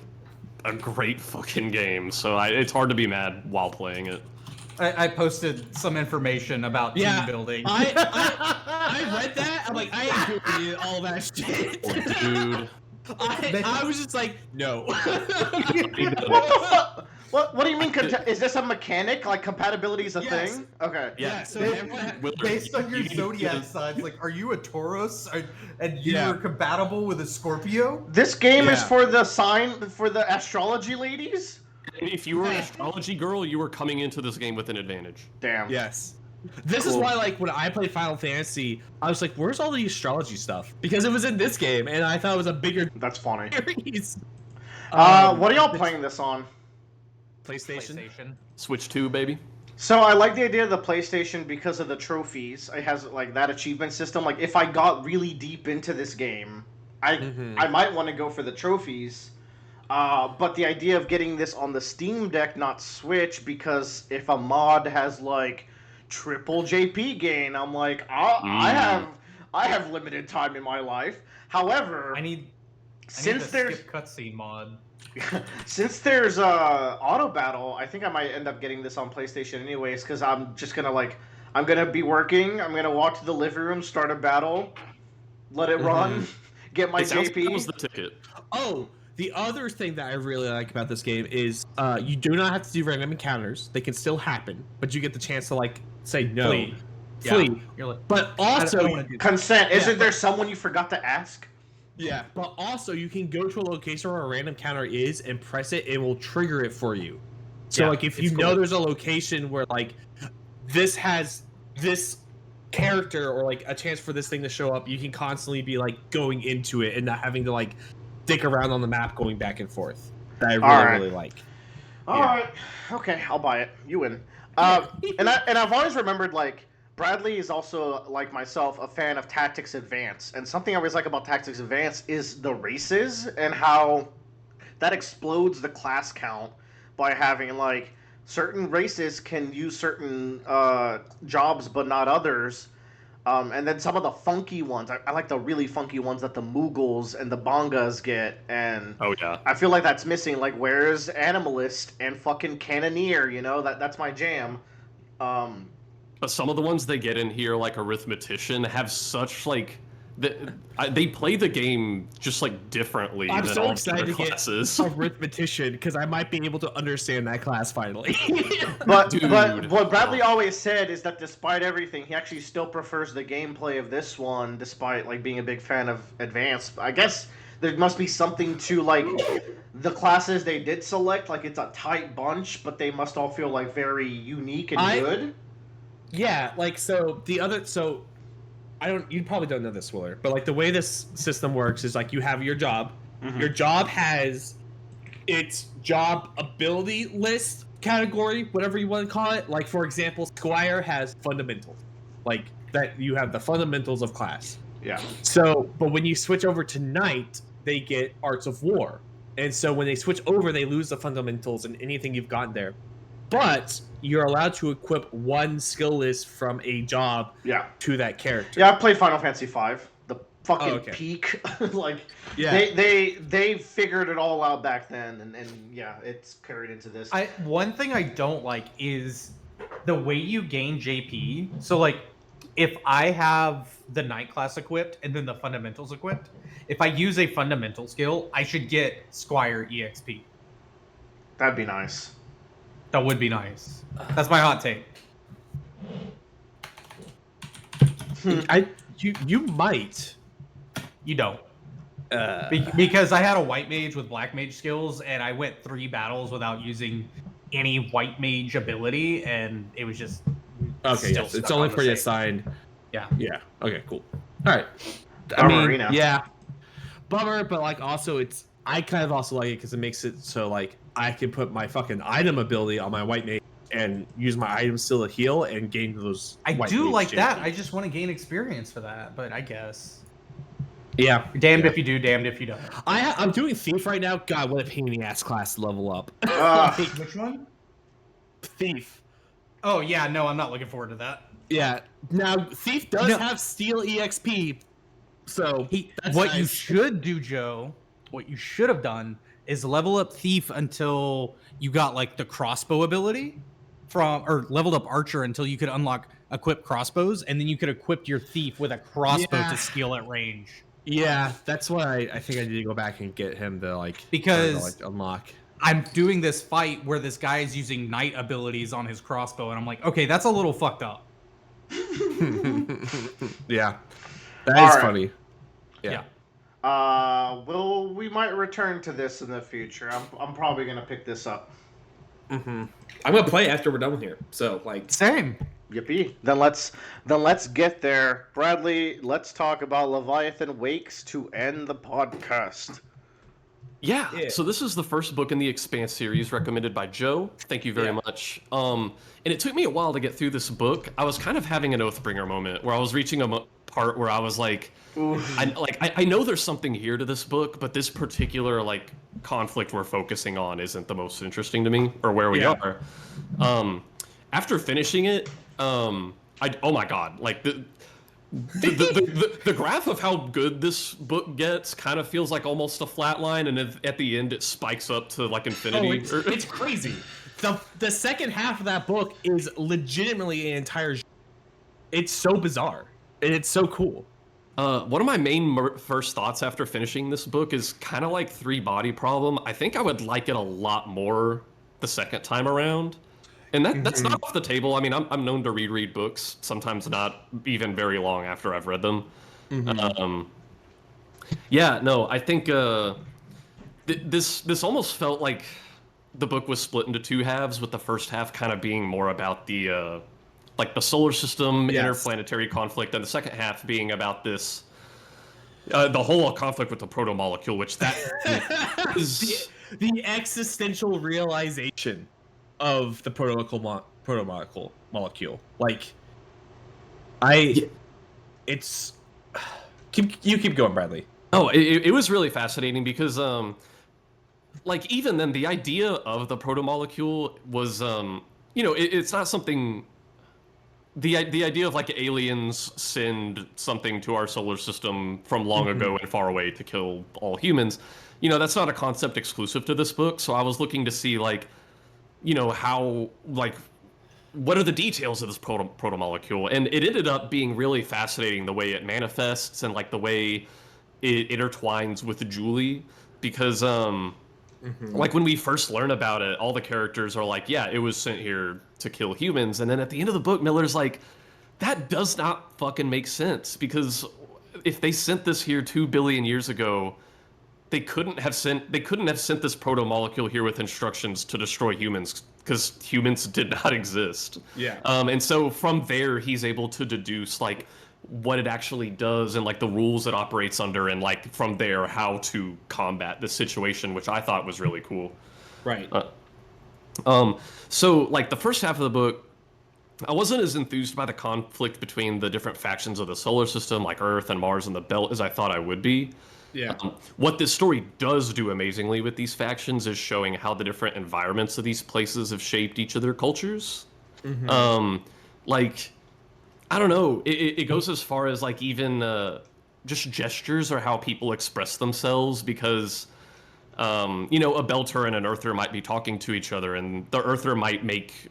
a great fucking game. So it's hard to be mad while playing it. I posted some information about team building. I read that. I'm like, I ain't doing all that shit. Dude. I was just like, no. What the fuck? What do you mean? Is this a mechanic? Like compatibility is a thing? Okay. Yeah. So based on your zodiac signs, like, are you a Taurus? And you're compatible with a Scorpio? This game is for the astrology ladies. And if you were an astrology girl, you were coming into this game with an advantage. Damn. Yes. This is why, like, when I played Final Fantasy, I was like, where's all the astrology stuff? Because it was in this game, and I thought it was a bigger That's funny. series. What are y'all playing this on? PlayStation. Switch 2, baby. So I like the idea of the PlayStation because of the trophies. It has like that achievement system. Like if I got really deep into this game, I might want to go for the trophies. But the idea of getting this on the Steam Deck, not Switch, because if a mod has like triple JP gain, I'm like, I have limited time in my life. However, I need since there's skip cutscene mod. Since there's auto battle, I think I might end up getting this on PlayStation anyways, because I'm just gonna I'm gonna be working, I'm gonna walk to the living room, start a battle, let it run, get my JP. That was the ticket. Oh, the other thing that I really like about this game is you do not have to do random encounters. They can still happen, but you get the chance to like say no. Flee. You're like, but also consent. Isn't there someone you forgot to ask? Yeah, but also you can go to a location where a random counter is and press it, and it will trigger it for you. So like if you know there's a location where like this has this character or like a chance for this thing to show up, you can constantly be like going into it and not having to like dick around on the map going back and forth. That I really like. All right, okay, I'll buy it. You win. And I've always remembered like Bradley is also like myself a fan of Tactics Advance, and something I always like about Tactics Advance is the races and how that explodes the class count by having like certain races can use certain jobs but not others. And then some of the funky ones, I like the really funky ones that the Mughals and the Bongas get, and Oh yeah. I feel like that's missing. Like, where's Animalist and fucking Cannoneer? You know, that's my jam. But some of the ones they get in here, like Arithmetician, have such like they play the game just like differently I'm than so all excited the to other get classes. Arithmetician because I might be able to understand that class finally. But Dude. what Bradley always said is that despite everything, he actually still prefers the gameplay of this one, despite like being a big fan of Advanced. I guess there must be something to like the classes they did select. Like it's a tight bunch, but they must all feel like very unique and good. Yeah, like you probably don't know this, Willer, but like the way this system works is like you have your job. Mhm. Your job has its job ability list category, whatever you want to call it. Like for example, Squire has fundamentals. Like that you have the fundamentals of class. Yeah. So, but when you switch over to Knight, they get Arts of War. And so when they switch over, they lose the fundamentals and anything you've gotten there. But you're allowed to equip one skill list from a job Yeah. to that character. Yeah, I played Final Fantasy V. The fucking peak. Like Yeah. they figured it all out back then, and yeah, it's carried into this. One thing I don't like is the way you gain JP. So like if I have the Knight class equipped and then the fundamentals equipped, if I use a fundamental skill, I should get Squire EXP. That'd be nice. That would be nice. That's my hot take. You might. You don't. Because I had a white mage with black mage skills, and I went 3 battles without using any white mage ability, and it was just Okay, yes. It's only for the assigned. Yeah. Yeah. Okay, cool. All right. Arena. Yeah. Bummer, but like also I kind of also like it because it makes it so like I can put my fucking item ability on my white mage and use my items still to heal and gain those. I white do mage like that. JP. I just want to gain experience for that, but I guess. Yeah. Damned if you do, damned if you don't. I'm doing Thief right now. God, what a pain in the ass class to level up. Which one? Thief. Oh yeah, no, I'm not looking forward to that. Yeah. Now Thief does have Steel EXP, so that's what you nice. should do, Joe, what you should have done is level up Thief until you got like the crossbow ability or leveled up Archer until you could equip crossbows, and then you could equip your Thief with a crossbow to skill at range. Yeah, that's what I think I need to go back and get him to like unlock. I'm doing this fight where this guy is using Knight abilities on his crossbow, and I'm like, okay, that's a little fucked up. Yeah, that is funny. Yeah. We might return to this in the future. I'm probably gonna pick this up. Mm-hmm. I'm gonna play after we're done here. So like same. Yippee! Then let's get there, Bradley. Let's talk about Leviathan Wakes to end the podcast. Yeah, so this is the first book in the Expanse series recommended by Joe. Thank you very much. And it took me a while to get through this book. I was kind of having an Oathbringer moment where I was reaching a part where I was like, I know there's something here to this book, but this particular like conflict we're focusing on isn't the most interesting to me, or where we are. After finishing it, oh my god, like the graph of how good this book gets kind of feels like almost a flat line, and at the end it spikes up to like infinity. It's crazy. The second half of that book is legitimately an entire. It's so bizarre, and it's so cool. One of my main first thoughts after finishing this book is kind of like 3 Body Problem. I think I would like it a lot more the second time around. And that's not off the table. I mean, I'm known to reread books, sometimes not even very long after I've read them. I think this almost felt like the book was split into 2 halves, with the first half kind of being more about the like the solar system, Yes. interplanetary conflict, and the second half being about this the whole conflict with the proto-molecule, which that is the existential realization of the proto-molecule molecule. Like, it's keep going, Bradley. oh, it was really fascinating because like even then the idea of the proto-molecule was it's not something the idea of like aliens send something to our solar system from long ago and far away to kill all humans, that's not a concept exclusive to this book. So I was looking to see like, how like what are the details of this proto-molecule, and it ended up being really fascinating the way it manifests and like the way it intertwines with Julie, because like when we first learn about it, all the characters are like, yeah, it was sent here to kill humans. And then at the end of the book, Miller's like, that does not fucking make sense, because if they sent this here 2 billion years ago, they couldn't have sent this proto molecule here with instructions to destroy humans, because humans did not exist. Yeah. And so from there, he's able to deduce like what it actually does and like the rules it operates under, and like from there how to combat the situation, which I thought was really cool. Right. So like the first half of the book, I wasn't as enthused by the conflict between the different factions of the solar system, like Earth and Mars and the Belt, as I thought I would be. Yeah. What this story does do amazingly with these factions is showing how the different environments of these places have shaped each of their cultures. Like, I don't know, it goes as far as like even just gestures or how people express themselves, because a Belter and an Earther might be talking to each other, and the Earther might make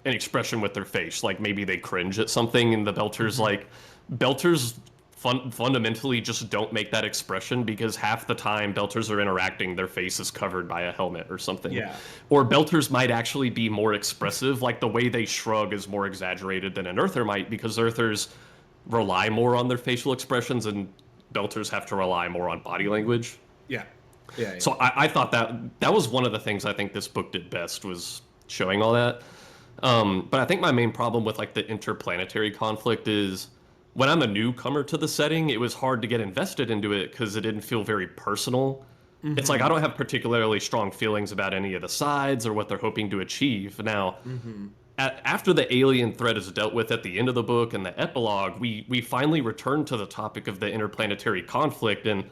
an expression with their face, like maybe they cringe at something, and the Belter's like, Belters fundamentally just don't make that expression, because half the time Belters are interacting, their face is covered by a helmet or something. Yeah. Or Belters might actually be more expressive, like the way they shrug is more exaggerated than an Earther might, because Earthers rely more on their facial expressions and Belters have to rely more on body language. Yeah. Yeah. So I thought that was one of the things I think this book did best, was showing all that. But I think my main problem with like the interplanetary conflict is, when I'm a newcomer to the setting, it was hard to get invested into it because it didn't feel very personal. It's like I don't have particularly strong feelings about any of the sides or what they're hoping to achieve. Now, after the alien threat is dealt with at the end of the book and the epilogue, we finally return to the topic of the interplanetary conflict, and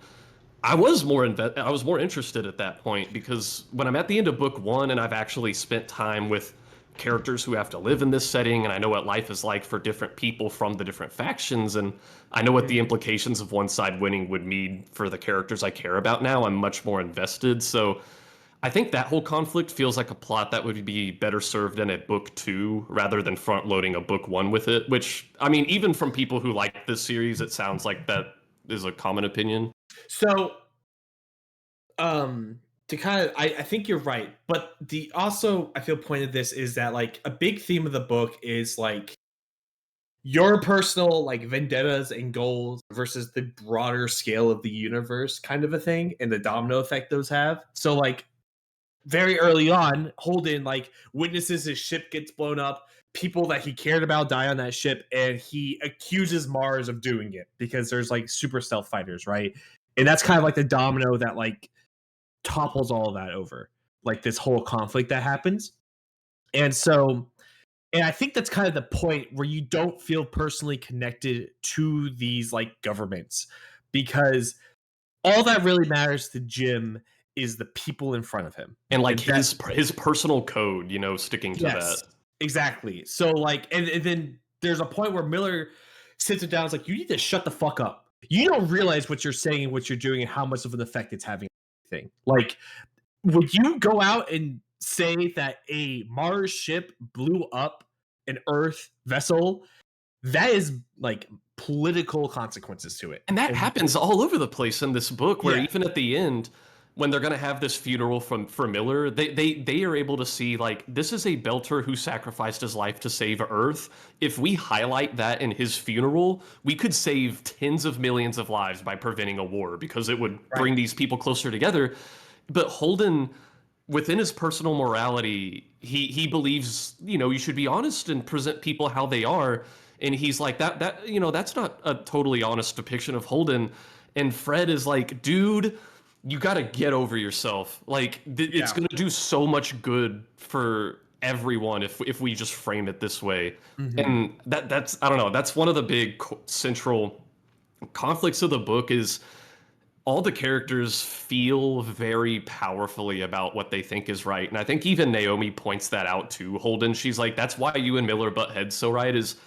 I was more interested at that point, because when I'm at the end of book 1 and I've actually spent time with characters who have to live in this setting, and I know what life is like for different people from the different factions, and I know what the implications of one side winning would mean for the characters I care about now, I'm much more invested. So I think that whole conflict feels like a plot that would be better served in a book 2 rather than front loading a book 1 with it, which, I mean, even from people who like this series, it sounds like that is a common opinion. So, to kind of, I think you're right, but the also I feel point of this is that like a big theme of the book is like your personal like vendettas and goals versus the broader scale of the universe, kind of a thing, and the domino effect those have. So like very early on, Holden like witnesses his ship gets blown up, people that he cared about die on that ship, and he accuses Mars of doing it because there's like super stealth fighters, right? And that's kind of like the domino that like topples all of that over, like this whole conflict that happens. And so, and I think that's kind of the point where you don't feel personally connected to these like governments, because all that really matters to Jim is the people in front of him, and like his personal code, sticking to that. Exactly. So like, and then there's a point where Miller sits it down. It's like, you need to shut the fuck up. You don't realize what you're saying, what you're doing, and how much of an effect it's having. Like, would you go out and say that a Mars ship blew up an Earth vessel? That is like political consequences to it, and that happens all over the place in this book, where even at the end, when they're going to have this funeral for Miller, they are able to see like, this is a Belter who sacrificed his life to save Earth. If we highlight that in his funeral, we could save tens of millions of lives by preventing a war, because it would bring these people closer together. But Holden, within his personal morality, he believes, you know, you should be honest and present people how they are. And he's like, that you know, that's not a totally honest depiction of Holden. And Fred is like, dude, you got to get over yourself. Like, it's Yeah. going to do so much good for everyone if we just frame it this way. And that's, I don't know, that's one of the big central conflicts of the book is all the characters feel very powerfully about what they think is right. And I think even Naomi points that out to Holden. She's like, that's why you and Miller butt heads so right, is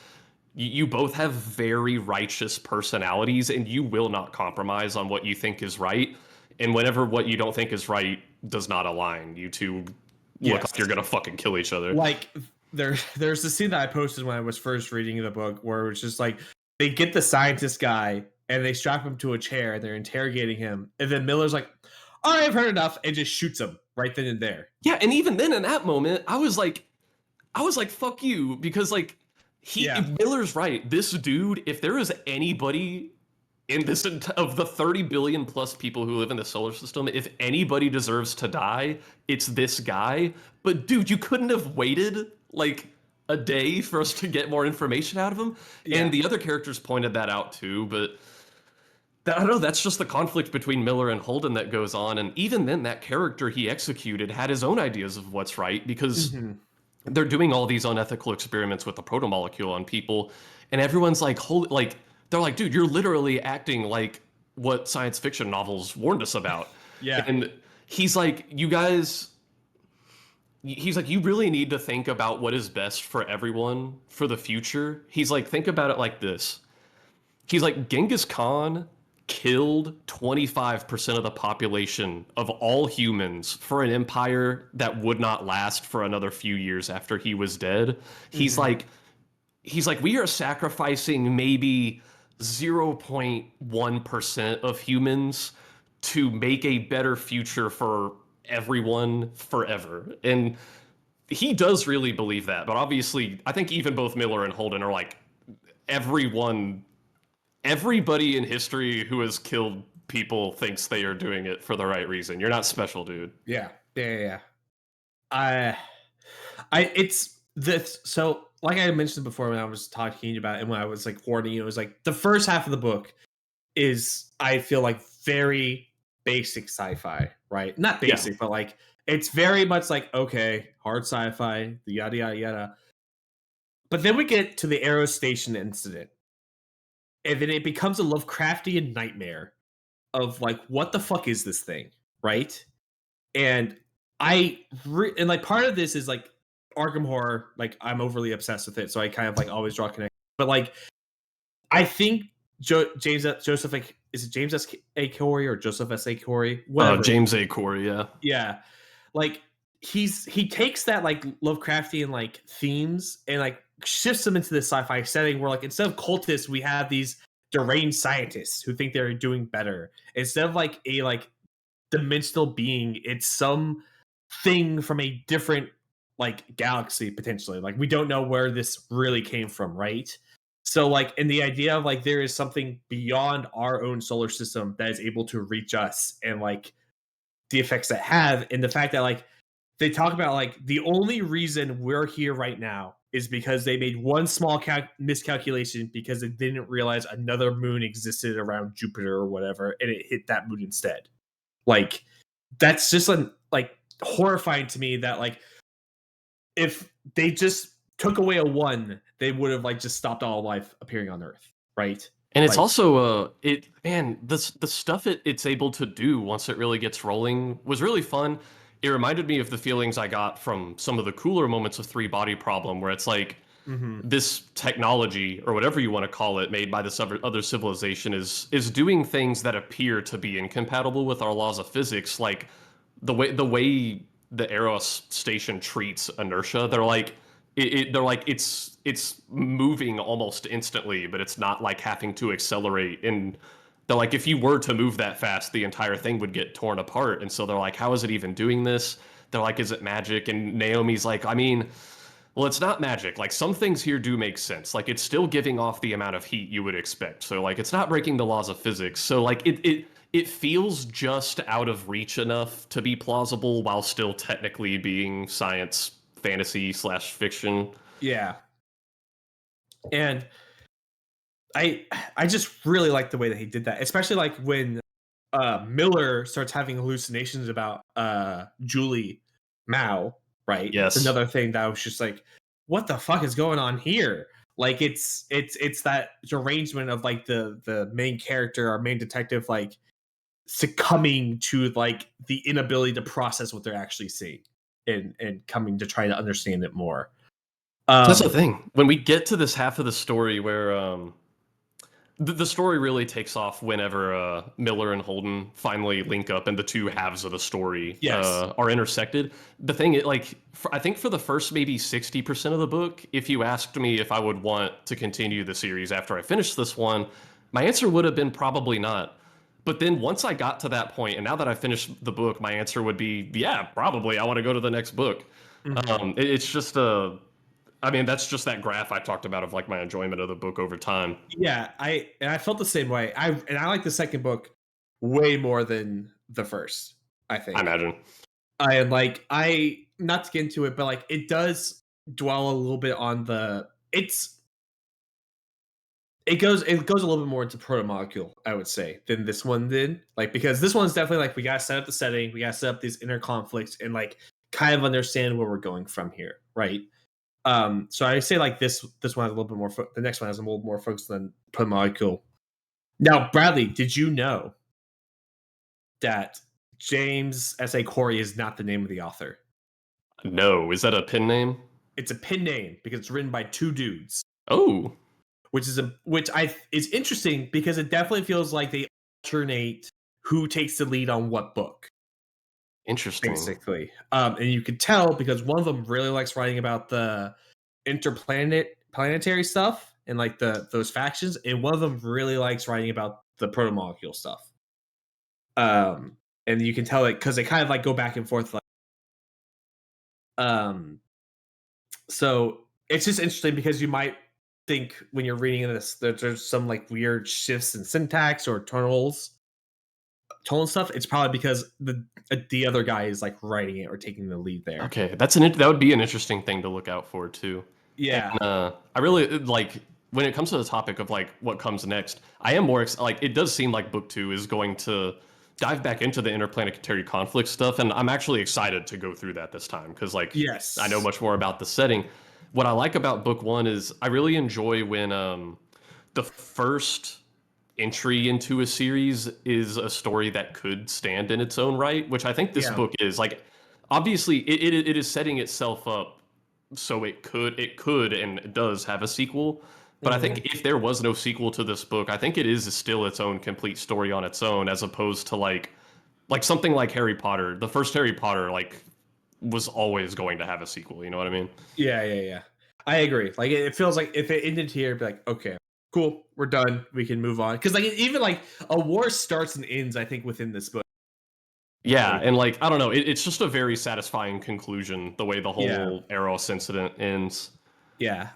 you both have very righteous personalities and you will not compromise on what you think is right. And whenever what you don't think is right does not align, you two look like you're gonna fucking kill each other. Like there's the scene that I posted when I was first reading the book where it's just like they get the scientist guy and they strap him to a chair and they're interrogating him, and then Miller's like, all right, I've heard enough, and just shoots him right then and there. Yeah, and even then in that moment, I was like, fuck you, because like Miller's right. This dude, if there is anybody in this of the 30 billion plus people who live in the solar system, if anybody deserves to die, it's this guy. But dude, you couldn't have waited like a day for us to get more information out of him. Yeah. And the other characters pointed that out too, but I don't know, that's just the conflict between Miller and Holden that goes on. And even then, that character he executed had his own ideas of what's right, because they're doing all these unethical experiments with the protomolecule on people, and everyone's like, they're like, dude, you're literally acting like what science fiction novels warned us about. Yeah. And he's like, you guys, he's like, you really need to think about what is best for everyone for the future. He's like, think about it like this. He's like, Genghis Khan killed 25% of the population of all humans for an empire that would not last for another few years after he was dead. He's like, we are sacrificing maybe 0.1% of humans to make a better future for everyone forever. And he does really believe that. But obviously, I think even both Miller and Holden are like, everybody in history who has killed people thinks they are doing it for the right reason. You're not special, dude. Yeah. It's this. So, like I mentioned before when I was talking about it and when I was like warning you, it was like the first half of the book is, I feel like, very basic sci-fi, right? Not basic, but like it's very much like, okay, hard sci-fi, the yada yada yada. But then we get to the Arrow Station incident, and then it becomes a Lovecraftian nightmare of like, what the fuck is this thing, right? And and like part of this is like Arkham Horror, like I'm overly obsessed with it, so I kind of like always draw connections. But like, I think James S. A. Corey or Joseph S. A. Corey? James A. Corey, yeah. Yeah. Like he takes that like Lovecraftian like themes and like shifts them into this sci-fi setting where like instead of cultists, we have these deranged scientists who think they're doing better. Instead of like a like dimensional being, it's some thing from a different like galaxy potentially. Like we don't know where this really came from, right? So like, and the idea of like there is something beyond our own solar system that is able to reach us, and like the effects that have, and the fact that like they talk about like the only reason we're here right now is because they made one small miscalculation because they didn't realize another moon existed around Jupiter or whatever, and it hit that moon instead. Like that's just like horrifying to me that like if they just took away a one, they would have like just stopped all life appearing on Earth, right? And it's also the stuff it's able to do once it really gets rolling was really fun. It reminded me of the feelings I got from some of the cooler moments of Three Body Problem, where it's like this technology or whatever you want to call it, made by this other civilization, is doing things that appear to be incompatible with our laws of physics, like the way the Arrow Station treats inertia. They're like it's moving almost instantly, but it's not like having to accelerate. And they're like, if you were to move that fast, the entire thing would get torn apart. And so they're like, how is it even doing this? They're like, is it magic? And Naomi's like, I mean, well, it's not magic. Like some things here do make sense. Like it's still giving off the amount of heat you would expect. So like it's not breaking the laws of physics. So like it it feels just out of reach enough to be plausible while still technically being science fantasy slash fiction. Yeah. And I just really like the way that he did that, especially like when Miller starts having hallucinations about Julie Mao, right? It's Yes. another thing that I was just like, what the fuck is going on here? Like it's that derangement of like the main character, our main detective, like succumbing to like the inability to process what they're actually seeing and coming to try to understand it more. That's the thing. When we get to this half of the story where the story really takes off whenever Miller and Holden finally link up and the two halves of the story Yes. are intersected. The thing is, like, I think for the first maybe 60% of the book, if you asked me if I would want to continue the series after I finished this one, my answer would have been probably not. But then once I got to that point, and now that I finished the book, my answer would be, yeah, probably. I want to go to the next book. It's just I mean, that's just that graph I talked about of like my enjoyment of the book over time. Yeah, I felt the same way. I like the second book way more than the first, I think. I imagine. I not to get into it, but like it does dwell a little bit on it goes a little bit more into proto molecule, I would say, than this one did. Like because this one's definitely like we gotta set up the setting, we gotta set up these inner conflicts and like kind of understand where we're going from here, right? So I say like this one has a little bit more. The next one has a little more focus than proto molecule. Now, Bradley, did you know that James S.A. Corey is not the name of the author? No, is that a pen name? It's a pen name because it's written by two dudes, Oh, which is interesting because it definitely feels like they alternate who takes the lead on what book, interesting. basically. And you can tell because one of them really likes writing about the planetary stuff and like those factions, and one of them really likes writing about the proto molecule stuff. And you can tell it because they kind of like go back and forth. Like, so it's just interesting because you might think when you're reading this that there's some like weird shifts in syntax or tonal stuff. It's probably because the other guy is like writing it or taking the lead there. Okay, that would be an interesting thing to look out for too. Yeah. And, I really like when it comes to the topic of like what comes next. I am more like it does seem like book 2 is going to dive back into the interplanetary conflict stuff, and I'm actually excited to go through that this time because like Yes. I know much more about the setting. What I like about book 1 is I really enjoy when the first entry into a series is a story that could stand in its own right, which I think this book is. Like obviously it is setting itself up so it could and it does have a sequel. But I think if there was no sequel to this book, I think it is still its own complete story on its own, as opposed to like something like Harry Potter. The first Harry Potter like was always going to have a sequel. You know what I mean? Yeah. I agree. Like it feels like if it ended here, it'd be like, okay, cool, we're done. We can move on. Because like even like a war starts and ends, I think, within this book. Yeah, and like I don't know, it's just a very satisfying conclusion the way the whole Eros incident ends. Yeah.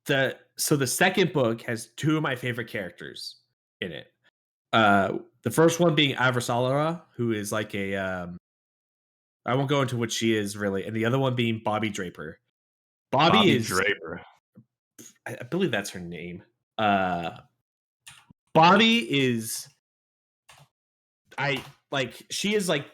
The second book has two of my favorite characters in it. The first one being Avrasalara, who is like a I won't go into what she is really, and the other one being Bobby Draper. Bobby Draper. I believe that's her name. Bobby is she is like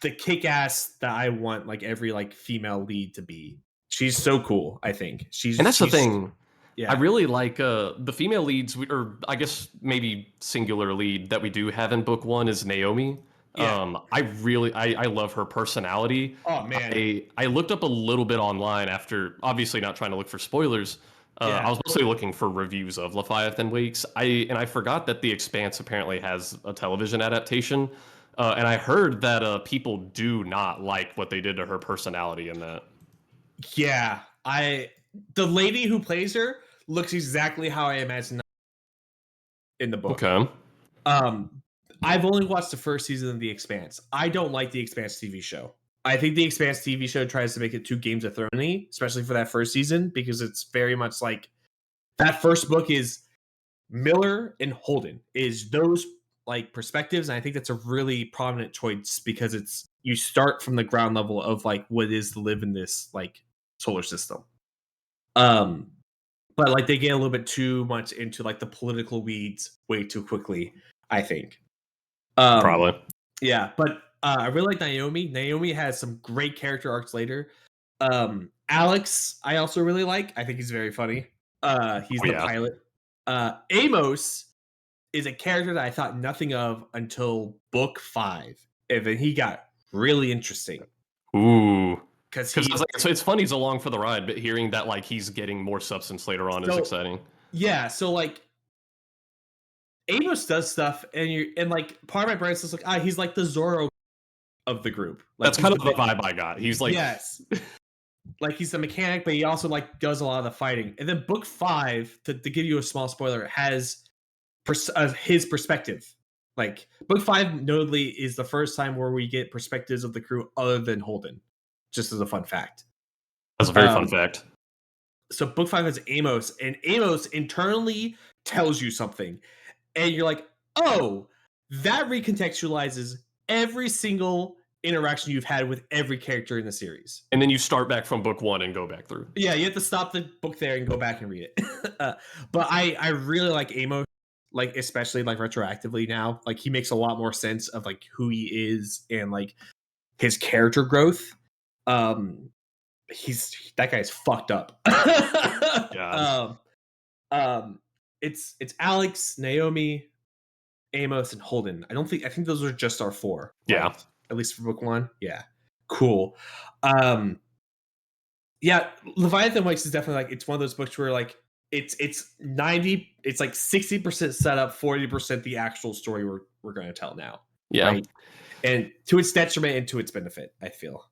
the kick-ass that I want like every like female lead to be. She's so cool, I think. And that's the thing. Yeah. I really like the female leads, or I guess maybe singular lead that we do have in book 1 is Naomi. Yeah. I love her personality. Oh man. I looked up a little bit online after, obviously not trying to look for spoilers. I was mostly looking for reviews of Leviathan Wakes. I forgot that The Expanse apparently has a television adaptation, and I heard that people do not like what they did to her personality in that. Yeah, the lady who plays her looks exactly how I imagine in the book. Okay. I've only watched the first season of The Expanse. I don't like The Expanse TV show. I think The Expanse TV show tries to make it too Games of Thrones-y, especially for that first season, because it's very much like that first book is Miller and Holden is those like perspectives, and I think that's a really prominent choice because you start from the ground level of like what it is to live in this like solar system. But like they get a little bit too much into like the political weeds way too quickly, I think. Probably. Yeah, but I really like Naomi. Naomi has some great character arcs later. Alex, I also really like. I think he's very funny. He's the pilot. Amos is a character that I thought nothing of until book 5, and then he got really interesting. Ooh. Because so it's fun he's along for the ride, but hearing that like he's getting more substance later on is exciting. Yeah, so like Amos does stuff, and like part of my brain is just like, he's like the Zorro of the group. Like, that's kind of the vibe I got. He's like, yes, like he's a mechanic, but he also like does a lot of the fighting. And then book 5, to give you a small spoiler, has his perspective. Like book 5, notably, is the first time where we get perspectives of the crew other than Holden. Just as a fun fact. That's a very fun fact. So book 5 is Amos, and Amos internally tells you something, and you're like, oh, that recontextualizes every single interaction you've had with every character in the series. And then you start back from book 1 and go back through. Yeah, you have to stop the book there and go back and read it. But I really like Amos, like especially like retroactively now. Like he makes a lot more sense of like who he is and like his character growth. That guy's fucked up. It's Alex, Naomi, Amos, and Holden. I think those are just our 4. Yeah. Right? At least for book 1. Yeah. Cool. Yeah, Leviathan Wakes is definitely like, it's one of those books where like it's like 60% setup, 40% the actual story we're going to tell now. Yeah. Right? And to its detriment and to its benefit, I feel.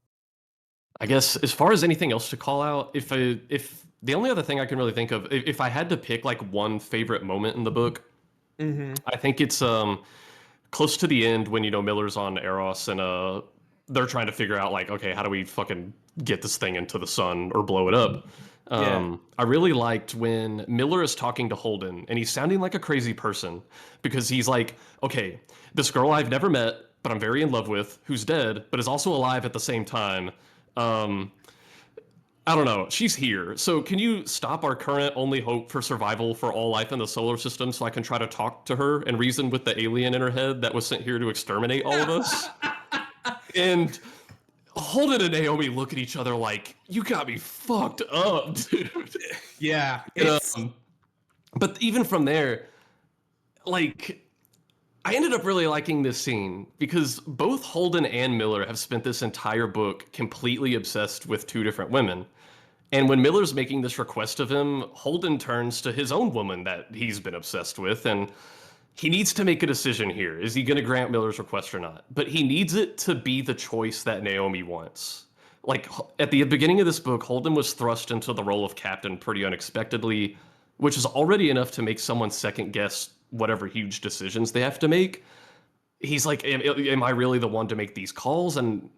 I guess as far as anything else to call out, if the only other thing I can really think of, if I had to pick like one favorite moment in the book, I think it's close to the end when Miller's on Eros and they're trying to figure out like, okay, how do we fucking get this thing into the sun or blow it up? I really liked when Miller is talking to Holden and he's sounding like a crazy person because he's like, okay, this girl I've never met but I'm very in love with, who's dead but is also alive at the same time. I don't know. She's here. So can you stop our current only hope for survival for all life in the solar system so I can try to talk to her and reason with the alien in her head that was sent here to exterminate all of us? And Holden and Naomi look at each other like, you got me fucked up, dude. Yeah. But even from there, like, I ended up really liking this scene because both Holden and Miller have spent this entire book completely obsessed with 2 different women. And when Miller's making this request of him, Holden turns to his own woman that he's been obsessed with, and he needs to make a decision here. Is he going to grant Miller's request or not? But he needs it to be the choice that Naomi wants. Like, at the beginning of this book, Holden was thrust into the role of captain pretty unexpectedly, which is already enough to make someone second guess whatever huge decisions they have to make. He's like, am I really the one to make these calls? And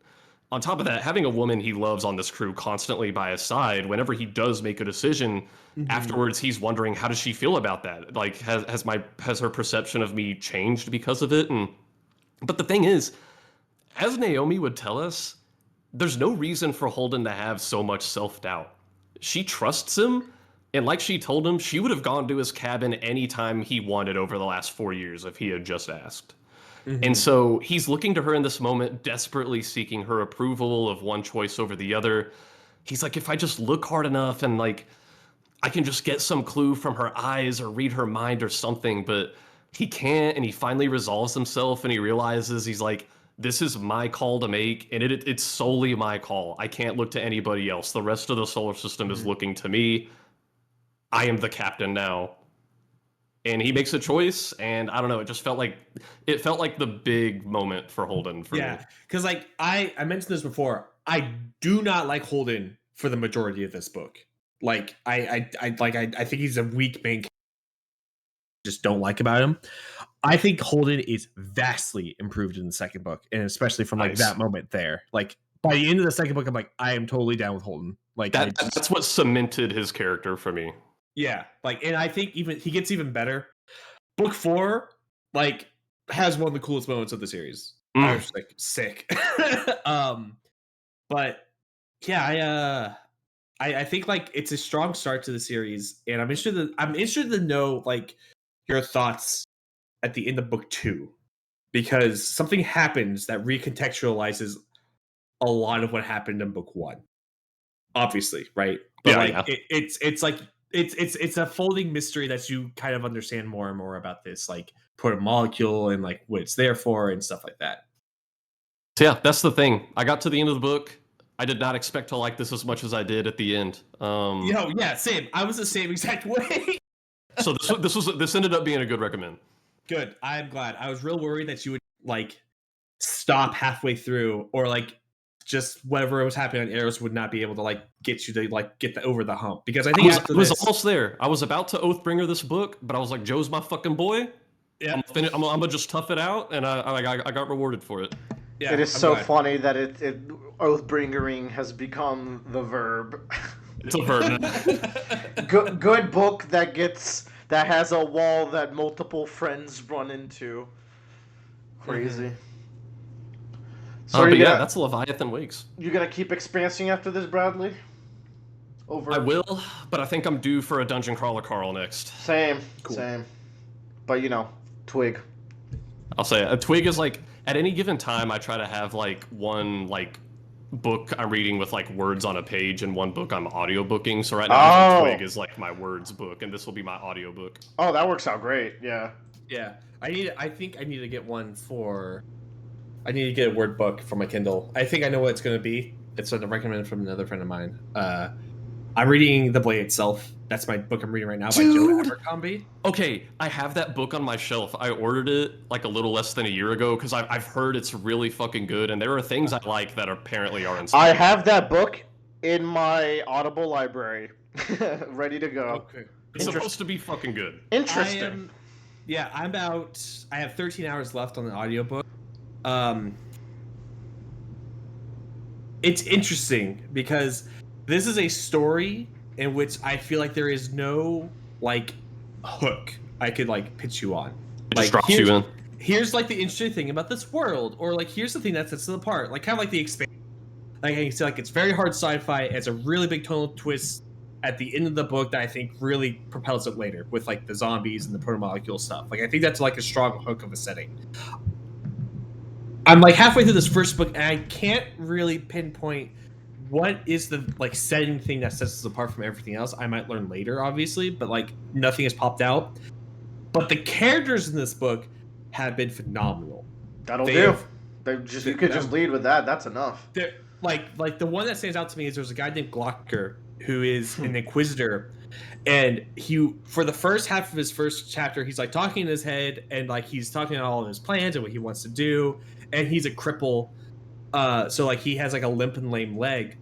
on top of that, having a woman he loves on this crew constantly by his side, whenever he does make a decision, afterwards he's wondering, how does she feel about that? Like, has her perception of me changed because of it? But the thing is, as Naomi would tell us, there's no reason for Holden to have so much self-doubt. She trusts him, and like she told him, she would have gone to his cabin anytime he wanted over the last 4 years if he had just asked. And so he's looking to her in this moment, desperately seeking her approval of one choice over the other. He's like, if I just look hard enough and like, I can just get some clue from her eyes or read her mind or something, but he can't. And he finally resolves himself and he realizes he's like, this is my call to make, and it's solely my call. I can't look to anybody else. The rest of the solar system is looking to me. I am the captain now. And he makes a choice, and I don't know, it felt like the big moment for Holden for me. Yeah, because like I mentioned this before, I do not like Holden for the majority of this book. Like I think he's a weak main character. Just don't like about him. I think Holden is vastly improved in the second book, and especially from like that moment there. Like by the end of the second book, I'm like, I am totally down with Holden. Like that's what cemented his character for me. Yeah, like, and I think even he gets even better. Book 4, like, has one of the coolest moments of the series. Mm. I was just like sick. But yeah, I think like it's a strong start to the series, and I'm interested to know like your thoughts at the end of book 2, because something happens that recontextualizes a lot of what happened in book 1. Obviously, right? But Yeah, like yeah. it's like it's a folding mystery that you kind of understand more and more about this like proto-molecule and like what it's there for and stuff like that. So yeah, that's the thing. I got to the end of the book. I did not expect to like this as much as I did at the end. Yeah, same. I was the same exact way. So this ended up being a good recommend. Good. I'm glad. I was real worried that you would like stop halfway through, or like just whatever was happening on Arrows would not be able to like get you to like get over the hump, because I think after I was this, almost there. I was about to Oathbringer this book, but I was like, Joe's my fucking boy. yeah, I'm gonna just tough it out, and I got rewarded for it. yeah, It is I'm so glad. funny that Oathbringering has become the verb. It's a verb now. Good book that has a wall that multiple friends run into. Crazy. So But yeah, that's Leviathan Wakes. you gonna keep expansing after this, Bradley? I will, but I think I'm due for a Dungeon Crawler Carl next. Same. Cool. Same. But Twig. I'll say a Twig is like at any given time I try to have like one like book I'm reading with like words on a page and one book I'm audiobooking. So right now Twig is like my words book, and this will be my audiobook. Oh, that works out great. Yeah. Yeah, I think I need to get one for. I need to get a word book for my Kindle. I think I know what it's going to be. It's a recommended from another friend of mine. I'm reading The Blade Itself. That's my book I'm reading right now by Joe Abercrombie. Okay, I have that book on my shelf. I ordered it like a little less than a year ago because I've heard it's really fucking good, and there are things I like that apparently are insane. I have that book in my Audible library, ready to go. Okay. It's supposed to be fucking good. Interesting. I have 13 hours left on the audiobook. It's interesting because this is a story in which I feel like there is no like hook I could like pitch you on. It Like just drops you in. here's like the interesting thing about this world, or like here's the thing that sets it apart. Like kind of like the expansion. Like I say, like it's very hard sci-fi. It's a really big tonal twist at the end of the book that I think really propels it later with like the zombies and the proto-molecule stuff. Like I think that's like a strong hook of a setting. I'm like halfway through this first book and I can't really pinpoint what is the like setting thing that sets us apart from everything else. I might learn later, obviously, but like nothing has popped out. But the characters in this book have been phenomenal. That'll They do. have- You could just lead with that. That's enough. They're, like the one that stands out to me is there's a guy named Glocker who is an inquisitor, and he for the first half of his first chapter he's like talking in his head and like he's talking about all of his plans and what he wants to do, and he's a cripple, so like he has like a limp and lame leg,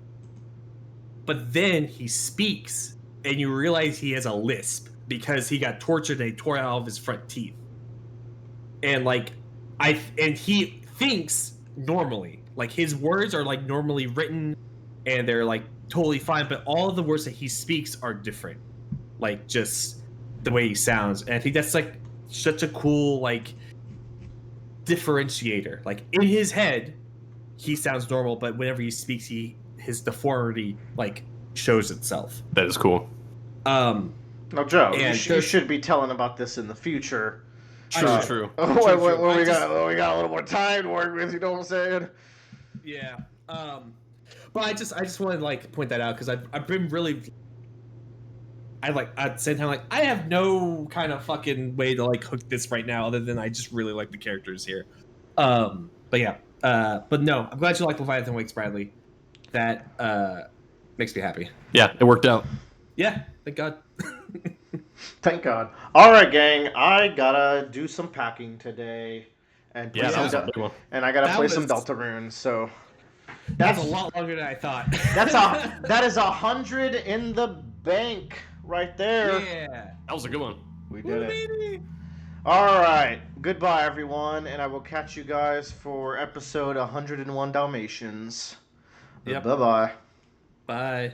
but then he speaks and you realize he has a lisp because he got tortured and he tore out all of his front teeth, and like he thinks normally. Like his words are like normally written and they're like totally fine, but all of the words that he speaks are different. Like just the way he sounds. And I think that's like such a cool like differentiator. Like in his head, he sounds normal, but whenever he speaks, his deformity like shows itself. That is cool. Now, Joe, you And should be telling about this in the future. True. When we got a little more time to work with, you know what I'm saying? Yeah. But I just wanted to like point that out because I've been really at the same time like I have no kind of fucking way to like hook this right now other than I just really like the characters here. But yeah. But no, I'm glad you like Leviathan Wakes, Bradley. That makes me happy. Yeah, it worked out. Yeah, thank God. Thank God. All right, gang. I gotta do some packing today, and Yeah, that was a big one. and I gotta That play some was- Deltarune. So That's a lot longer than I thought. that is 100 in the bank right there. Yeah. That was a good one. We did it. Baby. All right. Goodbye, everyone, and I will catch you guys for episode 101 Dalmatians. Yep. Bye bye. Bye.